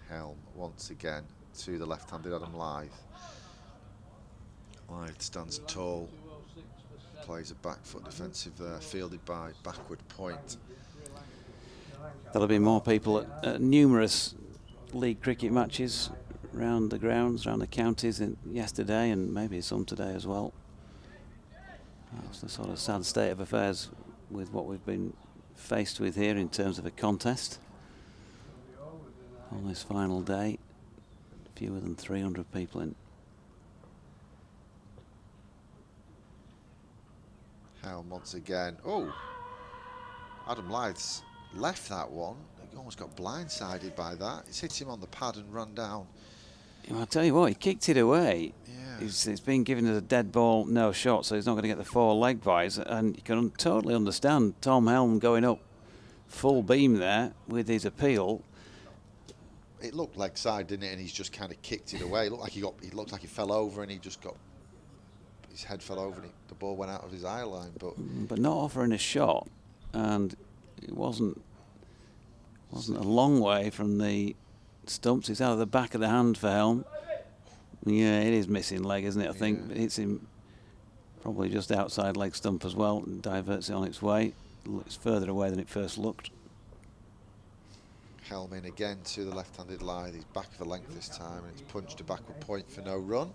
Helm once again to the left-handed Adam Lyth. Lyth stands tall, plays a back foot defensive there, fielded by backward point. There'll be more people at numerous league cricket matches round the grounds, round the counties yesterday, and maybe some today as well. That's the sort of sad state of affairs with what we've been faced with here in terms of a contest on this final day. Fewer than 300 people in. Helm once again. Oh, Adam Lyth's left that one. He almost got blindsided by that. It's hit him on the pad and run down. I'll tell you what, he kicked it away. Yeah. It's been given as a dead ball, no shot, so he's not going to get the 4 leg byes. And you can totally understand Tom Helm going up full beam there with his appeal. It looked leg side, didn't it? And he's just kind of kicked it away. It looked like he fell over, and he just got his head fell over, and the ball went out of his eye line. But not offering a shot, and it wasn't a long way from the stumps. It's out of the back of the hand for Helm. Yeah, it is missing leg, isn't it? I think it hits him probably just outside leg stump as well, and diverts it on its way. It's further away than it first looked. Helm in again to the left-handed Lyth. He's back for length this time, and it's punched to backward point for no run.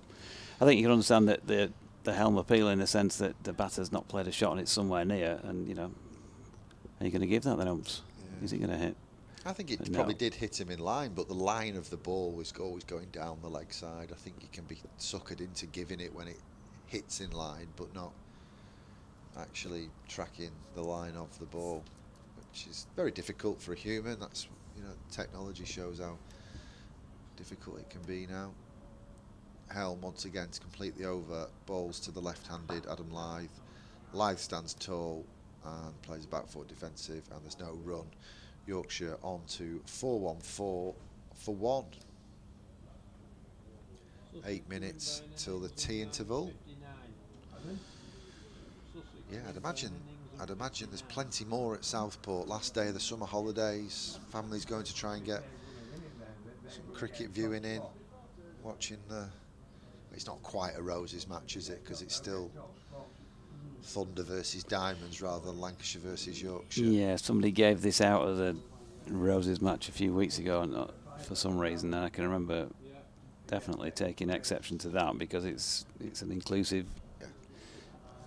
I think you can understand that the Helm appeal in the sense that the batter's not played a shot and it's somewhere near, and are you going to give that then umps? Yeah. Is it going to hit? I think it probably did hit him in line, but the line of the ball was always going down the leg side. I think you can be suckered into giving it when it hits in line, but not actually tracking the line of the ball, which is very difficult for a human. That's technology shows how difficult it can be now. Helm once again to complete the over, balls to the left-handed Adam Lyth. Lyth stands tall and plays back foot defensive, and there's no run. Yorkshire on to 414 for 1. 8 minutes till the tea interval. Yeah, I'd imagine there's plenty more at Southport. Last day of the summer holidays, families going to try and get some cricket viewing in, watching the. It's not quite a Roses match, is it? Because it's still Thunder versus Diamonds rather than Lancashire versus Yorkshire. Yeah, somebody gave this out as a Roses match a few weeks ago, and for some reason, and I can remember definitely taking exception to that because it's an inclusive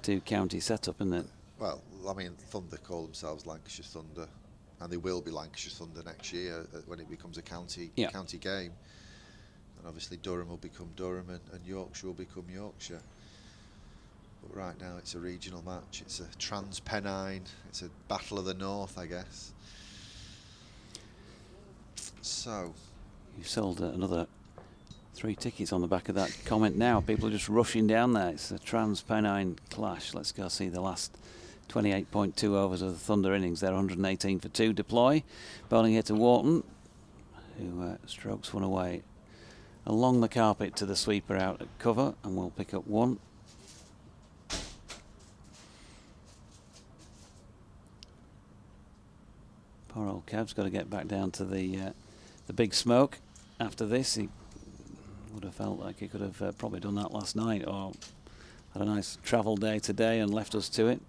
2-county setup, isn't it? Well, I mean, Thunder call themselves Lancashire Thunder, and they will be Lancashire Thunder next year when it becomes a county game. And obviously Durham will become Durham, and Yorkshire will become Yorkshire. But right now it's a regional match. It's a Trans-Pennine. It's a Battle of the North, I guess. So You've sold another 3 tickets on the back of that comment now. People are just rushing down there. It's a Trans-Pennine clash. Let's go see the last 28.2 overs of the Thunder innings. They're 118 for 2. Deploy. Bowling here to Wharton, who strokes one away along the carpet to the sweeper out at cover, and we'll pick up 1. Poor old Kev's got to get back down to the big smoke after this. He would have felt like he could have probably done that last night, or had a nice travel day today and left us to it.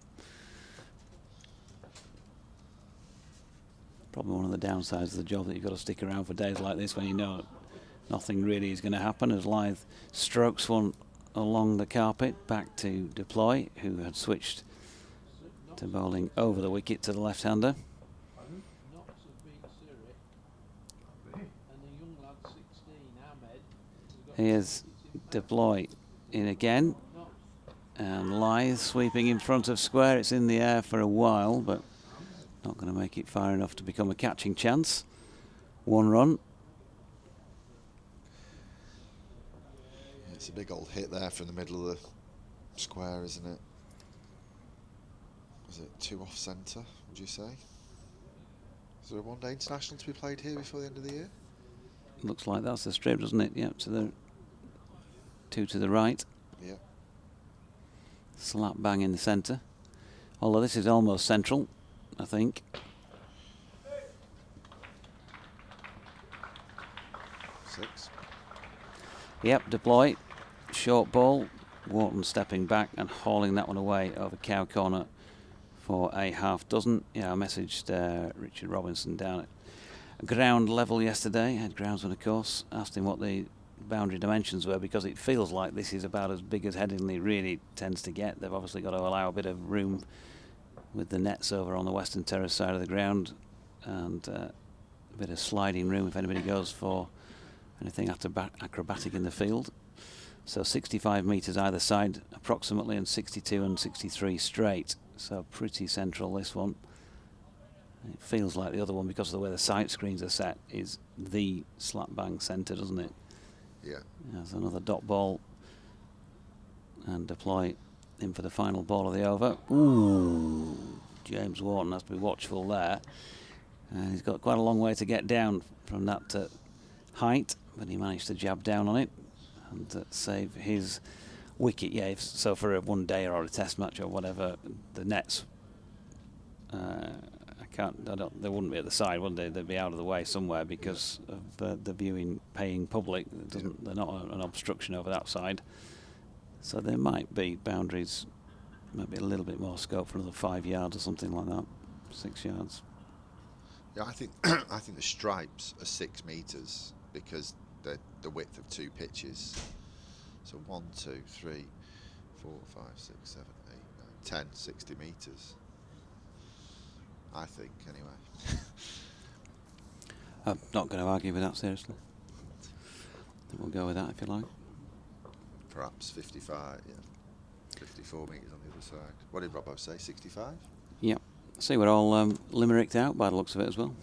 Probably one of the downsides of the job, that you've got to stick around for days like this when you know nothing really is going to happen, as Lyth strokes one along the carpet back to Deploy, who had switched to bowling over the wicket to the left-hander. Here's Deploy in again, and Lyth sweeping in front of square. It's in the air for a while, but not going to make it far enough to become a catching chance. 1 run. it's a big old hit there from the middle of the square, isn't it? Was it 2 off centre, would you say? Is there a one-day international to be played here before the end of the year? Looks like that's the strip, doesn't it? Yep, to the 2 to the right. Yeah. Slap bang in the centre. Although this is almost central, I think. Six. Yep, Deploy. Short ball. Wharton stepping back and hauling that one away over cow corner for a half dozen. Yeah, I messaged Richard Robinson down at ground level yesterday, head groundsman of course, asked him what the boundary dimensions were, because it feels like this is about as big as Headingley really tends to get. They've obviously got to allow a bit of room with the nets over on the western terrace side of the ground, and a bit of sliding room if anybody goes for anything acrobatic in the field. So 65 metres either side approximately, and 62 and 63 straight. So pretty central, this one. It feels like the other one, because of the way the sight screens are set, is the slap bang centre, doesn't it? Yeah. There's another dot ball, and Deploy in for the final ball of the over. Ooh, James Wharton has to be watchful there. He's got quite a long way to get down from that height, but he managed to jab down on it and save his wicket. Yeah, so for a one day or a test match or whatever, the nets, they wouldn't be at the side, would they? They'd be out of the way somewhere because of the viewing paying public. They're not an obstruction over that side. So there might be boundaries, maybe a little bit more scope for another 5 yards or something like that, 6 yards. Yeah, I think I think the stripes are 6 metres because they're the width of 2 pitches. So 1, 2, 3, 4, 5, 6, 7, 8, 9, 10, 60 metres. I think, anyway. I'm not going to argue with that, seriously. We'll go with that if you like. Perhaps 55, yeah. 54 metres on the other side. What did Robbo say, 65? Yep. See, we're all limericked out by the looks of it as well.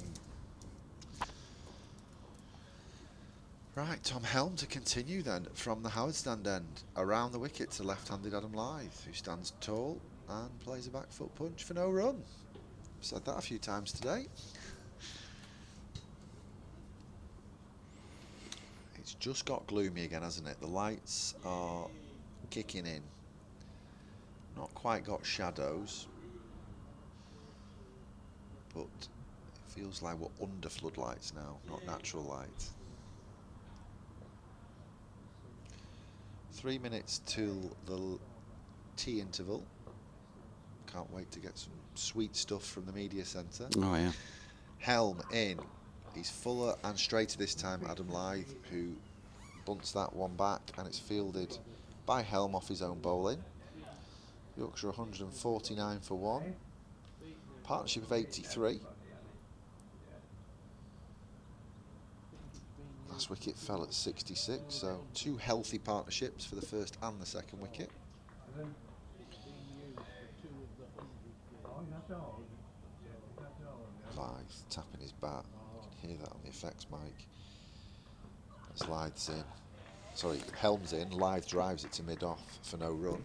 Right, Tom Helm to continue then from the Howard stand end around the wicket to left-handed Adam Lyth, who stands tall and plays a back foot punch for no run. Said that a few times today. It's just got gloomy again, hasn't it? The lights are kicking in. Not quite got shadows, but it feels like we're under floodlights now, not natural light. 3 minutes till the tea interval. Can't wait to get some sweet stuff from the media centre. Oh, yeah. Helm in. He's fuller and straighter this time, Adam Lyth, who bunts that one back, and it's fielded by Helm off his own bowling. Yorkshire 149 for 1. Partnership of 83. Last wicket fell at 66, so 2 healthy partnerships for the first and the second wicket. Lyth tapping his bat. You can hear that on the effects mic. As Lyth's in. Sorry, Helm's in. Lyth drives it to mid-off for no run.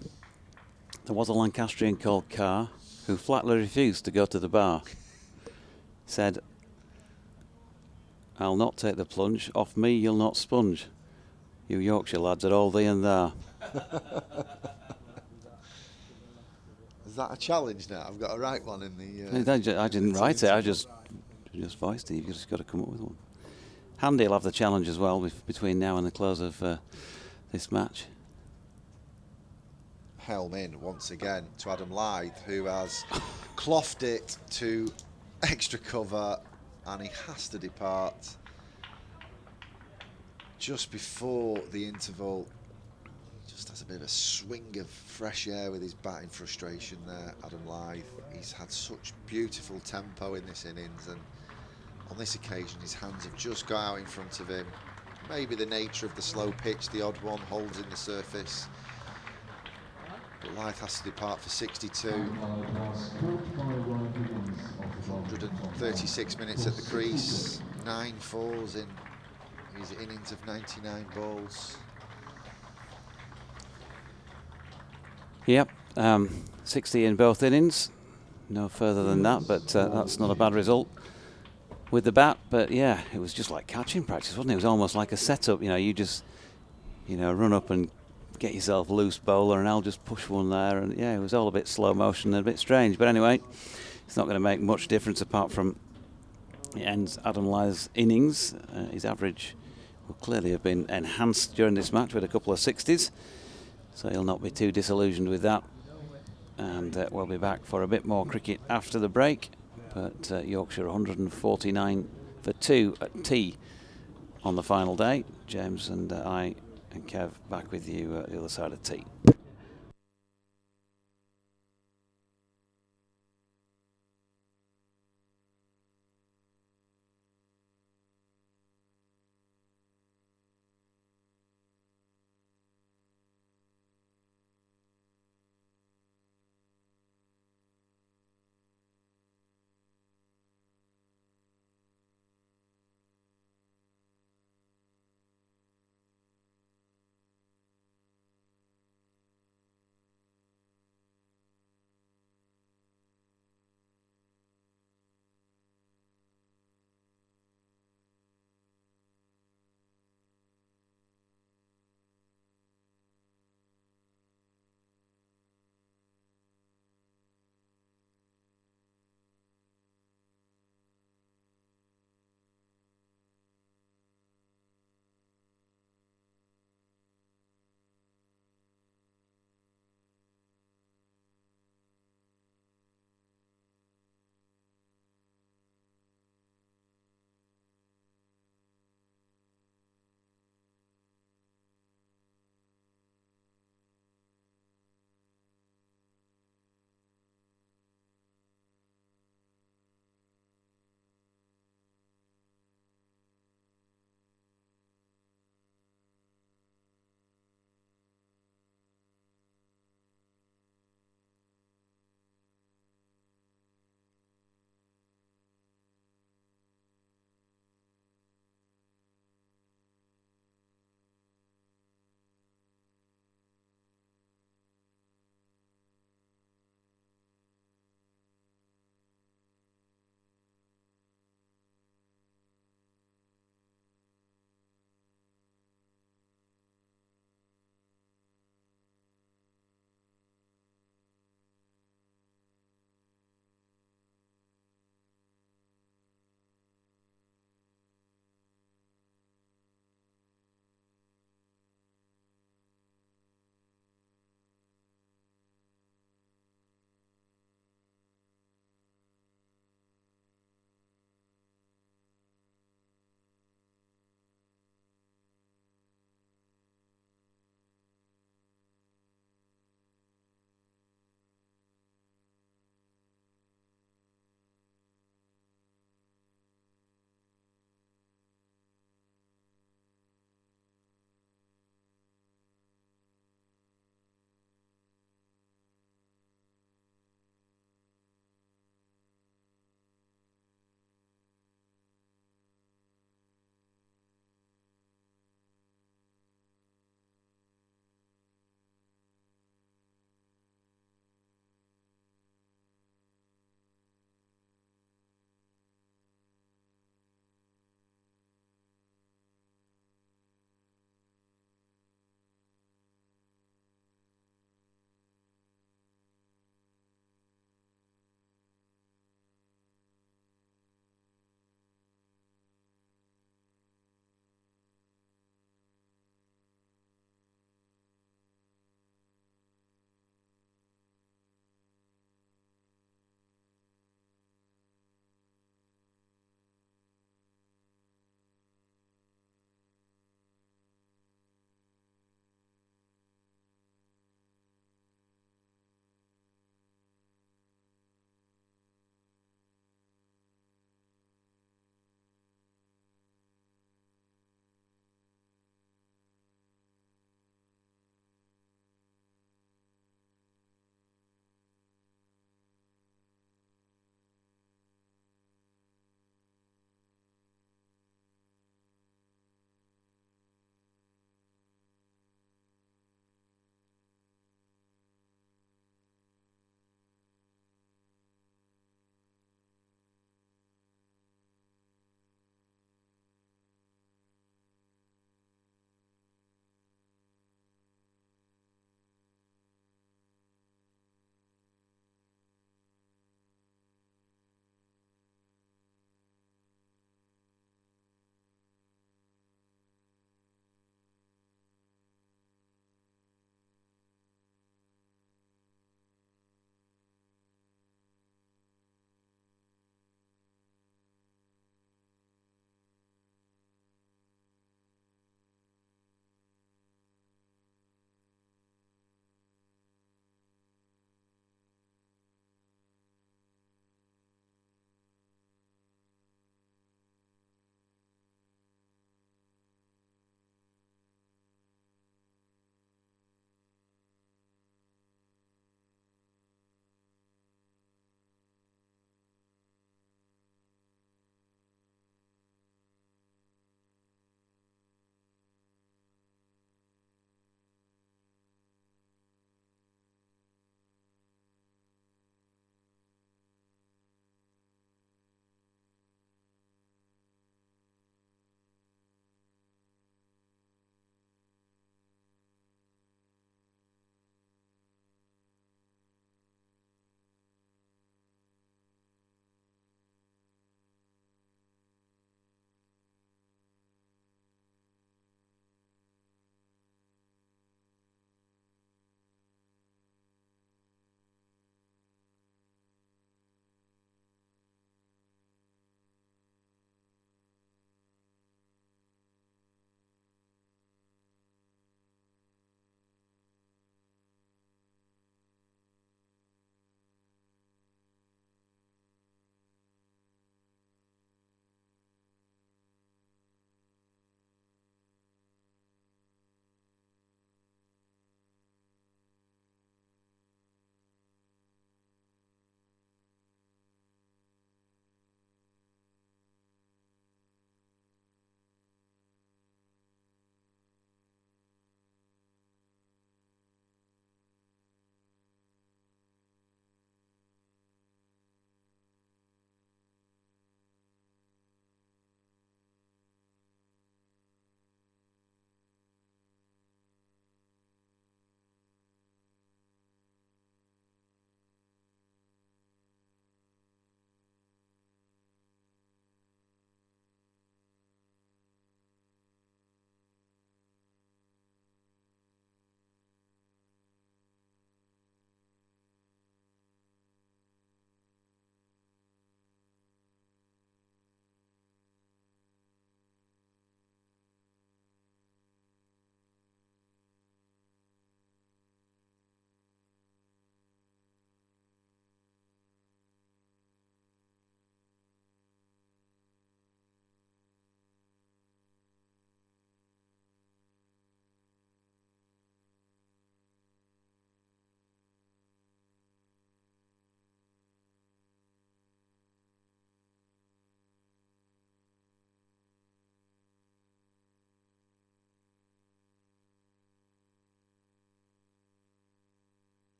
There was a Lancastrian called Carr who flatly refused to go to the bar. Said, "I'll not take the plunge. Off me you'll not sponge. You Yorkshire lads are all thee and thou." Is that a challenge now? I've got to write one in the... I didn't write it, I just voiced it. You've just got to come up with one. Handy will have the challenge as well between now and the close of this match. Helm in once again to Adam Lyth, who has clothed it to extra cover, and he has to depart just before the interval. Just has a bit of a swing of fresh air with his batting frustration there, Adam Lyth. He's had such beautiful tempo in this innings, and on this occasion his hands have just got out in front of him. Maybe the nature of the slow pitch, the odd one holds in the surface. But Lyth has to depart for 62. 136 minutes at the crease, 9 fours in his innings of 99 balls. Yep, 60 in both innings. No further than that, but that's not a bad result with the bat. But yeah, it was just like catching practice, wasn't it? It was almost like a setup. You know, you just, run up and get yourself loose bowler, and I'll just push one there. And yeah, it was all a bit slow motion and a bit strange. But anyway, it's not going to make much difference apart from it ends Adam Lyth's innings. His average will clearly have been enhanced during this match with a couple of 60s. So he'll not be too disillusioned with that. And we'll be back for a bit more cricket after the break. But Yorkshire 149 for 2 at tea on the final day. James and I and Kev back with you at the other side of tea.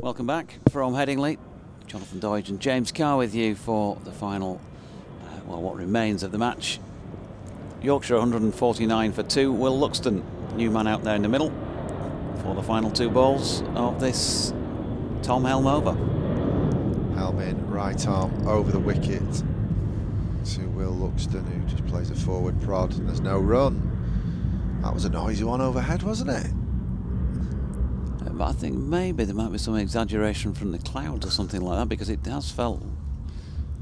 Welcome back from Headingley. Jonathan Doidge and James Carr with you for the final, well, what remains of the match. Yorkshire 149 for 2. Will Luxton, new man out there in the middle, for the final 2 balls of this Tom Helm over. Helm in, right arm over the wicket to Will Luxton, who just plays a forward prod, and there's no run. That was a noisy one overhead, wasn't it? I think maybe there might be some exaggeration from the clouds or something like that, because it has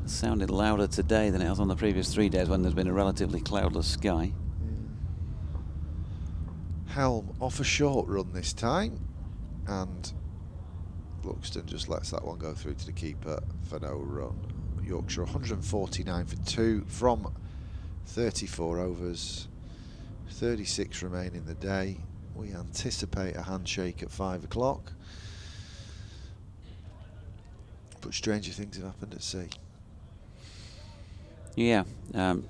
sounded louder today than it has on the previous 3 days when there's been a relatively cloudless sky. Helm off a short run this time, and Luxton just lets that one go through to the keeper for no run. Yorkshire 149 for 2 from 34 overs, 36 remain in the day. We anticipate a handshake at 5 o'clock, but stranger things have happened at sea. Yeah, there's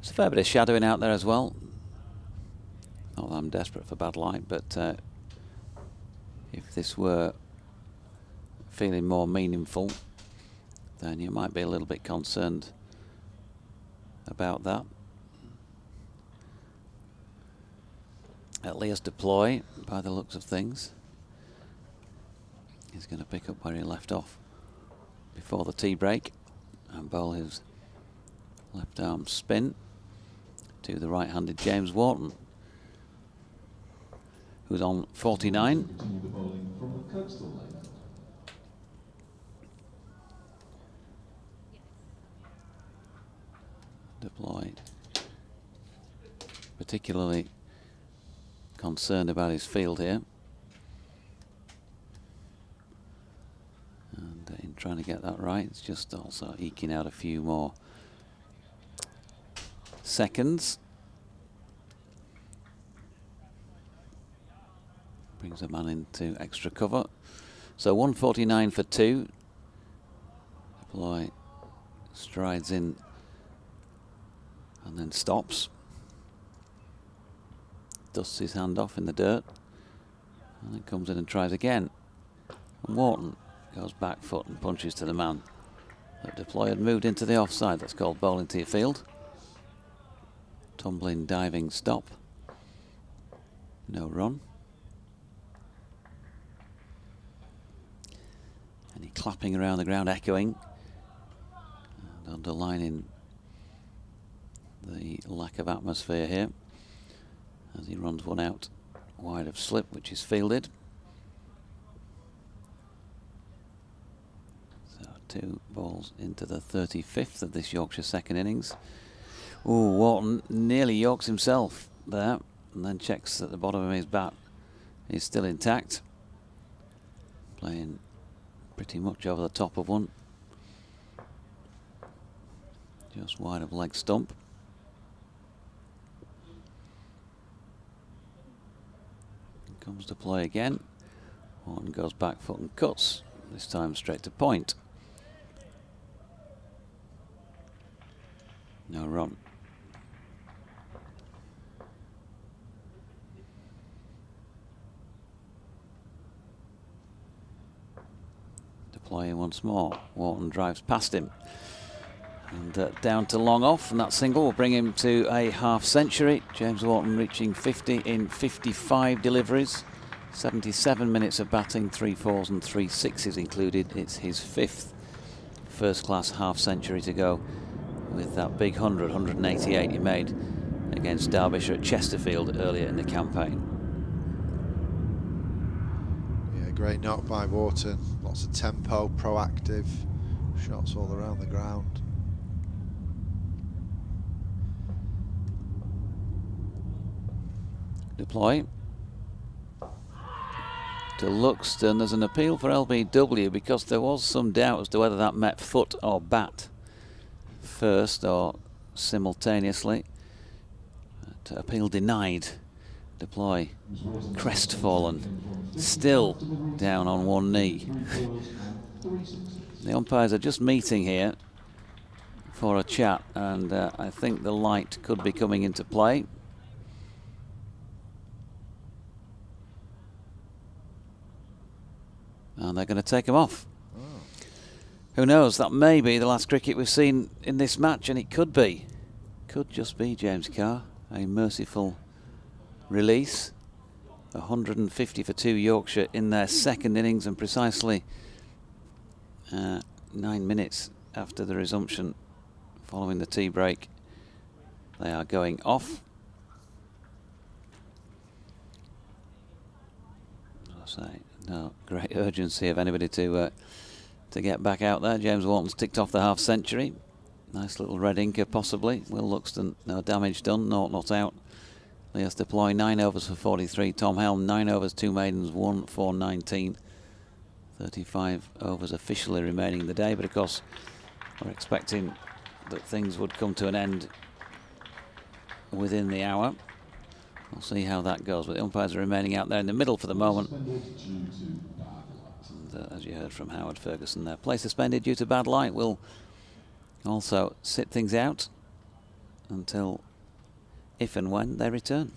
a fair bit of shadowing out there as well. Not that I'm desperate for bad light, but if this were feeling more meaningful, then you might be a little bit concerned about that. At Lyth's deploy, by the looks of things, he's going to pick up where he left off before the tea break and bowl his left arm spin to the right-handed James Wharton, who's on 49. Continue the bowling from the coastal lane. Deploy particularly concerned about his field here, and in trying to get that right, it's just also eking out a few more seconds. Brings a man into extra cover. So 149 for 2. Deploy strides in and then stops. Dusts his hand off in the dirt and then comes in and tries again. And Wharton goes back foot and punches to the man. That Deploy had moved into the offside. That's called bowling to your field. Tumbling, diving stop. No run. Any clapping around the ground, echoing and underlining the lack of atmosphere here as he runs one out wide of slip, which is fielded. So 2 balls into the 35th of this Yorkshire second innings. Ooh, Wharton nearly yorks himself there, and then checks that the bottom of his bat is still intact. Playing pretty much over the top of one, just wide of leg stump. Comes to play again. Wharton goes back foot and cuts, this time straight to point. No run. Deploying once more. Wharton drives past him. And down to long off, and that single will bring him to a half century. James Wharton reaching 50 in 55 deliveries, 77 minutes of batting, 3 4s and 3 6s included. It's his 5th first-class half century to go, with that big 188 he made against Derbyshire at Chesterfield earlier in the campaign. Yeah, great knock by Wharton. Lots of tempo, proactive shots all around the ground. Deploy to Luxton. There's an appeal for LBW because there was some doubt as to whether that met foot or bat first or simultaneously. But appeal denied. Deploy crestfallen, still down on one knee. The umpires are just meeting here for a chat, and I think the light could be coming into play. And they're going to take him off. Who knows, that may be the last cricket we've seen in this match, and it could be. Could just be James Carr. A merciful release. 150 for 2 Yorkshire in their second innings, and precisely 9 minutes after the resumption following the tea break, they are going off. As I say, no great urgency of anybody to get back out there. James Walton's ticked off the half century. Nice little red inker possibly. Will Luxton, no damage done, not out. Lyth deploy 9 overs for 43. Tom Helm 9 overs, 2 maidens, 1 for 19. 35 overs officially remaining in the day, but of course we're expecting that things would come to an end within the hour. We'll see how that goes, but the umpires are remaining out there in the middle for the moment. And, as you heard from Howard Ferguson there, play suspended due to bad light will also sit things out until if and when they return.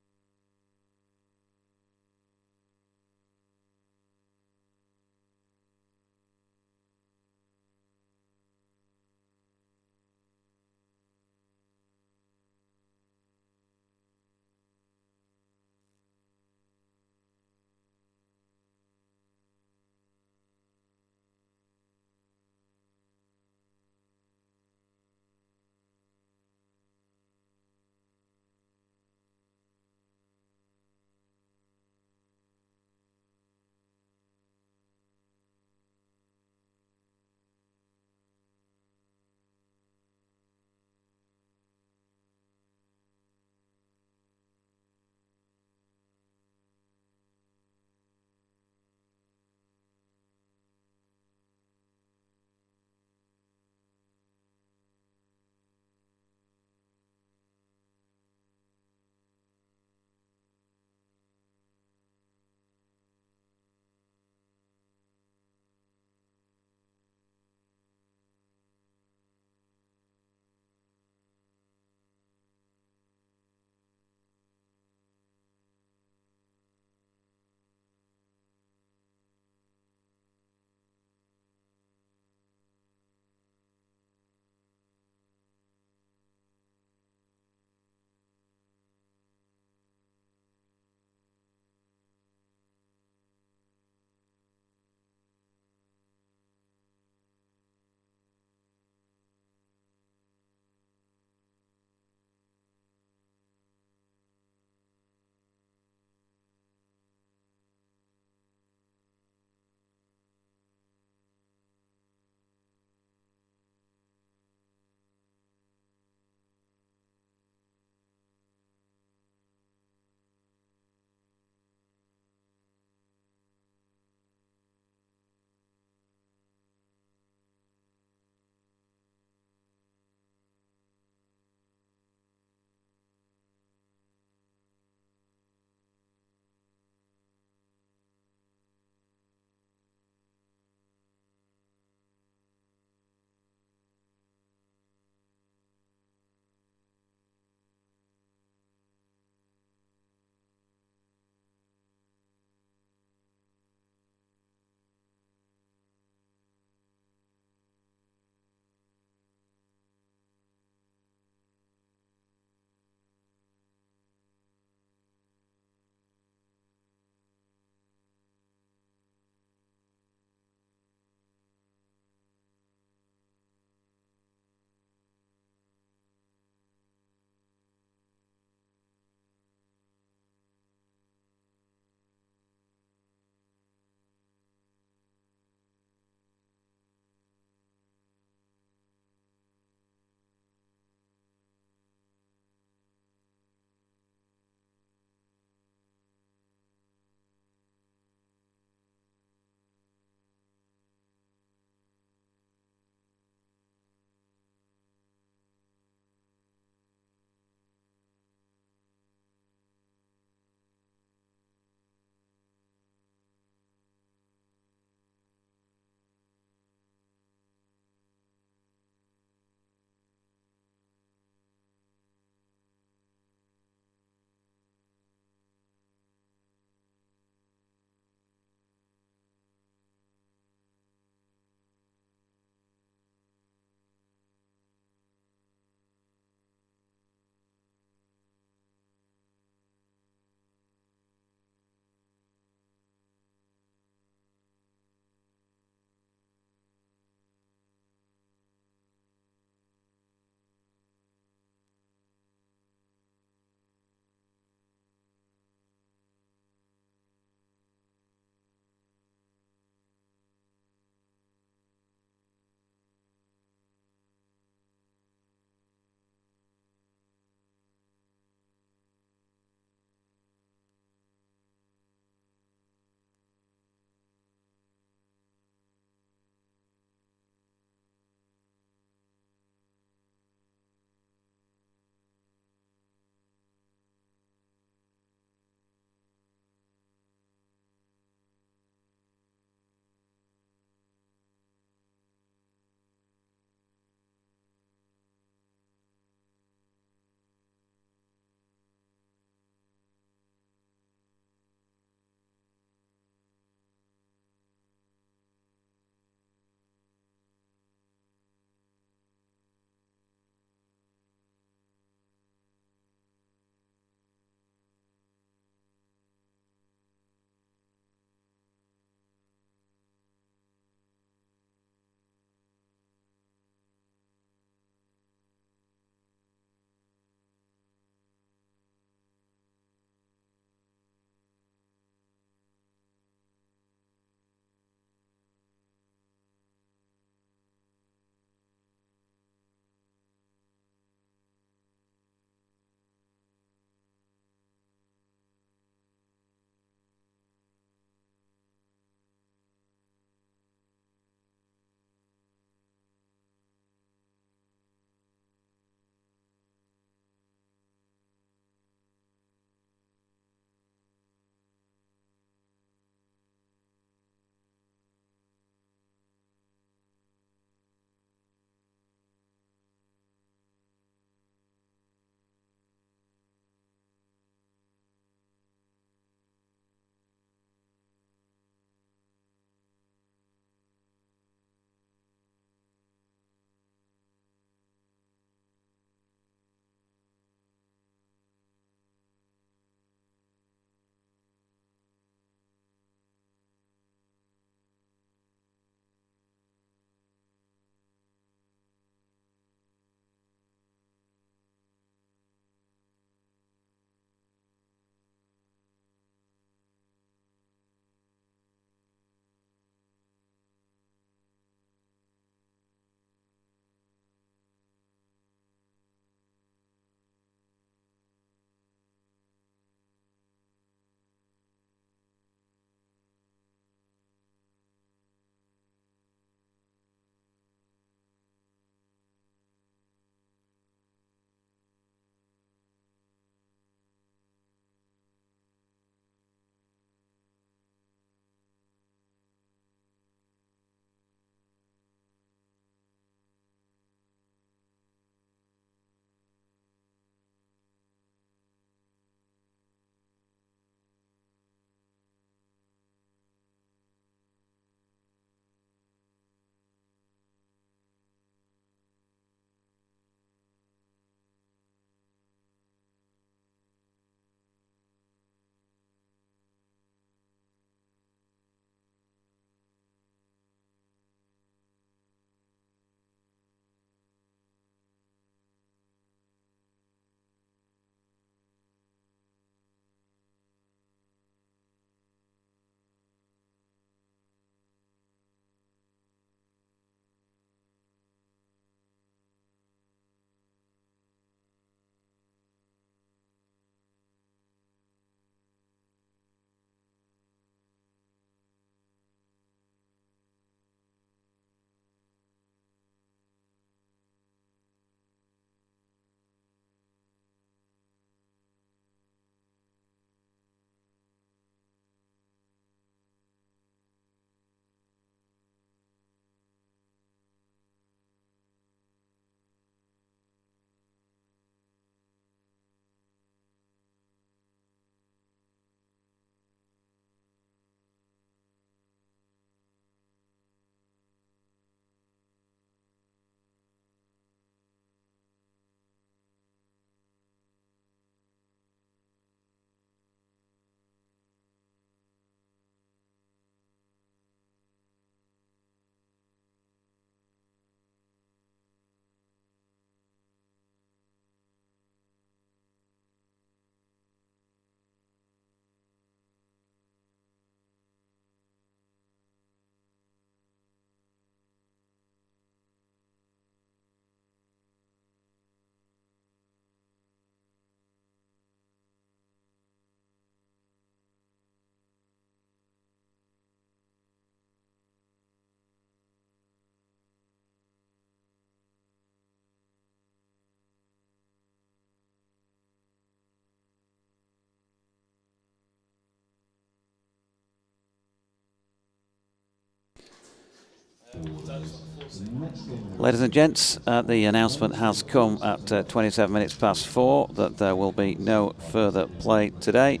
Ladies and gents, the announcement has come at 27 minutes past 4 that there will be no further play today,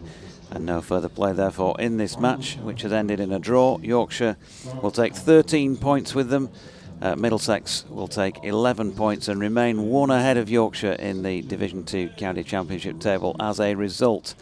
and no further play therefore in this match, which has ended in a draw. Yorkshire will take 13 points with them. Middlesex will take 11 points and remain one ahead of Yorkshire in the Division 2 County Championship table as a result.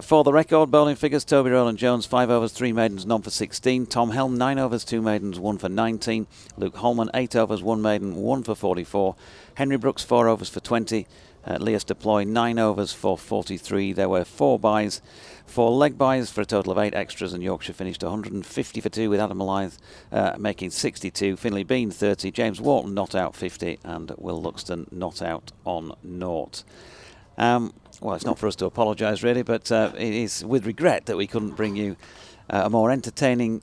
For the record, bowling figures: Toby Rowland-Jones, 5 overs, 3 maidens, none for 16. Tom Helm, 9 overs, 2 maidens, 1 for 19. Luke Holman, 8 overs, 1 maiden, 1 for 44. Henry Brooks, 4 overs for 20. Lyth Deploy, 9 overs for 43. There were 4 byes, 4 leg byes for a total of 8 extras, and Yorkshire finished 150 for 2 with Adam Lyth making 62. Finlay Bean, 30. James Wharton not out, 50. And Will Luxton not out on 0. Well, it's not for us to apologise really, but it is with regret that we couldn't bring you a more entertaining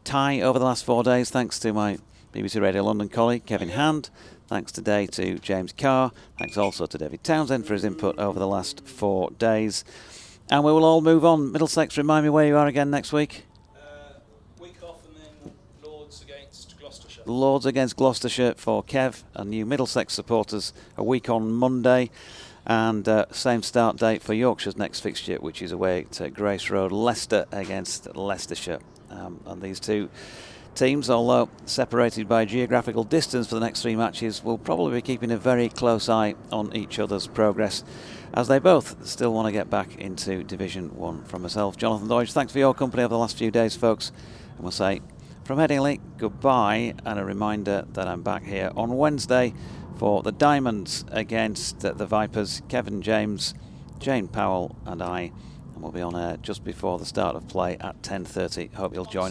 tie over the last 4 days. Thanks to my BBC Radio London colleague Kevin Hand. Thanks today to James Carr. Thanks also to David Townsend for his input over the last 4 days. And we will all move on. Middlesex, remind me where you are again next week. Week off and then Lords against Gloucestershire. Lords against Gloucestershire for Kev and new Middlesex supporters a week on Monday. And same start date for Yorkshire's next fixture, which is away to Grace Road, Leicester against Leicestershire. And these two teams, although separated by geographical distance for the next 3 matches, will probably be keeping a very close eye on each other's progress, as they both still want to get back into Division 1. From myself, Jonathan Dodge, thanks for your company over the last few days, folks. And we'll say from Headingley, goodbye, and a reminder that I'm back here on Wednesday for the Diamonds against the Vipers. Kevin James, Jane Powell and I, and we'll be on air just before the start of play at 10:30. Hope you'll join us.